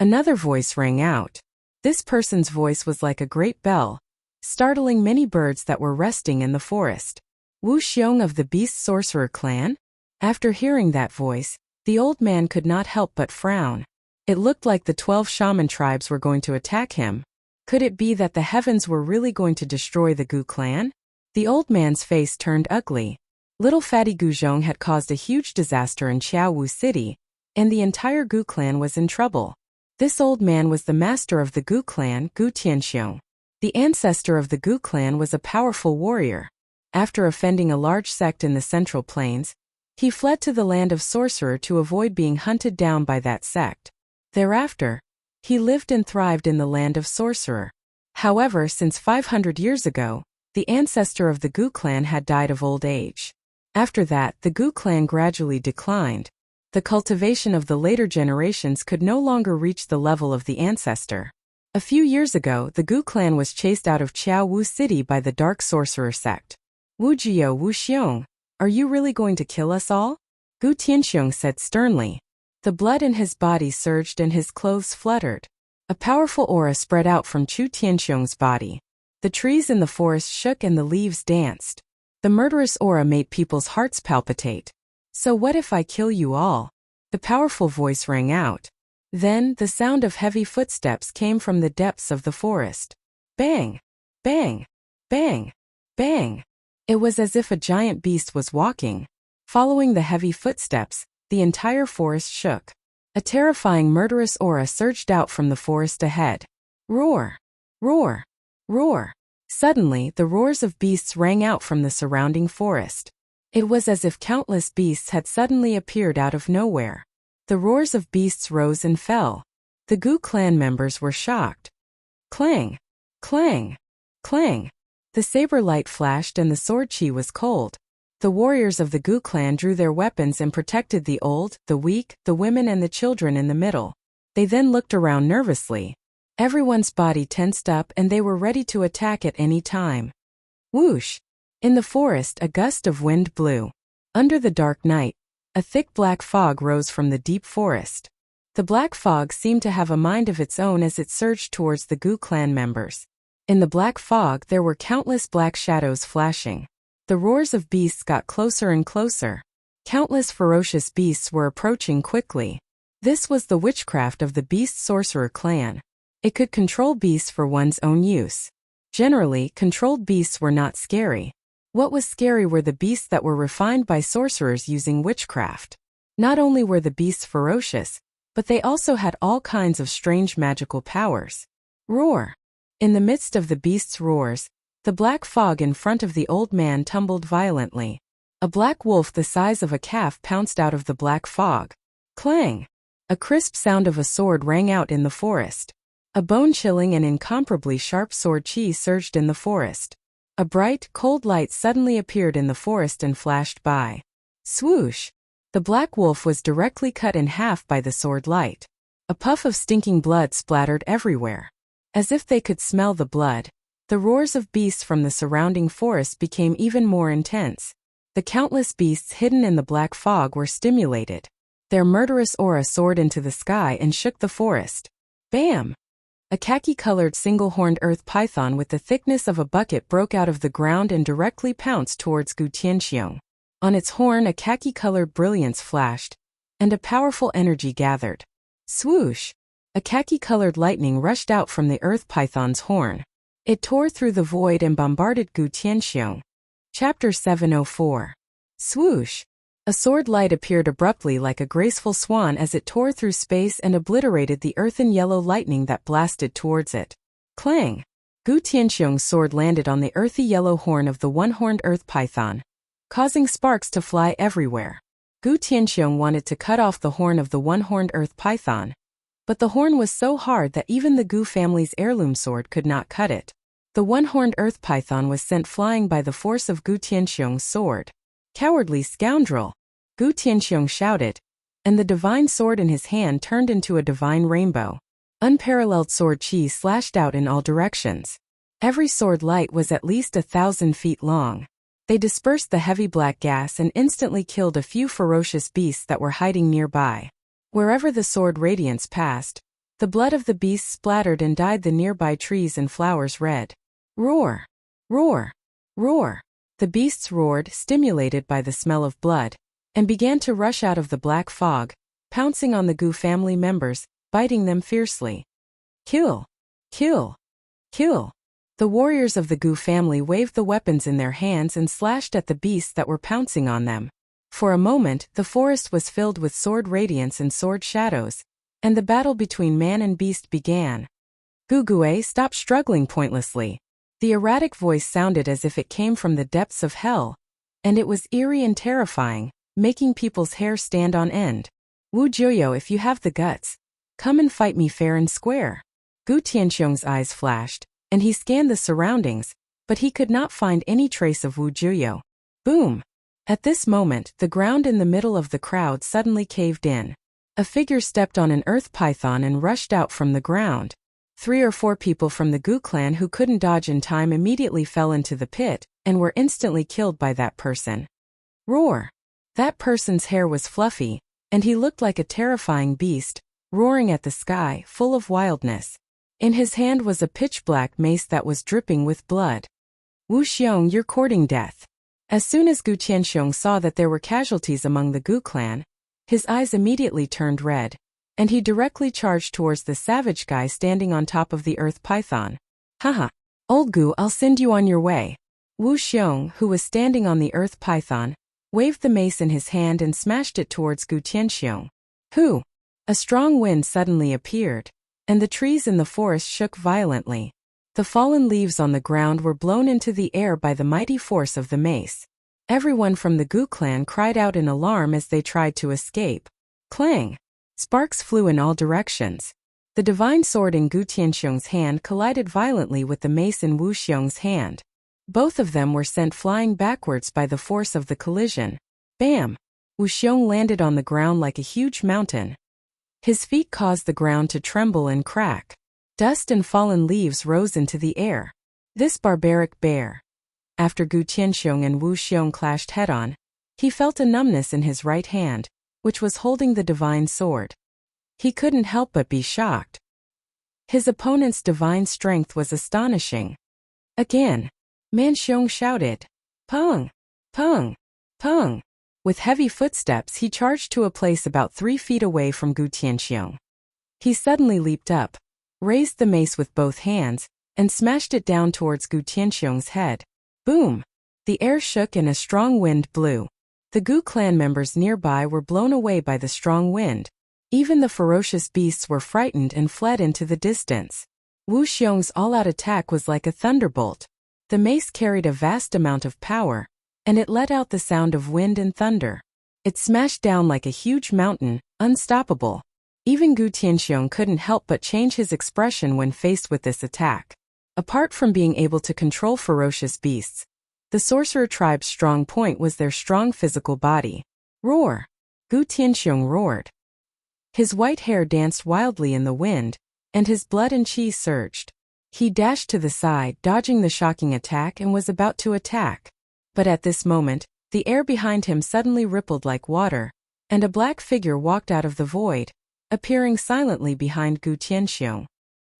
Another voice rang out. This person's voice was like a great bell, startling many birds that were resting in the forest. Wu Xiong of the Beast Sorcerer clan? After hearing that voice, the old man could not help but frown. It looked like the 12 shaman tribes were going to attack him. Could it be that the heavens were really going to destroy the Gu clan? The old man's face turned ugly. Little fatty Gu Zhong had caused a huge disaster in Qiaowu City, and the entire Gu clan was in trouble. This old man was the master of the Gu clan, Gu Tianxiong. The ancestor of the Gu clan was a powerful warrior. After offending a large sect in the Central Plains, he fled to the land of Sorcerer to avoid being hunted down by that sect. Thereafter, he lived and thrived in the land of Sorcerer. However, since 500 years ago, the ancestor of the Gu clan had died of old age. After that, the Gu clan gradually declined. The cultivation of the later generations could no longer reach the level of the ancestor. A few years ago, the Gu clan was chased out of Qiaowu City by the Dark Sorcerer sect. Wu Jiu, Wu Xiong, are you really going to kill us all? Gu Tianxiong said sternly. The blood in his body surged and his clothes fluttered. A powerful aura spread out from Chu Tianxiong's body. The trees in the forest shook and the leaves danced. The murderous aura made people's hearts palpitate. So what if I kill you all? The powerful voice rang out. Then, the sound of heavy footsteps came from the depths of the forest. Bang! Bang! Bang! Bang! It was as if a giant beast was walking. Following the heavy footsteps, the entire forest shook. A terrifying murderous aura surged out from the forest ahead. Roar! Roar! Roar! Suddenly, the roars of beasts rang out from the surrounding forest. It was as if countless beasts had suddenly appeared out of nowhere. The roars of beasts rose and fell. The Gu clan members were shocked. Clang! Clang! Clang! The saber light flashed and the sword chi was cold. The warriors of the Gu clan drew their weapons and protected the old, the weak, the women and the children in the middle. They then looked around nervously. Everyone's body tensed up and they were ready to attack at any time. Whoosh! In the forest a gust of wind blew. Under the dark night, a thick black fog rose from the deep forest. The black fog seemed to have a mind of its own as it surged towards the Gu clan members. In the black fog there were countless black shadows flashing. The roars of beasts got closer and closer. Countless ferocious beasts were approaching quickly. This was the witchcraft of the beast sorcerer clan. It could control beasts for one's own use. Generally, controlled beasts were not scary. What was scary were the beasts that were refined by sorcerers using witchcraft. Not only were the beasts ferocious, but they also had all kinds of strange magical powers. Roar! In the midst of the beast's roars, the black fog in front of the old man tumbled violently. A black wolf the size of a calf pounced out of the black fog. Clang! A crisp sound of a sword rang out in the forest. A bone-chilling and incomparably sharp sword chi surged in the forest. A bright, cold light suddenly appeared in the forest and flashed by. Swoosh! The black wolf was directly cut in half by the sword light. A puff of stinking blood splattered everywhere. As if they could smell the blood, the roars of beasts from the surrounding forest became even more intense. The countless beasts hidden in the black fog were stimulated. Their murderous aura soared into the sky and shook the forest. Bam! A khaki-colored single-horned earth python with the thickness of a bucket broke out of the ground and directly pounced towards Gu Tianxiong. On its horn a khaki-colored brilliance flashed, and a powerful energy gathered. Swoosh! A khaki-colored lightning rushed out from the earth python's horn. It tore through the void and bombarded Gu Tianxiong. Chapter 704. Swoosh! A sword light appeared abruptly like a graceful swan as it tore through space and obliterated the earthen yellow lightning that blasted towards it. Clang! Gu Tianxiong's sword landed on the earthy yellow horn of the one-horned earth python, causing sparks to fly everywhere. Gu Tianxiong wanted to cut off the horn of the one-horned earth python, but the horn was so hard that even the Gu family's heirloom sword could not cut it. The one-horned earth python was sent flying by the force of Gu Tianxiong's sword. Cowardly scoundrel! Gu Tianxiong shouted, and the divine sword in his hand turned into a divine rainbow. Unparalleled sword chi slashed out in all directions. Every sword light was at least 1,000 feet long. They dispersed the heavy black gas and instantly killed a few ferocious beasts that were hiding nearby. Wherever the sword radiance passed, the blood of the beasts splattered and dyed the nearby trees and flowers red. Roar! Roar! Roar! The beasts roared, stimulated by the smell of blood, and began to rush out of the black fog, pouncing on the Gu family members, biting them fiercely. Kill! Kill! Kill! The warriors of the Gu family waved the weapons in their hands and slashed at the beasts that were pouncing on them. For a moment, the forest was filled with sword radiance and sword shadows, and the battle between man and beast began. Gugue, stop struggling pointlessly. The erratic voice sounded as if it came from the depths of hell, and it was eerie and terrifying, making people's hair stand on end. Wu Jiuyo, if you have the guts, come and fight me fair and square. Gu Tianxiong's eyes flashed, and he scanned the surroundings, but he could not find any trace of Wu Jiuyo. Boom! At this moment, the ground in the middle of the crowd suddenly caved in. A figure stepped on an earth python and rushed out from the ground. 3 or 4 people from the Gu clan who couldn't dodge in time immediately fell into the pit, and were instantly killed by that person. Roar! That person's hair was fluffy, and he looked like a terrifying beast, roaring at the sky, full of wildness. In his hand was a pitch-black mace that was dripping with blood. Wu Xiong, you're courting death. As soon as Gu Tianxiong saw that there were casualties among the Gu clan, his eyes immediately turned red, and he directly charged towards the savage guy standing on top of the earth python. Haha! Old Gu, I'll send you on your way. Wu Xiong, who was standing on the earth python, waved the mace in his hand and smashed it towards Gu Tianxiong. Who? A strong wind suddenly appeared, and the trees in the forest shook violently. The fallen leaves on the ground were blown into the air by the mighty force of the mace. Everyone from the Gu clan cried out in alarm as they tried to escape. Clang! Sparks flew in all directions. The divine sword in Gu Tianxiong's hand collided violently with the mace in Wu Xiong's hand. Both of them were sent flying backwards by the force of the collision. Bam! Wuxiong landed on the ground like a huge mountain. His feet caused the ground to tremble and crack. Dust and fallen leaves rose into the air. This barbaric bear. After Gu Tianxiong and Wuxiong clashed head-on, he felt a numbness in his right hand, which was holding the divine sword. He couldn't help but be shocked. His opponent's divine strength was astonishing. Again, Man Xiong shouted, "Peng! Peng! Peng!" With heavy footsteps he charged to a place about 3 feet away from Gu Tianxiong. He suddenly leaped up, raised the mace with both hands, and smashed it down towards Gu Tianxiong's head. Boom! The air shook and a strong wind blew. The Gu clan members nearby were blown away by the strong wind. Even the ferocious beasts were frightened and fled into the distance. Wu Xiong's all-out attack was like a thunderbolt. The mace carried a vast amount of power, and it let out the sound of wind and thunder. It smashed down like a huge mountain, unstoppable. Even Gu Tianxiong couldn't help but change his expression when faced with this attack. Apart from being able to control ferocious beasts, the sorcerer tribe's strong point was their strong physical body. Roar! Gu Tianxiong roared. His white hair danced wildly in the wind, and his blood and qi surged. He dashed to the side, dodging the shocking attack, and was about to attack. But at this moment, the air behind him suddenly rippled like water, and a black figure walked out of the void, appearing silently behind Gu Tianxiong.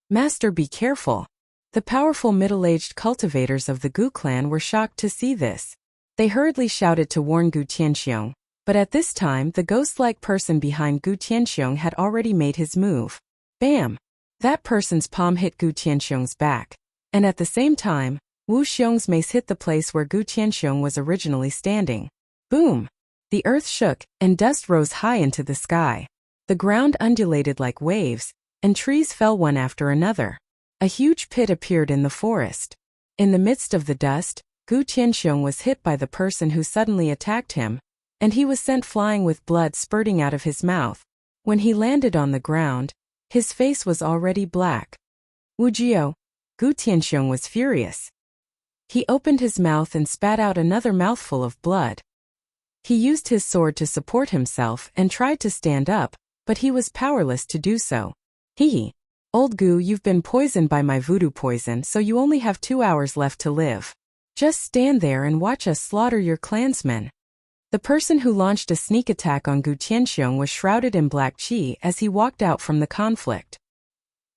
"Master, be careful." The powerful middle-aged cultivators of the Gu clan were shocked to see this. They hurriedly shouted to warn Gu Tianxiong, but at this time the ghost-like person behind Gu Tianxiong had already made his move. Bam! That person's palm hit Gu Tianxiong's back, and at the same time, Wu Xiong's mace hit the place where Gu Tianxiong was originally standing. Boom! The earth shook, and dust rose high into the sky. The ground undulated like waves, and trees fell one after another. A huge pit appeared in the forest. In the midst of the dust, Gu Tianxiong was hit by the person who suddenly attacked him, and he was sent flying with blood spurting out of his mouth. When he landed on the ground, his face was already black. Wujiao! Gu Tianxiong was furious. He opened his mouth and spat out another mouthful of blood. He used his sword to support himself and tried to stand up, but he was powerless to do so. Hee! Old Gu, you've been poisoned by my voodoo poison, so you only have 2 hours left to live. Just stand there and watch us slaughter your clansmen. The person who launched a sneak attack on Gu Tianxiong was shrouded in black qi as he walked out from the conflict.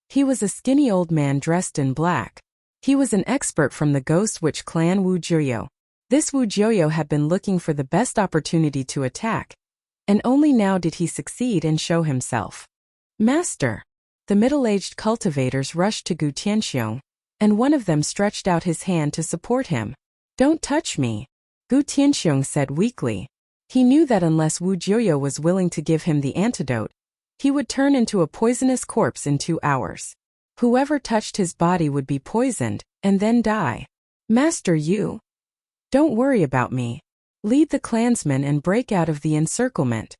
He was a skinny old man dressed in black. He was an expert from the Ghost Witch clan Wu Jiuyo. This Wu Jiuyo had been looking for the best opportunity to attack, and only now did he succeed and show himself. Master! The middle-aged cultivators rushed to Gu Tianxiong, and one of them stretched out his hand to support him. "Don't touch me," Gu Tianxiong said weakly. He knew that unless Wu Jiuyo was willing to give him the antidote, he would turn into a poisonous corpse in 2 hours. Whoever touched his body would be poisoned, and then die. "Master, you don't worry about me. Lead the clansmen and break out of the encirclement."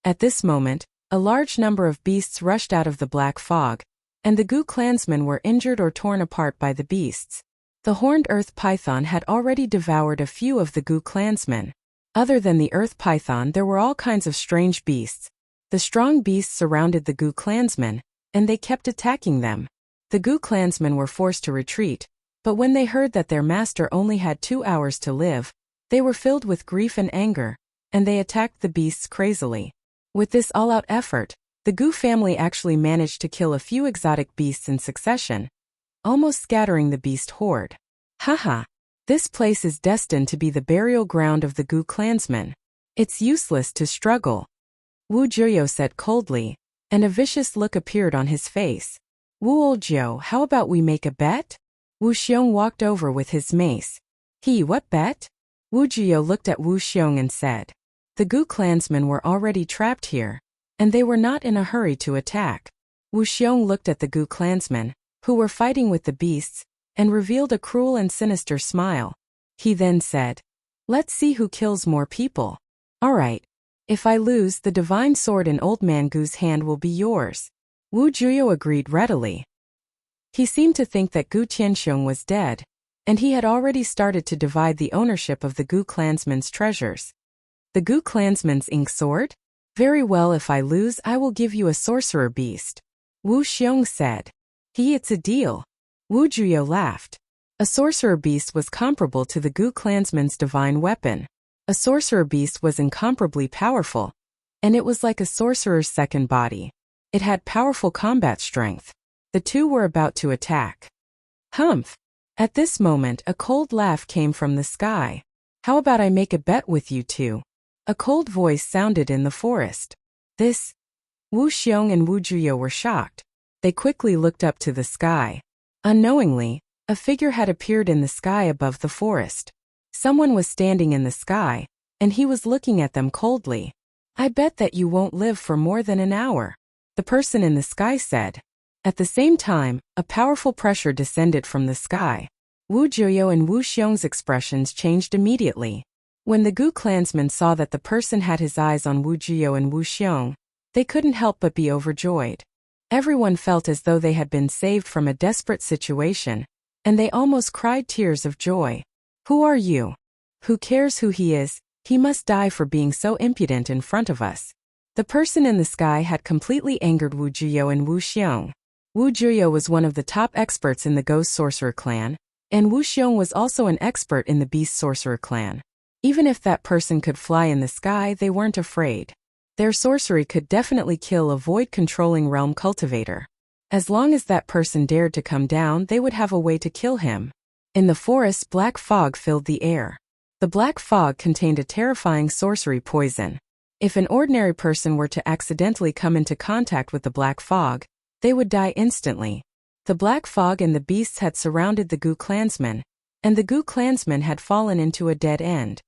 At this moment, a large number of beasts rushed out of the black fog, and the Gu clansmen were injured or torn apart by the beasts. The horned earth python had already devoured a few of the Gu clansmen. Other than the earth python, there were all kinds of strange beasts. The strong beasts surrounded the Gu clansmen, and they kept attacking them. The Gu clansmen were forced to retreat, but when they heard that their master only had 2 hours to live, they were filled with grief and anger, and they attacked the beasts crazily. With this all-out effort, the Gu family actually managed to kill a few exotic beasts in succession, almost scattering the beast horde. Haha! This place is destined to be the burial ground of the Gu clansmen. It's useless to struggle, Wu Jiuyo said coldly, and a vicious look appeared on his face. "Wu Old Jiu, how about we make a bet?" Wu Xiong walked over with his mace. What bet?" Wu Jiuyo looked at Wu Xiong and said. The Gu clansmen were already trapped here, and they were not in a hurry to attack. Wu Xiong looked at the Gu clansmen, who were fighting with the beasts, and revealed a cruel and sinister smile. He then said, "Let's see who kills more people. All right. If I lose, the divine sword in Old Man Gu's hand will be yours." Wu Jiuyo agreed readily. He seemed to think that Gu Tianxiong was dead, and he had already started to divide the ownership of the Gu clansman's treasures. The Gu clansman's ink sword? Very well, if I lose I will give you a sorcerer beast. Wu Xiong said. It's a deal. Wu Juyo laughed. A sorcerer beast was comparable to the Gu clansman's divine weapon. A sorcerer beast was incomparably powerful, and it was like a sorcerer's second body. It had powerful combat strength. The two were about to attack. Humph! At this moment a cold laugh came from the sky. How about I make a bet with you two? A cold voice sounded in the forest. This? Wu Xiong and Wu Juyo were shocked. They quickly looked up to the sky. Unknowingly, a figure had appeared in the sky above the forest. Someone was standing in the sky, and he was looking at them coldly. I bet that you won't live for more than an hour, the person in the sky said. At the same time, a powerful pressure descended from the sky. Wu Juyo and Wu Xiong's expressions changed immediately. When the Gu clansmen saw that the person had his eyes on Wu Juyo and Wu Xiong, they couldn't help but be overjoyed. Everyone felt as though they had been saved from a desperate situation, and they almost cried tears of joy. Who are you? Who cares who he is? He must die for being so impudent in front of us. The person in the sky had completely angered Wu Juyo and Wu Xiong. Wu Juyo was one of the top experts in the Ghost Sorcerer clan, and Wu Xiong was also an expert in the Beast Sorcerer clan. Even if that person could fly in the sky, they weren't afraid. Their sorcery could definitely kill a void-controlling realm cultivator. As long as that person dared to come down, they would have a way to kill him. In the forest, black fog filled the air. The black fog contained a terrifying sorcery poison. If an ordinary person were to accidentally come into contact with the black fog, they would die instantly. The black fog and the beasts had surrounded the Gu clansmen, and the Gu clansmen had fallen into a dead end.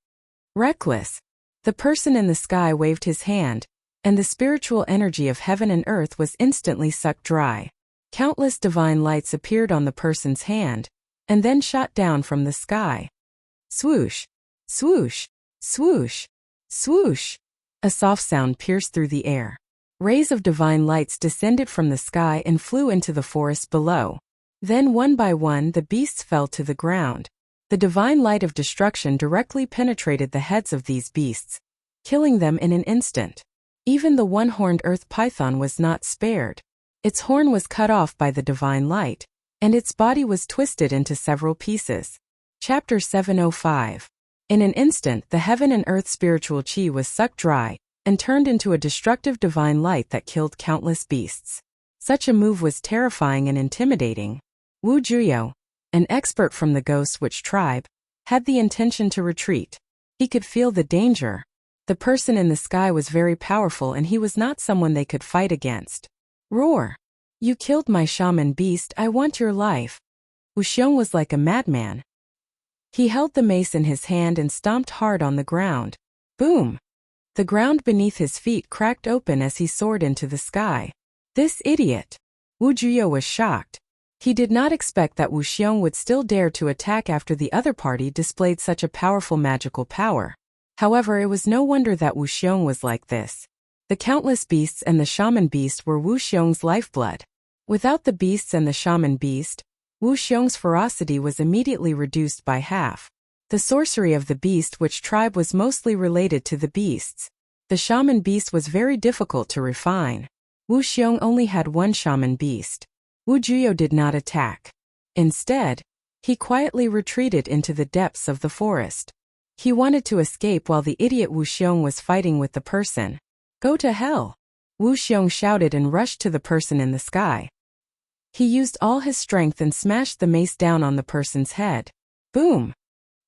Reckless. The person in the sky waved his hand, and the spiritual energy of heaven and earth was instantly sucked dry. Countless divine lights appeared on the person's hand, and then shot down from the sky. Swoosh! Swoosh! Swoosh! Swoosh! A soft sound pierced through the air. Rays of divine lights descended from the sky and flew into the forest below. Then one by one the beasts fell to the ground. The divine light of destruction directly penetrated the heads of these beasts, killing them in an instant. Even the one-horned earth python was not spared. Its horn was cut off by the divine light, and its body was twisted into several pieces. Chapter 705. In an instant the heaven and earth spiritual chi was sucked dry, and turned into a destructive divine light that killed countless beasts. Such a move was terrifying and intimidating. Wu Juyo, an expert from the Ghost Witch tribe, had the intention to retreat. He could feel the danger. The person in the sky was very powerful and he was not someone they could fight against. Roar! You killed my shaman beast, I want your life. Wu Xiong was like a madman. He held the mace in his hand and stomped hard on the ground. Boom! The ground beneath his feet cracked open as he soared into the sky. This idiot! Wu Juyo was shocked. He did not expect that Wu Xiong would still dare to attack after the other party displayed such a powerful magical power. However, it was no wonder that Wu Xiong was like this. The countless beasts and the shaman beast were Wu Xiong's lifeblood. Without the beasts and the shaman beast, Wu Xiong's ferocity was immediately reduced by half. The sorcery of the Beast Witch tribe was mostly related to the beasts. The shaman beast was very difficult to refine. Wu Xiong only had one shaman beast. Wu Juyo did not attack. Instead, he quietly retreated into the depths of the forest. He wanted to escape while the idiot Wu Xiong was fighting with the person. Go to hell! Wu Xiong shouted and rushed to the person in the sky. He used all his strength and smashed the mace down on the person's head. Boom!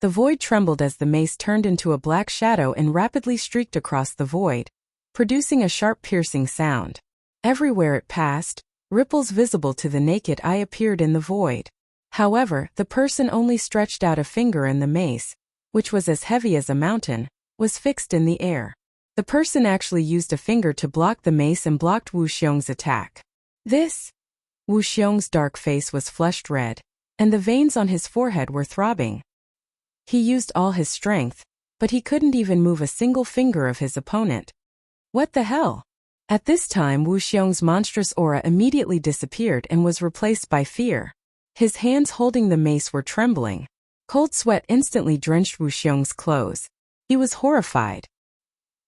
The void trembled as the mace turned into a black shadow and rapidly streaked across the void, producing a sharp piercing sound. Everywhere it passed, ripples visible to the naked eye appeared in the void. However, the person only stretched out a finger and the mace, which was as heavy as a mountain, was fixed in the air. The person actually used a finger to block the mace and blocked Wu Xiong's attack. This? Wu Xiong's dark face was flushed red, and the veins on his forehead were throbbing. He used all his strength, but he couldn't even move a single finger of his opponent. What the hell? At this time Wu Xiong's monstrous aura immediately disappeared and was replaced by fear. His hands holding the mace were trembling. Cold sweat instantly drenched Wuxiang's clothes. He was horrified.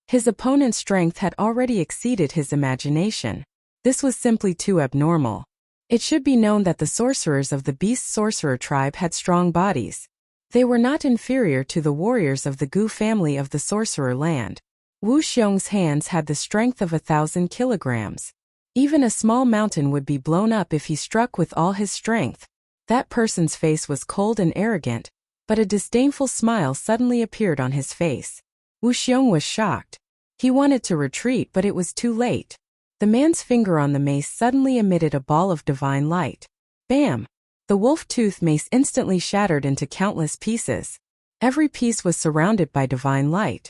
His opponent's strength had already exceeded his imagination. This was simply too abnormal. It should be known that the sorcerers of the Beast Sorcerer tribe had strong bodies. They were not inferior to the warriors of the Gu family of the Sorcerer land. Wuxiang's hands had the strength of 1,000 kilograms. Even a small mountain would be blown up if he struck with all his strength. That person's face was cold and arrogant, but a disdainful smile suddenly appeared on his face. Wuxiang was shocked. He wanted to retreat, but it was too late. The man's finger on the mace suddenly emitted a ball of divine light. Bam! The wolf-tooth mace instantly shattered into countless pieces. Every piece was surrounded by divine light.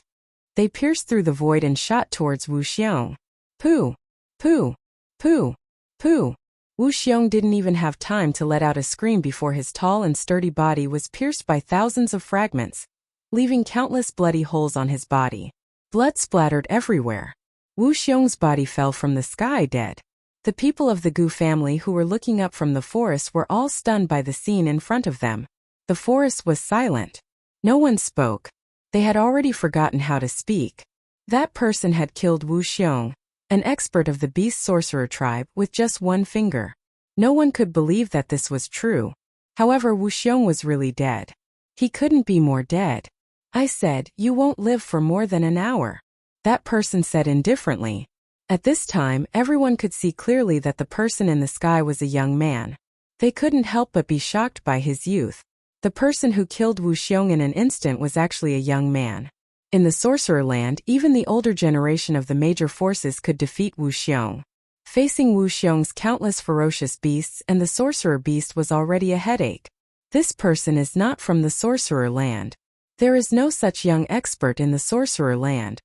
They pierced through the void and shot towards Wuxiang. Pooh! Pooh! Pooh! Pooh! Wuxiang didn't even have time to let out a scream before his tall and sturdy body was pierced by thousands of fragments, leaving countless bloody holes on his body. Blood splattered everywhere. Wuxiang's body fell from the sky dead. The people of the Gu family who were looking up from the forest were all stunned by the scene in front of them. The forest was silent. No one spoke. They had already forgotten how to speak. That person had killed Wuxiang, an expert of the Beast Sorcerer tribe, with just one finger. No one could believe that this was true. However, Wuxiang was really dead. He couldn't be more dead. I said, "You won't live for more than an hour." That person said indifferently. At this time, everyone could see clearly that the person in the sky was a young man. They couldn't help but be shocked by his youth. The person who killed Wuxiang in an instant was actually a young man. In the Sorcerer land, even the older generation of the major forces could defeat Wuxiang. Facing Wuxiang's countless ferocious beasts and the Sorcerer beast was already a headache. This person is not from the Sorcerer land. There is no such young expert in the Sorcerer land.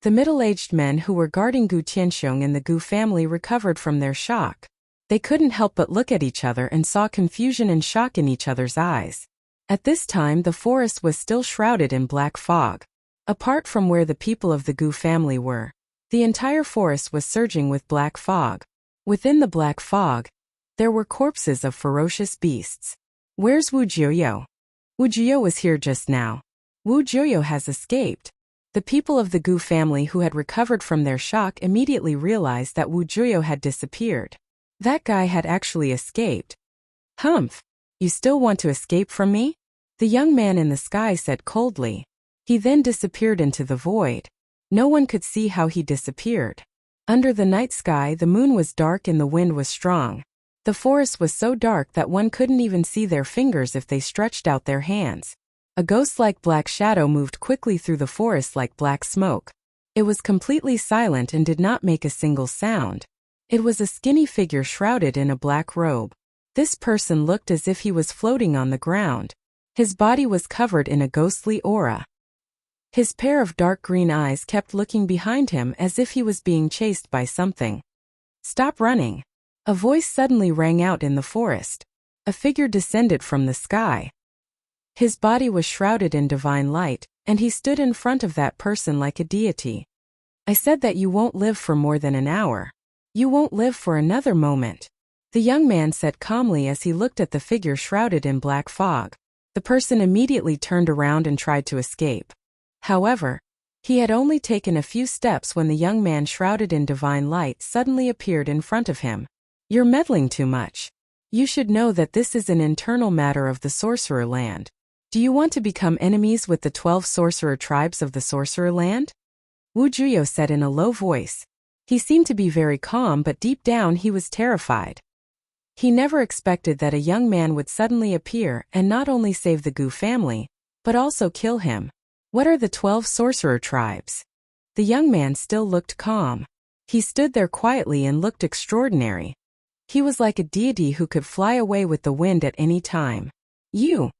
The middle-aged men who were guarding Gu Tianxiong and the Gu family recovered from their shock. They couldn't help but look at each other and saw confusion and shock in each other's eyes. At this time, the forest was still shrouded in black fog. Apart from where the people of the Gu family were, the entire forest was surging with black fog. Within the black fog, there were corpses of ferocious beasts. Where's Wu Jiuyo? Wu Jiuyo was here just now. Wu Jiuyo has escaped. The people of the Gu family who had recovered from their shock immediately realized that Wu Jiuyo had disappeared. That guy had actually escaped. Humph! You still want to escape from me? The young man in the sky said coldly. He then disappeared into the void. No one could see how he disappeared. Under the night sky, the moon was dark and the wind was strong. The forest was so dark that one couldn't even see their fingers if they stretched out their hands. A ghost-like black shadow moved quickly through the forest like black smoke. It was completely silent and did not make a single sound. It was a skinny figure shrouded in a black robe. This person looked as if he was floating on the ground. His body was covered in a ghostly aura. His pair of dark green eyes kept looking behind him as if he was being chased by something. "Stop running!" A voice suddenly rang out in the forest. A figure descended from the sky. His body was shrouded in divine light, and he stood in front of that person like a deity. "I said that you won't live for more than an hour. You won't live for another moment," the young man said calmly as he looked at the figure shrouded in black fog. The person immediately turned around and tried to escape. However, he had only taken a few steps when the young man shrouded in divine light suddenly appeared in front of him. "You're meddling too much. You should know that this is an internal matter of the Sorcerer land. Do you want to become enemies with the 12 sorcerer tribes of the Sorcerer land?" Wu Jiuyo said in a low voice. He seemed to be very calm, but deep down he was terrified. He never expected that a young man would suddenly appear and not only save the Gu family, but also kill him. "What are the 12 sorcerer tribes?" The young man still looked calm. He stood there quietly and looked extraordinary. He was like a deity who could fly away with the wind at any time. "You!"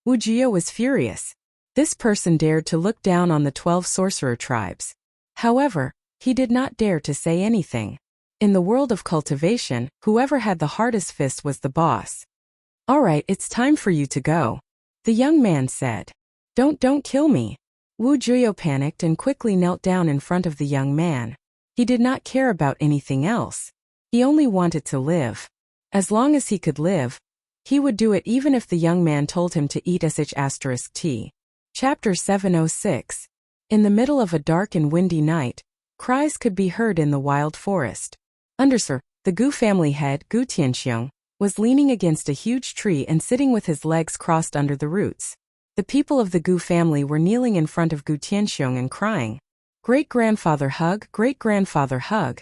Wu Jiuyo was furious. This person dared to look down on the 12 sorcerer tribes. However, he did not dare to say anything. In the world of cultivation, whoever had the hardest fist was the boss. "All right, it's time for you to go," the young man said. Don't kill me." Wu Jiuyo panicked and quickly knelt down in front of the young man. He did not care about anything else. He only wanted to live. As long as he could live, He would do it even if the young man told him to eat sh*t. Chapter 706. In the middle of a dark and windy night, cries could be heard in the wild forest. Undersir, the Gu family head, Gu Tianxiong, was leaning against a huge tree and sitting with his legs crossed under the roots. The people of the Gu family were kneeling in front of Gu Tianxiong and crying, "Great-grandfather hug, great-grandfather hug."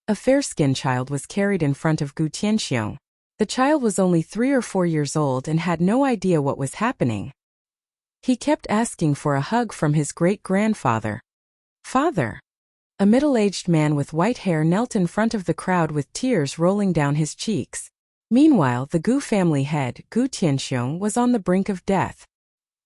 A fair-skinned child was carried in front of Gu Tianxiong. The child was only 3 or 4 years old and had no idea what was happening. He kept asking for a hug from his great-grandfather. "Father." A middle-aged man with white hair knelt in front of the crowd with tears rolling down his cheeks. Meanwhile, the Gu family head, Gu Tianxiong, was on the brink of death.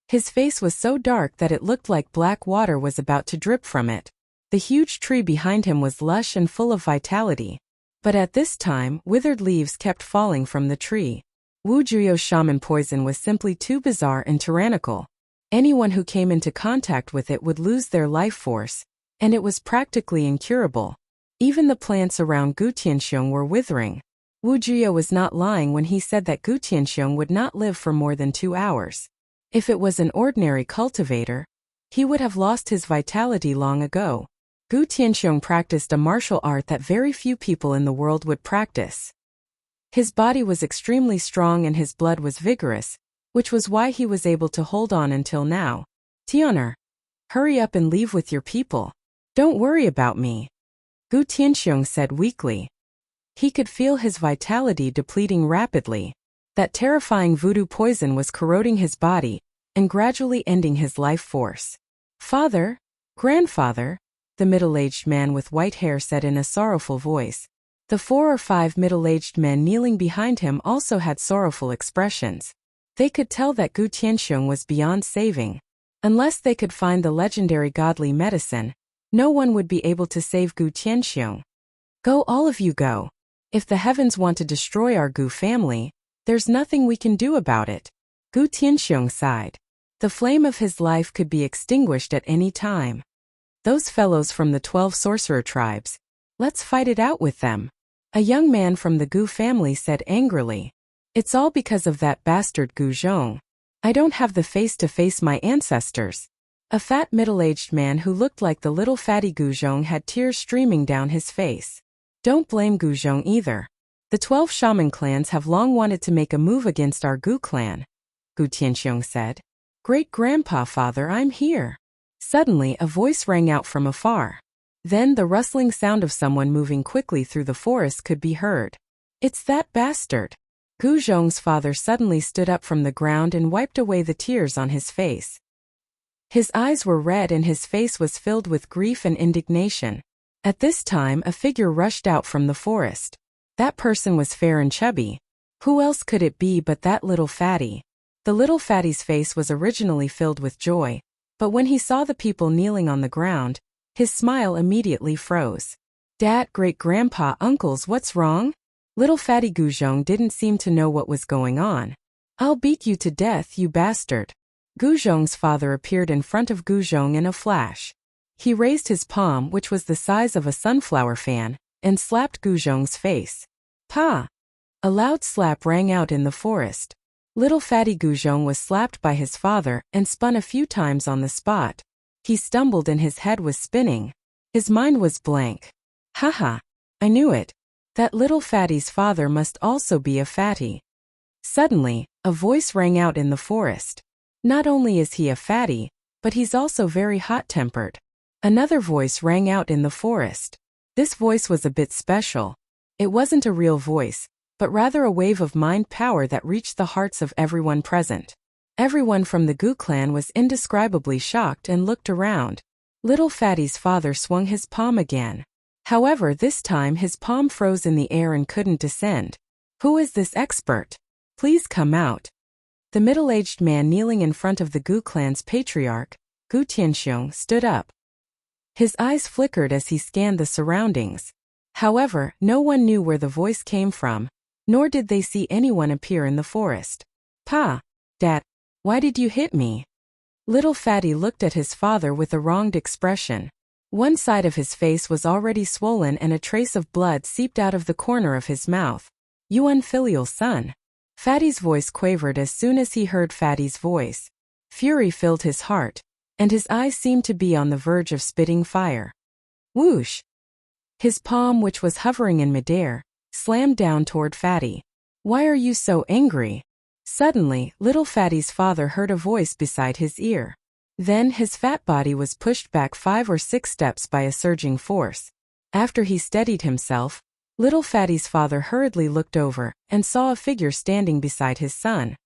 His face was so dark that it looked like black water was about to drip from it. The huge tree behind him was lush and full of vitality. But at this time, withered leaves kept falling from the tree. Wuxia shaman poison was simply too bizarre and tyrannical. Anyone who came into contact with it would lose their life force, and it was practically incurable. Even the plants around Gu Tianxiong were withering. Wuxia was not lying when he said that Gu Tianxiong would not live for more than 2 hours. If it was an ordinary cultivator, he would have lost his vitality long ago. Gu Tianxiong practiced a martial art that very few people in the world would practice. His body was extremely strong and his blood was vigorous, which was why he was able to hold on until now. "Tian'er, hurry up and leave with your people. Don't worry about me," Gu Tianxiong said weakly. He could feel his vitality depleting rapidly. That terrifying voodoo poison was corroding his body and gradually ending his life force. "Father, grandfather," the middle-aged man with white hair said in a sorrowful voice. The 4 or 5 middle-aged men kneeling behind him also had sorrowful expressions. They could tell that Gu Tianxiong was beyond saving. Unless they could find the legendary godly medicine, no one would be able to save Gu Tianxiong. "Go, all of you go. If the heavens want to destroy our Gu family, there's nothing we can do about it." Gu Tianxiong sighed. The flame of his life could be extinguished at any time. "Those fellows from the 12 sorcerer tribes, let's fight it out with them," a young man from the Gu family said angrily. "It's all because of that bastard Gu Zhong. I don't have the face to face my ancestors." A fat middle-aged man who looked like the little fatty Gu Zhong had tears streaming down his face. "Don't blame Gu Zhong either. The 12 shaman clans have long wanted to make a move against our Gu clan," Gu Tianxiong said. "Great-grandpa, father, I'm here." Suddenly, a voice rang out from afar. Then the rustling sound of someone moving quickly through the forest could be heard. "It's that bastard." Gu Zhong's father suddenly stood up from the ground and wiped away the tears on his face. His eyes were red and his face was filled with grief and indignation. At this time, a figure rushed out from the forest. That person was fair and chubby. Who else could it be but that little fatty? The little fatty's face was originally filled with joy, but when he saw the people kneeling on the ground, his smile immediately froze. "Dad, great-grandpa, uncles, what's wrong?" Little fatty Gu Zhong didn't seem to know what was going on. "I'll beat you to death, you bastard." Gu Zhong's father appeared in front of Gu Zhong in a flash. He raised his palm, which was the size of a sunflower fan, and slapped Gu Zhong's face. "Pa!" A loud slap rang out in the forest. Little fatty Gu Zhong was slapped by his father and spun a few times on the spot. He stumbled and his head was spinning. His mind was blank. "Haha, I knew it. That little fatty's father must also be a fatty." Suddenly, a voice rang out in the forest. "Not only is he a fatty, but he's also very hot-tempered." Another voice rang out in the forest. This voice was a bit special. It wasn't a real voice, but rather a wave of mind power that reached the hearts of everyone present. Everyone from the Gu clan was indescribably shocked and looked around. Little fatty's father swung his palm again. However, this time his palm froze in the air and couldn't descend. "Who is this expert? Please come out." The middle-aged man kneeling in front of the Gu clan's patriarch, Gu Tianxiong, stood up. His eyes flickered as he scanned the surroundings. However, no one knew where the voice came from, nor did they see anyone appear in the forest. "Pa, Dad, why did you hit me?" Little fatty looked at his father with a wronged expression. One side of his face was already swollen and a trace of blood seeped out of the corner of his mouth. "You unfilial son." Fatty's voice quavered as soon as he heard Fatty's voice. Fury filled his heart, and his eyes seemed to be on the verge of spitting fire. Whoosh! His palm, which was hovering in midair, slammed down toward Fatty. Why are you so angry? Suddenly, little Fatty's father heard a voice beside his ear. Then his fat body was pushed back 5 or 6 steps by a surging force. After he steadied himself, little Fatty's father hurriedly looked over and saw a figure standing beside his son.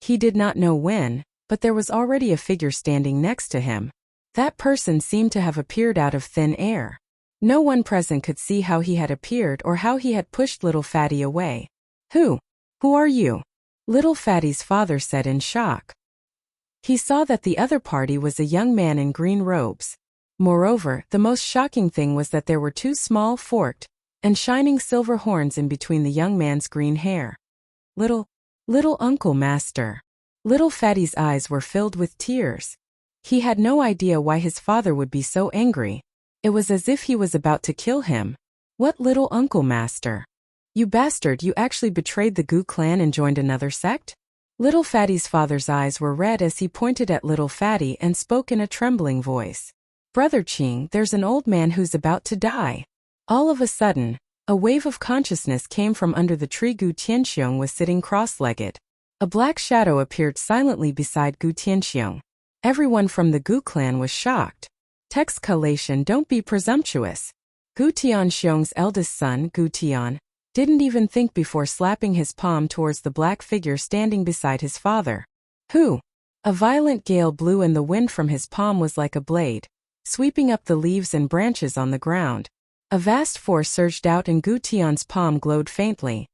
He did not know when, but there was already a figure standing next to him. That person seemed to have appeared out of thin air. No one present could see how he had appeared or how he had pushed little Fatty away. Who are you? Little Fatty's father said in shock. He saw that the other party was a young man in green robes. Moreover, the most shocking thing was that there were 2 small, forked, and shining silver horns in between the young man's green hair. Little Uncle Master. Little Fatty's eyes were filled with tears. He had no idea why his father would be so angry. It was as if he was about to kill him. What little Uncle Master? You bastard, you actually betrayed the Gu clan and joined another sect? Little Fatty's father's eyes were red as he pointed at little Fatty and spoke in a trembling voice. Brother Qing, there's an old man who's about to die. All of a sudden, a wave of consciousness came from under the tree. Gu Tianxiong was sitting cross-legged. A black shadow appeared silently beside Gu Tianxiong. Everyone from the Gu clan was shocked. Text collation: don't be presumptuous. Gu Tianxiong's eldest son, Gu Tian, didn't even think before slapping his palm towards the black figure standing beside his father. Who? A violent gale blew and the wind from his palm was like a blade, sweeping up the leaves and branches on the ground. A vast force surged out and Gu Tian's palm glowed faintly.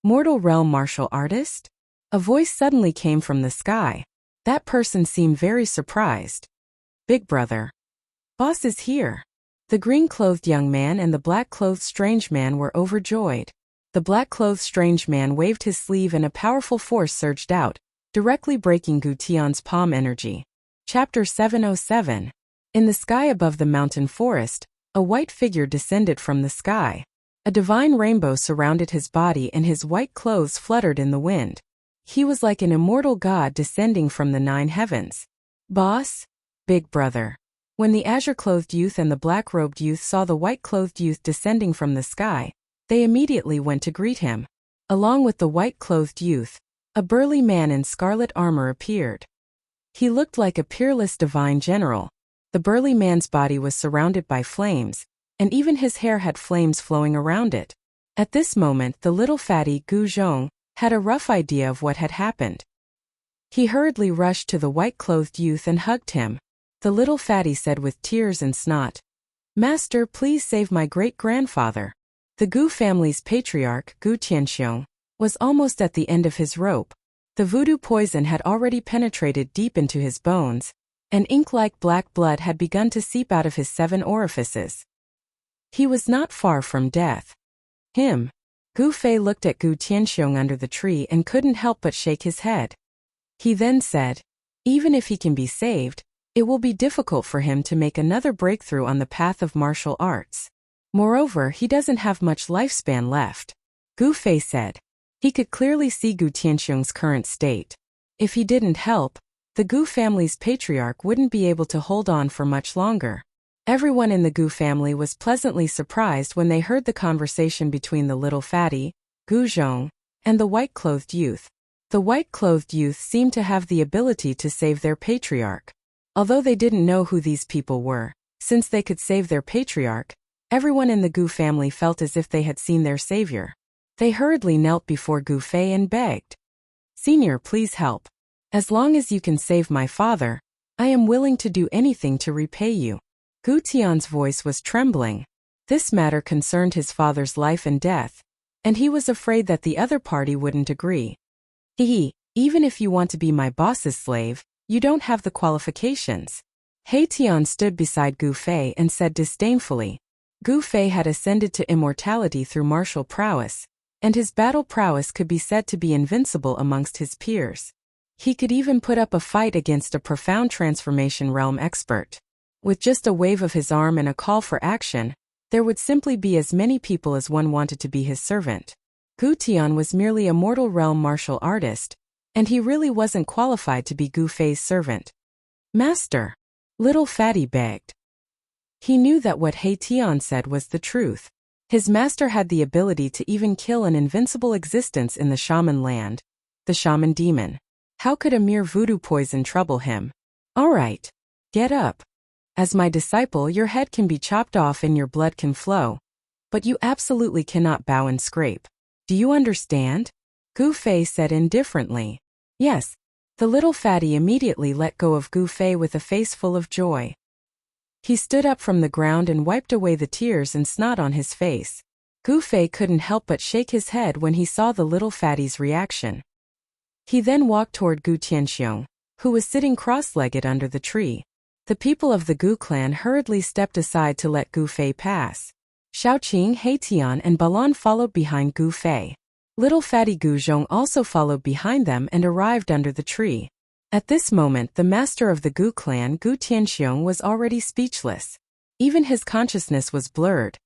Mortal realm martial artist? A voice suddenly came from the sky. That person seemed very surprised. Big brother. Boss is here. The green-clothed young man and the black-clothed strange man were overjoyed. The black-clothed strange man waved his sleeve and a powerful force surged out, directly breaking Gu Tian's palm energy. Chapter 707. In the sky above the mountain forest, a white figure descended from the sky. A divine rainbow surrounded his body and his white clothes fluttered in the wind. He was like an immortal god descending from the 9 heavens. Boss? Big brother. When the azure-clothed youth and the black-robed youth saw the white-clothed youth descending from the sky, they immediately went to greet him. Along with the white-clothed youth, a burly man in scarlet armor appeared. He looked like a peerless divine general. The burly man's body was surrounded by flames, and even his hair had flames flowing around it. At this moment, the little fatty Gu Zhong had a rough idea of what had happened. He hurriedly rushed to the white-clothed youth and hugged him. The little fatty said with tears and snot, "Master, please save my great-grandfather." The Gu family's patriarch, Gu Tianxiong, was almost at the end of his rope. The voodoo poison had already penetrated deep into his bones, and ink-like black blood had begun to seep out of his 7 orifices. He was not far from death. Gu Fei looked at Gu Tianxiong under the tree and couldn't help but shake his head. He then said, "Even if he can be saved, it will be difficult for him to make another breakthrough on the path of martial arts. Moreover, he doesn't have much lifespan left." Gu Fei said. He could clearly see Gu Tianxiong's current state. If he didn't help, the Gu family's patriarch wouldn't be able to hold on for much longer. Everyone in the Gu family was pleasantly surprised when they heard the conversation between the little fatty, Gu Zhong, and the white-clothed youth. The white-clothed youth seemed to have the ability to save their patriarch. Although they didn't know who these people were, since they could save their patriarch, everyone in the Gu family felt as if they had seen their savior. They hurriedly knelt before Gu Fei and begged, "Senior, please help. As long as you can save my father, I am willing to do anything to repay you." Gu Tian's voice was trembling. This matter concerned his father's life and death, and he was afraid that the other party wouldn't agree. Even if you want to be my boss's slave, you don't have the qualifications." He Tian stood beside Gu Fei and said disdainfully. Gu Fei had ascended to immortality through martial prowess, and his battle prowess could be said to be invincible amongst his peers. He could even put up a fight against a profound transformation realm expert. With just a wave of his arm and a call for action, there would simply be as many people as one wanted to be his servant. Gu Tian was merely a mortal realm martial artist, and he really wasn't qualified to be Gu Fei's servant. Master, little fatty begged. He knew that what He Tian said was the truth. His master had the ability to even kill an invincible existence in the shaman land, the shaman demon. How could a mere voodoo poison trouble him? All right, get up. As my disciple, your head can be chopped off and your blood can flow, but you absolutely cannot bow and scrape. Do you understand? Gu Fei said indifferently. Yes. The little fatty immediately let go of Gu Fei with a face full of joy. He stood up from the ground and wiped away the tears and snot on his face. Gu Fei couldn't help but shake his head when he saw the little fatty's reaction. He then walked toward Gu Tianxiong, who was sitting cross-legged under the tree. The people of the Gu clan hurriedly stepped aside to let Gu Fei pass. Shaoqing, He Tian and Balan followed behind Gu Fei. Little fatty Gu Zhong also followed behind them and arrived under the tree. At this moment, the master of the Gu clan, Gu Tianxiong, was already speechless. Even his consciousness was blurred,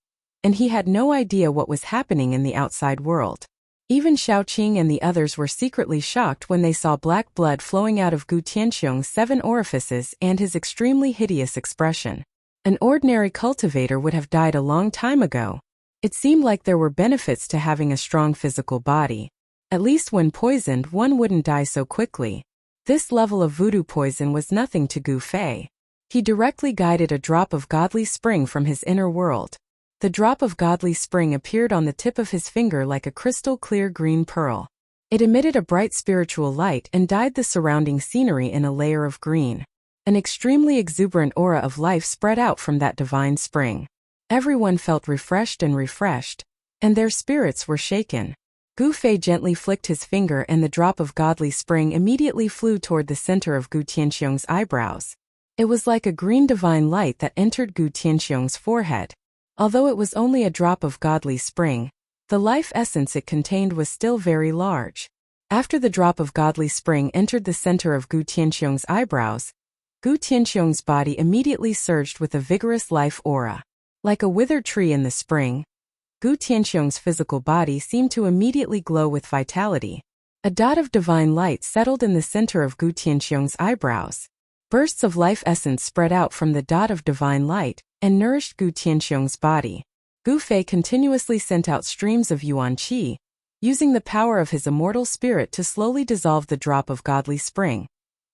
and he had no idea what was happening in the outside world. Even Shaoqing and the others were secretly shocked when they saw black blood flowing out of Gu Tianxiong's 7 orifices and his extremely hideous expression. An ordinary cultivator would have died a long time ago. It seemed like there were benefits to having a strong physical body. At least when poisoned, one wouldn't die so quickly. This level of voodoo poison was nothing to Gu Fei. He directly guided a drop of godly spring from his inner world. The drop of godly spring appeared on the tip of his finger like a crystal-clear green pearl. It emitted a bright spiritual light and dyed the surrounding scenery in a layer of green. An extremely exuberant aura of life spread out from that divine spring. Everyone felt refreshed, and their spirits were shaken. Gu Fei gently flicked his finger and the drop of godly spring immediately flew toward the center of Gu Tianxiong's eyebrows. It was like a green divine light that entered Gu Tianxiong's forehead. Although it was only a drop of godly spring, the life essence it contained was still very large. After the drop of godly spring entered the center of Gu Tianxiong's eyebrows, Gu Tianxiong's body immediately surged with a vigorous life aura. Like a withered tree in the spring, Gu Tianxiong's physical body seemed to immediately glow with vitality. A dot of divine light settled in the center of Gu Tianxiong's eyebrows. Bursts of life essence spread out from the dot of divine light and nourished Gu Tianxiong's body. Gu Fei continuously sent out streams of yuan qi, using the power of his immortal spirit to slowly dissolve the drop of godly spring,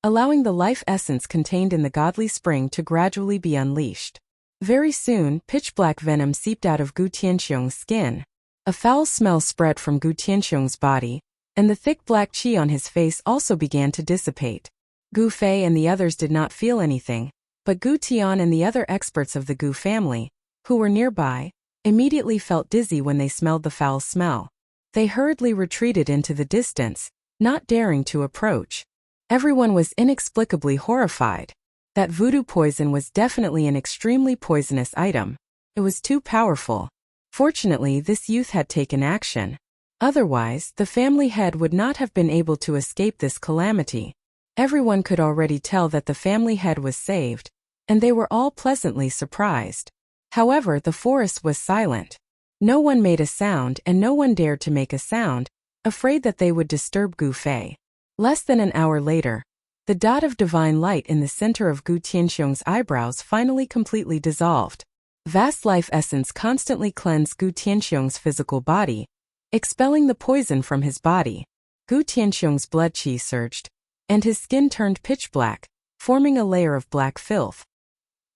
allowing the life essence contained in the godly spring to gradually be unleashed. Very soon, pitch-black venom seeped out of Gu Tianxiong's skin. A foul smell spread from Gu Tianxiong's body, and the thick black qi on his face also began to dissipate. Gu Fei and the others did not feel anything, but Gu Tian and the other experts of the Gu family, who were nearby, immediately felt dizzy when they smelled the foul smell. They hurriedly retreated into the distance, not daring to approach. Everyone was inexplicably horrified. That voodoo poison was definitely an extremely poisonous item. It was too powerful. Fortunately, this youth had taken action. Otherwise, the family head would not have been able to escape this calamity. Everyone could already tell that the family head was saved, and they were all pleasantly surprised. However, the forest was silent. No one made a sound and no one dared to make a sound, afraid that they would disturb Gu Fei. Less than an hour later, the dot of divine light in the center of Gu Tianxiong's eyebrows finally completely dissolved. Vast life essence constantly cleansed Gu Tianxiong's physical body, expelling the poison from his body. Gu Tianxiong's blood qi surged, and his skin turned pitch black, forming a layer of black filth.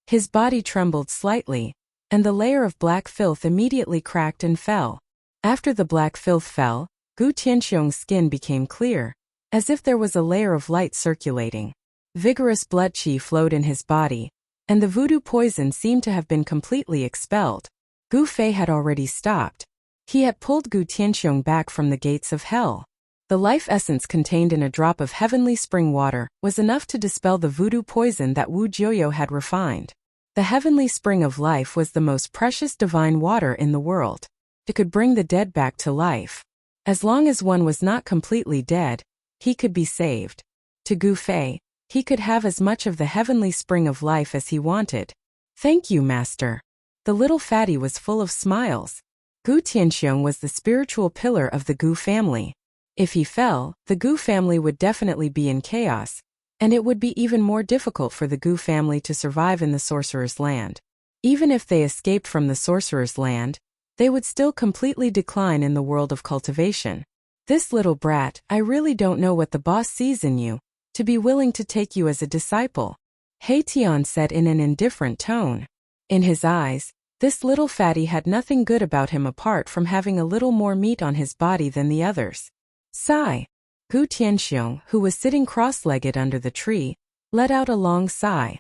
His body trembled slightly, and the layer of black filth immediately cracked and fell. After the black filth fell, Gu Tianxiong's skin became clear, as if there was a layer of light circulating. Vigorous blood qi flowed in his body, and the voodoo poison seemed to have been completely expelled. Gu Fei had already stopped. He had pulled Gu Tianxiong back from the gates of hell. The life essence contained in a drop of heavenly spring water was enough to dispel the voodoo poison that Wu Jiuyo had refined. The heavenly spring of life was the most precious divine water in the world. It could bring the dead back to life. As long as one was not completely dead, he could be saved. To Gu Fei, he could have as much of the heavenly spring of life as he wanted. "Thank you, Master." The little fatty was full of smiles. Gu Tianxiong was the spiritual pillar of the Gu family. If he fell, the Gu family would definitely be in chaos, and it would be even more difficult for the Gu family to survive in the Sorcerer's Land. Even if they escaped from the Sorcerer's Land, they would still completely decline in the world of cultivation. This little brat, I really don't know what the boss sees in you, to be willing to take you as a disciple, He Tian said in an indifferent tone. In his eyes, this little fatty had nothing good about him apart from having a little more meat on his body than the others. Sigh. Gu Tianxiong, who was sitting cross-legged under the tree, let out a long sigh.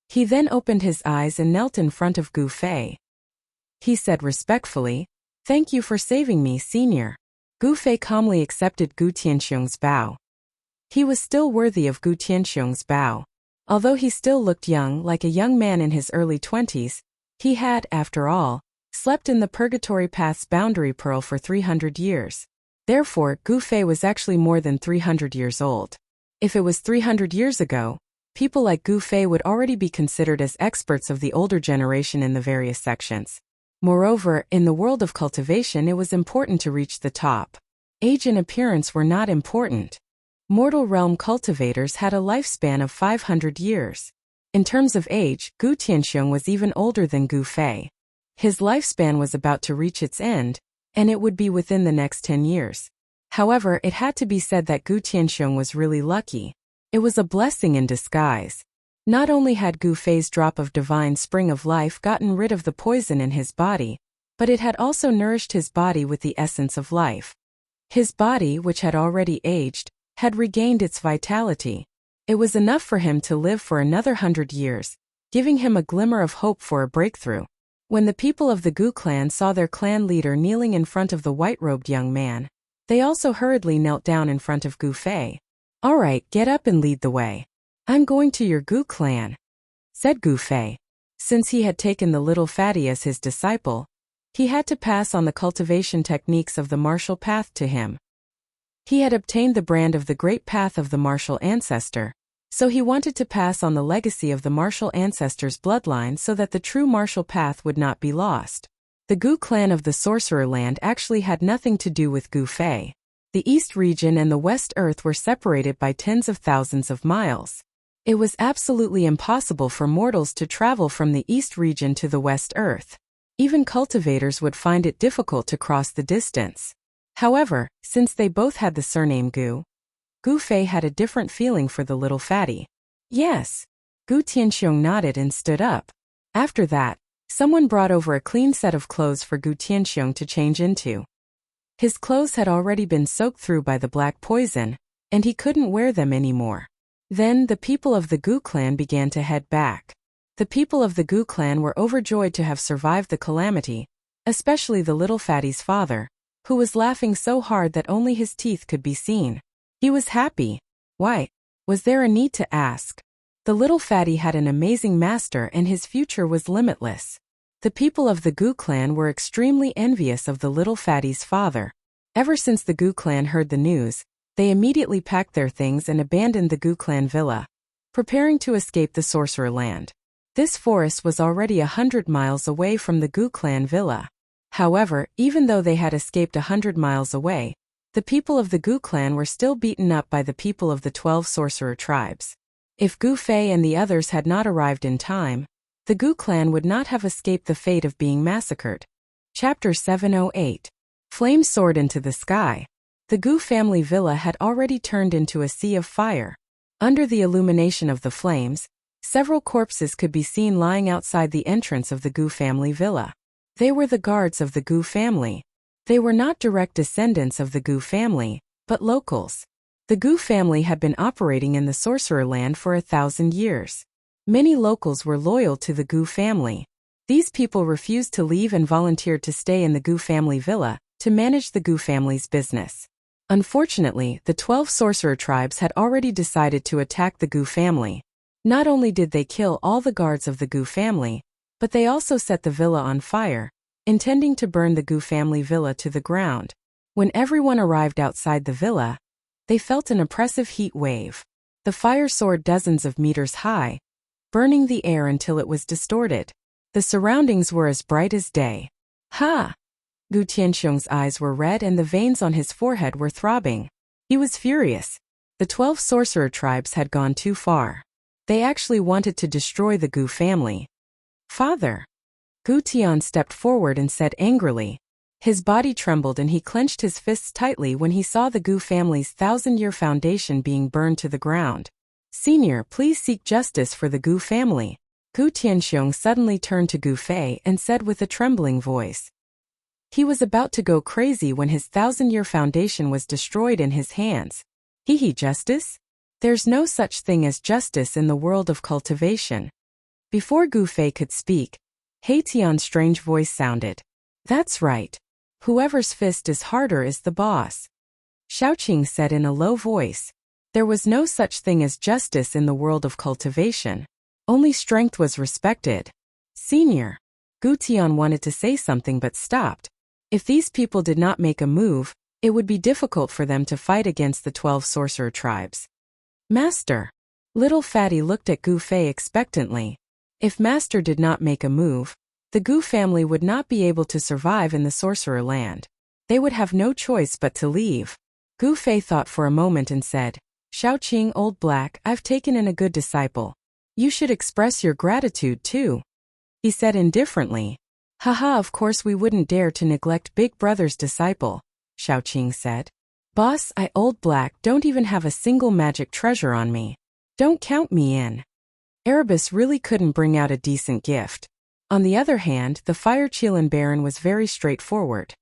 He then opened his eyes and knelt in front of Gu Fei. He said respectfully, "Thank you for saving me, senior." Gu Fei calmly accepted Gu Tianxiong's bow. He was still worthy of Gu Tianxiong's bow. Although he still looked young, like a young man in his early 20s, he had, after all, slept in the Purgatory Path's boundary pearl for 300 years. Therefore, Gu Fei was actually more than 300 years old. If it was 300 years ago, people like Gu Fei would already be considered as experts of the older generation in the various sections. Moreover, in the world of cultivation it was important to reach the top. Age and appearance were not important. Mortal realm cultivators had a lifespan of 500 years. In terms of age, Gu Tianxiong was even older than Gu Fei. His lifespan was about to reach its end, and it would be within the next 10 years. However, it had to be said that Gu Tianxiong was really lucky. It was a blessing in disguise. Not only had Gu Fei's drop of divine spring of life gotten rid of the poison in his body, but it had also nourished his body with the essence of life. His body, which had already aged, had regained its vitality. It was enough for him to live for another 100 years, giving him a glimmer of hope for a breakthrough. When the people of the Gu clan saw their clan leader kneeling in front of the white-robed young man, they also hurriedly knelt down in front of Gu Fei. "All right, get up and lead the way. I'm going to your Gu clan," said Gu Fei. Since he had taken the little fatty as his disciple, he had to pass on the cultivation techniques of the martial path to him. He had obtained the brand of the great path of the martial ancestor, so he wanted to pass on the legacy of the martial ancestor's bloodline so that the true martial path would not be lost. The Gu clan of the Sorcerer Land actually had nothing to do with Gu Fei. The East region and the West Earth were separated by tens of thousands of miles. It was absolutely impossible for mortals to travel from the East region to the West Earth. Even cultivators would find it difficult to cross the distance. However, since they both had the surname Gu, Gu Fei had a different feeling for the little fatty. "Yes." Gu Tianxiong nodded and stood up. After that, someone brought over a clean set of clothes for Gu Tianxiong to change into. His clothes had already been soaked through by the black poison, and he couldn't wear them anymore. Then the people of the Gu clan began to head back. The people of the Gu clan were overjoyed to have survived the calamity, especially the little fatty's father, who was laughing so hard that only his teeth could be seen. He was happy. Why? Was there a need to ask? The little fatty had an amazing master and his future was limitless. The people of the Gu clan were extremely envious of the little fatty's father. Ever since the Gu clan heard the news, they immediately packed their things and abandoned the Gu clan villa, preparing to escape the Sorcerer Land. This forest was already 100 miles away from the Gu clan villa. However, even though they had escaped 100 miles away, the people of the Gu clan were still beaten up by the people of the 12 sorcerer tribes. If Gu Fei and the others had not arrived in time, the Gu clan would not have escaped the fate of being massacred. Chapter 708. Flames soared into the sky. The Gu family villa had already turned into a sea of fire. Under the illumination of the flames, several corpses could be seen lying outside the entrance of the Gu family villa. They were the guards of the Gu family. They were not direct descendants of the Gu family, but locals. The Gu family had been operating in the Sorcerer Land for 1,000 years. Many locals were loyal to the Gu family. These people refused to leave and volunteered to stay in the Gu family villa to manage the Gu family's business. Unfortunately, the 12 sorcerer tribes had already decided to attack the Gu family. Not only did they kill all the guards of the Gu family, but they also set the villa on fire, intending to burn the Gu family villa to the ground. When everyone arrived outside the villa, they felt an oppressive heat wave. The fire soared dozens of meters high, burning the air until it was distorted. The surroundings were as bright as day. "Ha! Gu Tianxiong's eyes were red and the veins on his forehead were throbbing. He was furious. The 12 sorcerer tribes had gone too far. They actually wanted to destroy the Gu family. Father! Gu Tian stepped forward and said angrily. His body trembled and he clenched his fists tightly when he saw the Gu family's 1,000-year foundation being burned to the ground. Senior, please seek justice for the Gu family. Gu Tianxiong suddenly turned to Gu Fei and said with a trembling voice. He was about to go crazy when his 1,000-year foundation was destroyed in his hands. Justice? There's no such thing as justice in the world of cultivation. Before Gu Fei could speak, He Tian's strange voice sounded. That's right. Whoever's fist is harder is the boss. Xiaoqing said in a low voice. There was no such thing as justice in the world of cultivation. Only strength was respected. Senior. Gu Tian wanted to say something but stopped. If these people did not make a move, it would be difficult for them to fight against the 12 sorcerer tribes. Master. Little Fatty looked at Gu Fei expectantly. If Master did not make a move, the Gu family would not be able to survive in the sorcerer land. They would have no choice but to leave. Gu Fei thought for a moment and said, Xiaoqing, old black, I've taken in a good disciple. You should express your gratitude too. He said indifferently. Haha, of course we wouldn't dare to neglect Big Brother's disciple, Xiaoqing said. Boss, I, old black, don't even have a single magic treasure on me. Don't count me in. Erebus really couldn't bring out a decent gift. On the other hand, the Fire Qilin Baron was very straightforward.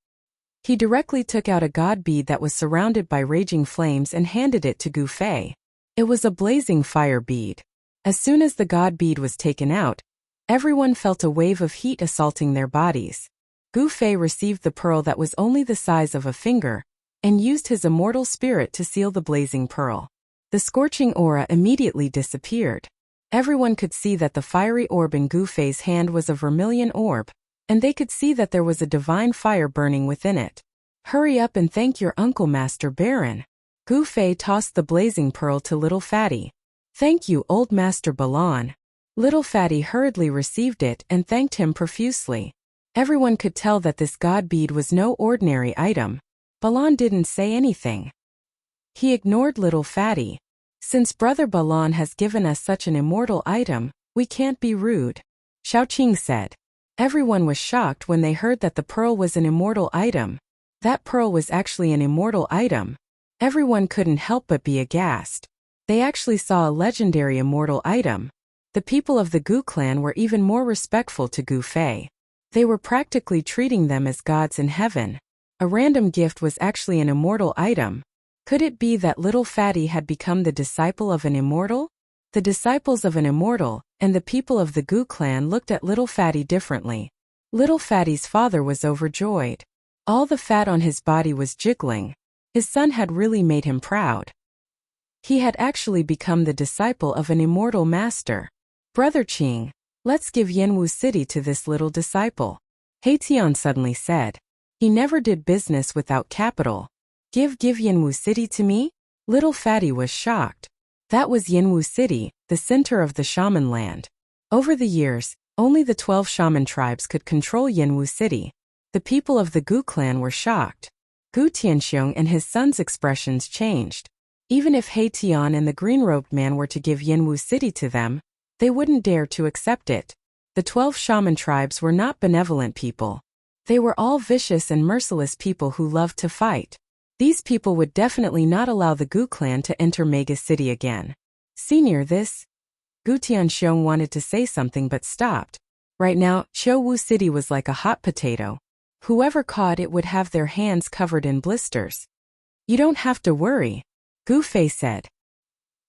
He directly took out a god bead that was surrounded by raging flames and handed it to Gu Fei. It was a blazing fire bead. As soon as the god bead was taken out, everyone felt a wave of heat assaulting their bodies. Gu Fei received the pearl that was only the size of a finger, and used his immortal spirit to seal the blazing pearl. The scorching aura immediately disappeared. Everyone could see that the fiery orb in Gu Fei's hand was a vermilion orb, and they could see that there was a divine fire burning within it. Hurry up and thank your uncle, Master Baron. Gu Fei tossed the blazing pearl to Little Fatty. Thank you, old Master Balan. Little Fatty hurriedly received it and thanked him profusely. Everyone could tell that this god bead was no ordinary item. Balan didn't say anything. He ignored Little Fatty. Since Brother Balan has given us such an immortal item, we can't be rude, Xiaoqing said. Everyone was shocked when they heard that the pearl was an immortal item. That pearl was actually an immortal item. Everyone couldn't help but be aghast. They actually saw a legendary immortal item. The people of the Gu clan were even more respectful to Gu Fei. They were practically treating them as gods in heaven. A random gift was actually an immortal item. Could it be that Little Fatty had become the disciple of an immortal? The disciples of an immortal, and the people of the Gu clan looked at Little Fatty differently. Little Fatty's father was overjoyed. All the fat on his body was jiggling. His son had really made him proud. He had actually become the disciple of an immortal master. Brother Qing, let's give Yanwu City to this little disciple, He Tian suddenly said. He never did business without capital. Give Yanwu City to me? Little Fatty was shocked. That was Yanwu City, the center of the shaman land. Over the years, only the 12 shaman tribes could control Yanwu City. The people of the Gu clan were shocked. Gu Tianxiong and his son's expressions changed. Even if He Tian and the green-robed man were to give Yanwu City to them, they wouldn't dare to accept it. The 12 shaman tribes were not benevolent people. They were all vicious and merciless people who loved to fight. These people would definitely not allow the Gu clan to enter Mega City again. Senior, this... Gu Tianxiong wanted to say something but stopped. Right now, Wu City was like a hot potato. Whoever caught it would have their hands covered in blisters. You don't have to worry, Gu Fei said.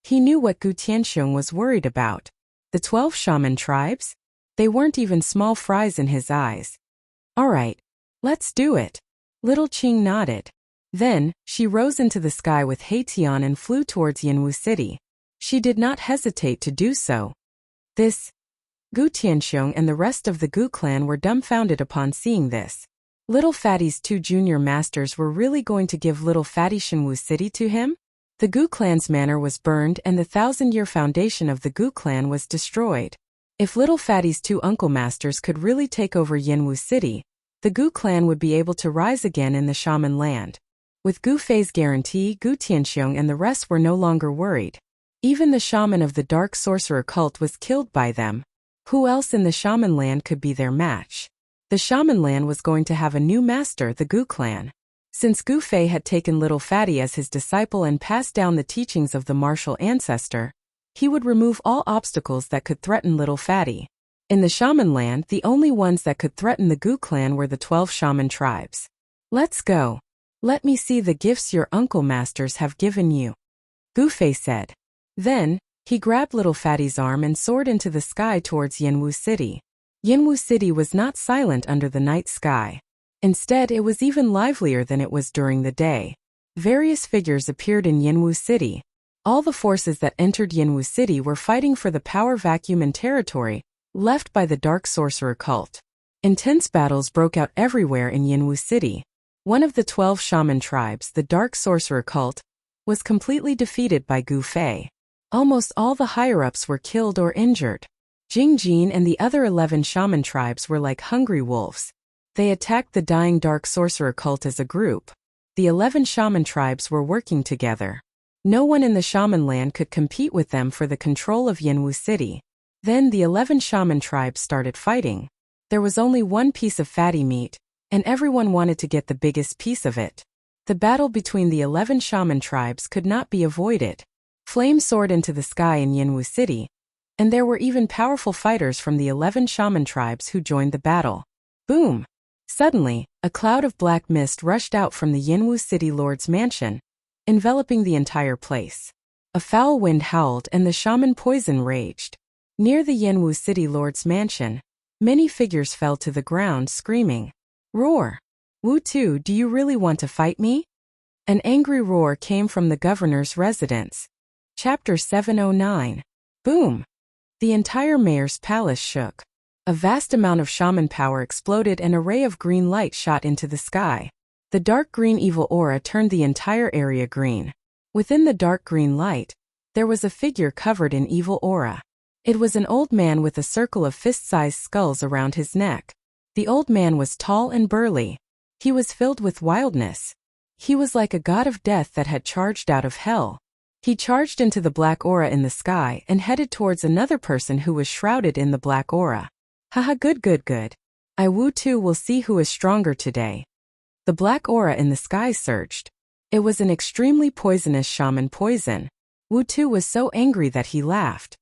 He knew what Gu Tianxiong was worried about. The 12 shaman tribes? They weren't even small fries in his eyes. All right, let's do it. Little Qing nodded. Then, she rose into the sky with He Tian and flew towards Yanwu City. She did not hesitate to do so. This... Gu Tianxiong and the rest of the Gu clan were dumbfounded upon seeing this. Little Fatty's 2 junior masters were really going to give Little Fatty Shenwu City to him? The Gu clan's manor was burned and the 1,000-year foundation of the Gu clan was destroyed. If Little Fatty's 2 uncle masters could really take over Yanwu City, the Gu clan would be able to rise again in the shaman land. With Gu Fei's guarantee, Gu Tianxiong and the rest were no longer worried. Even the shaman of the dark sorcerer cult was killed by them. Who else in the shaman land could be their match? The shaman land was going to have a new master, the Gu clan. Since Gu Fei had taken Little Fatty as his disciple and passed down the teachings of the martial ancestor, he would remove all obstacles that could threaten Little Fatty. In the shaman land, the only ones that could threaten the Gu clan were the 12 shaman tribes. Let's go. Let me see the gifts your uncle masters have given you, Gu Fei said. Then, he grabbed Little Fatty's arm and soared into the sky towards Yanwu City. Yanwu City was not silent under the night sky. Instead, it was even livelier than it was during the day. Various figures appeared in Yanwu City. All the forces that entered Yanwu City were fighting for the power vacuum and territory left by the dark sorcerer cult. Intense battles broke out everywhere in Yanwu City. One of the 12 shaman tribes, the dark sorcerer cult, was completely defeated by Gu Fei. Almost all the higher-ups were killed or injured. Jing Jin and the other 11 shaman tribes were like hungry wolves. They attacked the dying dark sorcerer cult as a group. The 11 shaman tribes were working together. No one in the shaman land could compete with them for the control of Yanwu City. Then the 11 shaman tribes started fighting. There was only one piece of fatty meat, and everyone wanted to get the biggest piece of it. The battle between the 11 shaman tribes could not be avoided. Flames soared into the sky in Yanwu City, and there were even powerful fighters from the 11 shaman tribes who joined the battle. Boom! Suddenly, a cloud of black mist rushed out from the Yanwu City Lord's mansion, enveloping the entire place. A foul wind howled and the shaman poison raged. Near the Yanwu City Lord's mansion, many figures fell to the ground screaming, "Roar! Wu Tu, do you really want to fight me?" An angry roar came from the governor's residence. Chapter 709. Boom! The entire mayor's palace shook. A vast amount of shaman power exploded and a ray of green light shot into the sky. The dark green evil aura turned the entire area green. Within the dark green light, there was a figure covered in evil aura. It was an old man with a circle of fist-sized skulls around his neck. The old man was tall and burly. He was filled with wildness. He was like a god of death that had charged out of hell. He charged into the black aura in the sky and headed towards another person who was shrouded in the black aura. Haha, good. I Wu Tu will see who is stronger today. The black aura in the sky surged. It was an extremely poisonous shaman poison. Wu Tu was so angry that he laughed.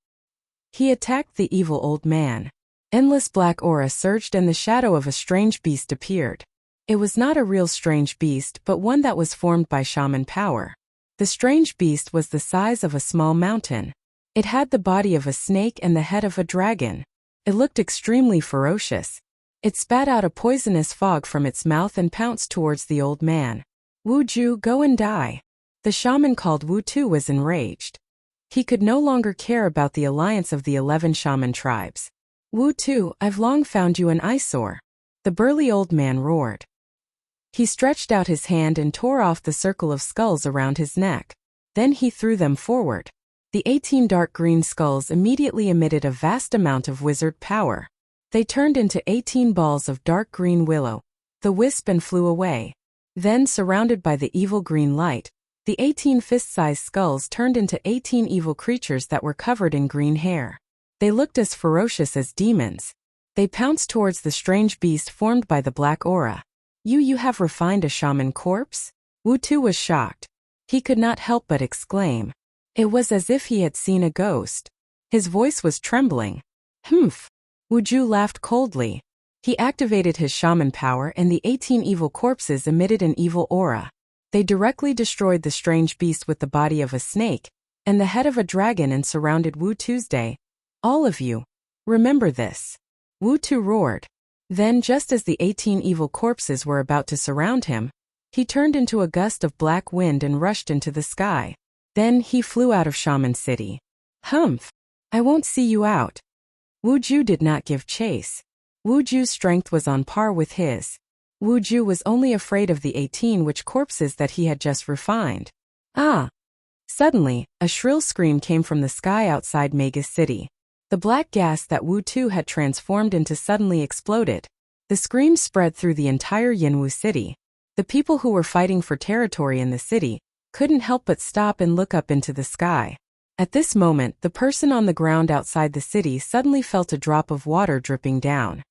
He attacked the evil old man. Endless black aura surged and the shadow of a strange beast appeared. It was not a real strange beast but one that was formed by shaman power. The strange beast was the size of a small mountain. It had the body of a snake and the head of a dragon. It looked extremely ferocious. It spat out a poisonous fog from its mouth and pounced towards the old man. "Wu Ju, go and die." The shaman called Wu Tu was enraged. He could no longer care about the alliance of the 11 shaman tribes. "Wu Tu, I've long found you an eyesore," the burly old man roared. He stretched out his hand and tore off the circle of skulls around his neck. Then he threw them forward. The 18 dark green skulls immediately emitted a vast amount of wizard power. They turned into 18 balls of dark green willow, the wisp, and flew away. Then, surrounded by the evil green light, the 18 fist-sized skulls turned into 18 evil creatures that were covered in green hair. They looked as ferocious as demons. They pounced towards the strange beast formed by the black aura. You have refined a shaman corpse?" Wu Tu was shocked. He could not help but exclaim. It was as if he had seen a ghost. His voice was trembling. "Humph." Wu Ju laughed coldly. He activated his shaman power and the 18 evil corpses emitted an evil aura. They directly destroyed the strange beast with the body of a snake and the head of a dragon and surrounded Wu Tuesday. "All of you, remember this." Wu Tu roared. Then, just as the 18 evil corpses were about to surround him, he turned into a gust of black wind and rushed into the sky. Then he flew out of Shaman City. "Humph! I won't see you out." Wu Ju did not give chase. Wu Ju's strength was on par with his. Wu Ju was only afraid of the 18 witch corpses that he had just refined. Ah! Suddenly, a shrill scream came from the sky outside Mega City. The black gas that Wu Tu had transformed into suddenly exploded. The scream spread through the entire Yanwu city. The people who were fighting for territory in the city couldn't help but stop and look up into the sky. At this moment, the person on the ground outside the city suddenly felt a drop of water dripping down.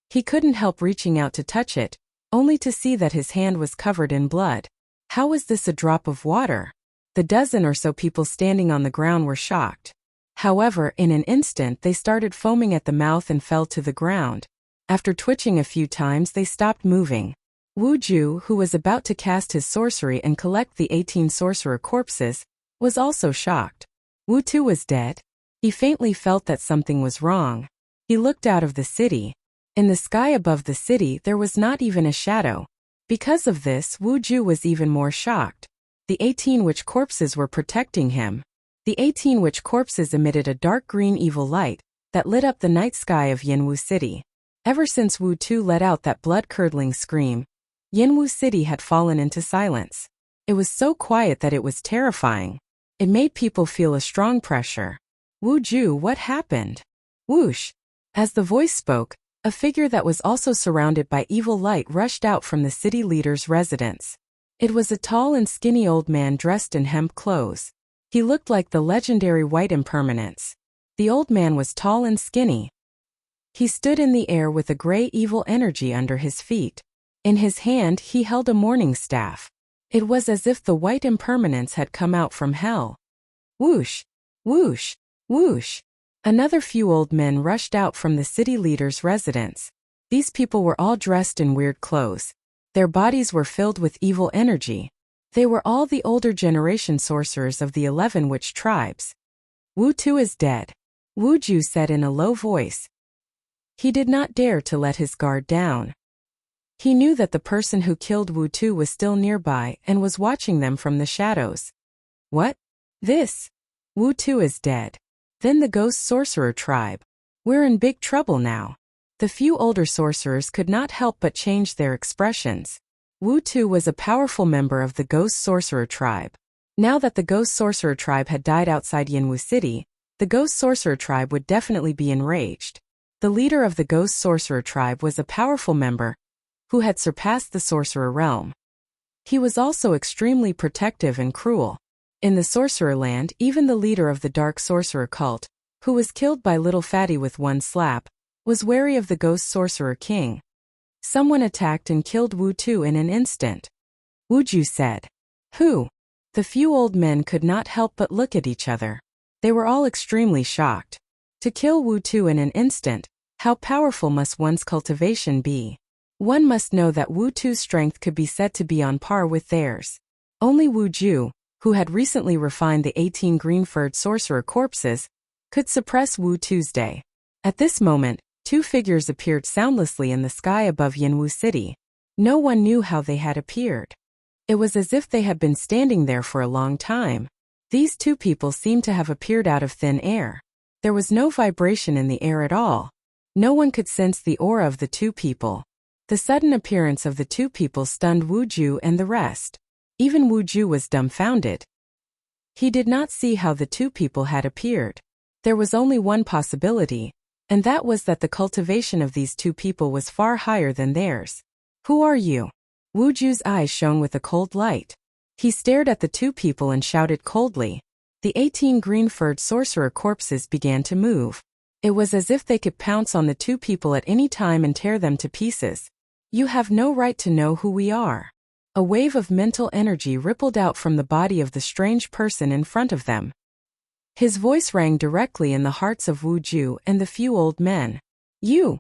He couldn't help reaching out to touch it, only to see that his hand was covered in blood. How was this a drop of water? The dozen or so people standing on the ground were shocked. However, in an instant they started foaming at the mouth and fell to the ground. After twitching a few times they stopped moving. Wu Ju, who was about to cast his sorcery and collect the 18 sorcerer corpses, was also shocked. Wu Tu was dead. He faintly felt that something was wrong. He looked out of the city. In the sky above the city there was not even a shadow. Because of this, Wu Ju was even more shocked. The 18 witch corpses were protecting him. The 18 witch corpses emitted a dark green evil light that lit up the night sky of Yanwu City. Ever since Wu Tu let out that blood-curdling scream, Yanwu City had fallen into silence. It was so quiet that it was terrifying. It made people feel a strong pressure. Wu Ju, what happened? Whoosh! As the voice spoke, a figure that was also surrounded by evil light rushed out from the city leader's residence. It was a tall and skinny old man dressed in hemp clothes. He looked like the legendary White Impermanence. The old man was tall and skinny. He stood in the air with a gray evil energy under his feet. In his hand he held a mourning staff. It was as if the White Impermanence had come out from hell. Whoosh! Whoosh! Whoosh! Another few old men rushed out from the city leader's residence. These people were all dressed in weird clothes. Their bodies were filled with evil energy. They were all the older generation sorcerers of the 11 witch tribes. Wu Tu is dead, Wu Ju said in a low voice. He did not dare to let his guard down. He knew that the person who killed Wu Tu was still nearby and was watching them from the shadows. What? This? Wu Tu is dead. Then the ghost sorcerer tribe. We're in big trouble now. The few older sorcerers could not help but change their expressions. Wu Tu was a powerful member of the ghost sorcerer tribe. Now that the ghost sorcerer tribe had died outside Yanwu City, the ghost sorcerer tribe would definitely be enraged. The leader of the ghost sorcerer tribe was a powerful member who had surpassed the sorcerer realm. He was also extremely protective and cruel. In the sorcerer land, even the leader of the dark sorcerer cult, who was killed by Little Fatty with one slap, was wary of the ghost sorcerer king. Someone attacked and killed Wu Tu in an instant. Wu Ju said. Who? The few old men could not help but look at each other. They were all extremely shocked. To kill Wu Tu in an instant, how powerful must one's cultivation be? One must know that Wu Tu's strength could be said to be on par with theirs. Only Wu Ju, who had recently refined the 18 green-furred sorcerer corpses, could suppress Wu Tuesday. At this moment, two figures appeared soundlessly in the sky above Yanwu City. No one knew how they had appeared. It was as if they had been standing there for a long time. These two people seemed to have appeared out of thin air. There was no vibration in the air at all. No one could sense the aura of the two people. The sudden appearance of the two people stunned Wu Ju and the rest. Even Wu Ju was dumbfounded. He did not see how the two people had appeared. There was only one possibility, and that was that the cultivation of these two people was far higher than theirs. Who are you? Wu Ju's eyes shone with a cold light. He stared at the two people and shouted coldly. The 18 green-furred sorcerer corpses began to move. It was as if they could pounce on the two people at any time and tear them to pieces. You have no right to know who we are. A wave of mental energy rippled out from the body of the strange person in front of them. His voice rang directly in the hearts of Wu Ju and the few old men. You!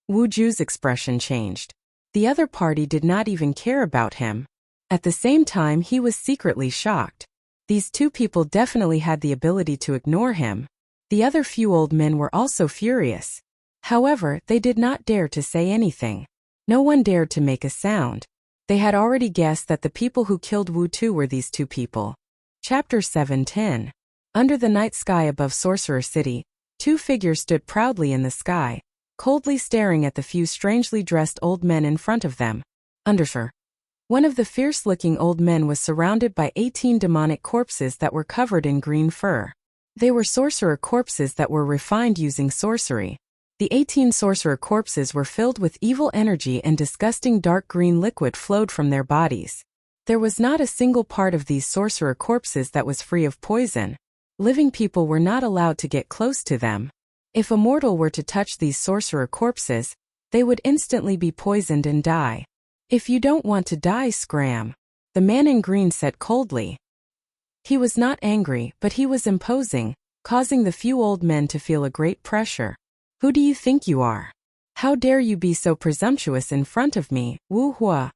Wu Ju's expression changed. The other party did not even care about him. At the same time, he was secretly shocked. These two people definitely had the ability to ignore him. The other few old men were also furious. However, they did not dare to say anything. No one dared to make a sound. They had already guessed that the people who killed Wu Tu were these two people. Chapter 7:10. Under the night sky above Sorcerer City, two figures stood proudly in the sky, coldly staring at the few strangely dressed old men in front of them. Undersure. One of the fierce-looking old men was surrounded by 18 demonic corpses that were covered in green fur. They were sorcerer corpses that were refined using sorcery. The 18 sorcerer corpses were filled with evil energy and disgusting dark green liquid flowed from their bodies. There was not a single part of these sorcerer corpses that was free of poison. Living people were not allowed to get close to them. If a mortal were to touch these sorcerer corpses, they would instantly be poisoned and die. If you don't want to die, scram, the man in green said coldly. He was not angry, but he was imposing, causing the few old men to feel a great pressure. Who do you think you are? How dare you be so presumptuous in front of me, Wu Hua?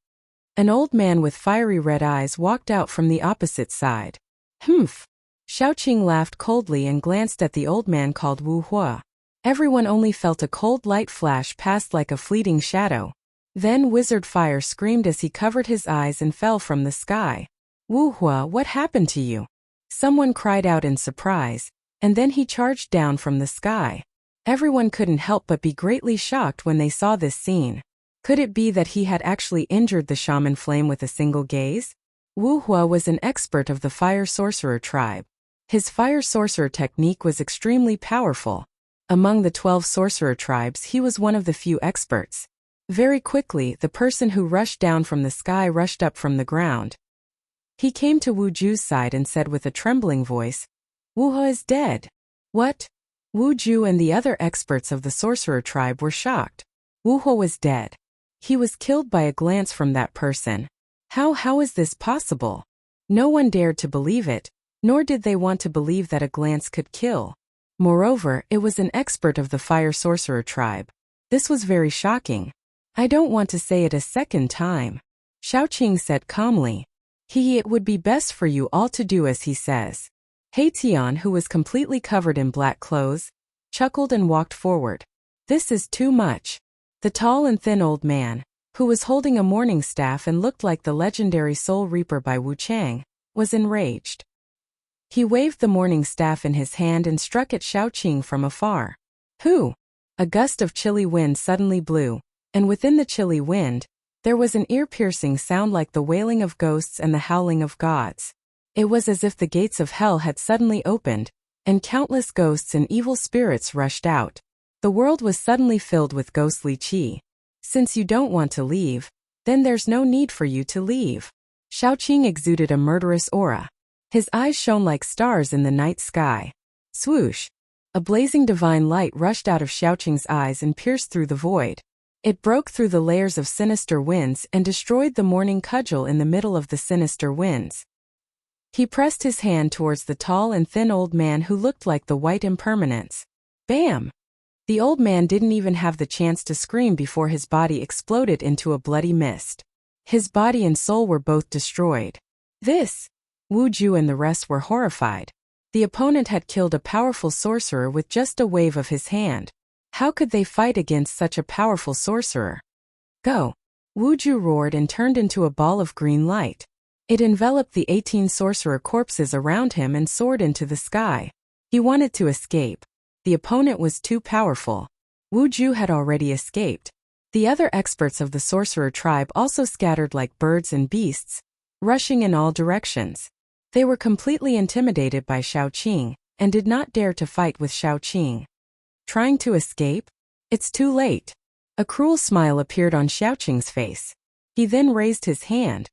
An old man with fiery red eyes walked out from the opposite side. Humph. Xiaoqing laughed coldly and glanced at the old man called Wu Hua. Everyone only felt a cold light flash past like a fleeting shadow. Then Wizard Fire screamed as he covered his eyes and fell from the sky. Wu Hua, what happened to you? Someone cried out in surprise, and then he charged down from the sky. Everyone couldn't help but be greatly shocked when they saw this scene. Could it be that he had actually injured the shaman flame with a single gaze? Wu Hua was an expert of the fire sorcerer tribe. His fire sorcerer technique was extremely powerful. Among the 12 sorcerer tribes, he was one of the few experts. Very quickly, the person who rushed down from the sky rushed up from the ground. He came to Wu Ju's side and said with a trembling voice, Wu Hua is dead. What? Wu Ju and the other experts of the sorcerer tribe were shocked. Wu Hua was dead. He was killed by a glance from that person. How is this possible? No one dared to believe it, nor did they want to believe that a glance could kill. Moreover, it was an expert of the fire sorcerer tribe. This was very shocking. I don't want to say it a second time. Xiaoqing said calmly. It would be best for you all to do as he says. Tian, who was completely covered in black clothes, chuckled and walked forward. This is too much. The tall and thin old man, who was holding a morning staff and looked like the legendary Soul Reaper by Wu Chang, was enraged. He waved the morning staff in his hand and struck at Xiaoqing from afar. Who? A gust of chilly wind suddenly blew, and within the chilly wind, there was an ear-piercing sound like the wailing of ghosts and the howling of gods. It was as if the gates of hell had suddenly opened, and countless ghosts and evil spirits rushed out. The world was suddenly filled with ghostly qi. Since you don't want to leave, then there's no need for you to leave. Xiaoqing exuded a murderous aura. His eyes shone like stars in the night sky. Swoosh! A blazing divine light rushed out of Xiaoqing's eyes and pierced through the void. It broke through the layers of sinister winds and destroyed the morning cudgel in the middle of the sinister winds. He pressed his hand towards the tall and thin old man who looked like the white impermanence. Bam! The old man didn't even have the chance to scream before his body exploded into a bloody mist. His body and soul were both destroyed. This! Wu Ju and the rest were horrified. The opponent had killed a powerful sorcerer with just a wave of his hand. How could they fight against such a powerful sorcerer? Go! Wu Ju roared and turned into a ball of green light. It enveloped the 18 sorcerer corpses around him and soared into the sky. He wanted to escape. The opponent was too powerful. Wu Ju had already escaped. The other experts of the sorcerer tribe also scattered like birds and beasts, rushing in all directions. They were completely intimidated by Xiaoqing, and did not dare to fight with Xiaoqing. Trying to escape? It's too late. A cruel smile appeared on Xiaoqing's face. He then raised his hand.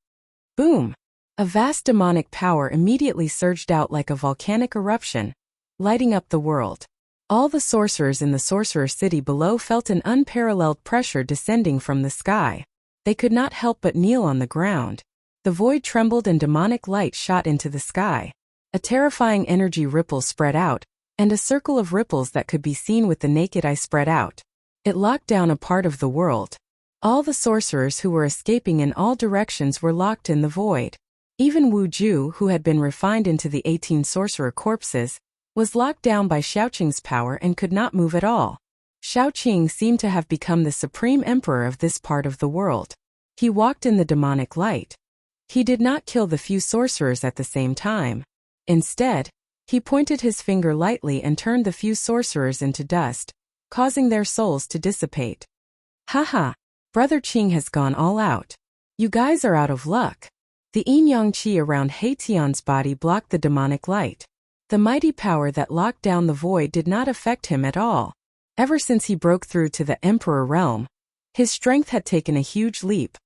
Boom! A vast demonic power immediately surged out like a volcanic eruption, lighting up the world. All the sorcerers in the sorcerer city below felt an unparalleled pressure descending from the sky. They could not help but kneel on the ground. The void trembled and demonic light shot into the sky. A terrifying energy ripple spread out, and a circle of ripples that could be seen with the naked eye spread out. It locked down a part of the world. All the sorcerers who were escaping in all directions were locked in the void. Even Wu Ju, who had been refined into the 18 sorcerer corpses, was locked down by Xiaoqing's power and could not move at all. Xiaoqing seemed to have become the supreme emperor of this part of the world. He walked in the demonic light. He did not kill the few sorcerers at the same time. Instead, he pointed his finger lightly and turned the few sorcerers into dust, causing their souls to dissipate. Haha, Brother Qing has gone all out. You guys are out of luck. The yin-yang qi around Tian's body blocked the demonic light. The mighty power that locked down the void did not affect him at all. Ever since he broke through to the Emperor realm, his strength had taken a huge leap.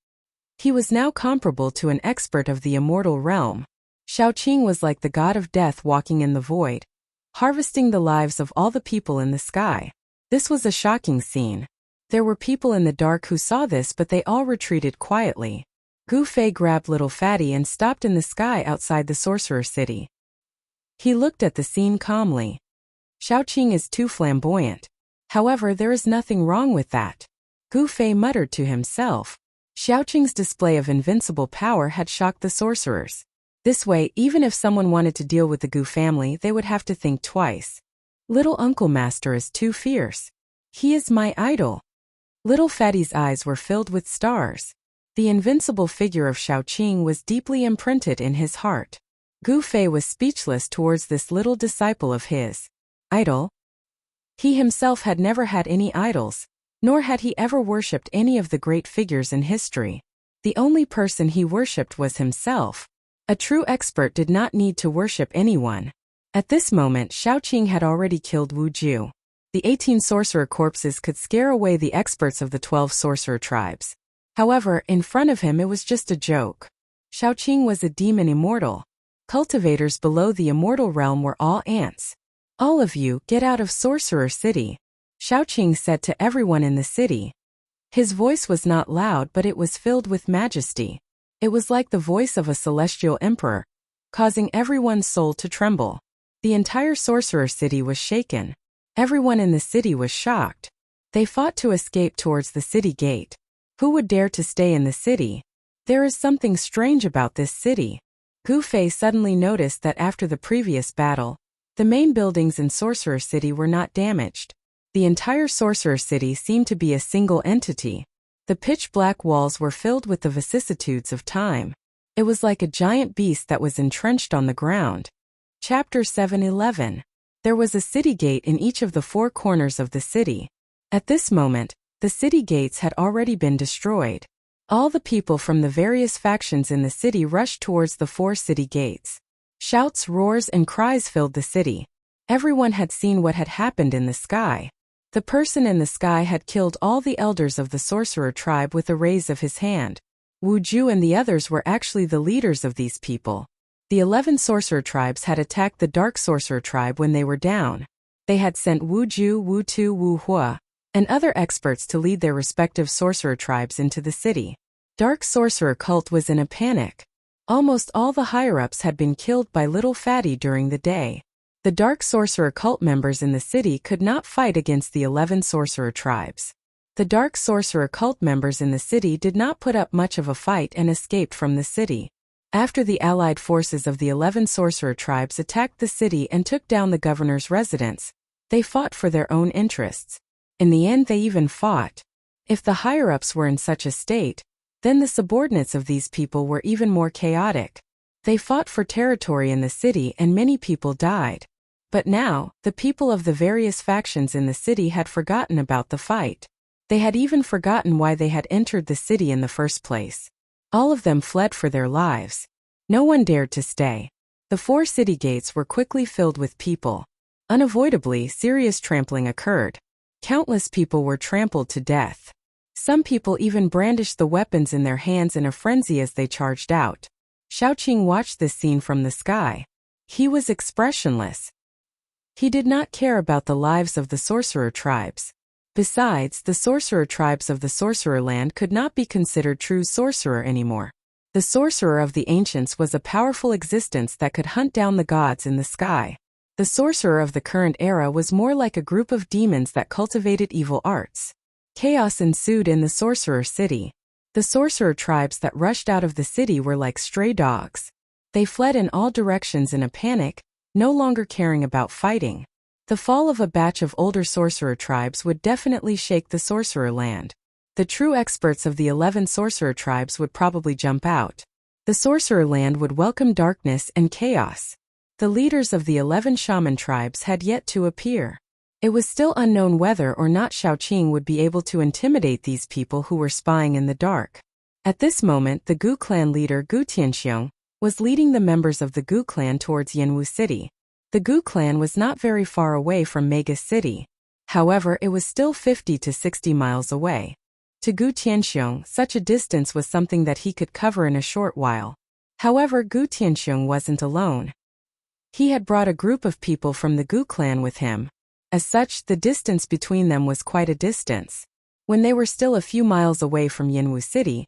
He was now comparable to an expert of the immortal realm. Xiaoqing was like the god of death walking in the void, harvesting the lives of all the people in the sky. This was a shocking scene. There were people in the dark who saw this, but they all retreated quietly. Gu Fei grabbed little Fatty and stopped in the sky outside the sorcerer city. He looked at the scene calmly. Xiaoqing is too flamboyant. However, there is nothing wrong with that. Gu Fei muttered to himself. Xiaoqing's display of invincible power had shocked the sorcerers. This way, even if someone wanted to deal with the Gu family, they would have to think twice. Little Uncle Master is too fierce. He is my idol. Little Fatty's eyes were filled with stars. The invincible figure of Xiaoqing was deeply imprinted in his heart. Gu Fei was speechless towards this little disciple of his. Idol? He himself had never had any idols, nor had he ever worshipped any of the great figures in history. The only person he worshipped was himself. A true expert did not need to worship anyone. At this moment, Xiaoqing had already killed Wu Jiu. The 18 sorcerer corpses could scare away the experts of the 12 sorcerer tribes. However, in front of him it was just a joke. Xiaoqing was a demon immortal. Cultivators below the immortal realm were all ants. All of you, get out of Sorcerer City, Xiaoqing said to everyone in the city. His voice was not loud, but it was filled with majesty. It was like the voice of a celestial emperor, causing everyone's soul to tremble. The entire Sorcerer City was shaken. Everyone in the city was shocked. They fought to escape towards the city gate. Who would dare to stay in the city? There is something strange about this city. Gu Fei suddenly noticed that after the previous battle, the main buildings in Sorcerer City were not damaged. The entire Sorcerer City seemed to be a single entity. The pitch-black walls were filled with the vicissitudes of time. It was like a giant beast that was entrenched on the ground. Chapter 7:11. There was a city gate in each of the 4 corners of the city. At this moment, the city gates had already been destroyed. All the people from the various factions in the city rushed towards the 4 city gates. Shouts, roars, and cries filled the city. Everyone had seen what had happened in the sky. The person in the sky had killed all the elders of the sorcerer tribe with a raise of his hand. Wu Jiu and the others were actually the leaders of these people. The 11 sorcerer tribes had attacked the dark sorcerer tribe when they were down. They had sent Wu Jiu, Wu Tu, Wu Hua, and other experts to lead their respective sorcerer tribes into the city. Dark sorcerer cult was in a panic. Almost all the higher-ups had been killed by Little Fatty during the day. The dark sorcerer cult members in the city could not fight against the 11 sorcerer tribes. The dark sorcerer cult members in the city did not put up much of a fight and escaped from the city. After the allied forces of the 11 sorcerer tribes attacked the city and took down the governor's residence, they fought for their own interests. In the end, they even fought. If the higher-ups were in such a state, then the subordinates of these people were even more chaotic. They fought for territory in the city and many people died. But now, the people of the various factions in the city had forgotten about the fight. They had even forgotten why they had entered the city in the first place. All of them fled for their lives. No one dared to stay. The 4 city gates were quickly filled with people. Unavoidably, serious trampling occurred. Countless people were trampled to death. Some people even brandished the weapons in their hands in a frenzy as they charged out. Xiaoqing watched this scene from the sky. He was expressionless. He did not care about the lives of the sorcerer tribes. Besides, the sorcerer tribes of the sorcerer land could not be considered true sorcerer anymore. The sorcerer of the ancients was a powerful existence that could hunt down the gods in the sky. The sorcerer of the current era was more like a group of demons that cultivated evil arts. Chaos ensued in the sorcerer city. The sorcerer tribes that rushed out of the city were like stray dogs. They fled in all directions in a panic, no longer caring about fighting. The fall of a batch of older sorcerer tribes would definitely shake the sorcerer land. The true experts of the 11 sorcerer tribes would probably jump out. The sorcerer land would welcome darkness and chaos. The leaders of the 11 shaman tribes had yet to appear. It was still unknown whether or not Xiaoqing would be able to intimidate these people who were spying in the dark. At this moment, the Gu clan leader Gu Tianxiong was leading the members of the Gu clan towards Yanwu City. The Gu clan was not very far away from Mega City. However, it was still 50 to 60 miles away. To Gu Tianxiong, such a distance was something that he could cover in a short while. However, Gu Tianxiong wasn't alone. He had brought a group of people from the Gu clan with him. As such, the distance between them was quite a distance. When they were still a few miles away from Yanwu City,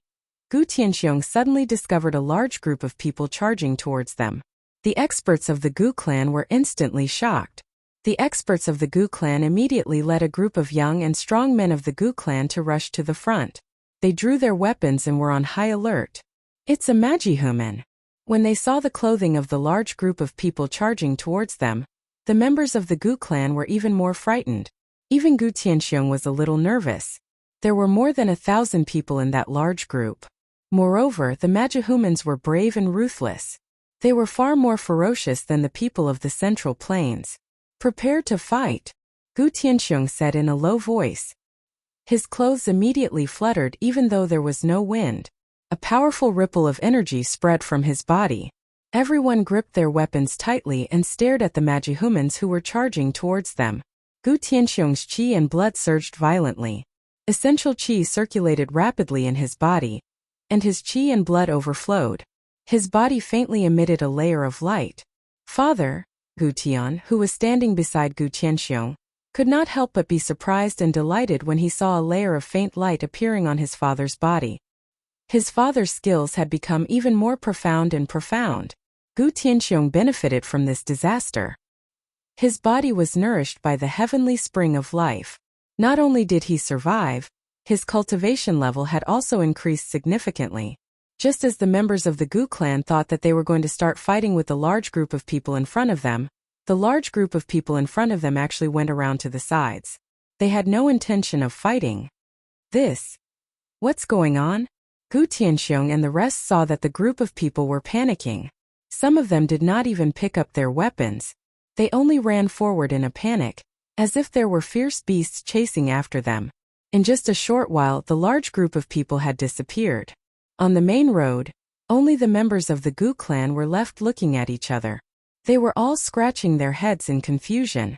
Gu Tianxiong suddenly discovered a large group of people charging towards them. The experts of the Gu clan were instantly shocked. The experts of the Gu clan immediately led a group of young and strong men of the Gu clan to rush to the front. They drew their weapons and were on high alert. It's a magihuman. When they saw the clothing of the large group of people charging towards them, the members of the Gu clan were even more frightened. Even Gu Tianxiong was a little nervous. There were more than 1,000 people in that large group. Moreover, the magihumans were brave and ruthless. They were far more ferocious than the people of the Central Plains. Prepare to fight, Gu Tianxiong said in a low voice. His clothes immediately fluttered even though there was no wind. A powerful ripple of energy spread from his body. Everyone gripped their weapons tightly and stared at the magihumans who were charging towards them. Gu Tianxiong's qi and blood surged violently. Essential qi circulated rapidly in his body, and his qi and blood overflowed. His body faintly emitted a layer of light. Father, Gu Tian, who was standing beside Gu Tianxiong, could not help but be surprised and delighted when he saw a layer of faint light appearing on his father's body. His father's skills had become even more profound and profound. Gu Tianxiong benefited from this disaster. His body was nourished by the heavenly spring of life. Not only did he survive, his cultivation level had also increased significantly. Just as the members of the Gu clan thought that they were going to start fighting with the large group of people in front of them, the large group of people in front of them actually went around to the sides. They had no intention of fighting. What's going on? Gu Tianxiong and the rest saw that the group of people were panicking. Some of them did not even pick up their weapons. They only ran forward in a panic, as if there were fierce beasts chasing after them. In just a short while, the large group of people had disappeared. On the main road, only the members of the Gu clan were left looking at each other. They were all scratching their heads in confusion.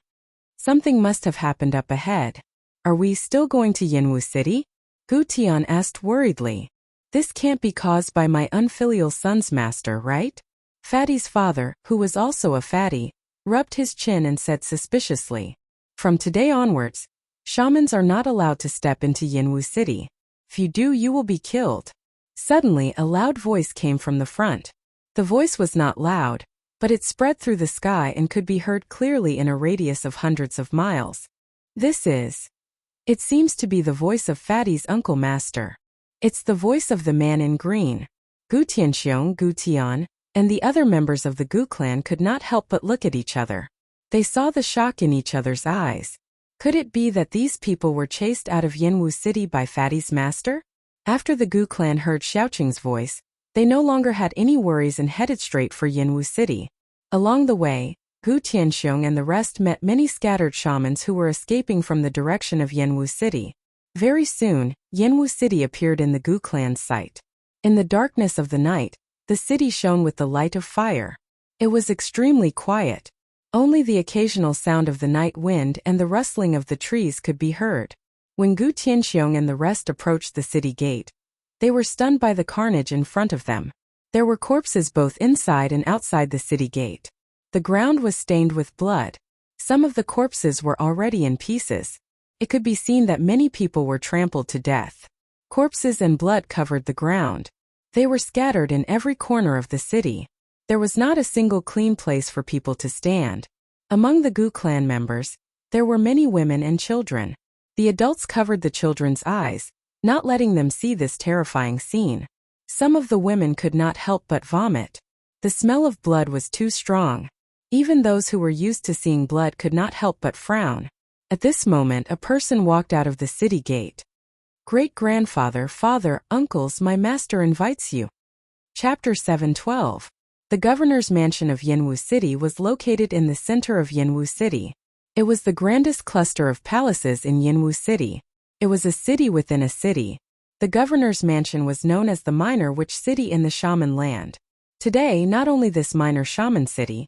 Something must have happened up ahead. Are we still going to Yanwu City? Gu Tian asked worriedly. This can't be caused by my unfilial son's master, right? Fatty's father, who was also a fatty, rubbed his chin and said suspiciously. From today onwards, shamans are not allowed to step into Yanwu City. If you do, you will be killed. Suddenly, a loud voice came from the front. The voice was not loud, but it spread through the sky and could be heard clearly in a radius of hundreds of miles. It seems to be the voice of Fatty's uncle master. It's the voice of the man in green. Gu Tianxiong, Gu Tian, and the other members of the Gu clan could not help but look at each other. They saw the shock in each other's eyes. Could it be that these people were chased out of Yanwu City by Fatty's master? After the Gu clan heard Xiaoqing's voice, they no longer had any worries and headed straight for Yanwu City. Along the way, Gu Tianxiong and the rest met many scattered shamans who were escaping from the direction of Yanwu City. Very soon, Yanwu City appeared in the Gu clan's sight. In the darkness of the night, the city shone with the light of fire. It was extremely quiet. Only the occasional sound of the night wind and the rustling of the trees could be heard. When Gu Tianxiong and the rest approached the city gate, they were stunned by the carnage in front of them. There were corpses both inside and outside the city gate. The ground was stained with blood. Some of the corpses were already in pieces. It could be seen that many people were trampled to death. Corpses and blood covered the ground. They were scattered in every corner of the city. There was not a single clean place for people to stand. Among the Gu clan members, there were many women and children. The adults covered the children's eyes, not letting them see this terrifying scene. Some of the women could not help but vomit. The smell of blood was too strong. Even those who were used to seeing blood could not help but frown. At this moment, a person walked out of the city gate. Great-grandfather, father, uncles, my master invites you. Chapter 7:12. The governor's mansion of Yanwu City was located in the center of Yanwu City. It was the grandest cluster of palaces in Yanwu City. It was a city within a city. The governor's mansion was known as the minor witch city in the shaman land. Today, not only this minor shaman city,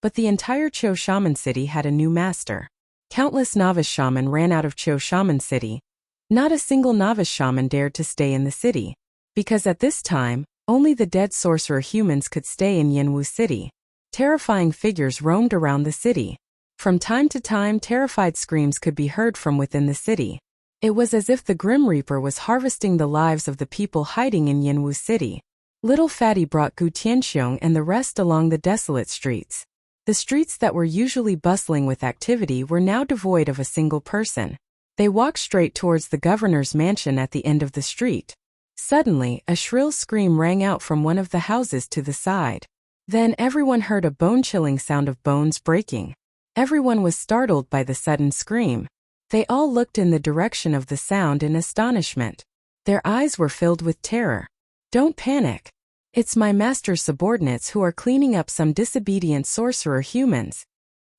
but the entire Cho shaman city had a new master. Countless novice shaman ran out of Cho Shaman City. Not a single novice shaman dared to stay in the city, because at this time, only the dead sorcerer humans could stay in Yanwu City. Terrifying figures roamed around the city. From time to time, terrified screams could be heard from within the city. It was as if the Grim Reaper was harvesting the lives of the people hiding in Yanwu City. Little Fatty brought Gu Tianxiong and the rest along the desolate streets. The streets that were usually bustling with activity were now devoid of a single person. They walked straight towards the governor's mansion at the end of the street. Suddenly, a shrill scream rang out from one of the houses to the side. Then everyone heard a bone-chilling sound of bones breaking. Everyone was startled by the sudden scream. They all looked in the direction of the sound in astonishment. Their eyes were filled with terror. "Don't panic. It's my master's subordinates who are cleaning up some disobedient sorcerer humans,"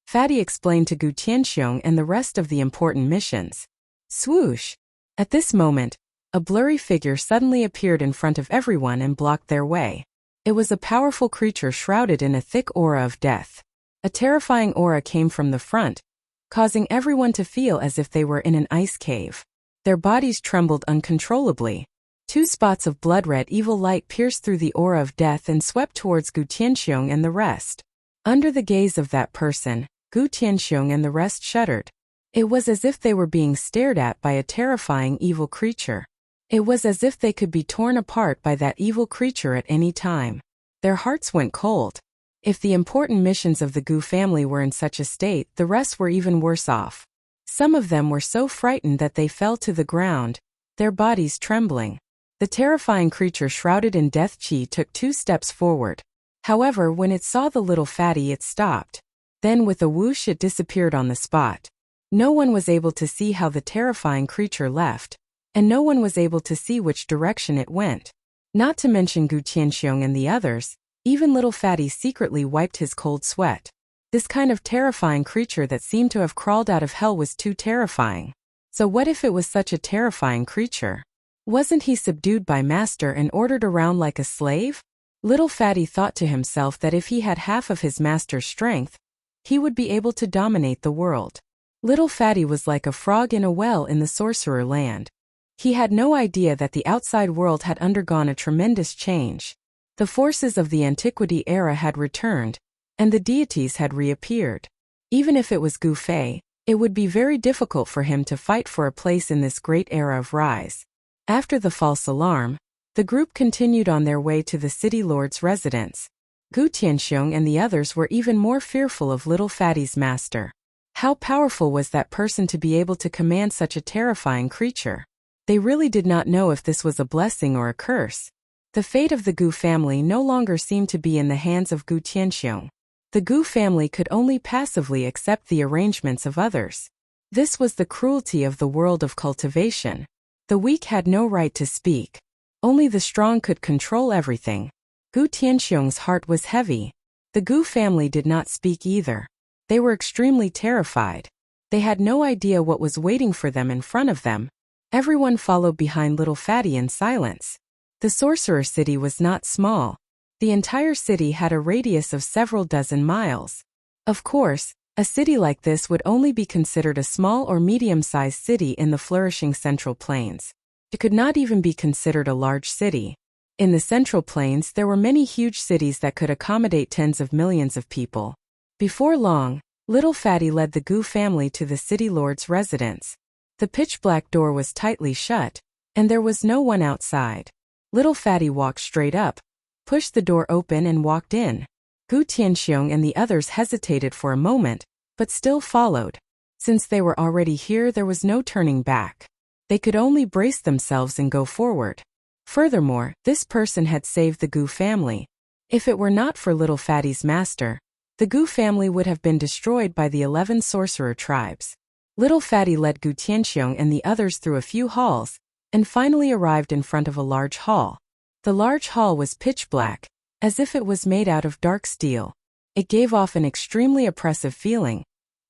Fatty explained to Gu Tianxiong and the rest of the important missions. Swoosh! At this moment, a blurry figure suddenly appeared in front of everyone and blocked their way. It was a powerful creature shrouded in a thick aura of death. A terrifying aura came from the front, causing everyone to feel as if they were in an ice cave. Their bodies trembled uncontrollably. 2 spots of blood-red evil light pierced through the aura of death and swept towards Gu Tianxiong and the rest. Under the gaze of that person, Gu Tianxiong and the rest shuddered. It was as if they were being stared at by a terrifying evil creature. It was as if they could be torn apart by that evil creature at any time. Their hearts went cold. If the important missions of the Gu family were in such a state, the rest were even worse off. Some of them were so frightened that they fell to the ground, their bodies trembling. The terrifying creature shrouded in death chi took 2 steps forward. However, when it saw the little fatty, it stopped. Then with a whoosh it disappeared on the spot. No one was able to see how the terrifying creature left, and no one was able to see which direction it went. Not to mention Gu Tianxiong and the others, even little fatty secretly wiped his cold sweat. This kind of terrifying creature that seemed to have crawled out of hell was too terrifying. So what if it was such a terrifying creature? Wasn't he subdued by master and ordered around like a slave? Little fatty thought to himself that if he had half of his master's strength, he would be able to dominate the world. Little fatty was like a frog in a well in the sorcerer land. He had no idea that the outside world had undergone a tremendous change. The forces of the antiquity era had returned, and the deities had reappeared. Even if it was Gu Fei, it would be very difficult for him to fight for a place in this great era of rise. After the false alarm, the group continued on their way to the city lord's residence. Gu Tianxiong and the others were even more fearful of little fatty's master. How powerful was that person to be able to command such a terrifying creature? They really did not know if this was a blessing or a curse. The fate of the Gu family no longer seemed to be in the hands of Gu Tianxiong. The Gu family could only passively accept the arrangements of others. This was the cruelty of the world of cultivation. The weak had no right to speak. Only the strong could control everything. Gu Tianxiong's heart was heavy. The Gu family did not speak either. They were extremely terrified. They had no idea what was waiting for them in front of them. Everyone followed behind little fatty in silence. The sorcerer city was not small. The entire city had a radius of several dozen miles. Of course, a city like this would only be considered a small or medium-sized city in the flourishing Central Plains. It could not even be considered a large city. In the Central Plains, there were many huge cities that could accommodate tens of millions of people. Before long, little fatty led the Gu family to the city lord's residence. The pitch-black door was tightly shut, and there was no one outside. Little fatty walked straight up, pushed the door open and walked in. Gu Tianxiong and the others hesitated for a moment, but still followed. Since they were already here, there was no turning back. They could only brace themselves and go forward. Furthermore, this person had saved the Gu family. If it were not for little fatty's master, the Gu family would have been destroyed by the 11 sorcerer tribes. Little fatty led Gu Tianxiong and the others through a few halls, and finally arrived in front of a large hall. The large hall was pitch black, as if it was made out of dark steel. It gave off an extremely oppressive feeling,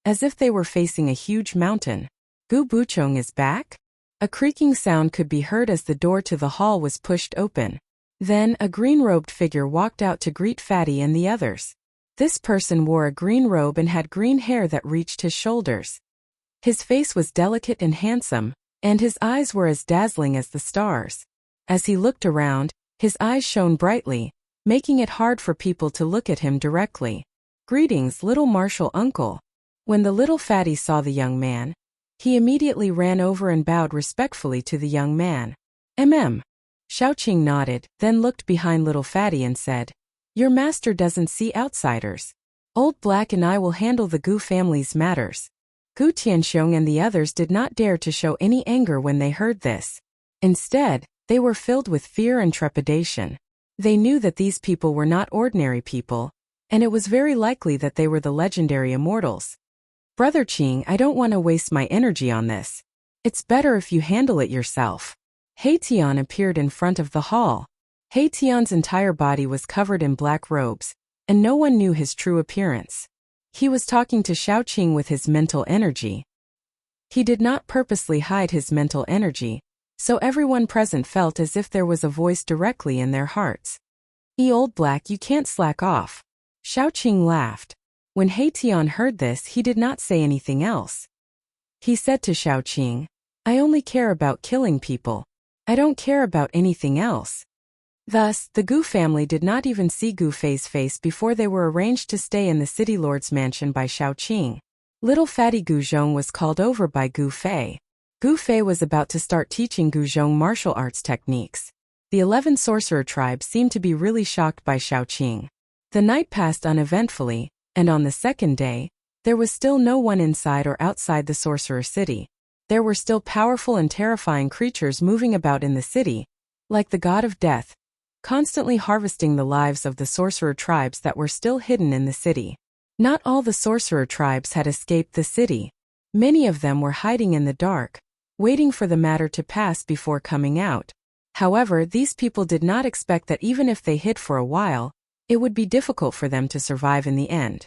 as if they were facing a huge mountain. Gu Buchong is back? A creaking sound could be heard as the door to the hall was pushed open. Then a green-robed figure walked out to greet Fatty and the others. This person wore a green robe and had green hair that reached his shoulders. His face was delicate and handsome, and his eyes were as dazzling as the stars. As he looked around, his eyes shone brightly, making it hard for people to look at him directly. "Greetings, little martial uncle." When the little fatty saw the young man, he immediately ran over and bowed respectfully to the young man. Xiaoqing nodded, then looked behind little fatty and said, "Your master doesn't see outsiders. Old Black and I will handle the Gu family's matters." Gu Tianxiong and the others did not dare to show any anger when they heard this. Instead, they were filled with fear and trepidation. They knew that these people were not ordinary people, and it was very likely that they were the legendary immortals. "Brother Qing, I don't want to waste my energy on this. It's better if you handle it yourself." He Tian appeared in front of the hall. He Tian's entire body was covered in black robes, and no one knew his true appearance. He was talking to Xiaoqing with his mental energy. He did not purposely hide his mental energy, so everyone present felt as if there was a voice directly in their hearts. Old Black, you can't slack off." Xiaoqing laughed. When He Tian heard this, he did not say anything else. He said to Xiaoqing, "I only care about killing people. I don't care about anything else." Thus, the Gu family did not even see Gu Fei's face before they were arranged to stay in the city lord's mansion by Xiaoqing. Little fatty Gu Zhong was called over by Gu Fei. Gu Fei was about to start teaching Gu Zhong martial arts techniques. The 11 sorcerer tribes seemed to be really shocked by Xiaoqing. The night passed uneventfully, and on the second day, there was still no one inside or outside the sorcerer city. There were still powerful and terrifying creatures moving about in the city, like the god of death, constantly harvesting the lives of the sorcerer tribes that were still hidden in the city. Not all the sorcerer tribes had escaped the city. Many of them were hiding in the dark, waiting for the matter to pass before coming out. However, these people did not expect that even if they hid for a while, it would be difficult for them to survive in the end.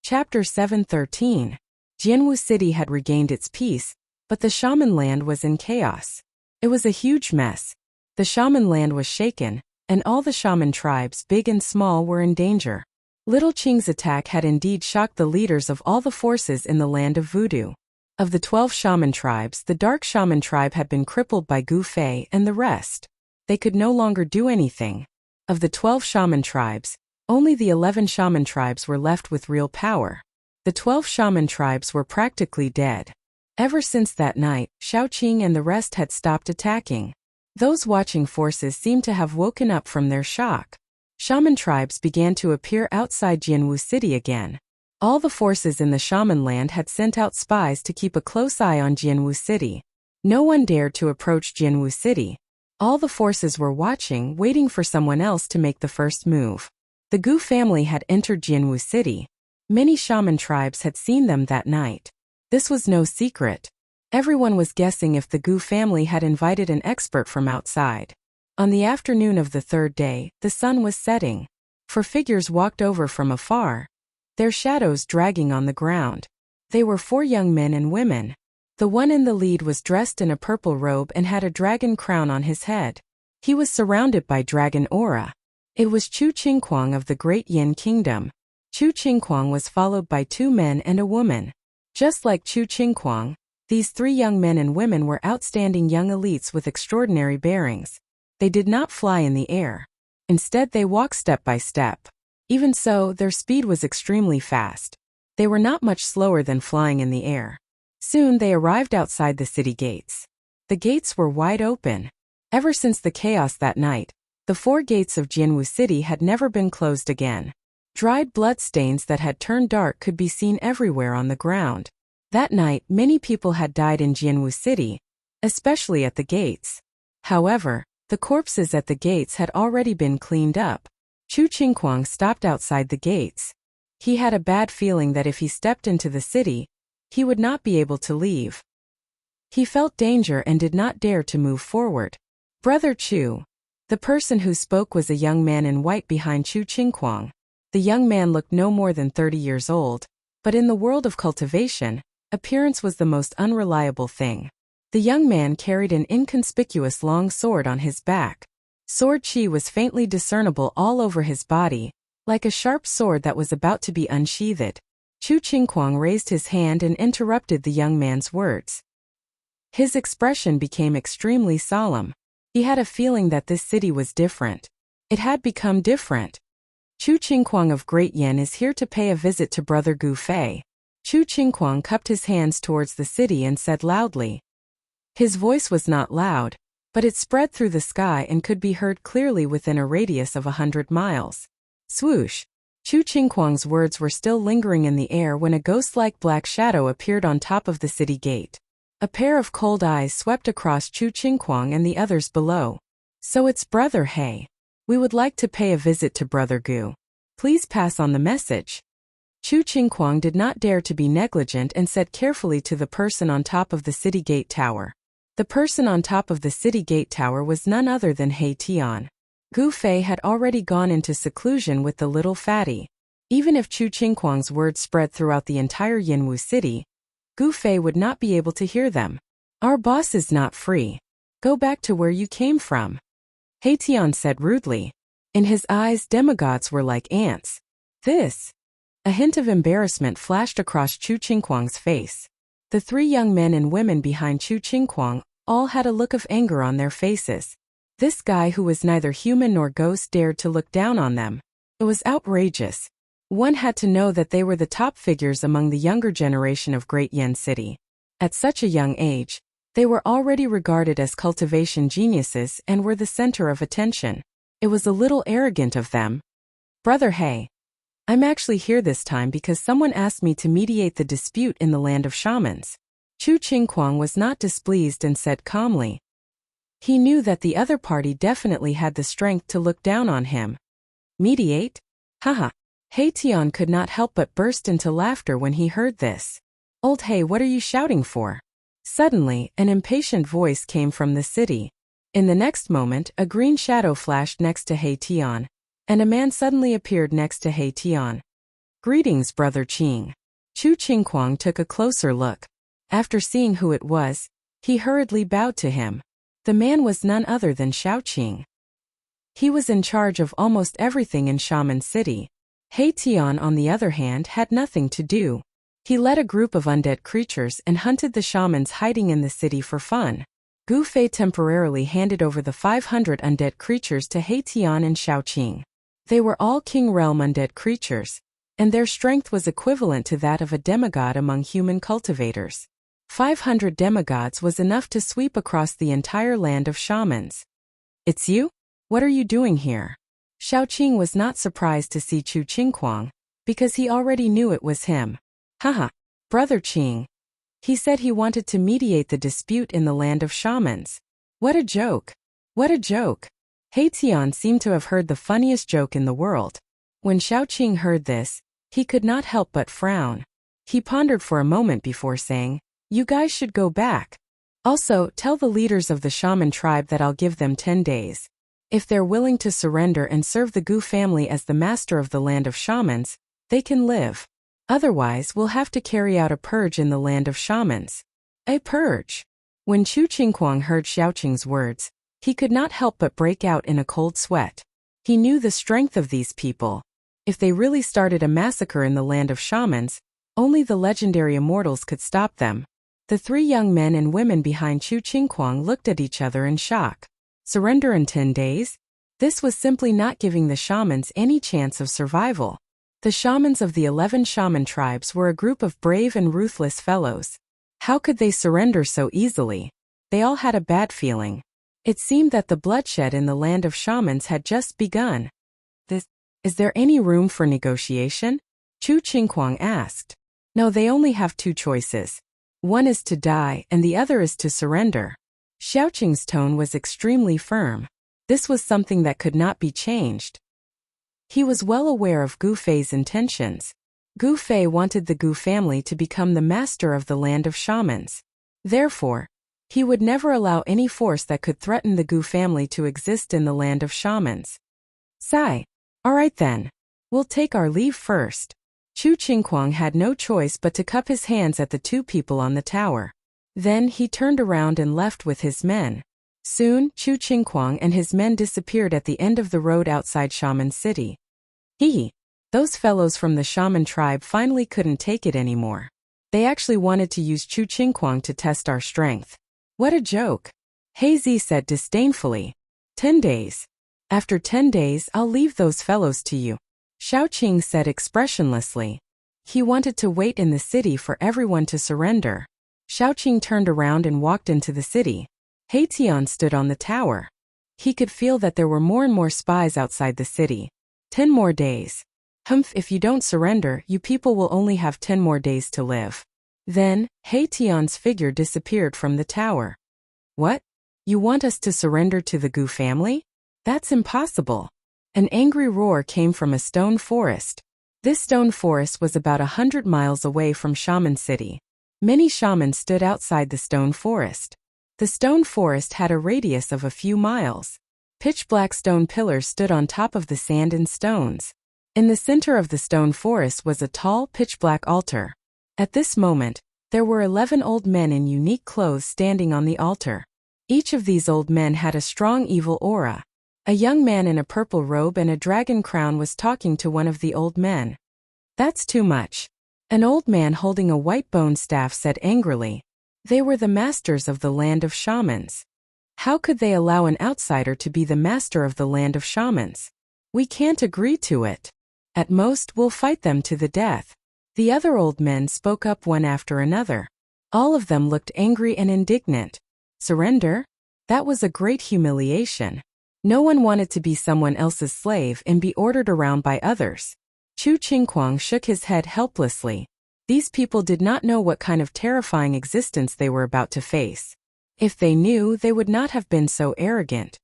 Chapter 7:13. Jianwu City had regained its peace, but the shaman land was in chaos. It was a huge mess. The shaman land was shaken, and all the shaman tribes, big and small, were in danger. Little Qing's attack had indeed shocked the leaders of all the forces in the land of voodoo. Of the 12 shaman tribes, the dark shaman tribe had been crippled by Gu Fei and the rest. They could no longer do anything. Of the 12 shaman tribes, only the 11 shaman tribes were left with real power. The 12 shaman tribes were practically dead. Ever since that night, Xiaoqing and the rest had stopped attacking. Those watching forces seemed to have woken up from their shock. Shaman tribes began to appear outside Jianwu City again. All the forces in the shaman land had sent out spies to keep a close eye on Jianwu City. No one dared to approach Jianwu City. All the forces were watching, waiting for someone else to make the first move. The Gu family had entered Jianwu City. Many shaman tribes had seen them that night. This was no secret. Everyone was guessing if the Gu family had invited an expert from outside. On the afternoon of the third day, the sun was setting. 4 figures walked over from afar, their shadows dragging on the ground. They were 4 young men and women. The one in the lead was dressed in a purple robe and had a dragon crown on his head. He was surrounded by dragon aura. It was Chu Qingquang of the Great Yin Kingdom. Chu Qingquang was followed by 2 men and a woman. Just like Chu Qingquang, these 3 young men and women were outstanding young elites with extraordinary bearings. They did not fly in the air. Instead, they walked step by step. Even so, their speed was extremely fast. They were not much slower than flying in the air. Soon they arrived outside the city gates. The gates were wide open. Ever since the chaos that night, the 4 gates of Jianwu City had never been closed again. Dried blood stains that had turned dark could be seen everywhere on the ground. That night, many people had died in Jianwu City, especially at the gates. However, the corpses at the gates had already been cleaned up. Chu Qingquang stopped outside the gates. He had a bad feeling that if he stepped into the city, he would not be able to leave. He felt danger and did not dare to move forward. "Brother Chu." The person who spoke was a young man in white behind Chu Qingquang. The young man looked no more than 30 years old, but in the world of cultivation, appearance was the most unreliable thing. The young man carried an inconspicuous long sword on his back. Sword chi was faintly discernible all over his body, like a sharp sword that was about to be unsheathed. Chu Qingquang raised his hand and interrupted the young man's words. His expression became extremely solemn. He had a feeling that this city was different. It had become different. Chu Qingquang of Great Yen is here to pay a visit to Brother Gu Fei. Chu Qingquang cupped his hands towards the city and said loudly. His voice was not loud, but it spread through the sky and could be heard clearly within a radius of 100 miles. Swoosh! Chu Qingquang's words were still lingering in the air when a ghost-like black shadow appeared on top of the city gate. A pair of cold eyes swept across Chu Qingquang and the others below. So it's Brother He. We would like to pay a visit to Brother Gu. Please pass on the message. Chu Qingquang did not dare to be negligent and said carefully to the person on top of the city gate tower. The person on top of the city gate tower was none other than He Tian. Gu Fei had already gone into seclusion with the little fatty. Even if Chu Qingquang's words spread throughout the entire Yinwu city, Gu Fei would not be able to hear them. Our boss is not free. Go back to where you came from. He Tian said rudely. In his eyes, demigods were like ants. This. A hint of embarrassment flashed across Chu Qingquang's face. The three young men and women behind Chu Qingquang all had a look of anger on their faces. This guy who was neither human nor ghost dared to look down on them. It was outrageous. One had to know that they were the top figures among the younger generation of Great Yen City. At such a young age, they were already regarded as cultivation geniuses and were the center of attention. It was a little arrogant of them. Brother He. I'm actually here this time because someone asked me to mediate the dispute in the land of shamans. Chu Qingquang was not displeased and said calmly. He knew that the other party definitely had the strength to look down on him. Mediate? Haha. He Tian could not help but burst into laughter when he heard this. Old He, what are you shouting for? Suddenly, an impatient voice came from the city. In the next moment, a green shadow flashed next to He Tian, and a man suddenly appeared next to He Tian. Greetings, Brother Qing. Chu Qingquang took a closer look. After seeing who it was, he hurriedly bowed to him. The man was none other than Xiaoqing. He was in charge of almost everything in Shaman City. He Tian, on the other hand, had nothing to do. He led a group of undead creatures and hunted the shamans hiding in the city for fun. Gu Fei temporarily handed over the 500 undead creatures to He Tian and Xiaoqing. They were all King Realm undead creatures, and their strength was equivalent to that of a demigod among human cultivators. 500 demigods was enough to sweep across the entire land of shamans. It's you? What are you doing here? Xiaoqing was not surprised to see Chu Qingquang, because he already knew it was him. Haha, Brother Qing. He said he wanted to mediate the dispute in the land of shamans. What a joke. What a joke. He Tian seemed to have heard the funniest joke in the world. When Xiaoqing heard this, he could not help but frown. He pondered for a moment before saying, You guys should go back. Also, tell the leaders of the shaman tribe that I'll give them 10 days. If they're willing to surrender and serve the Gu family as the master of the land of shamans, they can live. Otherwise, we'll have to carry out a purge in the land of shamans. A purge. When Chu Qingquang heard Xiaoqing's words, he could not help but break out in a cold sweat. He knew the strength of these people. If they really started a massacre in the land of shamans, only the legendary immortals could stop them. The three young men and women behind Chu Qingquang looked at each other in shock. Surrender in 10 days? This was simply not giving the shamans any chance of survival. The shamans of the 11 shaman tribes were a group of brave and ruthless fellows. How could they surrender so easily? They all had a bad feeling. It seemed that the bloodshed in the land of shamans had just begun. Is there any room for negotiation? Chu Qingquang asked. No, they only have two choices. One is to die and the other is to surrender. Xiaoqing's tone was extremely firm. This was something that could not be changed. He was well aware of Gu Fei's intentions. Gu Fei wanted the Gu family to become the master of the land of shamans. Therefore, he would never allow any force that could threaten the Gu family to exist in the land of shamans. Sigh. All right then. We'll take our leave first. Chu Qingquang had no choice but to cup his hands at the two people on the tower. Then he turned around and left with his men. Soon, Chu Qingquang and his men disappeared at the end of the road outside Shaman City. Hee. Those fellows from the shaman tribe finally couldn't take it anymore. They actually wanted to use Chu Qingquang to test our strength. What a joke. Hazy said disdainfully. 10 days. After 10 days, I'll leave those fellows to you. Xiaoqing said expressionlessly. He wanted to wait in the city for everyone to surrender. Xiaoqing turned around and walked into the city. Tian stood on the tower. He could feel that there were more and more spies outside the city. 10 more days. Humph, if you don't surrender, you people will only have 10 more days to live. Then, Tian's figure disappeared from the tower. What? You want us to surrender to the Gu family? That's impossible. An angry roar came from a stone forest. This stone forest was about 100 miles away from Shaman City. Many shamans stood outside the stone forest. The stone forest had a radius of a few miles. Pitch-black stone pillars stood on top of the sand and stones. In the center of the stone forest was a tall, pitch-black altar. At this moment, there were 11 old men in unique clothes standing on the altar. Each of these old men had a strong evil aura. A young man in a purple robe and a dragon crown was talking to one of the old men. That's too much. An old man holding a white bone staff said angrily. They were the masters of the land of shamans. How could they allow an outsider to be the master of the land of shamans? We can't agree to it. At most, we'll fight them to the death. The other old men spoke up one after another. All of them looked angry and indignant. Surrender? That was a great humiliation. No one wanted to be someone else's slave and be ordered around by others. Chu Qingquang shook his head helplessly. These people did not know what kind of terrifying existence they were about to face. If they knew, they would not have been so arrogant.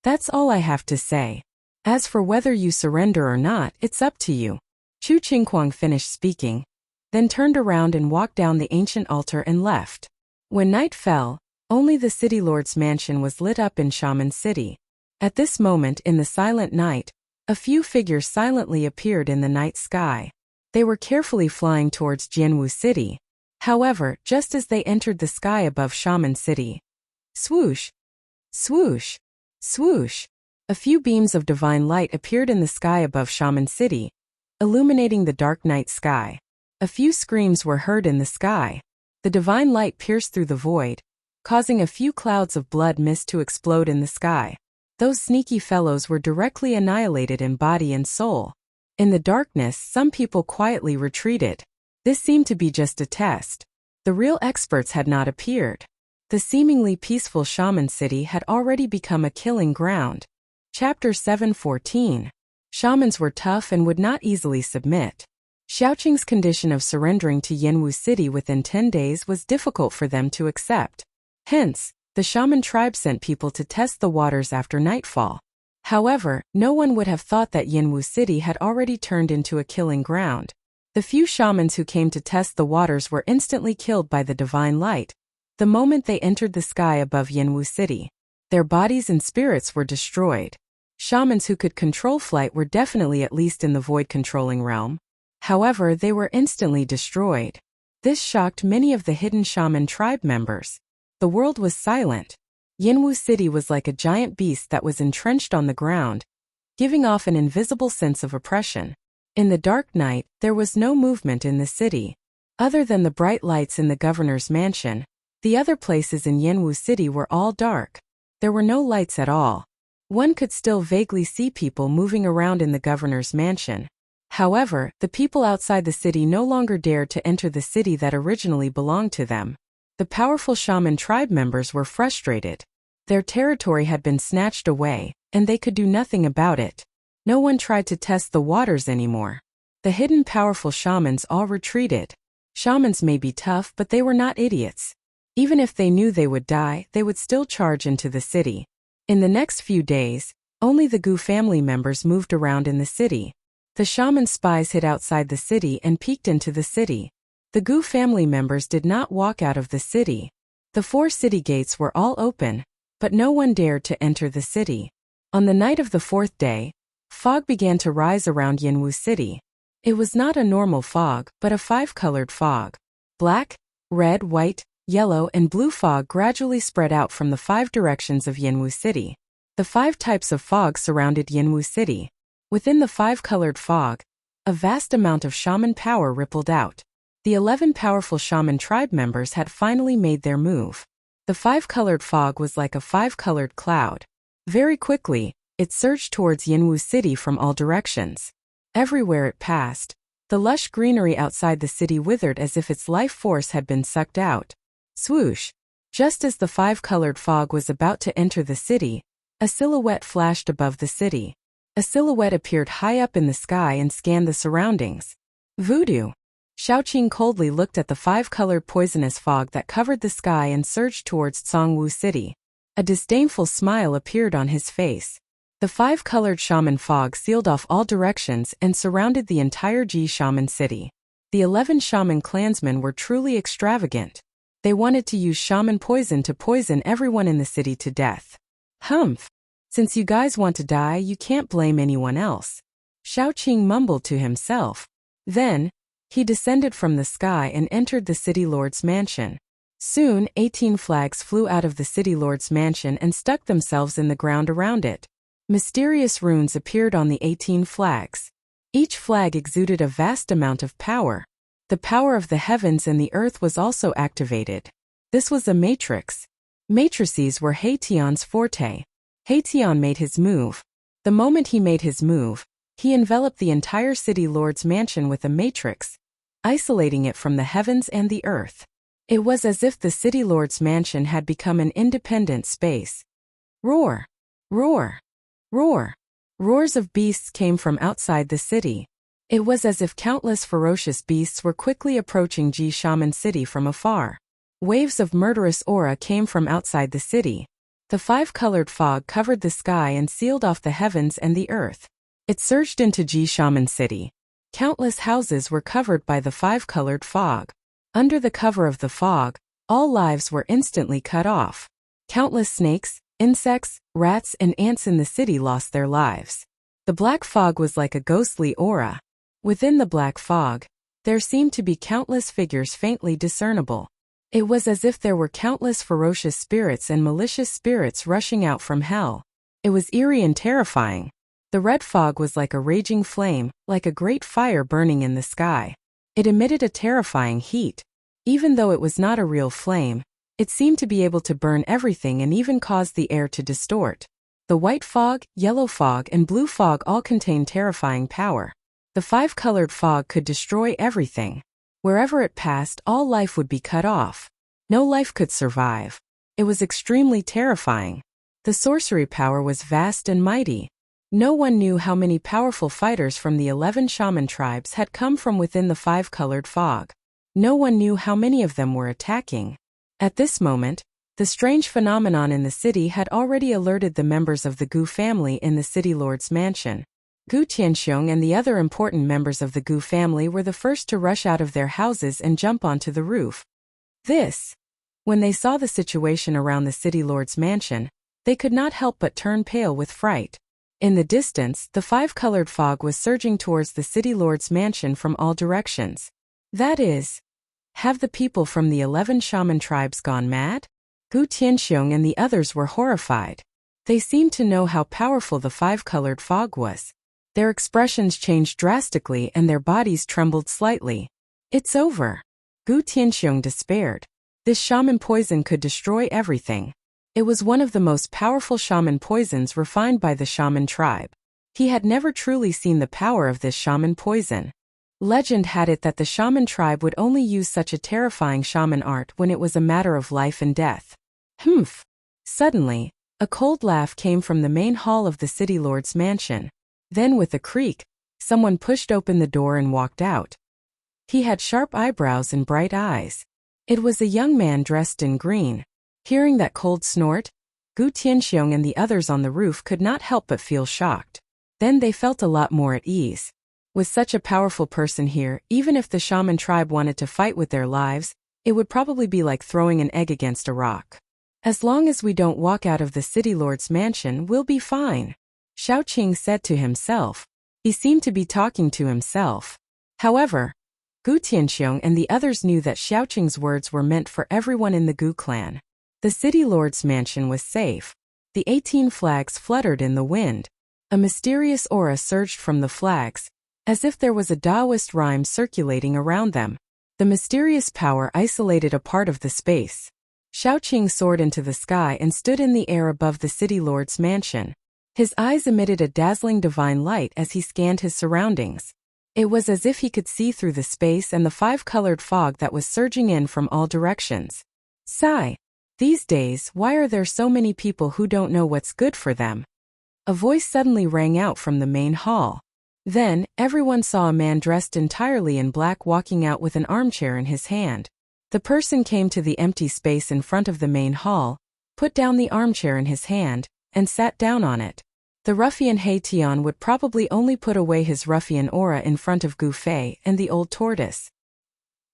That's all I have to say. As for whether you surrender or not, it's up to you. Chu Qingquang finished speaking, then turned around and walked down the ancient altar and left. When night fell, only the city lord's mansion was lit up in Shaman City. At this moment in the silent night, a few figures silently appeared in the night sky. They were carefully flying towards Jianwu City. However, just as they entered the sky above Shaman City, swoosh, swoosh, swoosh, a few beams of divine light appeared in the sky above Shaman City, illuminating the dark night sky. A few screams were heard in the sky. The divine light pierced through the void, causing a few clouds of blood mist to explode in the sky. Those sneaky fellows were directly annihilated in body and soul. In the darkness, some people quietly retreated. This seemed to be just a test. The real experts had not appeared. The seemingly peaceful Shaman City had already become a killing ground. Chapter 7:14. Shamans were tough and would not easily submit. Xiaoqing's condition of surrendering to Yanwu City within 10 days was difficult for them to accept. Hence, the shaman tribe sent people to test the waters after nightfall. However, no one would have thought that Yanwu City had already turned into a killing ground. The few shamans who came to test the waters were instantly killed by the divine light. The moment they entered the sky above Yanwu City, their bodies and spirits were destroyed. Shamans who could control flight were definitely at least in the void controlling realm. However, they were instantly destroyed. This shocked many of the hidden shaman tribe members. The world was silent. Yanwu City was like a giant beast that was entrenched on the ground, giving off an invisible sense of oppression. In the dark night, there was no movement in the city. Other than the bright lights in the governor's mansion, the other places in Yanwu City were all dark. There were no lights at all. One could still vaguely see people moving around in the governor's mansion. However, the people outside the city no longer dared to enter the city that originally belonged to them. The powerful shaman tribe members were frustrated. Their territory had been snatched away, and they could do nothing about it. No one tried to test the waters anymore. The hidden powerful shamans all retreated. Shamans may be tough, but they were not idiots. Even if they knew they would die, they would still charge into the city. In the next few days, only the Gu family members moved around in the city. The shaman spies hid outside the city and peeked into the city. The Gu family members did not walk out of the city. The 4 city gates were all open, but no one dared to enter the city. On the night of the 4th day, fog began to rise around Yanwu City. It was not a normal fog, but a 5-colored fog. Black, red, white, yellow, and blue fog gradually spread out from the 5 directions of Yanwu City. The 5 types of fog surrounded Yanwu City. Within the 5-colored fog, a vast amount of shaman power rippled out. The 11 powerful shaman tribe members had finally made their move. The five-colored fog was like a five-colored cloud. Very quickly, it surged towards Yinwu City from all directions. Everywhere it passed, the lush greenery outside the city withered as if its life force had been sucked out. Swoosh! Just as the five-colored fog was about to enter the city, a silhouette flashed above the city. A silhouette appeared high up in the sky and scanned the surroundings. Voodoo! Xiaoqing coldly looked at the five-colored poisonous fog that covered the sky and surged towards Cangwu City. A disdainful smile appeared on his face. The five-colored shaman fog sealed off all directions and surrounded the entire Ji shaman city. The 11 shaman clansmen were truly extravagant. They wanted to use shaman poison to poison everyone in the city to death. Humph! Since you guys want to die, you can't blame anyone else. Xiaoqing mumbled to himself. Then, he descended from the sky and entered the city lord's mansion. Soon, 18 flags flew out of the city lord's mansion and stuck themselves in the ground around it. Mysterious runes appeared on the 18 flags. Each flag exuded a vast amount of power. The power of the heavens and the earth was also activated. This was a matrix. Matrices were Haitian's forte. Haitian made his move. The moment he made his move, he enveloped the entire city lord's mansion with a matrix, isolating it from the heavens and the earth. It was as if the city lord's mansion had become an independent space. Roar! Roar! Roar! Roars of beasts came from outside the city. It was as if countless ferocious beasts were quickly approaching Ji Shaman City from afar. Waves of murderous aura came from outside the city. The five-colored fog covered the sky and sealed off the heavens and the earth. It surged into Ji Shaman City. Countless houses were covered by the five-colored fog. Under the cover of the fog, all lives were instantly cut off. Countless snakes, insects, rats, and ants in the city lost their lives. The black fog was like a ghostly aura. Within the black fog, there seemed to be countless figures faintly discernible. It was as if there were countless ferocious spirits and malicious spirits rushing out from hell. It was eerie and terrifying. The red fog was like a raging flame, like a great fire burning in the sky. It emitted a terrifying heat. Even though it was not a real flame, it seemed to be able to burn everything and even cause the air to distort. The white fog, yellow fog, and blue fog all contained terrifying power. The five-colored fog could destroy everything. Wherever it passed, all life would be cut off. No life could survive. It was extremely terrifying. The sorcery power was vast and mighty. No one knew how many powerful fighters from the 11 shaman tribes had come from within the five-colored fog. No one knew how many of them were attacking. At this moment, the strange phenomenon in the city had already alerted the members of the Gu family in the city lord's mansion. Gu Tianxiong and the other important members of the Gu family were the first to rush out of their houses and jump onto the roof. When they saw the situation around the city lord's mansion, they could not help but turn pale with fright. In the distance, the five-colored fog was surging towards the city lord's mansion from all directions. That is, have the people from the 11 shaman tribes gone mad? Gu Tianxiong and the others were horrified. They seemed to know how powerful the five-colored fog was. Their expressions changed drastically and their bodies trembled slightly. It's over. Gu Tianxiong despaired. This shaman poison could destroy everything. It was one of the most powerful shaman poisons refined by the shaman tribe. He had never truly seen the power of this shaman poison. Legend had it that the shaman tribe would only use such a terrifying shaman art when it was a matter of life and death. Humph! Suddenly, a cold laugh came from the main hall of the city lord's mansion. Then with a creak, someone pushed open the door and walked out. He had sharp eyebrows and bright eyes. It was a young man dressed in green. Hearing that cold snort, Gu Tianxiong and the others on the roof could not help but feel shocked. Then they felt a lot more at ease. With such a powerful person here, even if the shaman tribe wanted to fight with their lives, it would probably be like throwing an egg against a rock. As long as we don't walk out of the city lord's mansion, we'll be fine, Xiaoqing said to himself. He seemed to be talking to himself. However, Gu Tianxiong and the others knew that Xiaoqing's words were meant for everyone in the Gu clan. The city lord's mansion was safe. The 18 flags fluttered in the wind. A mysterious aura surged from the flags, as if there was a Taoist rhyme circulating around them. The mysterious power isolated a part of the space. Shaoqing soared into the sky and stood in the air above the city lord's mansion. His eyes emitted a dazzling divine light as he scanned his surroundings. It was as if he could see through the space and the five-colored fog that was surging in from all directions. Sigh. These days, why are there so many people who don't know what's good for them? A voice suddenly rang out from the main hall. Then, everyone saw a man dressed entirely in black walking out with an armchair in his hand. The person came to the empty space in front of the main hall, put down the armchair in his hand, and sat down on it. The ruffian He Tian would probably only put away his ruffian aura in front of Gu Fei and the old tortoise.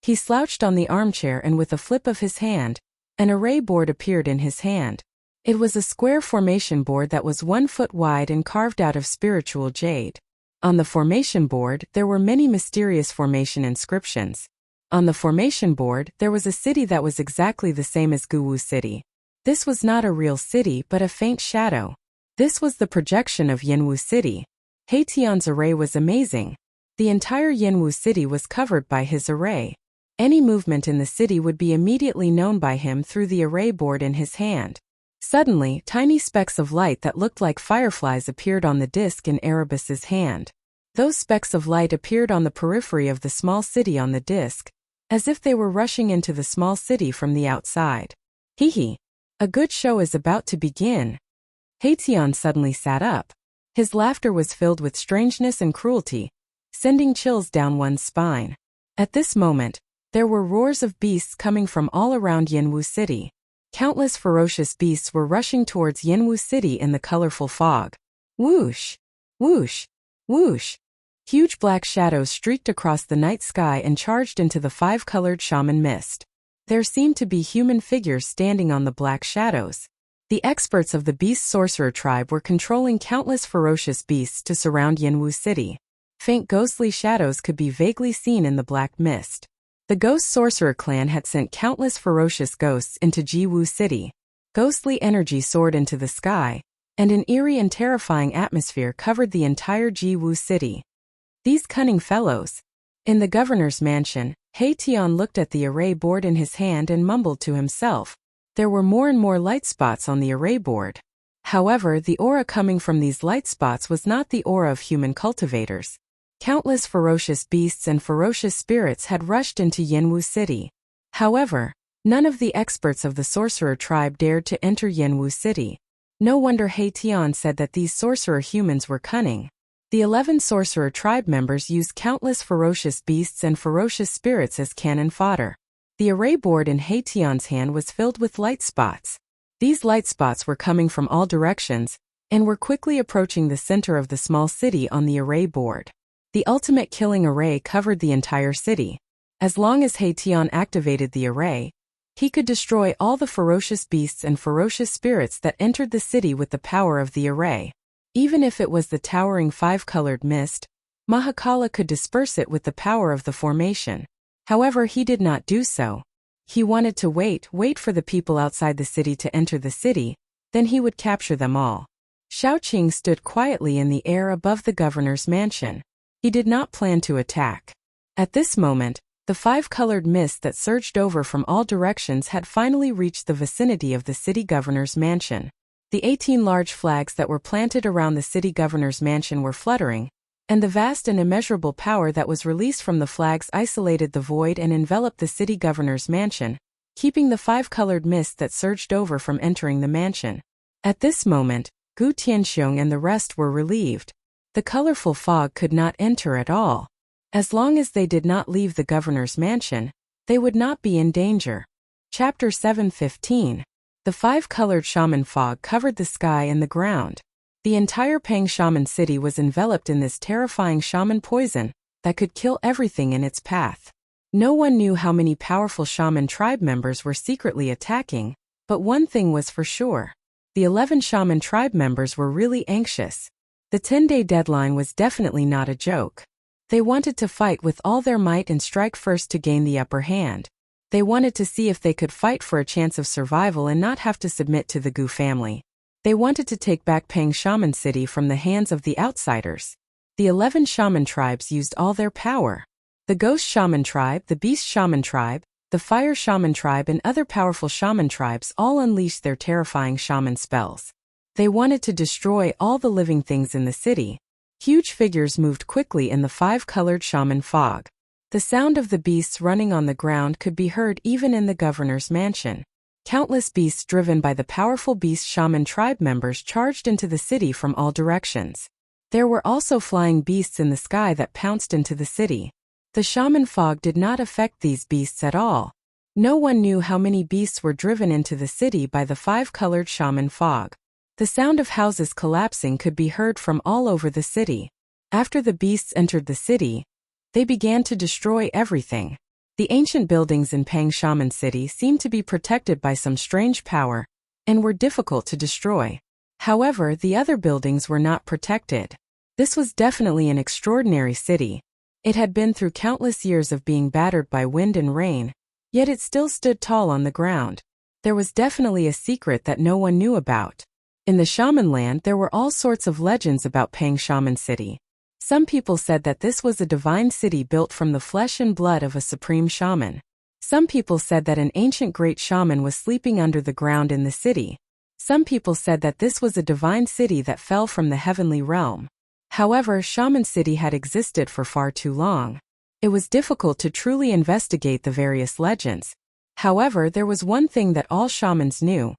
He slouched on the armchair and with a flip of his hand, an array board appeared in his hand. It was a square formation board that was 1 foot wide and carved out of spiritual jade. On the formation board, there were many mysterious formation inscriptions. On the formation board, there was a city that was exactly the same as Guwu City. This was not a real city but a faint shadow. This was the projection of Yanwu City. He Tian's array was amazing. The entire Yanwu City was covered by his array. Any movement in the city would be immediately known by him through the array board in his hand. Suddenly, tiny specks of light that looked like fireflies appeared on the disc in Erebus's hand. Those specks of light appeared on the periphery of the small city on the disc, as if they were rushing into the small city from the outside. Hee. A good show is about to begin. He Tian suddenly sat up. His laughter was filled with strangeness and cruelty, sending chills down one's spine. At this moment, there were roars of beasts coming from all around Yanwu City. Countless ferocious beasts were rushing towards Yanwu City in the colorful fog. Whoosh! Whoosh! Whoosh! Huge black shadows streaked across the night sky and charged into the five-colored shaman mist. There seemed to be human figures standing on the black shadows. The experts of the Beast Sorcerer tribe were controlling countless ferocious beasts to surround Yanwu City. Faint ghostly shadows could be vaguely seen in the black mist. The Ghost Sorcerer clan had sent countless ferocious ghosts into Jiwu City. Ghostly energy soared into the sky, and an eerie and terrifying atmosphere covered the entire Jiwu City. These cunning fellows. In the governor's mansion, He Tian looked at the array board in his hand and mumbled to himself. There were more and more light spots on the array board. However, the aura coming from these light spots was not the aura of human cultivators. Countless ferocious beasts and ferocious spirits had rushed into Yanwu City. However, none of the experts of the sorcerer tribe dared to enter Yanwu City. No wonder He Tian said that these sorcerer humans were cunning. The 11 sorcerer tribe members used countless ferocious beasts and ferocious spirits as cannon fodder. The array board in He Tian's hand was filled with light spots. These light spots were coming from all directions, and were quickly approaching the center of the small city on the array board. The ultimate killing array covered the entire city. As long as He Tian activated the array, he could destroy all the ferocious beasts and ferocious spirits that entered the city with the power of the array. Even if it was the towering five-colored mist, Mahakala could disperse it with the power of the formation. However, he did not do so. He wanted to wait for the people outside the city to enter the city, then he would capture them all. Shaoqing stood quietly in the air above the governor's mansion. He did not plan to attack. At this moment, the five-colored mist that surged over from all directions had finally reached the vicinity of the city governor's mansion. The 18 large flags that were planted around the city governor's mansion were fluttering, and the vast and immeasurable power that was released from the flags isolated the void and enveloped the city governor's mansion, keeping the five-colored mist that surged over from entering the mansion. At this moment, Gu Tianxiong and the rest were relieved. The colorful fog could not enter at all. As long as they did not leave the governor's mansion, they would not be in danger. Chapter 7:15. The five-colored shaman fog covered the sky and the ground. The entire Pang Shaman City was enveloped in this terrifying shaman poison that could kill everything in its path. No one knew how many powerful shaman tribe members were secretly attacking, but one thing was for sure. The 11 shaman tribe members were really anxious. The 10-day deadline was definitely not a joke. They wanted to fight with all their might and strike first to gain the upper hand. They wanted to see if they could fight for a chance of survival and not have to submit to the Gu family. They wanted to take back Pang Shaman City from the hands of the outsiders. The 11 shaman tribes used all their power. The ghost shaman tribe, the beast shaman tribe, the fire shaman tribe and other powerful shaman tribes all unleashed their terrifying shaman spells. They wanted to destroy all the living things in the city. Huge figures moved quickly in the 5-colored shaman fog. The sound of the beasts running on the ground could be heard even in the governor's mansion. Countless beasts driven by the powerful beast shaman tribe members charged into the city from all directions. There were also flying beasts in the sky that pounced into the city. The shaman fog did not affect these beasts at all. No one knew how many beasts were driven into the city by the 5-colored shaman fog. The sound of houses collapsing could be heard from all over the city. After the beasts entered the city, they began to destroy everything. The ancient buildings in Pang Shaman City seemed to be protected by some strange power and were difficult to destroy. However, the other buildings were not protected. This was definitely an extraordinary city. It had been through countless years of being battered by wind and rain, yet it still stood tall on the ground. There was definitely a secret that no one knew about. In the shaman land, there were all sorts of legends about Pang Shaman City. Some people said that this was a divine city built from the flesh and blood of a supreme shaman. Some people said that an ancient great shaman was sleeping under the ground in the city. Some people said that this was a divine city that fell from the heavenly realm. However, Shaman City had existed for far too long. It was difficult to truly investigate the various legends. However, there was one thing that all shamans knew,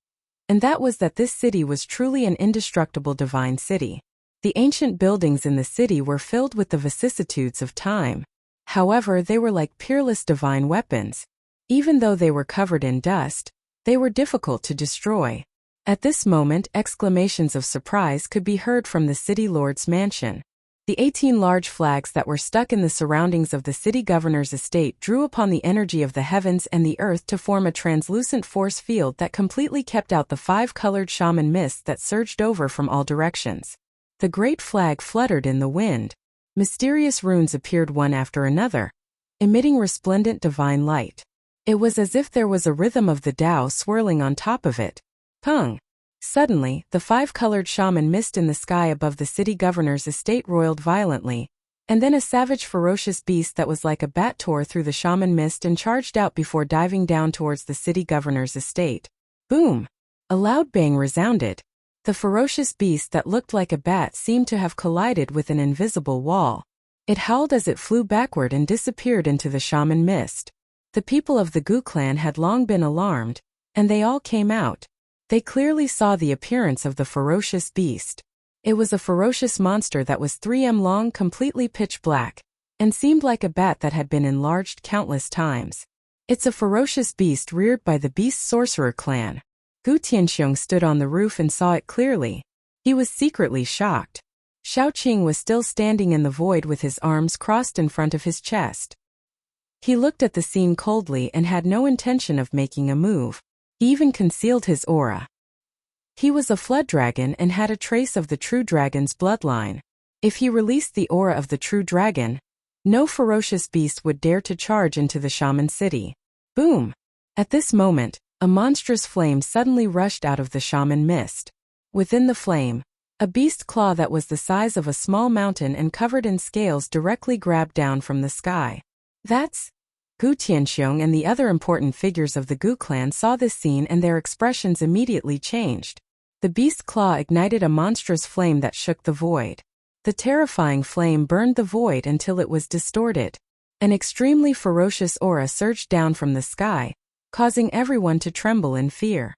and that was that this city was truly an indestructible divine city. The ancient buildings in the city were filled with the vicissitudes of time. However, they were like peerless divine weapons. Even though they were covered in dust, they were difficult to destroy. At this moment, exclamations of surprise could be heard from the city lord's mansion. The 18 large flags that were stuck in the surroundings of the city governor's estate drew upon the energy of the heavens and the earth to form a translucent force field that completely kept out the 5-colored shaman mist that surged over from all directions. The great flag fluttered in the wind. Mysterious runes appeared one after another, emitting resplendent divine light. It was as if there was a rhythm of the Tao swirling on top of it. Pung! Suddenly, the 5-colored shaman mist in the sky above the city governor's estate roiled violently, and then a savage ferocious beast that was like a bat tore through the shaman mist and charged out before diving down towards the city governor's estate. Boom! A loud bang resounded. The ferocious beast that looked like a bat seemed to have collided with an invisible wall. It howled as it flew backward and disappeared into the shaman mist. The people of the Gu clan had long been alarmed, and they all came out. They clearly saw the appearance of the ferocious beast. It was a ferocious monster that was 3 m long, completely pitch black, and seemed like a bat that had been enlarged countless times. It's a ferocious beast reared by the Beast Sorcerer clan. Gu Tianxiong stood on the roof and saw it clearly. He was secretly shocked. Shaoqing was still standing in the void with his arms crossed in front of his chest. He looked at the scene coldly and had no intention of making a move. He even concealed his aura. He was a flood dragon and had a trace of the true dragon's bloodline. If he released the aura of the true dragon, no ferocious beast would dare to charge into the shaman city. Boom! At this moment, a monstrous flame suddenly rushed out of the shaman mist. Within the flame, a beast claw that was the size of a small mountain and covered in scales directly grabbed down from the sky. That's Gu Tianxiong and the other important figures of the Gu clan saw this scene and their expressions immediately changed. The beast claw ignited a monstrous flame that shook the void. The terrifying flame burned the void until it was distorted. An extremely ferocious aura surged down from the sky, causing everyone to tremble in fear.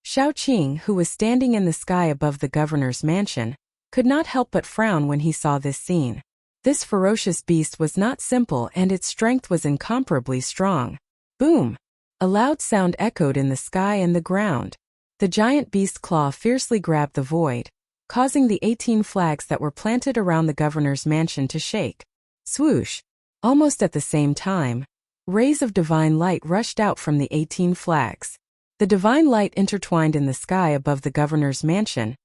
Shaoqing, who was standing in the sky above the governor's mansion, could not help but frown when he saw this scene. This ferocious beast was not simple and its strength was incomparably strong. Boom! A loud sound echoed in the sky and the ground. The giant beast claw fiercely grabbed the void, causing the 18 flags that were planted around the governor's mansion to shake. Swoosh! Almost at the same time, rays of divine light rushed out from the 18 flags. The divine light intertwined in the sky above the governor's mansion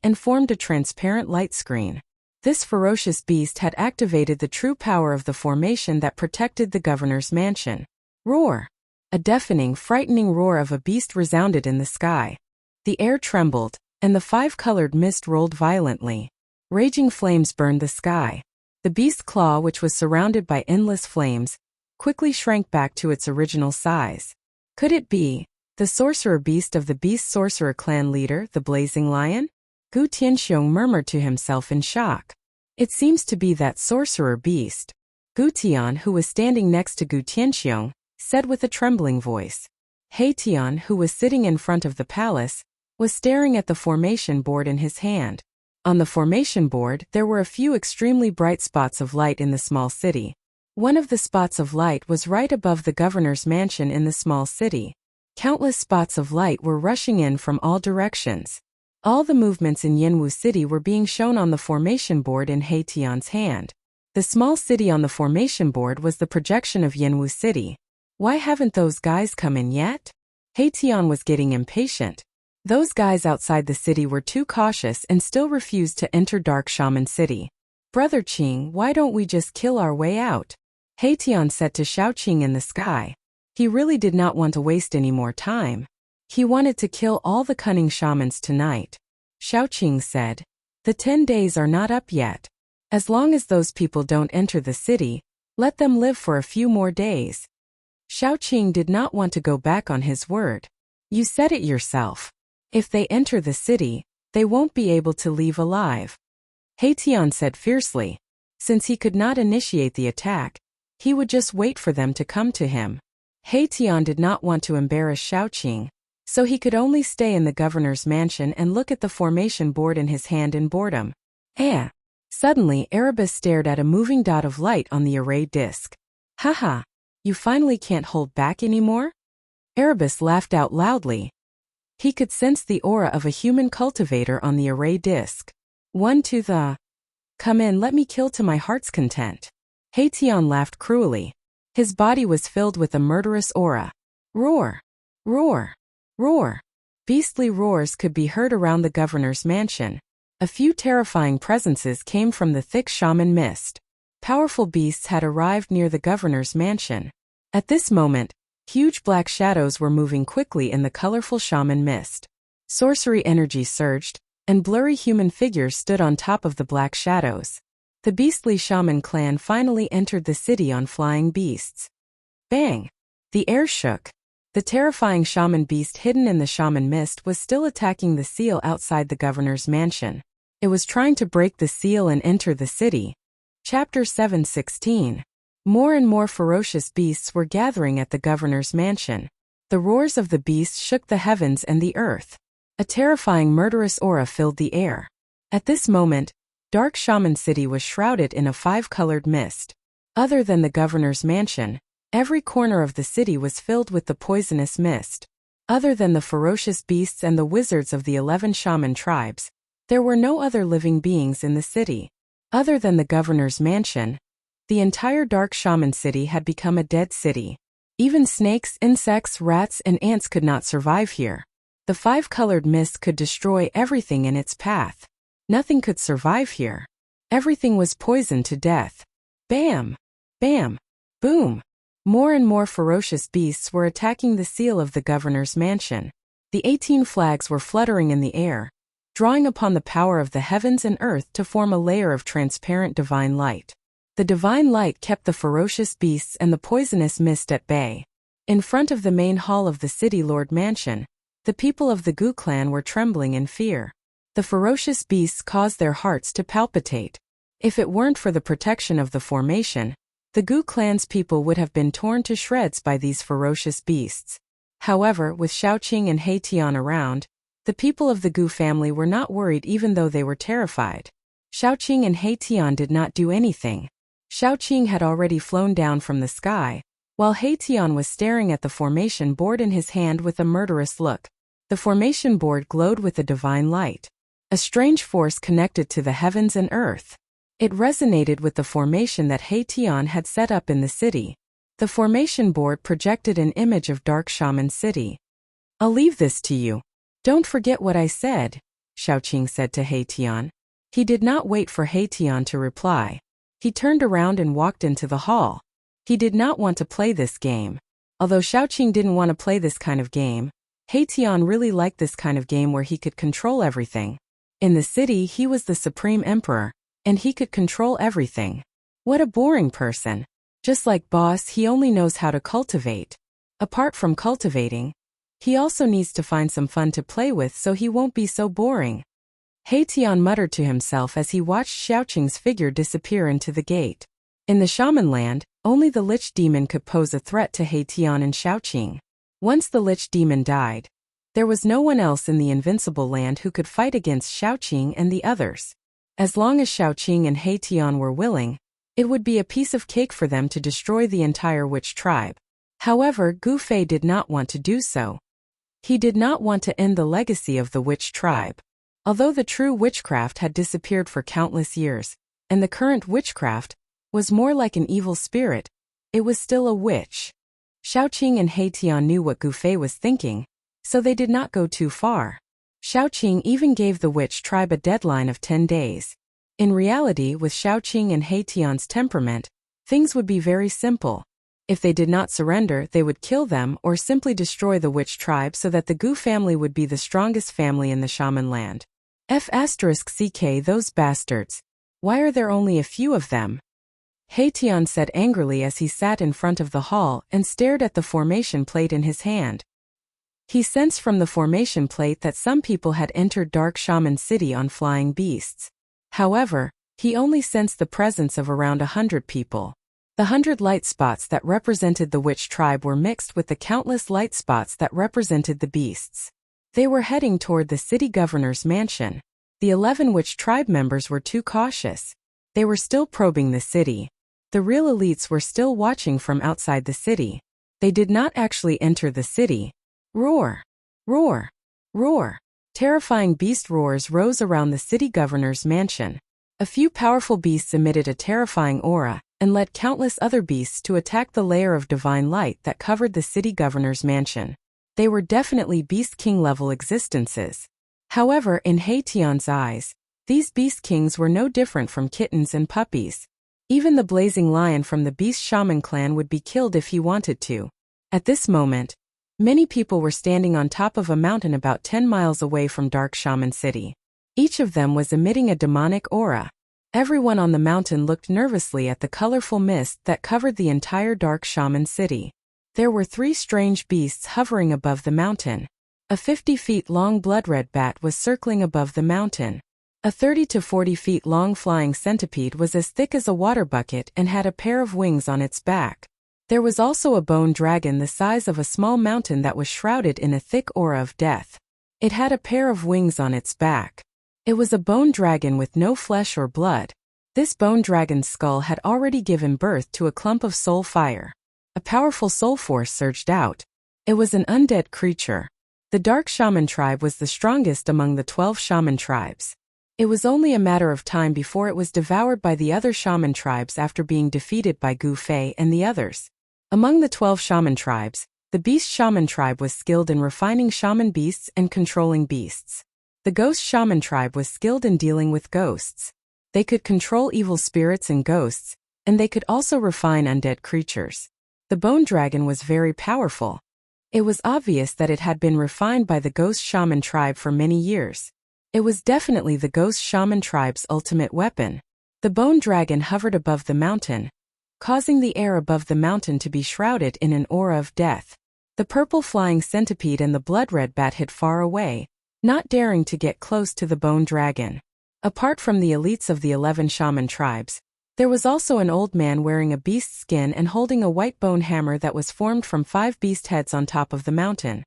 and formed a transparent light screen. This ferocious beast had activated the true power of the formation that protected the governor's mansion. Roar! A deafening, frightening roar of a beast resounded in the sky. The air trembled, and the 5-colored mist rolled violently. Raging flames burned the sky. The beast's claw, which was surrounded by endless flames, quickly shrank back to its original size. Could it be the sorcerer beast of the beast sorcerer clan leader, the blazing lion? Gu Tianxiong murmured to himself in shock. It seems to be that sorcerer beast. Gu Tian, who was standing next to Gu Tianxiong, said with a trembling voice. He Tian, who was sitting in front of the palace, was staring at the formation board in his hand. On the formation board, there were a few extremely bright spots of light in the small city. One of the spots of light was right above the governor's mansion in the small city. Countless spots of light were rushing in from all directions. All the movements in Yanwu City were being shown on the formation board in He Tian's hand. The small city on the formation board was the projection of Yanwu City. Why haven't those guys come in yet? He Tian was getting impatient. Those guys outside the city were too cautious and still refused to enter Dark Shaman City. Brother Qing, why don't we just kill our way out? He Tian said to Xiao Qing in the sky. He really did not want to waste any more time. He wanted to kill all the cunning shamans tonight. Xiao Qing said, "The 10 days are not up yet. As long as those people don't enter the city, let them live for a few more days." Xiao Qing did not want to go back on his word. You said it yourself. If they enter the city, they won't be able to leave alive. He Tian said fiercely. Since he could not initiate the attack, he would just wait for them to come to him. He Tian did not want to embarrass Xiao Qing, so he could only stay in the governor's mansion and look at the formation board in his hand in boredom. Suddenly Erebus stared at a moving dot of light on the array disk. Haha, you finally can't hold back anymore? Erebus laughed out loudly. He could sense the aura of a human cultivator on the array disk. One to the... Come in, let me kill to my heart's content. He Tian laughed cruelly. His body was filled with a murderous aura. Roar! Roar! Roar! Beastly roars could be heard around the governor's mansion. A few terrifying presences came from the thick shaman mist. Powerful beasts had arrived near the governor's mansion. At this moment, huge black shadows were moving quickly in the colorful shaman mist. Sorcery energy surged, and blurry human figures stood on top of the black shadows. The beastly shaman clan finally entered the city on flying beasts. Bang! The air shook. The terrifying shaman beast hidden in the shaman mist was still attacking the seal outside the governor's mansion. It was trying to break the seal and enter the city. Chapter 7:16. More and more ferocious beasts were gathering at the governor's mansion. The roars of the beasts shook the heavens and the earth. A terrifying murderous aura filled the air. At this moment, Dark Shaman City was shrouded in a 5-colored mist. Other than the governor's mansion, every corner of the city was filled with the poisonous mist. Other than the ferocious beasts and the wizards of the 11 shaman tribes, there were no other living beings in the city. Other than the governor's mansion, the entire Dark Shaman City had become a dead city. Even snakes, insects, rats, and ants could not survive here. The 5-colored mist could destroy everything in its path. Nothing could survive here. Everything was poisoned to death. Bam! Bam! Boom! More and more ferocious beasts were attacking the seal of the governor's mansion. The 18 flags were fluttering in the air, drawing upon the power of the heavens and earth to form a layer of transparent divine light. The divine light kept the ferocious beasts and the poisonous mist at bay. In front of the main hall of the city lord mansion, the people of the Gu clan were trembling in fear. The ferocious beasts caused their hearts to palpitate. If it weren't for the protection of the formation, the Gu clan's people would have been torn to shreds by these ferocious beasts. However, with Xiao Qing and He Tian around, the people of the Gu family were not worried even though they were terrified. Xiao Qing and He Tian did not do anything. Xiao Qing had already flown down from the sky, while He Tian was staring at the formation board in his hand with a murderous look. The formation board glowed with a divine light. A strange force connected to the heavens and earth. It resonated with the formation that He Tian had set up in the city. The formation board projected an image of Dark Shaman City. "I'll leave this to you. Don't forget what I said," Xiao Qing said to He Tian. He did not wait for He Tian to reply. He turned around and walked into the hall. He did not want to play this game. Although Xiao Qing didn't want to play this kind of game, He Tian really liked this kind of game where he could control everything. In the city he was the supreme emperor, and he could control everything. What a boring person. Just like boss, he only knows how to cultivate. Apart from cultivating, he also needs to find some fun to play with so he won't be so boring. Haitian muttered to himself as he watched Xiaoqing's figure disappear into the gate. In the shaman land, only the Lich Demon could pose a threat to Haitian and Xiaoqing. Once the Lich Demon died, there was no one else in the invincible land who could fight against Xiaoqing and the others. As long as Xiaoqing and Haitian were willing, it would be a piece of cake for them to destroy the entire witch tribe. However, Gu Fei did not want to do so. He did not want to end the legacy of the witch tribe. Although the true witchcraft had disappeared for countless years, and the current witchcraft was more like an evil spirit, it was still a witch. Xiaoqing and Haitian knew what Gu Fei was thinking, so they did not go too far. Xiaoqing even gave the witch tribe a deadline of 10 days. In reality, with Xiaoqing and Haitian's temperament, things would be very simple. If they did not surrender, they would kill them or simply destroy the witch tribe so that the Gu family would be the strongest family in the shaman land. F***ck those bastards. Why are there only a few of them? Haitian said angrily as he sat in front of the hall and stared at the formation plate in his hand. He sensed from the formation plate that some people had entered Dark Shaman City on flying beasts. However, he only sensed the presence of around 100 people. The 100 light spots that represented the witch tribe were mixed with the countless light spots that represented the beasts. They were heading toward the city governor's mansion. The 11 witch tribe members were too cautious. They were still probing the city. The real elites were still watching from outside the city. They did not actually enter the city. Roar! Roar! Roar! Terrifying beast roars rose around the city governor's mansion. A few powerful beasts emitted a terrifying aura and led countless other beasts to attack the layer of divine light that covered the city governor's mansion. They were definitely Beast King level existences. However, in Haitian's eyes, these Beast Kings were no different from kittens and puppies. Even the blazing lion from the Beast Shaman clan would be killed if he wanted to. At this moment, many people were standing on top of a mountain about 10 miles away from Dark Shaman City. Each of them was emitting a demonic aura. Everyone on the mountain looked nervously at the colorful mist that covered the entire Dark Shaman City. There were 3 strange beasts hovering above the mountain. A 50 feet long blood-red bat was circling above the mountain. A 30 to 40 feet long flying centipede was as thick as a water bucket and had a pair of wings on its back. There was also a bone dragon the size of a small mountain that was shrouded in a thick aura of death. It had a pair of wings on its back. It was a bone dragon with no flesh or blood. This bone dragon's skull had already given birth to a clump of soul fire. A powerful soul force surged out. It was an undead creature. The Dark Shaman tribe was the strongest among the 12 shaman tribes. It was only a matter of time before it was devoured by the other shaman tribes after being defeated by Gu Fei and the others. Among the 12 shaman tribes, the Beast Shaman tribe was skilled in refining shaman beasts and controlling beasts. The Ghost Shaman tribe was skilled in dealing with ghosts. They could control evil spirits and ghosts, and they could also refine undead creatures. The bone dragon was very powerful. It was obvious that it had been refined by the Ghost Shaman tribe for many years. It was definitely the Ghost Shaman tribe's ultimate weapon. The bone dragon hovered above the mountain, causing the air above the mountain to be shrouded in an aura of death. The purple flying centipede and the blood-red bat hid far away, not daring to get close to the bone dragon. Apart from the elites of the 11 shaman tribes, there was also an old man wearing a beast skin and holding a white bone hammer that was formed from 5 beast heads on top of the mountain.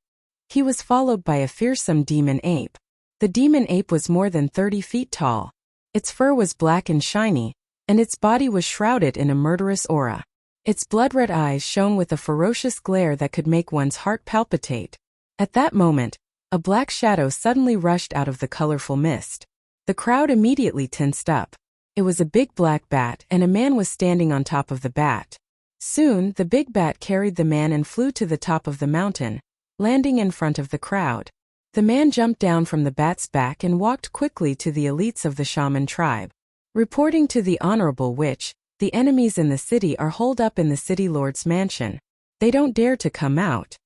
He was followed by a fearsome demon ape. The demon ape was more than 30 feet tall. Its fur was black and shiny, and its body was shrouded in a murderous aura. Its blood-red eyes shone with a ferocious glare that could make one's heart palpitate. At that moment, a black shadow suddenly rushed out of the colorful mist. The crowd immediately tensed up. It was a big black bat, and a man was standing on top of the bat. Soon, the big bat carried the man and flew to the top of the mountain, landing in front of the crowd. The man jumped down from the bat's back and walked quickly to the elites of the shaman tribe. Reporting to the Honorable Witch, the enemies in the city are holed up in the city lord's mansion. They don't dare to come out.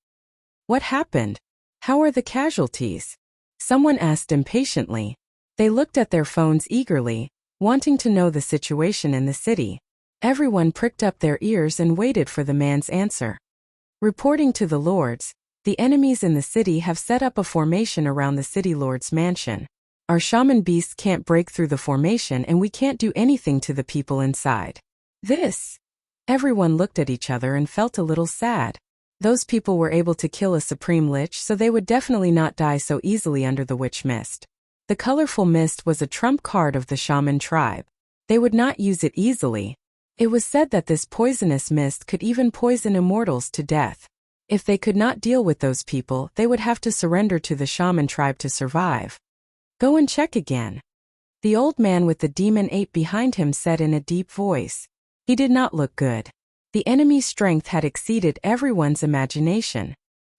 What happened? How are the casualties? Someone asked impatiently. They looked at their phones eagerly, wanting to know the situation in the city. Everyone pricked up their ears and waited for the man's answer. Reporting to the lords, the enemies in the city have set up a formation around the city lord's mansion. Our shaman beasts can't break through the formation and we can't do anything to the people inside. Everyone looked at each other and felt a little sad. Those people were able to kill a supreme lich, so they would definitely not die so easily under the witch mist. The colorful mist was a trump card of the shaman tribe. They would not use it easily. It was said that this poisonous mist could even poison immortals to death. If they could not deal with those people, they would have to surrender to the shaman tribe to survive. Go and check again. The old man with the demon ape behind him said in a deep voice. He did not look good. The enemy's strength had exceeded everyone's imagination.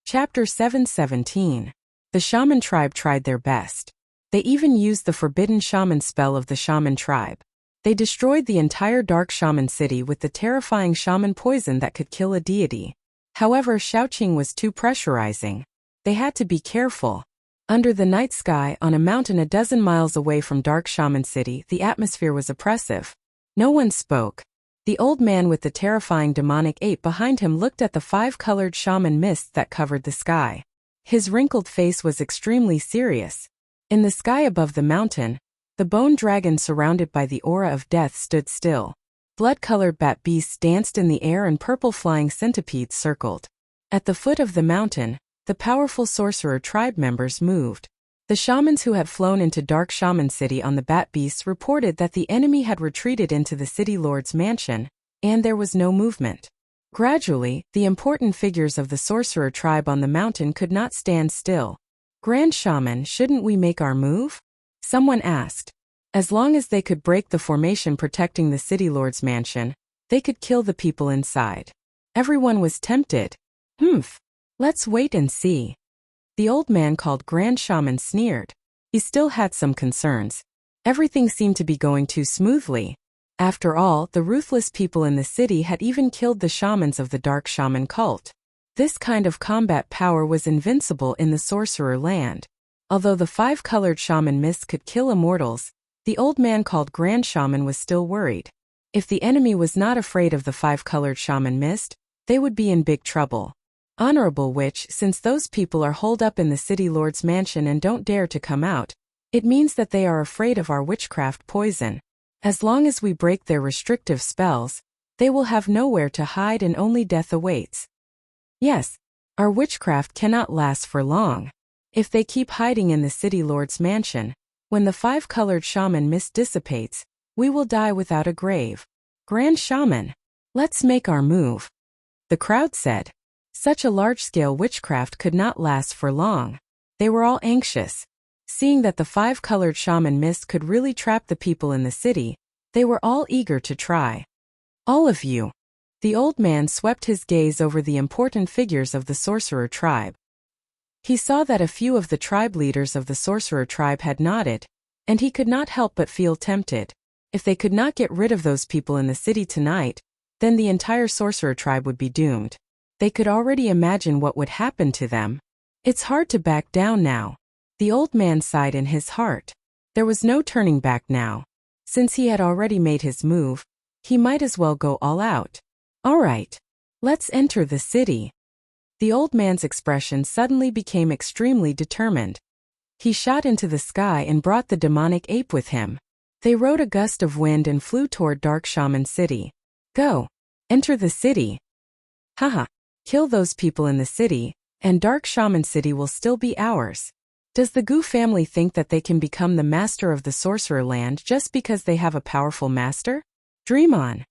Chapter 7:17. The shaman tribe tried their best. They even used the forbidden shaman spell of the shaman tribe. They destroyed the entire dark shaman city with the terrifying shaman poison that could kill a deity. However, Shaoqing was too pressurizing. They had to be careful. Under the night sky on a mountain a dozen miles away from dark shaman city, the atmosphere was oppressive. No one spoke. The old man with the terrifying demonic ape behind him looked at the five-colored shaman mist that covered the sky. His wrinkled face was extremely serious. In the sky above the mountain, the bone dragon surrounded by the aura of death stood still. Blood-colored bat beasts danced in the air and purple flying centipedes circled. At the foot of the mountain, the powerful sorcerer tribe members moved. The shamans who had flown into Dark Shaman City on the bat beasts reported that the enemy had retreated into the city lord's mansion, and there was no movement. Gradually, the important figures of the sorcerer tribe on the mountain could not stand still. Grand Shaman, shouldn't we make our move? Someone asked. As long as they could break the formation protecting the city lord's mansion, they could kill the people inside. Everyone was tempted. Let's wait and see. The old man called Grand Shaman sneered. He still had some concerns. Everything seemed to be going too smoothly. After all, the ruthless people in the city had even killed the shamans of the Dark Shaman cult. This kind of combat power was invincible in the sorcerer land. Although the five-colored shaman mist could kill immortals, the old man called Grand Shaman was still worried. If the enemy was not afraid of the five-colored shaman mist, they would be in big trouble. Honorable witch, since those people are holed up in the city lord's mansion and don't dare to come out, it means that they are afraid of our witchcraft poison. As long as we break their restrictive spells, they will have nowhere to hide and only death awaits. Yes, our witchcraft cannot last for long. If they keep hiding in the city lord's mansion, when the five-colored shaman mist dissipates, we will die without a grave. Grand Shaman, let's make our move. The crowd said. Such a large-scale witchcraft could not last for long. They were all anxious. Seeing that the five-colored shaman mist could really trap the people in the city, they were all eager to try. All of you. The old man swept his gaze over the important figures of the sorcerer tribe. He saw that a few of the tribe leaders of the sorcerer tribe had nodded, and he could not help but feel tempted. If they could not get rid of those people in the city tonight, then the entire sorcerer tribe would be doomed. They could already imagine what would happen to them. It's hard to back down now. The old man sighed in his heart. There was no turning back now. Since he had already made his move, he might as well go all out. All right. Let's enter the city. The old man's expression suddenly became extremely determined. He shot into the sky and brought the demonic ape with him. They rode a gust of wind and flew toward Dark Shaman City. Go. Enter the city. Haha. Kill those people in the city, and Dark Shaman City will still be ours. Does the Gu family think that they can become the master of the sorcerer land just because they have a powerful master? Dream on.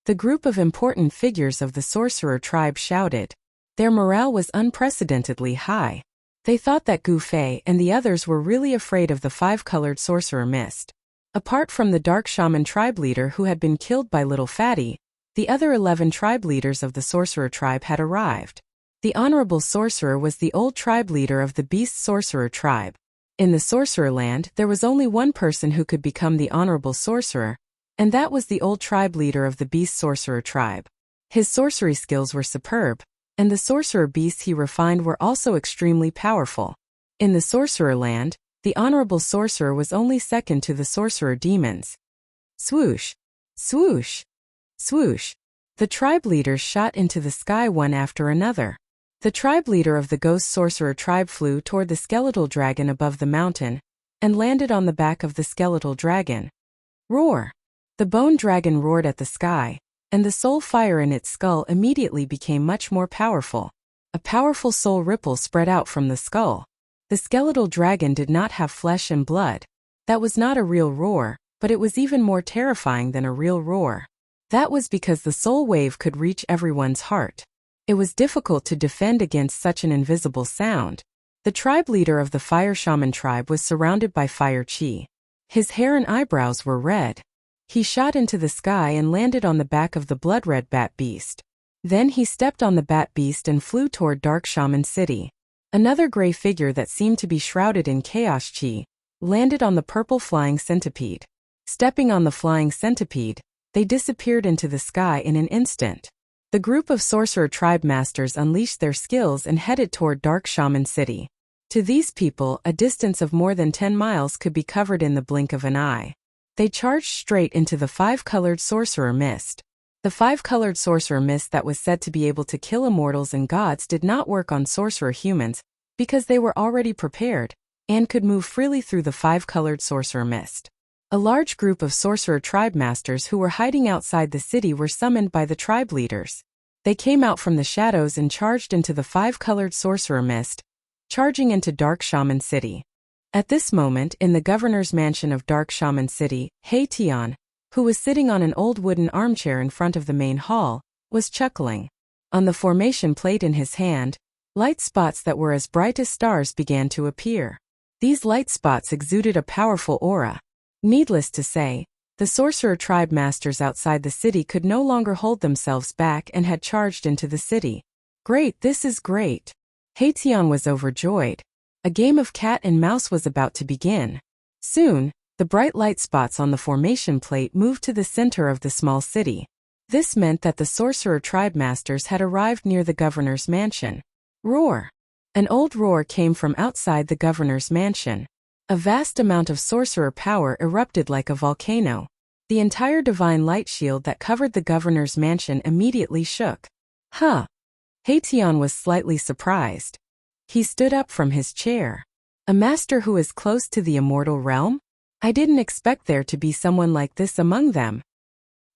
The group of important figures of the sorcerer tribe shouted. Their morale was unprecedentedly high. They thought that Gu Fei and the others were really afraid of the five-colored sorcerer mist. Apart from the Dark Shaman tribe leader who had been killed by Little Fatty, the other 11 tribe leaders of the sorcerer tribe had arrived. The honorable sorcerer was the old tribe leader of the beast sorcerer tribe. In the sorcerer land, there was only one person who could become the honorable sorcerer, and that was the old tribe leader of the beast sorcerer tribe. His sorcery skills were superb, and the sorcerer beasts he refined were also extremely powerful. In the sorcerer land, The honorable sorcerer was only second to the sorcerer demons. Swoosh! Swoosh! Swoosh! The tribe leaders shot into the sky one after another. The tribe leader of the ghost sorcerer tribe flew toward the skeletal dragon above the mountain and landed on the back of the skeletal dragon. Roar! The bone dragon roared at the sky, and the soul fire in its skull immediately became much more powerful. A powerful soul ripple spread out from the skull. The skeletal dragon did not have flesh and blood. That was not a real roar, but it was even more terrifying than a real roar. That was because the soul wave could reach everyone's heart. It was difficult to defend against such an invisible sound. The tribe leader of the fire shaman tribe was surrounded by fire chi. His hair and eyebrows were red. He shot into the sky and landed on the back of the blood-red bat beast. Then he stepped on the bat beast and flew toward Dark Shaman City. Another gray figure that seemed to be shrouded in chaos chi landed on the purple flying centipede. Stepping on the flying centipede, they disappeared into the sky in an instant. The group of sorcerer tribe masters unleashed their skills and headed toward Dark Shaman City. To these people, a distance of more than 10 miles could be covered in the blink of an eye. They charged straight into the five-colored sorcerer mist. The five-colored sorcerer mist that was said to be able to kill immortals and gods did not work on sorcerer humans because they were already prepared and could move freely through the five-colored sorcerer mist. A large group of sorcerer tribe masters who were hiding outside the city were summoned by the tribe leaders. They came out from the shadows and charged into the five-colored sorcerer mist, charging into Dark Shaman City. At this moment, in the governor's mansion of Dark Shaman City, Tian, who was sitting on an old wooden armchair in front of the main hall, was chuckling. On the formation plate in his hand, light spots that were as bright as stars began to appear. These light spots exuded a powerful aura. Needless to say, the sorcerer tribe masters outside the city could no longer hold themselves back and had charged into the city. Great, this is great. Tian was overjoyed. A game of cat and mouse was about to begin. Soon, the bright light spots on the formation plate moved to the center of the small city. This meant that the sorcerer tribe masters had arrived near the governor's mansion. Roar! An old roar came from outside the governor's mansion. A vast amount of sorcerer power erupted like a volcano. The entire divine light shield that covered the governor's mansion immediately shook. Huh! Tian was slightly surprised. He stood up from his chair. A master who is close to the immortal realm? I didn't expect there to be someone like this among them.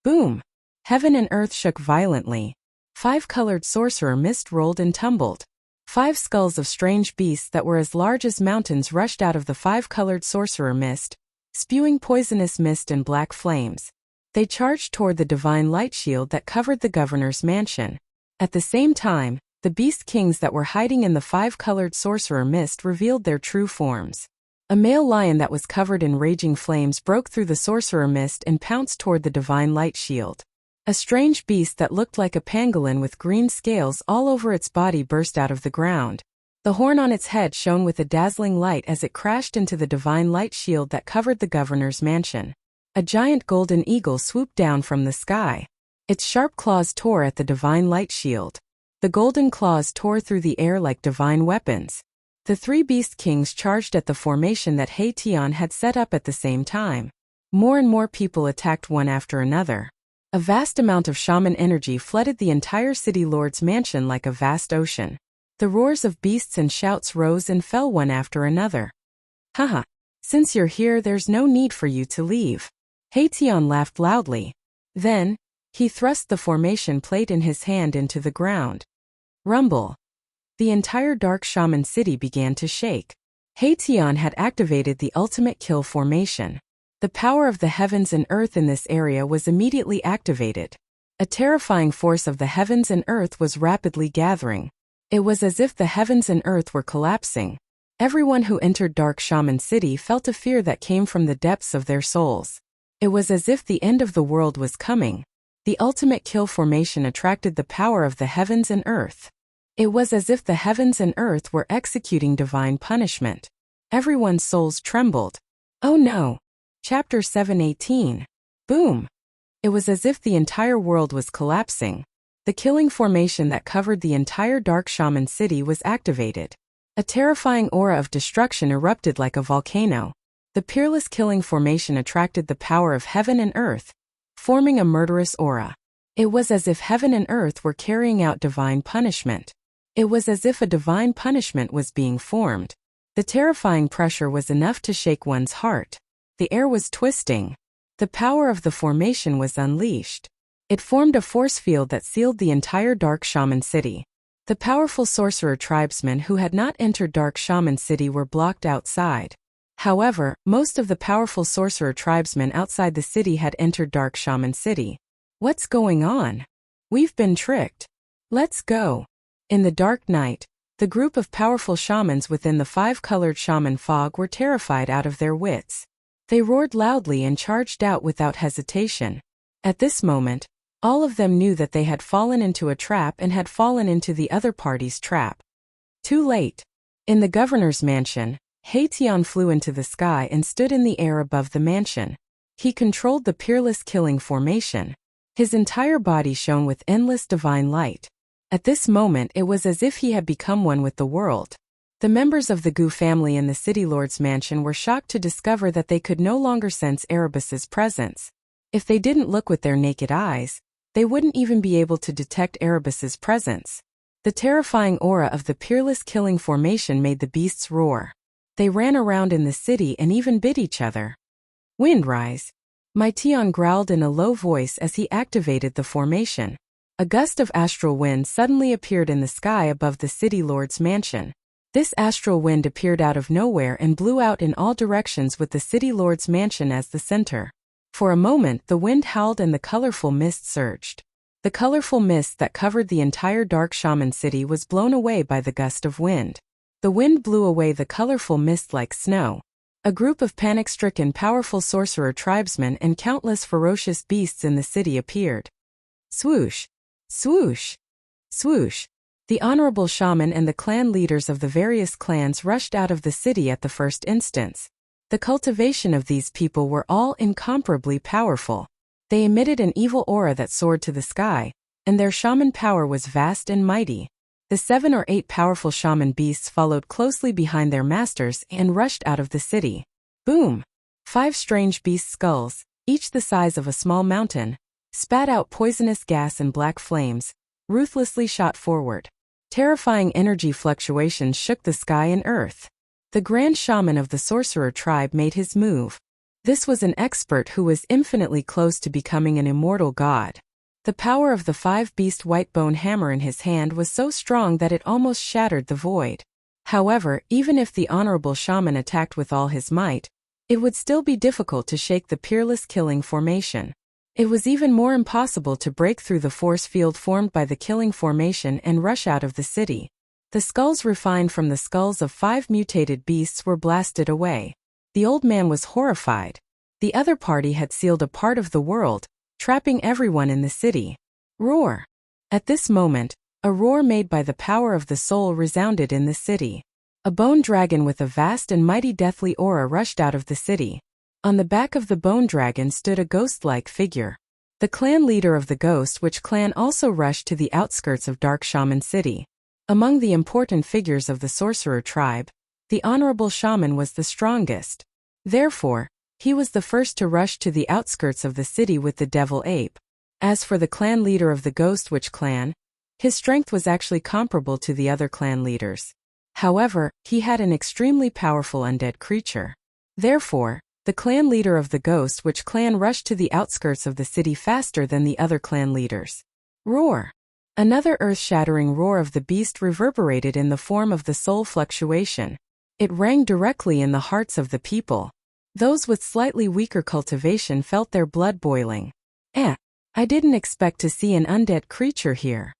Boom! Heaven and earth shook violently. Five-colored sorcerer mist rolled and tumbled. 5 skulls of strange beasts that were as large as mountains rushed out of the five-colored sorcerer mist, spewing poisonous mist and black flames. They charged toward the divine light shield that covered the governor's mansion. At the same time, the beast kings that were hiding in the five-colored sorcerer mist revealed their true forms. A male lion that was covered in raging flames broke through the sorcerer mist and pounced toward the divine light shield. A strange beast that looked like a pangolin with green scales all over its body burst out of the ground. The horn on its head shone with a dazzling light as it crashed into the divine light shield that covered the governor's mansion. A giant golden eagle swooped down from the sky. Its sharp claws tore at the divine light shield. The golden claws tore through the air like divine weapons. The 3 beast kings charged at the formation that Tian had set up at the same time. More and more people attacked one after another. A vast amount of shaman energy flooded the entire city lord's mansion like a vast ocean. The roars of beasts and shouts rose and fell one after another. Haha, since you're here, there's no need for you to leave. Tian laughed loudly. Then, he thrust the formation plate in his hand into the ground. Rumble. The entire Dark Shaman City began to shake. Tian had activated the ultimate kill formation. The power of the heavens and earth in this area was immediately activated. A terrifying force of the heavens and earth was rapidly gathering. It was as if the heavens and earth were collapsing. Everyone who entered Dark Shaman City felt a fear that came from the depths of their souls. It was as if the end of the world was coming. The ultimate kill formation attracted the power of the heavens and earth. It was as if the heavens and earth were executing divine punishment. Everyone's souls trembled. Oh no! Chapter 7:18. Boom! It was as if the entire world was collapsing. The killing formation that covered the entire Dark Shaman City was activated. A terrifying aura of destruction erupted like a volcano. The peerless killing formation attracted the power of heaven and earth, forming a murderous aura. It was as if heaven and earth were carrying out divine punishment. It was as if a divine punishment was being formed. The terrifying pressure was enough to shake one's heart. The air was twisting. The power of the formation was unleashed. It formed a force field that sealed the entire Dark Shaman City. The powerful sorcerer tribesmen who had not entered Dark Shaman City were blocked outside. However, most of the powerful sorcerer tribesmen outside the city had entered Dark Shaman City. What's going on? We've been tricked. Let's go. In the dark night, the group of powerful shamans within the five-colored shaman fog were terrified out of their wits. They roared loudly and charged out without hesitation. At this moment, all of them knew that they had fallen into a trap and had fallen into the other party's trap. Too late. In the governor's mansion, Tian flew into the sky and stood in the air above the mansion. He controlled the peerless killing formation. His entire body shone with endless divine light. At this moment it was as if he had become one with the world. The members of the Gu family in the City Lord's mansion were shocked to discover that they could no longer sense Erebus's presence. If they didn't look with their naked eyes, they wouldn't even be able to detect Erebus's presence. The terrifying aura of the peerless killing formation made the beasts roar. They ran around in the city and even bit each other. Windrise. Tian growled in a low voice as he activated the formation. A gust of astral wind suddenly appeared in the sky above the City Lord's mansion. This astral wind appeared out of nowhere and blew out in all directions with the City Lord's mansion as the center. For a moment the wind howled and the colorful mist surged. The colorful mist that covered the entire Dark Shaman City was blown away by the gust of wind. The wind blew away the colorful mist like snow. A group of panic-stricken powerful sorcerer tribesmen and countless ferocious beasts in the city appeared. Swoosh! Swoosh! Swoosh! The honorable shaman and the clan leaders of the various clans rushed out of the city at the first instance. The cultivation of these people were all incomparably powerful. They emitted an evil aura that soared to the sky, and their shaman power was vast and mighty. The 7 or 8 powerful shaman beasts followed closely behind their masters and rushed out of the city. Boom! 5 strange beast skulls, each the size of a small mountain, spat out poisonous gas and black flames, ruthlessly shot forward. Terrifying energy fluctuations shook the sky and earth. The grand shaman of the sorcerer tribe made his move. This was an expert who was infinitely close to becoming an immortal god. The power of the 5-beast white bone hammer in his hand was so strong that it almost shattered the void. However, even if the honorable shaman attacked with all his might, it would still be difficult to shake the peerless killing formation. It was even more impossible to break through the force field formed by the killing formation and rush out of the city. The skulls refined from the skulls of 5 mutated beasts were blasted away. The old man was horrified. The other party had sealed a part of the world, trapping everyone in the city. Roar! At this moment, a roar made by the power of the soul resounded in the city. A bone dragon with a vast and mighty deathly aura rushed out of the city. On the back of the bone dragon stood a ghost-like figure. The clan leader of the Ghost Witch clan also rushed to the outskirts of Dark Shaman City. Among the important figures of the sorcerer tribe, the honorable shaman was the strongest. Therefore, he was the first to rush to the outskirts of the city with the devil ape. As for the clan leader of the Ghost Witch clan, his strength was actually comparable to the other clan leaders. However, he had an extremely powerful undead creature. Therefore, the clan leader of the Ghost Witch clan rushed to the outskirts of the city faster than the other clan leaders. Roar! Another earth-shattering roar of the beast reverberated in the form of the soul fluctuation. It rang directly in the hearts of the people. Those with slightly weaker cultivation felt their blood boiling. I didn't expect to see an undead creature here.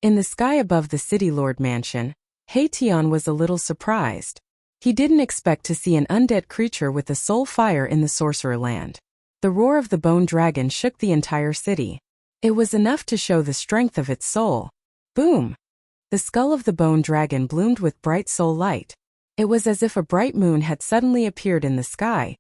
In the sky above the City Lord mansion, Tian was a little surprised. He didn't expect to see an undead creature with a soul fire in the sorcerer land. The roar of the bone dragon shook the entire city. It was enough to show the strength of its soul. Boom! The skull of the bone dragon bloomed with bright soul light. It was as if a bright moon had suddenly appeared in the sky,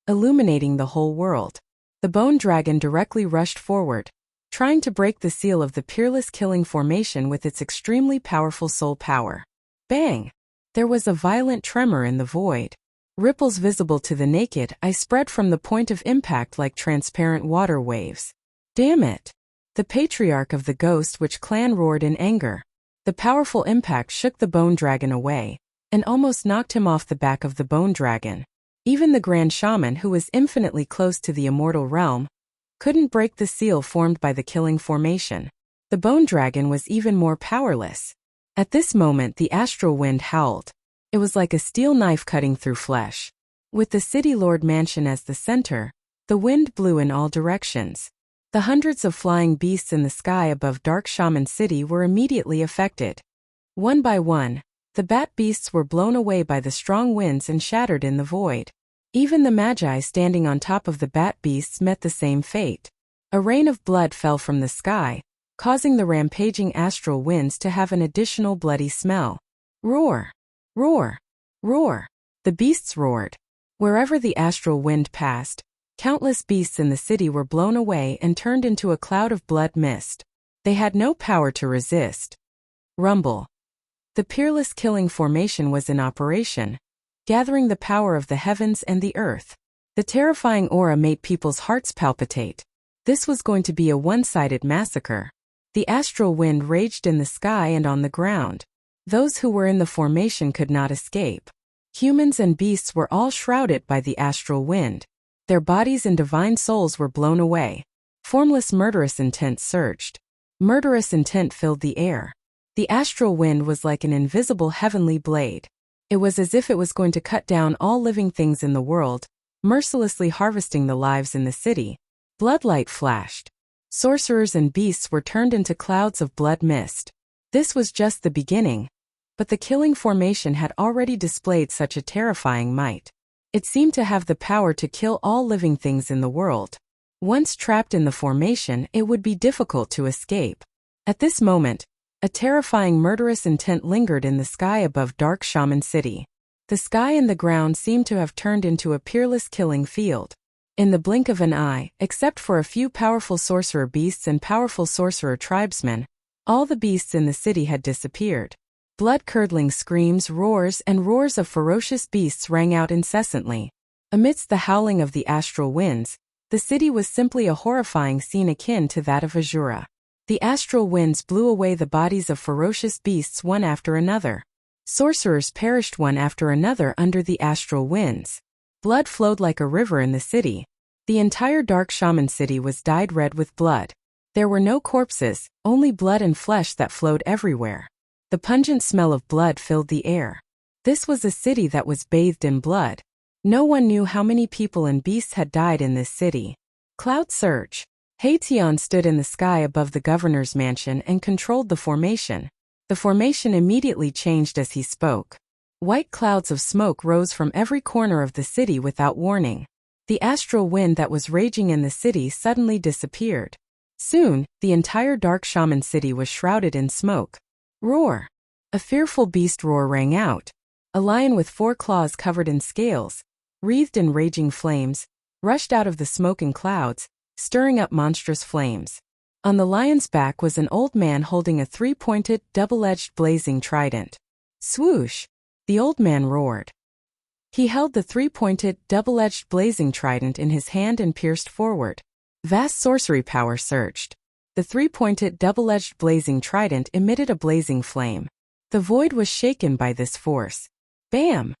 illuminating the whole world. The bone dragon directly rushed forward, trying to break the seal of the peerless killing formation with its extremely powerful soul power. Bang! There was a violent tremor in the void. Ripples visible to the naked eye spread from the point of impact like transparent water waves. Damn it! The patriarch of the Ghost Witch clan roared in anger. The powerful impact shook the bone dragon away, and almost knocked him off the back of the bone dragon. Even the Grand Shaman, who was infinitely close to the immortal realm, couldn't break the seal formed by the killing formation. The bone dragon was even more powerless. At this moment the astral wind howled. It was like a steel knife cutting through flesh. With the City Lord Mansion as the center, the wind blew in all directions. The hundreds of flying beasts in the sky above Dark Shaman City were immediately affected. One by one, the bat beasts were blown away by the strong winds and shattered in the void. Even the magi standing on top of the bat beasts met the same fate. A rain of blood fell from the sky, causing the rampaging astral winds to have an additional bloody smell. Roar! Roar! Roar! The beasts roared. Wherever the astral wind passed, countless beasts in the city were blown away and turned into a cloud of blood mist. They had no power to resist. Rumble. The peerless killing formation was in operation, gathering the power of the heavens and the earth. The terrifying aura made people's hearts palpitate. This was going to be a one-sided massacre. The astral wind raged in the sky and on the ground. Those who were in the formation could not escape. Humans and beasts were all shrouded by the astral wind. Their bodies and divine souls were blown away. Formless murderous intent surged. Murderous intent filled the air. The astral wind was like an invisible heavenly blade. It was as if it was going to cut down all living things in the world, mercilessly harvesting the lives in the city. Bloodlight flashed. Sorcerers and beasts were turned into clouds of blood mist. This was just the beginning, but the killing formation had already displayed such a terrifying might. It seemed to have the power to kill all living things in the world. Once trapped in the formation, it would be difficult to escape. At this moment, a terrifying murderous intent lingered in the sky above Dark Shaman City. The sky and the ground seemed to have turned into a peerless killing field. In the blink of an eye, except for a few powerful sorcerer beasts and powerful sorcerer tribesmen, all the beasts in the city had disappeared. Blood-curdling screams, roars, and roars of ferocious beasts rang out incessantly. Amidst the howling of the astral winds, the city was simply a horrifying scene akin to that of Azura. The astral winds blew away the bodies of ferocious beasts one after another. Sorcerers perished one after another under the astral winds. Blood flowed like a river in the city. The entire Dark Shaman City was dyed red with blood. There were no corpses, only blood and flesh that flowed everywhere. The pungent smell of blood filled the air. This was a city that was bathed in blood. No one knew how many people and beasts had died in this city. Cloud surge. Haitian stood in the sky above the governor's mansion and controlled the formation. The formation immediately changed as he spoke. White clouds of smoke rose from every corner of the city without warning. The astral wind that was raging in the city suddenly disappeared. Soon, the entire Dark Shaman City was shrouded in smoke. Roar! A fearful beast roar rang out. A lion with 4 claws covered in scales, wreathed in raging flames, rushed out of the smoke and clouds, stirring up monstrous flames. On the lion's back was an old man holding a 3-pointed, double-edged blazing trident. Swoosh! The old man roared. He held the 3-pointed, double-edged blazing trident in his hand and pierced forward. Vast sorcery power surged. The 3-pointed, double-edged blazing trident emitted a blazing flame. The void was shaken by this force. Bam!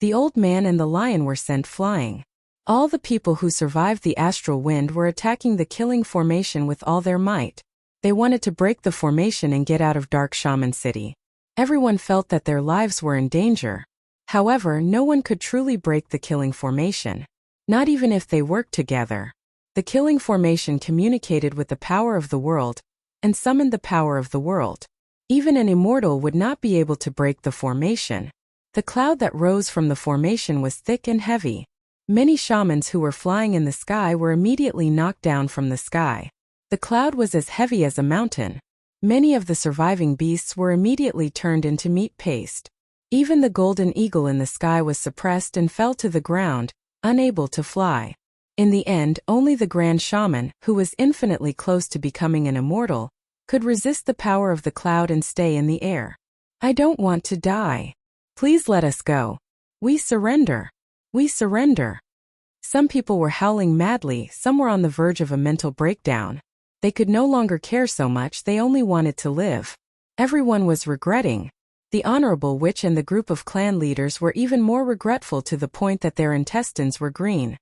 The old man and the lion were sent flying. All the people who survived the astral wind were attacking the killing formation with all their might. They wanted to break the formation and get out of Dark Shaman City. Everyone felt that their lives were in danger. However, no one could truly break the killing formation. Not even if they worked together. The killing formation communicated with the power of the world, and summoned the power of the world. Even an immortal would not be able to break the formation. The cloud that rose from the formation was thick and heavy. Many shamans who were flying in the sky were immediately knocked down from the sky. The cloud was as heavy as a mountain. Many of the surviving beasts were immediately turned into meat paste. Even the golden eagle in the sky was suppressed and fell to the ground, unable to fly. In the end, only the Grand Shaman, who was infinitely close to becoming an immortal, could resist the power of the cloud and stay in the air. I don't want to die. Please let us go. We surrender. We surrender. Some people were howling madly, some were on the verge of a mental breakdown. They could no longer care so much, they only wanted to live. Everyone was regretting. The Honorable Witch and the group of clan leaders were even more regretful, to the point that their intestines were green.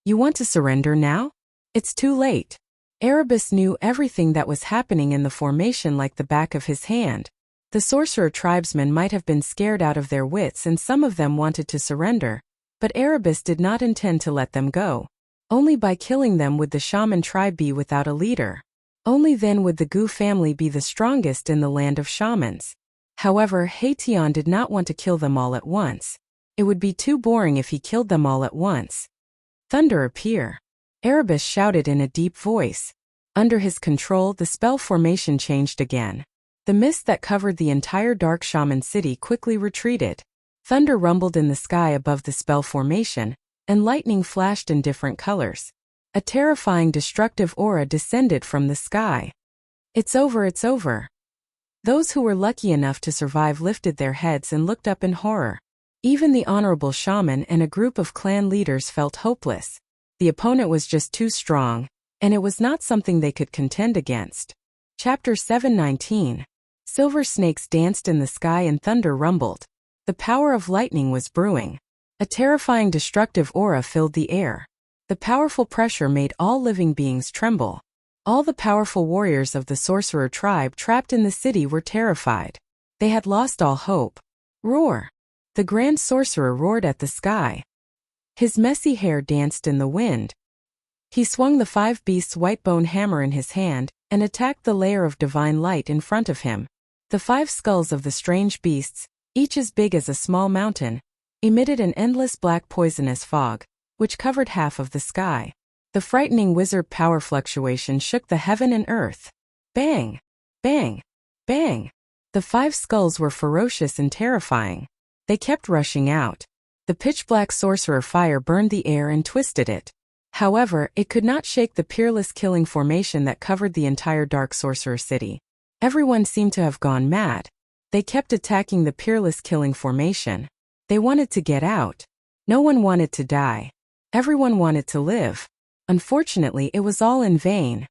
You want to surrender now? It's too late. Erebus knew everything that was happening in the formation like the back of his hand. The sorcerer tribesmen might have been scared out of their wits and some of them wanted to surrender, but Erebus did not intend to let them go. Only by killing them would the shaman tribe be without a leader. Only then would the Gu family be the strongest in the land of shamans. However, Heition did not want to kill them all at once. It would be too boring if he killed them all at once. Thunder appear. Erebus shouted in a deep voice. Under his control, the spell formation changed again. The mist that covered the entire dark shaman city quickly retreated. Thunder rumbled in the sky above the spell formation, and lightning flashed in different colors. A terrifying destructive aura descended from the sky. It's over, it's over. Those who were lucky enough to survive lifted their heads and looked up in horror. Even the honorable shaman and a group of clan leaders felt hopeless. The opponent was just too strong, and it was not something they could contend against. Chapter 719. Silver snakes danced in the sky and thunder rumbled. The power of lightning was brewing. A terrifying destructive aura filled the air. The powerful pressure made all living beings tremble. All the powerful warriors of the sorcerer tribe trapped in the city were terrified. They had lost all hope. Roar! The grand sorcerer roared at the sky. His messy hair danced in the wind. He swung the 5 beasts' white-bone hammer in his hand and attacked the layer of divine light in front of him. The 5 skulls of the strange beasts, each as big as a small mountain, emitted an endless black poisonous fog, which covered half of the sky. The frightening wizard power fluctuation shook the heaven and earth. Bang! Bang! Bang! The 5 skulls were ferocious and terrifying. They kept rushing out. The pitch-black sorcerer fire burned the air and twisted it. However, it could not shake the peerless killing formation that covered the entire dark sorcerer city. Everyone seemed to have gone mad. They kept attacking the peerless killing formation. They wanted to get out. No one wanted to die. Everyone wanted to live. Unfortunately, it was all in vain.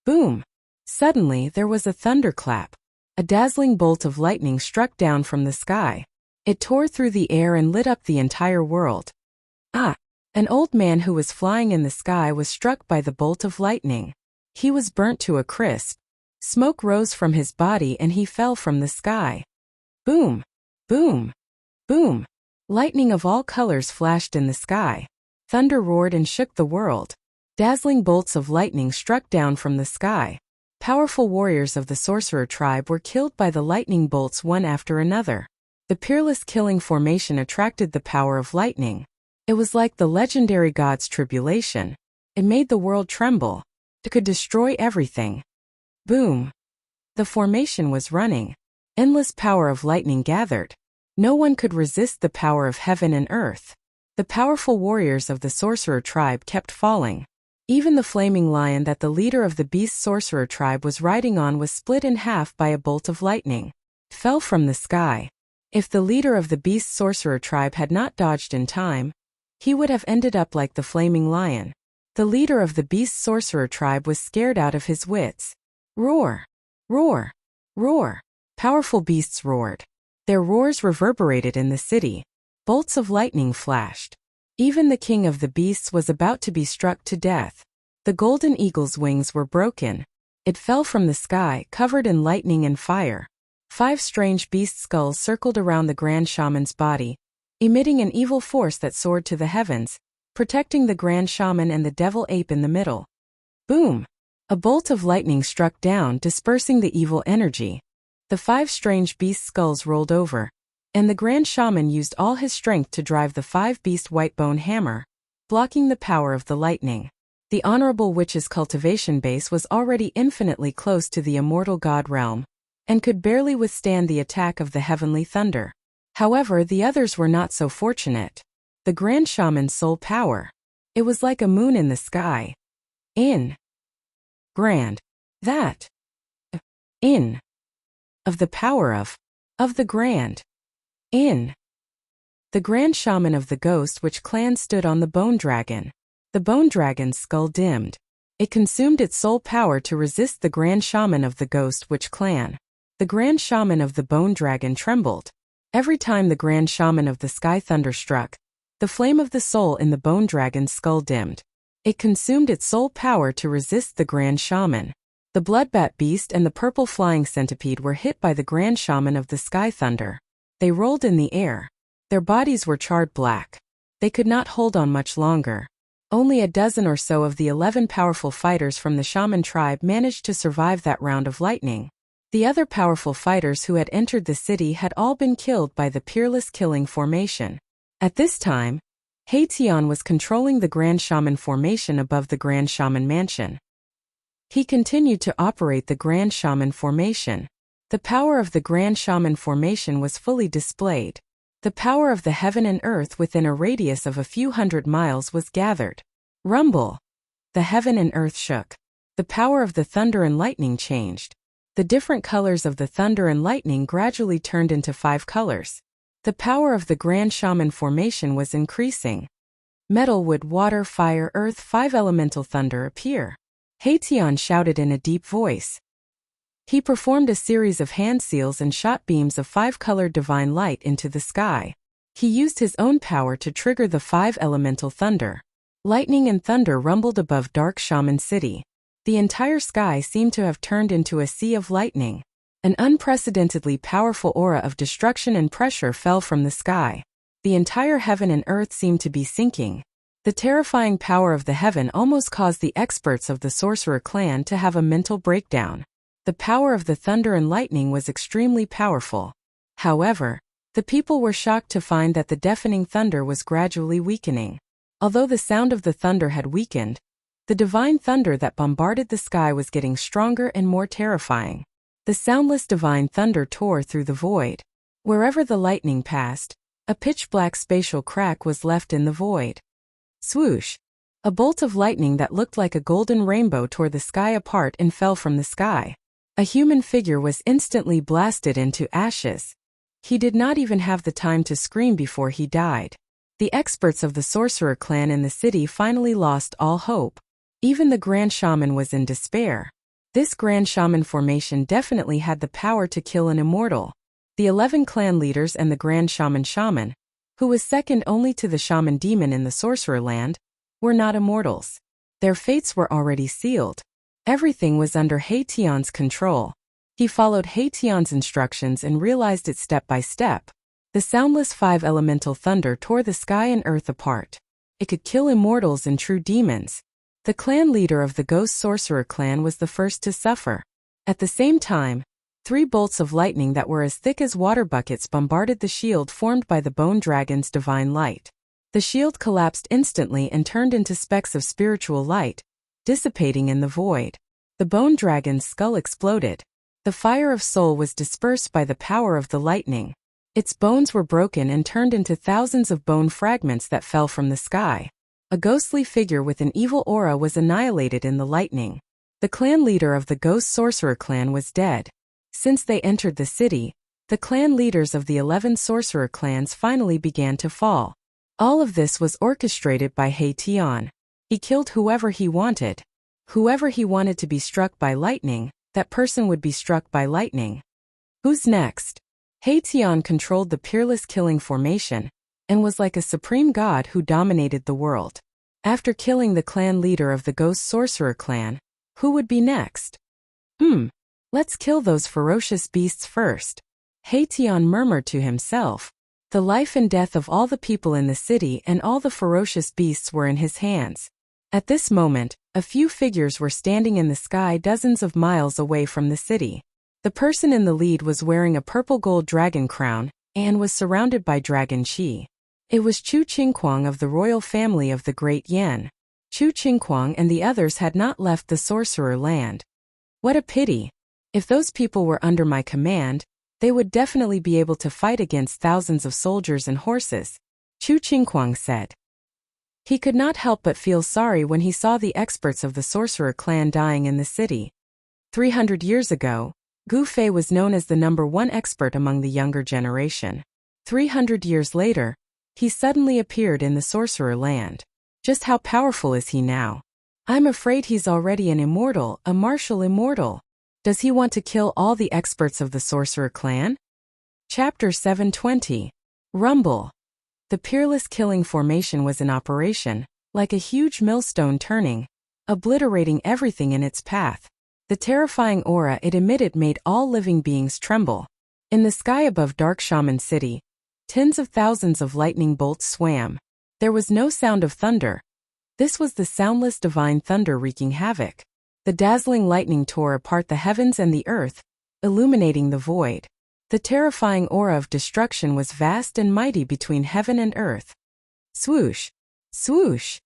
Boom! Suddenly, there was a thunderclap. A dazzling bolt of lightning struck down from the sky. It tore through the air and lit up the entire world. Ah! An old man who was flying in the sky was struck by the bolt of lightning. He was burnt to a crisp. Smoke rose from his body and he fell from the sky. Boom! Boom! Boom! Lightning of all colors flashed in the sky. Thunder roared and shook the world. Dazzling bolts of lightning struck down from the sky. Powerful warriors of the sorcerer tribe were killed by the lightning bolts one after another. The peerless killing formation attracted the power of lightning. It was like the legendary god's tribulation. It made the world tremble. It could destroy everything. Boom! The formation was running. Endless power of lightning gathered. No one could resist the power of heaven and earth. The powerful warriors of the sorcerer tribe kept falling. Even the flaming lion that the leader of the beast sorcerer tribe was riding on was split in half by a bolt of lightning. It fell from the sky. If the leader of the beast sorcerer tribe had not dodged in time, he would have ended up like the flaming lion. The leader of the beast sorcerer tribe was scared out of his wits. Roar! Roar! Roar! Powerful beasts roared. Their roars reverberated in the city. Bolts of lightning flashed. Even the king of the beasts was about to be struck to death. The golden eagle's wings were broken. It fell from the sky, covered in lightning and fire. 5 strange beast skulls circled around the grand shaman's body, emitting an evil force that soared to the heavens, protecting the grand shaman and the devil ape in the middle. Boom! A bolt of lightning struck down, dispersing the evil energy. The 5 strange beast skulls rolled over, and the grand shaman used all his strength to drive the 5 beast white-bone hammer, blocking the power of the lightning. The honorable witch's cultivation base was already infinitely close to the immortal god realm, and could barely withstand the attack of the heavenly thunder. However, the others were not so fortunate. The grand shaman's soul power. It was like a moon in the sky. In. Grand. That. In. Of the power of. Of the grand. In. The Grand Shaman of the Ghost Witch clan stood on the Bone Dragon. The Bone Dragon's skull dimmed. It consumed its soul power to resist the Grand Shaman of the Ghost Witch clan. The Grand Shaman of the Bone Dragon trembled. Every time the Grand Shaman of the Sky Thunder struck, the flame of the soul in the Bone Dragon's skull dimmed. It consumed its soul power to resist the Grand Shaman. The Bloodbat Beast and the Purple Flying Centipede were hit by the Grand Shaman of the Sky Thunder. They rolled in the air. Their bodies were charred black. They could not hold on much longer. Only a dozen or so of the 11 powerful fighters from the Shaman tribe managed to survive that round of lightning. The other powerful fighters who had entered the city had all been killed by the Peerless Killing Formation. At this time, Haitian was controlling the Grand Shaman Formation above the Grand Shaman Mansion. He continued to operate the Grand Shaman Formation. The power of the Grand Shaman Formation was fully displayed. The power of the heaven and earth within a radius of a few hundred miles was gathered. Rumble! The heaven and earth shook. The power of the thunder and lightning changed. The different colors of the thunder and lightning gradually turned into 5 colors. The power of the Grand Shaman Formation was increasing. Metal, wood, water, fire, earth, 5 elemental thunder appear. Haitian shouted in a deep voice. He performed a series of hand seals and shot beams of 5-colored divine light into the sky. He used his own power to trigger the 5 elemental thunder. Lightning and thunder rumbled above Dark Shaman City. The entire sky seemed to have turned into a sea of lightning. An unprecedentedly powerful aura of destruction and pressure fell from the sky. The entire heaven and earth seemed to be sinking. The terrifying power of the heaven almost caused the experts of the Sorcerer clan to have a mental breakdown. The power of the thunder and lightning was extremely powerful. However, the people were shocked to find that the deafening thunder was gradually weakening. Although the sound of the thunder had weakened, the divine thunder that bombarded the sky was getting stronger and more terrifying. The soundless divine thunder tore through the void. Wherever the lightning passed, a pitch-black spatial crack was left in the void. Swoosh! A bolt of lightning that looked like a golden rainbow tore the sky apart and fell from the sky. A human figure was instantly blasted into ashes. He did not even have the time to scream before he died. The experts of the Sorcerer clan in the city finally lost all hope. Even the Grand Shaman was in despair. This Grand Shaman Formation definitely had the power to kill an immortal. The 11 clan leaders and the Grand Shaman, who was second only to the Shaman Demon in the Sorcerer land, were not immortals. Their fates were already sealed. Everything was under Haitian's control. He followed Haitian's instructions and realized it step by step. The soundless 5 elemental thunder tore the sky and earth apart. It could kill immortals and true demons. The clan leader of the Ghost Sorcerer clan was the first to suffer. At the same time, 3 bolts of lightning that were as thick as water buckets bombarded the shield formed by the Bone Dragon's divine light. The shield collapsed instantly and turned into specks of spiritual light, dissipating in the void. The Bone Dragon's skull exploded. The fire of soul was dispersed by the power of the lightning. Its bones were broken and turned into thousands of bone fragments that fell from the sky. A ghostly figure with an evil aura was annihilated in the lightning. The clan leader of the Ghost Sorcerer clan was dead. Since they entered the city, the clan leaders of the 11 Sorcerer clans finally began to fall. All of this was orchestrated by Haitian. He killed whoever he wanted. Whoever he wanted to be struck by lightning, that person would be struck by lightning. Who's next? Haitian controlled the Peerless Killing Formation, and was like a supreme god who dominated the world. After killing the clan leader of the Ghost Sorcerer clan, who would be next? Let's kill those ferocious beasts first. Haitian murmured to himself. The life and death of all the people in the city and all the ferocious beasts were in his hands. At this moment, a few figures were standing in the sky dozens of miles away from the city. The person in the lead was wearing a purple gold dragon crown and was surrounded by dragon chi. It was Chu Qingquang of the royal family of the Great Yan. Chu Qingquang and the others had not left the Sorcerer land. What a pity. If those people were under my command, they would definitely be able to fight against thousands of soldiers and horses, Chu Qingquang said. He could not help but feel sorry when he saw the experts of the Sorcerer clan dying in the city. 300 years ago, Gu Fei was known as the #1 expert among the younger generation. 300 years later, He suddenly appeared in the sorcerer land. Just how powerful is he now? I'm afraid he's already an immortal, a martial immortal. Does he want to kill all the experts of the sorcerer clan? Chapter 720. Rumble. The peerless killing formation was in operation, like a huge millstone turning, obliterating everything in its path. The terrifying aura it emitted made all living beings tremble. In the sky above Dark Shaman City, tens of thousands of lightning bolts swam. There was no sound of thunder. This was the soundless divine thunder wreaking havoc. The dazzling lightning tore apart the heavens and the earth, illuminating the void. The terrifying aura of destruction was vast and mighty between heaven and earth. Swoosh! Swoosh!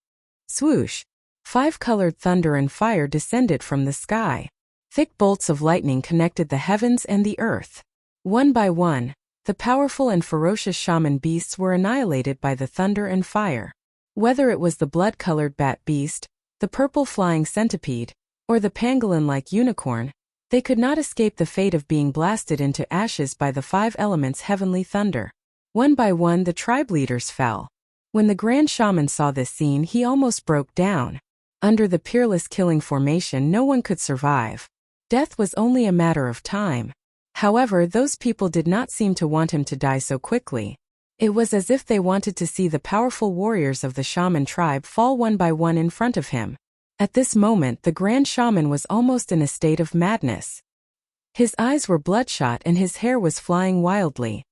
Swoosh! 5-colored thunder and fire descended from the sky. Thick bolts of lightning connected the heavens and the earth. One by one, the powerful and ferocious shaman beasts were annihilated by the thunder and fire. Whether it was the blood-colored bat beast, the purple flying centipede, or the pangolin-like unicorn, they could not escape the fate of being blasted into ashes by the 5 elements' heavenly thunder. One by one the tribe leaders fell. When the Grand Shaman saw this scene, he almost broke down. Under the peerless killing formation, no one could survive. Death was only a matter of time. However, those people did not seem to want him to die so quickly. It was as if they wanted to see the powerful warriors of the shaman tribe fall one by one in front of him. At this moment, the Grand Shaman was almost in a state of madness. His eyes were bloodshot and his hair was flying wildly.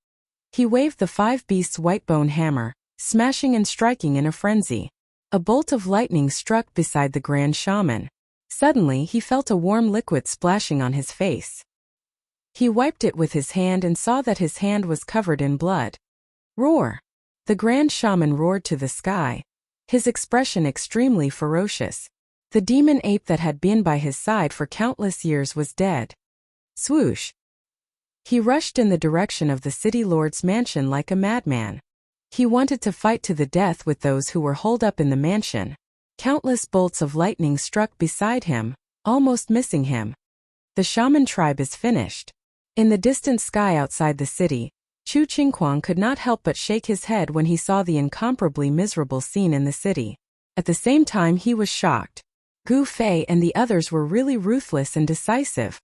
He waved the 5 beasts' white-bone hammer, smashing and striking in a frenzy. A bolt of lightning struck beside the Grand Shaman. Suddenly, he felt a warm liquid splashing on his face. He wiped it with his hand and saw that his hand was covered in blood. Roar! The Grand Shaman roared to the sky, his expression extremely ferocious. The demon ape that had been by his side for countless years was dead. Swoosh! He rushed in the direction of the city lord's mansion like a madman. He wanted to fight to the death with those who were holed up in the mansion. Countless bolts of lightning struck beside him, almost missing him. The shaman tribe is finished. In the distant sky outside the city, Chu Qingquang could not help but shake his head when he saw the incomparably miserable scene in the city. At the same time, he was shocked. Gu Fei and the others were really ruthless and decisive.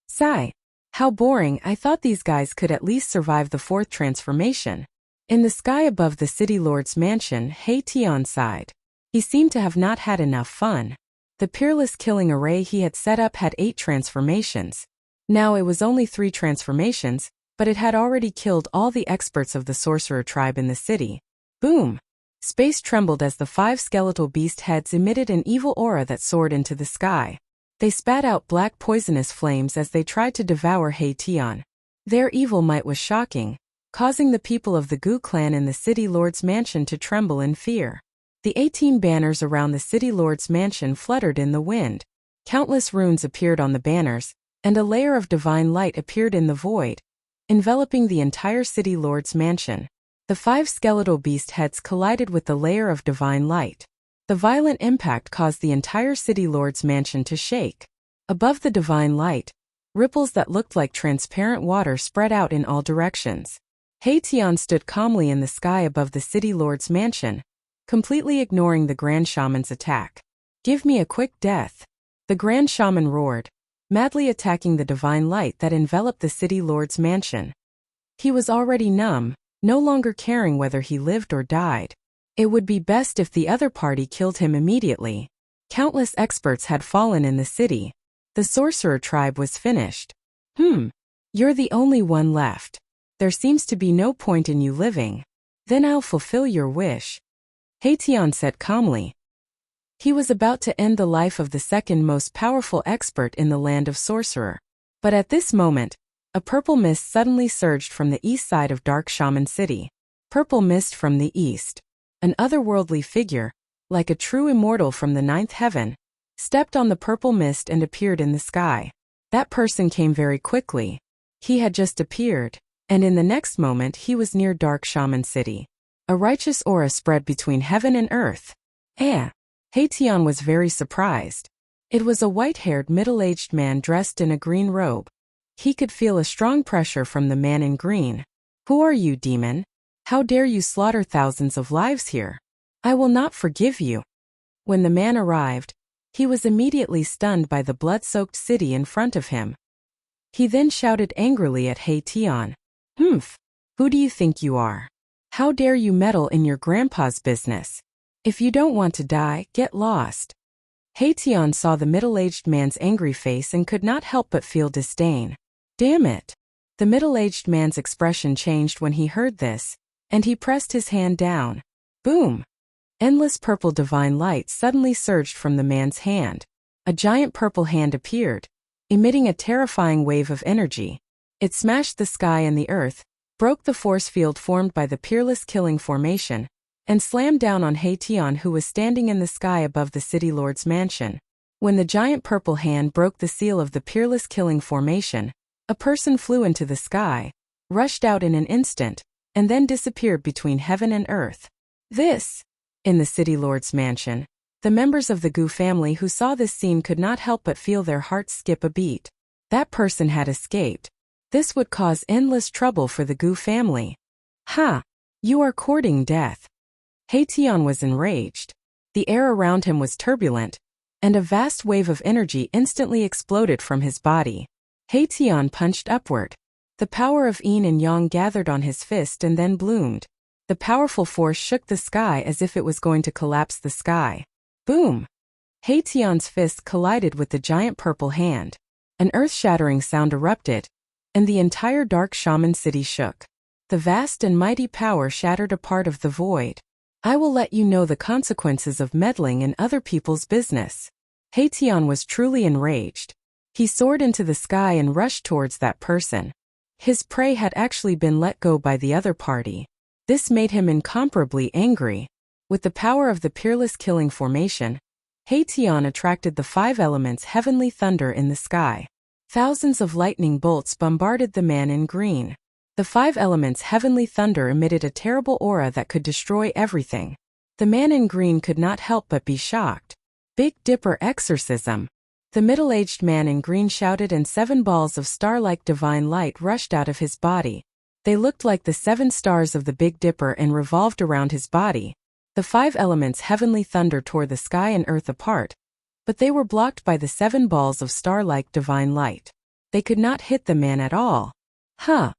Sigh. How boring, I thought these guys could at least survive the 4th transformation. In the sky above the city lord's mansion, He Tian sighed. He seemed to have not had enough fun. The peerless killing array he had set up had 8 transformations. Now it was only 3 transformations, but it had already killed all the experts of the sorcerer tribe in the city. Boom! Space trembled as the 5 skeletal beast heads emitted an evil aura that soared into the sky. They spat out black poisonous flames as they tried to devour He Tian. Their evil might was shocking, causing the people of the Gu clan in the city lord's mansion to tremble in fear. The 18 banners around the city lord's mansion fluttered in the wind. Countless runes appeared on the banners, and a layer of divine light appeared in the void, enveloping the entire city lord's mansion. The 5 skeletal beast heads collided with the layer of divine light. The violent impact caused the entire city lord's mansion to shake. Above the divine light, ripples that looked like transparent water spread out in all directions. He Tian stood calmly in the sky above the city lord's mansion, completely ignoring the Grand Shaman's attack. Give me a quick death. The Grand Shaman roared, madly attacking the divine light that enveloped the city lord's mansion. He was already numb, no longer caring whether he lived or died. It would be best if the other party killed him immediately. Countless experts had fallen in the city. The sorcerer tribe was finished. You're the only one left. There seems to be no point in you living. Then I'll fulfill your wish. He Tian said calmly. He was about to end the life of the second most powerful expert in the land of sorcerer. But at this moment, a purple mist suddenly surged from the east side of Dark Shaman City. Purple mist from the east. An otherworldly figure, like a true immortal from the 9th heaven, stepped on the purple mist and appeared in the sky. That person came very quickly. He had just appeared, and in the next moment he was near Dark Shaman City. A righteous aura spread between heaven and earth. He Tian was very surprised. It was a white-haired middle-aged man dressed in a green robe. He could feel a strong pressure from the man in green. Who are you, demon? How dare you slaughter thousands of lives here? I will not forgive you. When the man arrived, he was immediately stunned by the blood-soaked city in front of him. He then shouted angrily at He Tian. Humph! Who do you think you are? How dare you meddle in your grandpa's business? If you don't want to die, get lost. He Tian saw the middle-aged man's angry face and could not help but feel disdain. Damn it! The middle-aged man's expression changed when he heard this, and he pressed his hand down. Boom! Endless purple divine light suddenly surged from the man's hand. A giant purple hand appeared, emitting a terrifying wave of energy. It smashed the sky and the earth, broke the force field formed by the Peerless Killing Formation, and slammed down on He Tian, who was standing in the sky above the city lord's mansion. When the giant purple hand broke the seal of the Peerless Killing Formation, a person flew into the sky, rushed out in an instant, and then disappeared between heaven and earth. In the city lord's mansion, the members of the Gu family who saw this scene could not help but feel their hearts skip a beat. That person had escaped. This would cause endless trouble for the Gu family. Ha! You are courting death. He Tian was enraged. The air around him was turbulent, and a vast wave of energy instantly exploded from his body. He Tian punched upward. The power of yin and yang gathered on his fist and then bloomed. The powerful force shook the sky as if it was going to collapse the sky. Boom! He Tian's fist collided with the giant purple hand. An earth-shattering sound erupted, and the entire dark shaman city shook. The vast and mighty power shattered a part of the void. I will let you know the consequences of meddling in other people's business. He Tian was truly enraged. He soared into the sky and rushed towards that person. His prey had actually been let go by the other party. This made him incomparably angry. With the power of the Peerless Killing Formation, He Tian attracted the 5 elements heavenly thunder in the sky. Thousands of lightning bolts bombarded the man in green. The 5 elements heavenly thunder emitted a terrible aura that could destroy everything. The man in green could not help but be shocked. Big Dipper exorcism. The middle-aged man in green shouted, and 7 balls of star-like divine light rushed out of his body. They looked like the 7 stars of the Big Dipper and revolved around his body. The 5 elements heavenly thunder tore the sky and earth apart, but they were blocked by the 7 balls of star-like divine light. They could not hit the man at all. Huh!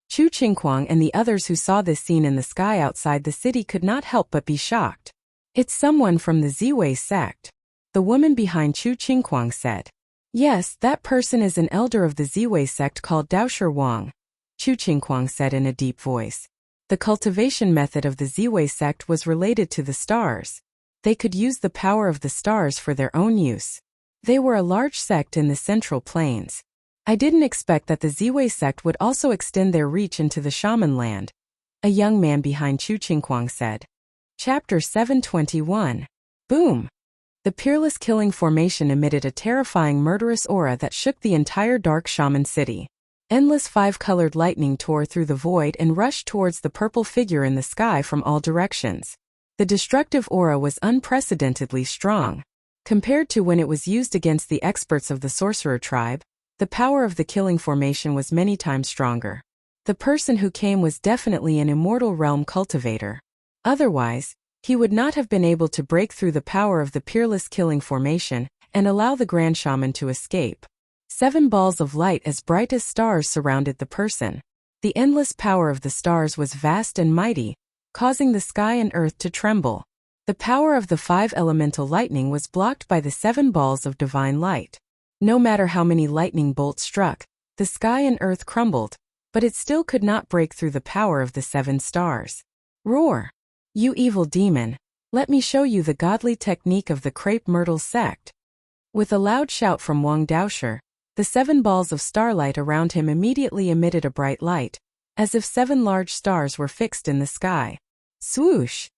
Chu Qingquang and the others who saw this scene in the sky outside the city could not help but be shocked. It's someone from the Ziwei sect. The woman behind Chu Qingquang said. Yes, that person is an elder of the Ziwei sect called Daoshi Wang. Chu Qingquang said in a deep voice. The cultivation method of the Ziwei sect was related to the stars. They could use the power of the stars for their own use. They were a large sect in the Central Plains. I didn't expect that the Ziwei sect would also extend their reach into the shaman land. A young man behind Chu Qingquang said. Chapter 721. Boom! The Peerless Killing Formation emitted a terrifying murderous aura that shook the entire dark shaman city. Endless 5-colored lightning tore through the void and rushed towards the purple figure in the sky from all directions. The destructive aura was unprecedentedly strong. Compared to when it was used against the experts of the sorcerer tribe, the power of the killing formation was many times stronger. The person who came was definitely an immortal realm cultivator. Otherwise, he would not have been able to break through the power of the Peerless Killing Formation and allow the Grand Shaman to escape. 7 balls of light as bright as stars surrounded the person. The endless power of the stars was vast and mighty, causing the sky and earth to tremble. The power of the 5 elemental lightning was blocked by the 7 balls of divine light. No matter how many lightning bolts struck, the sky and earth crumbled, but it still could not break through the power of the 7 stars. Roar! You evil demon, let me show you the godly technique of the Crepe Myrtle sect. With a loud shout from Wang Daoshi, the 7 balls of starlight around him immediately emitted a bright light, as if 7 large stars were fixed in the sky. Swoosh!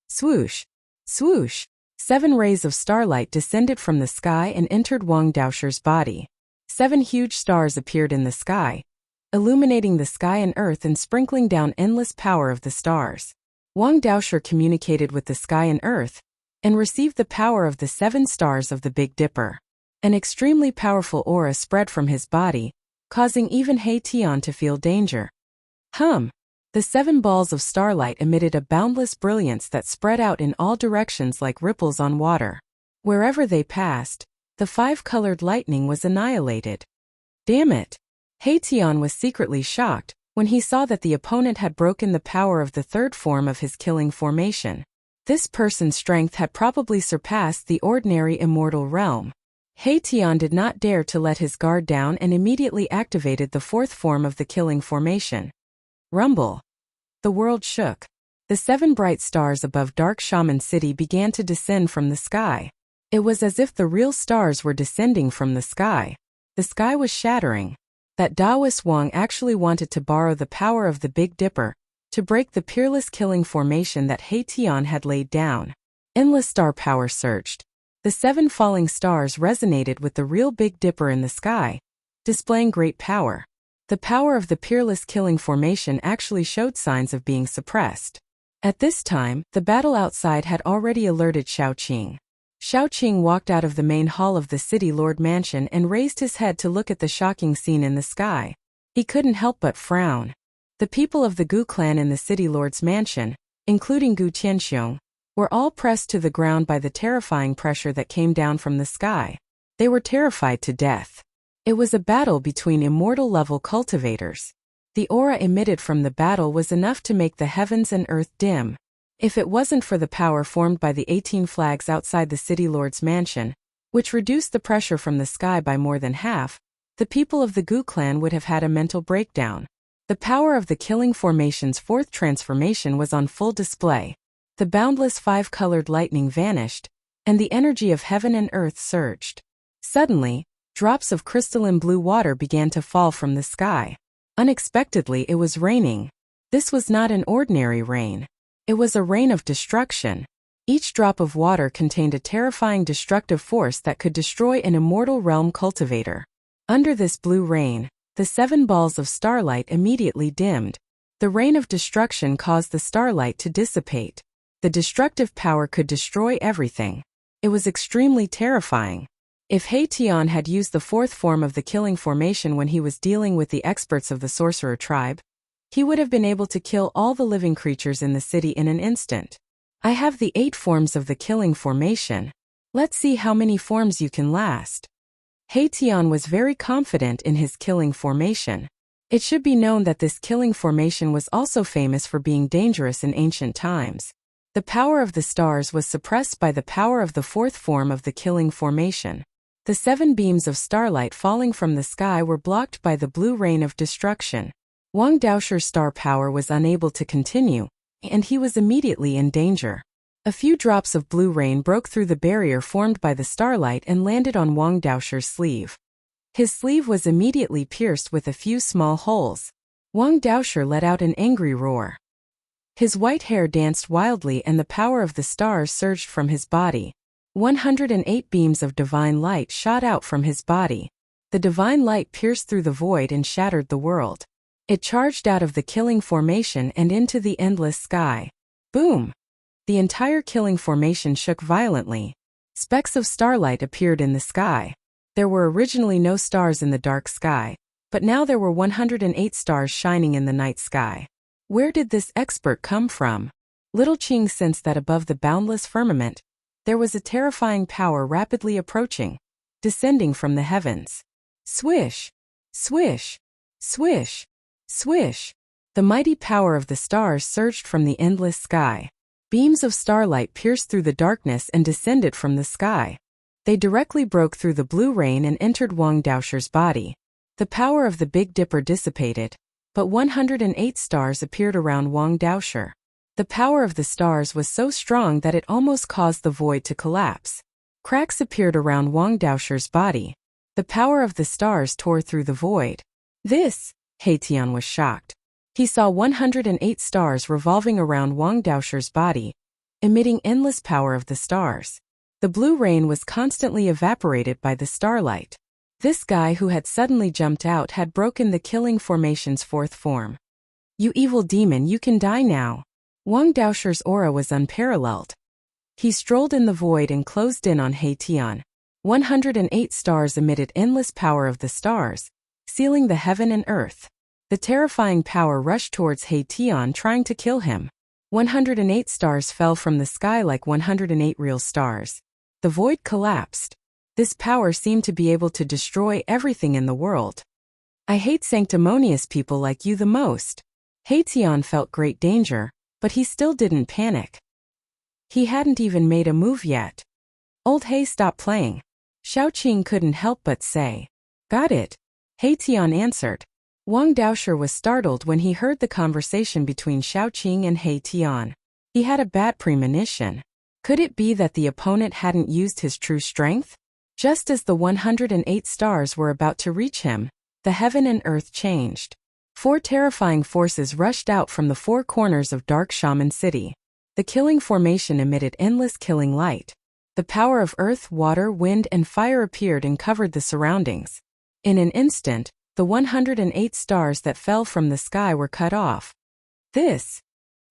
Swoosh! Swoosh! 7 rays of starlight descended from the sky and entered Wang Daoshi's body. 7 huge stars appeared in the sky, illuminating the sky and earth and sprinkling down endless power of the stars. Wang Daoshi communicated with the sky and earth, and received the power of the 7 stars of the Big Dipper. An extremely powerful aura spread from his body, causing even He Tian to feel danger. The 7 balls of starlight emitted a boundless brilliance that spread out in all directions like ripples on water. Wherever they passed, the 5-colored lightning was annihilated. Damn it! Haitian was secretly shocked when he saw that the opponent had broken the power of the 3rd form of his killing formation. This person's strength had probably surpassed the ordinary immortal realm. Haitian did not dare to let his guard down and immediately activated the 4th form of the killing formation. Rumble. The world shook. The 7 bright stars above Dark Shaman City began to descend from the sky. It was as if the real stars were descending from the sky. The sky was shattering. That Taoist Wang actually wanted to borrow the power of the Big Dipper to break the peerless killing formation that Haitian had laid down. Endless star power surged. The 7 falling stars resonated with the real Big Dipper in the sky, displaying great power. The power of the peerless killing formation actually showed signs of being suppressed. At this time, the battle outside had already alerted Xiaoqing. Xiaoqing walked out of the main hall of the city lord mansion and raised his head to look at the shocking scene in the sky. He couldn't help but frown. The people of the Gu clan in the city lord's mansion, including Gu Tianxiong, were all pressed to the ground by the terrifying pressure that came down from the sky. They were terrified to death. It was a battle between immortal-level cultivators. The aura emitted from the battle was enough to make the heavens and earth dim. If it wasn't for the power formed by the 18 flags outside the city lord's mansion, which reduced the pressure from the sky by more than half, the people of the Gu clan would have had a mental breakdown. The power of the killing formation's 4th transformation was on full display. The boundless 5-colored lightning vanished, and the energy of heaven and earth surged. Suddenly, drops of crystalline blue water began to fall from the sky. Unexpectedly, it was raining. This was not an ordinary rain. It was a rain of destruction. Each drop of water contained a terrifying destructive force that could destroy an immortal realm cultivator. Under this blue rain, the 7 balls of starlight immediately dimmed. The rain of destruction caused the starlight to dissipate. The destructive power could destroy everything. It was extremely terrifying. If Haitian had used the 4th form of the killing formation when he was dealing with the experts of the sorcerer tribe, he would have been able to kill all the living creatures in the city in an instant. I have the 8 forms of the killing formation. Let's see how many forms you can last. Haitian was very confident in his killing formation. It should be known that this killing formation was also famous for being dangerous in ancient times. The power of the stars was suppressed by the power of the 4th form of the killing formation. The 7 beams of starlight falling from the sky were blocked by the blue rain of destruction. Wang Daoshi's star power was unable to continue, and he was immediately in danger. A few drops of blue rain broke through the barrier formed by the starlight and landed on Wang Daoshi's sleeve. His sleeve was immediately pierced with a few small holes. Wang Daoshi let out an angry roar. His white hair danced wildly and the power of the stars surged from his body. 108 beams of divine light shot out from his body. The divine light pierced through the void and shattered the world. It charged out of the killing formation and into the endless sky. Boom! The entire killing formation shook violently. Specks of starlight appeared in the sky. There were originally no stars in the dark sky, but now there were 108 stars shining in the night sky. Where did this expert come from? Little Qing sensed that above the boundless firmament, there was a terrifying power rapidly approaching, descending from the heavens. Swish! Swish! Swish! Swish! The mighty power of the stars surged from the endless sky. Beams of starlight pierced through the darkness and descended from the sky. They directly broke through the blue rain and entered Wang Daoshi's body. The power of the Big Dipper dissipated, but 108 stars appeared around Wang Daoshi. The power of the stars was so strong that it almost caused the void to collapse. Cracks appeared around Wang Daoshi's body. The power of the stars tore through the void. This, Haitian was shocked. He saw 108 stars revolving around Wang Daoshi's body, emitting endless power of the stars. The blue rain was constantly evaporated by the starlight. This guy who had suddenly jumped out had broken the killing formation's 4th form. You evil demon, you can die now. Wang Daoshi's aura was unparalleled. He strolled in the void and closed in on Haitian. 108 stars emitted endless power of the stars, sealing the heaven and earth. The terrifying power rushed towards Tian, trying to kill him. 108 stars fell from the sky like 108 real stars. The void collapsed. This power seemed to be able to destroy everything in the world. I hate sanctimonious people like you the most. Tian felt great danger, but he still didn't panic. He hadn't even made a move yet. Old He, stop playing. Xiaoqing couldn't help but say. Got it. Tian answered. Wang Daosher was startled when he heard the conversation between Xiaoqing and Tian. He had a bad premonition. Could it be that the opponent hadn't used his true strength? Just as the 108 stars were about to reach him, the heaven and earth changed. 4 terrifying forces rushed out from the 4 corners of Dark Shaman City. The killing formation emitted endless killing light. The power of earth, water, wind, and fire appeared and covered the surroundings. In an instant, the 108 stars that fell from the sky were cut off. This.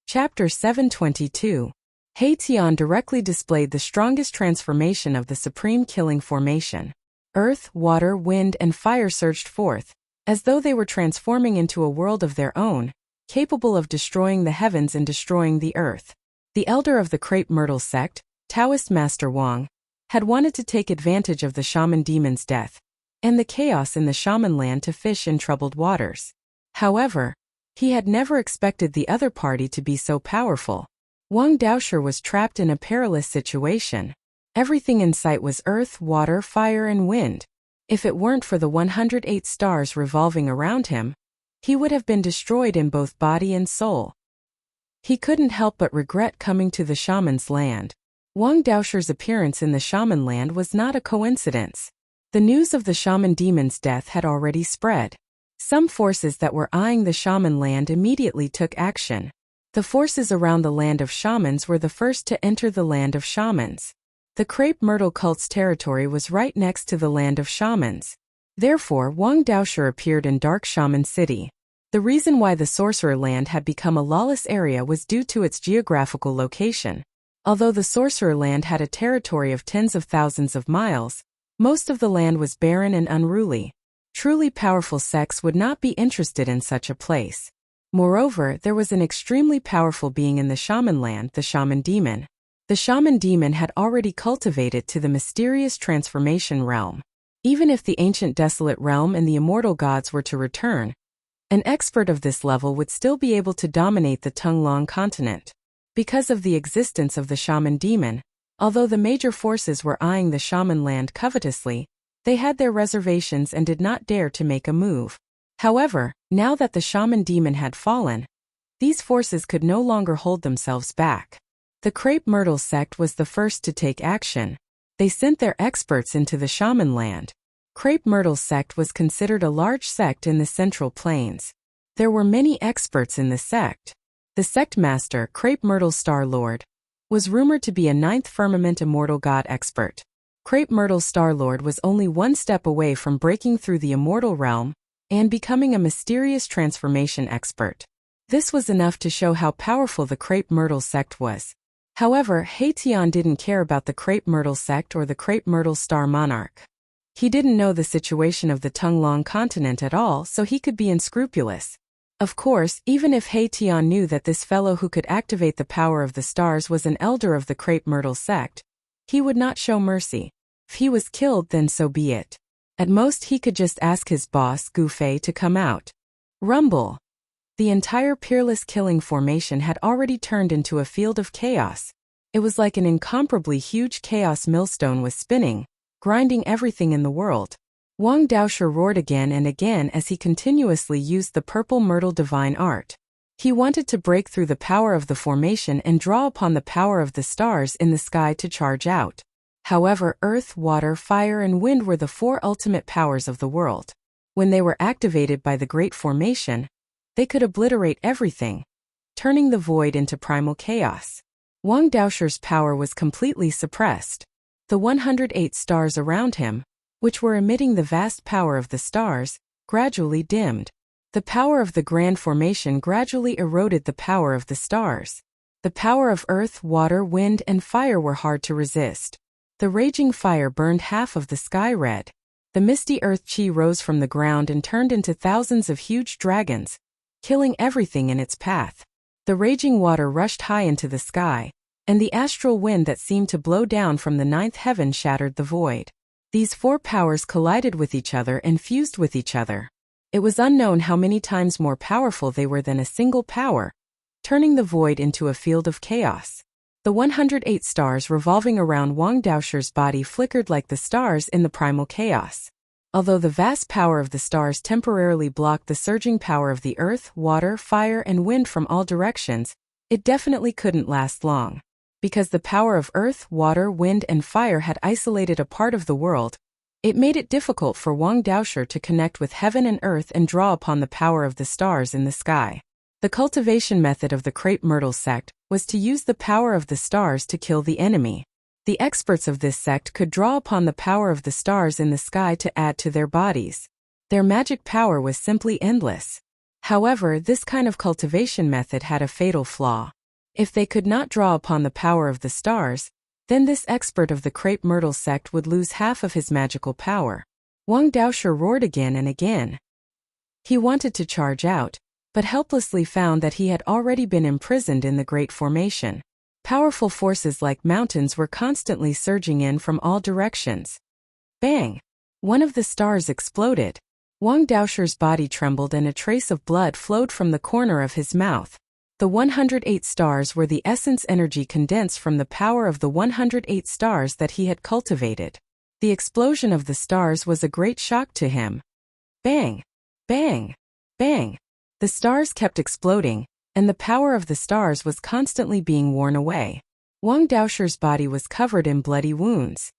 Chapter 722. Tian directly displayed the strongest transformation of the supreme killing formation. Earth, water, wind, and fire surged forth, as though they were transforming into a world of their own, capable of destroying the heavens and destroying the earth. The elder of the Crepe Myrtle sect, Taoist Master Wang, had wanted to take advantage of the shaman demon's death and the chaos in the shaman land to fish in troubled waters. However, he had never expected the other party to be so powerful. Wang Daosher was trapped in a perilous situation. Everything in sight was earth, water, fire, and wind. If it weren't for the 108 stars revolving around him, he would have been destroyed in both body and soul. He couldn't help but regret coming to the shaman's land. Wang Daosher's appearance in the shaman land was not a coincidence. The news of the shaman demon's death had already spread. Some forces that were eyeing the shaman land immediately took action. The forces around the land of shamans were the first to enter the land of shamans. The Crepe Myrtle cult's territory was right next to the land of shamans. Therefore, Wang Daosher appeared in Dark Shaman City. The reason why the Sorcerer Land had become a lawless area was due to its geographical location. Although the Sorcerer Land had a territory of tens of thousands of miles, most of the land was barren and unruly. Truly powerful sects would not be interested in such a place. Moreover, there was an extremely powerful being in the shaman land, the shaman demon. The shaman demon had already cultivated to the mysterious transformation realm. Even if the ancient desolate realm and the immortal gods were to return, an expert of this level would still be able to dominate the Tunglong continent. Because of the existence of the shaman demon, although the major forces were eyeing the shaman land covetously, they had their reservations and did not dare to make a move. However, now that the shaman demon had fallen, these forces could no longer hold themselves back. The Crepe Myrtle sect was the first to take action. They sent their experts into the shaman land. Crepe Myrtle sect was considered a large sect in the Central Plains. There were many experts in the sect. The sect master, Crepe Myrtle Star Lord, was rumored to be a 9th firmament immortal god expert. Crepe Myrtle Star Lord was only one step away from breaking through the immortal realm and becoming a mysterious transformation expert. This was enough to show how powerful the Crepe Myrtle sect was. However, Tian didn't care about the Crepe Myrtle sect or the Crepe Myrtle Star Monarch. He didn't know the situation of the Tunglong continent at all, so he could be unscrupulous. Of course, even if Tian knew that this fellow who could activate the power of the stars was an elder of the Crepe Myrtle sect, he would not show mercy. If he was killed, then so be it. At most he could just ask his boss, Gu Fei, to come out. Rumble. The entire peerless killing formation had already turned into a field of chaos. It was like an incomparably huge chaos millstone was spinning, grinding everything in the world. Wang Daosher roared again and again as he continuously used the purple myrtle divine art. He wanted to break through the power of the formation and draw upon the power of the stars in the sky to charge out. However, earth, water, fire, and wind were the 4 ultimate powers of the world. When they were activated by the Great Formation, they could obliterate everything, turning the void into primal chaos. Wang Daosher's power was completely suppressed. The 108 stars around him, which were emitting the vast power of the stars, gradually dimmed. The power of the Grand Formation gradually eroded the power of the stars. The power of earth, water, wind, and fire were hard to resist. The raging fire burned half of the sky red. The misty earth chi rose from the ground and turned into thousands of huge dragons, killing everything in its path. The raging water rushed high into the sky, and the astral wind that seemed to blow down from the ninth heaven shattered the void. These four powers collided with each other and fused with each other. It was unknown how many times more powerful they were than a single power, turning the void into a field of chaos. The 108 stars revolving around Wang Daoshi's body flickered like the stars in the primal chaos. Although the vast power of the stars temporarily blocked the surging power of the earth, water, fire, and wind from all directions, it definitely couldn't last long. Because the power of earth, water, wind, and fire had isolated a part of the world, it made it difficult for Wang Daoshi to connect with heaven and earth and draw upon the power of the stars in the sky. The cultivation method of the crepe myrtle sect was to use the power of the stars to kill the enemy. The experts of this sect could draw upon the power of the stars in the sky to add to their bodies. Their magic power was simply endless. However, this kind of cultivation method had a fatal flaw. If they could not draw upon the power of the stars, then this expert of the crepe myrtle sect would lose half of his magical power. Wang Daoshi roared again and again. He wanted to charge out, but helplessly found that he had already been imprisoned in the Great Formation. Powerful forces like mountains were constantly surging in from all directions. Bang! One of the stars exploded. Wang Daoshi's body trembled and a trace of blood flowed from the corner of his mouth. The 108 stars were the essence energy condensed from the power of the 108 stars that he had cultivated. The explosion of the stars was a great shock to him. Bang! Bang! Bang! The stars kept exploding, and the power of the stars was constantly being worn away. Wang Daoshi's body was covered in bloody wounds.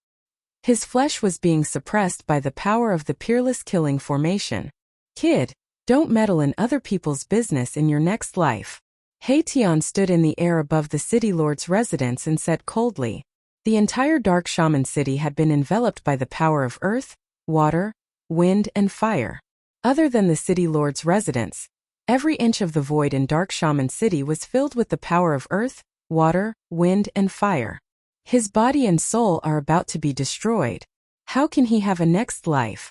His flesh was being suppressed by the power of the peerless killing formation. Kid, don't meddle in other people's business in your next life. He Tian stood in the air above the city lord's residence and said coldly. The entire Dark Shaman city had been enveloped by the power of earth, water, wind, and fire. Other than the city lord's residence, every inch of the void in Dark Shaman city was filled with the power of earth, water, wind, and fire. His body and soul are about to be destroyed. How can he have a next life?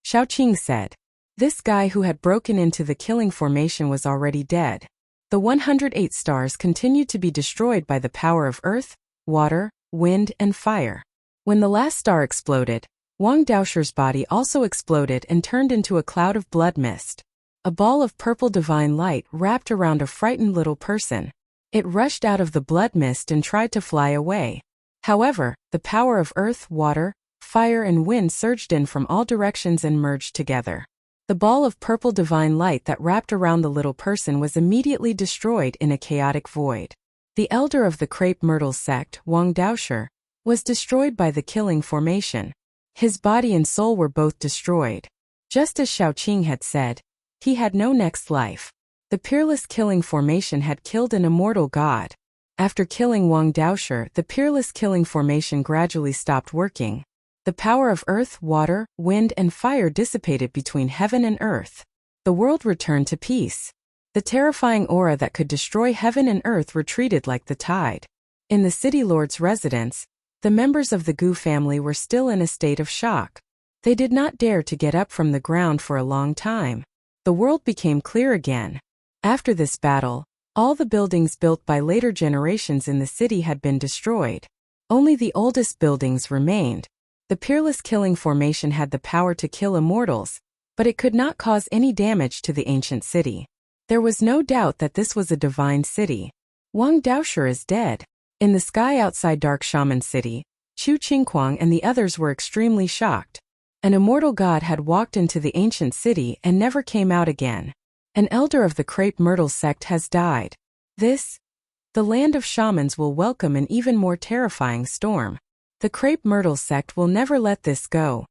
Xiaoqing said. This guy who had broken into the killing formation was already dead. The 108 stars continued to be destroyed by the power of earth, water, wind, and fire. When the last star exploded, Wang Daoshi's body also exploded and turned into a cloud of blood mist. A ball of purple divine light wrapped around a frightened little person. It rushed out of the blood mist and tried to fly away. However, the power of earth, water, fire, and wind surged in from all directions and merged together. The ball of purple divine light that wrapped around the little person was immediately destroyed in a chaotic void. The elder of the crepe myrtle sect, Wang Daoshi, was destroyed by the killing formation. His body and soul were both destroyed. Just as Xiaoqing had said, he had no next life. The peerless killing formation had killed an immortal god. After killing Wang Daoshi, the peerless killing formation gradually stopped working. The power of earth, water, wind, and fire dissipated between heaven and earth. The world returned to peace. The terrifying aura that could destroy heaven and earth retreated like the tide. In the city lord's residence, the members of the Gu family were still in a state of shock. They did not dare to get up from the ground for a long time. The world became clear again. After this battle, all the buildings built by later generations in the city had been destroyed. Only the oldest buildings remained. The peerless killing formation had the power to kill immortals, but it could not cause any damage to the ancient city. There was no doubt that this was a divine city. Wang Daoshi is dead. In the sky outside Dark Shaman City, Chu Qingquang and the others were extremely shocked. An immortal god had walked into the ancient city and never came out again. An elder of the crepe myrtle sect has died. The land of shamans will welcome an even more terrifying storm. The crepe myrtle sect will never let this go.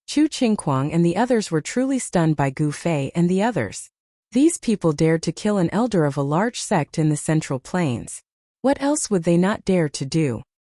Chu Qingquang and the others were truly stunned by Gu Fei and the others. These people dared to kill an elder of a large sect in the Central Plains. What else would they not dare to do?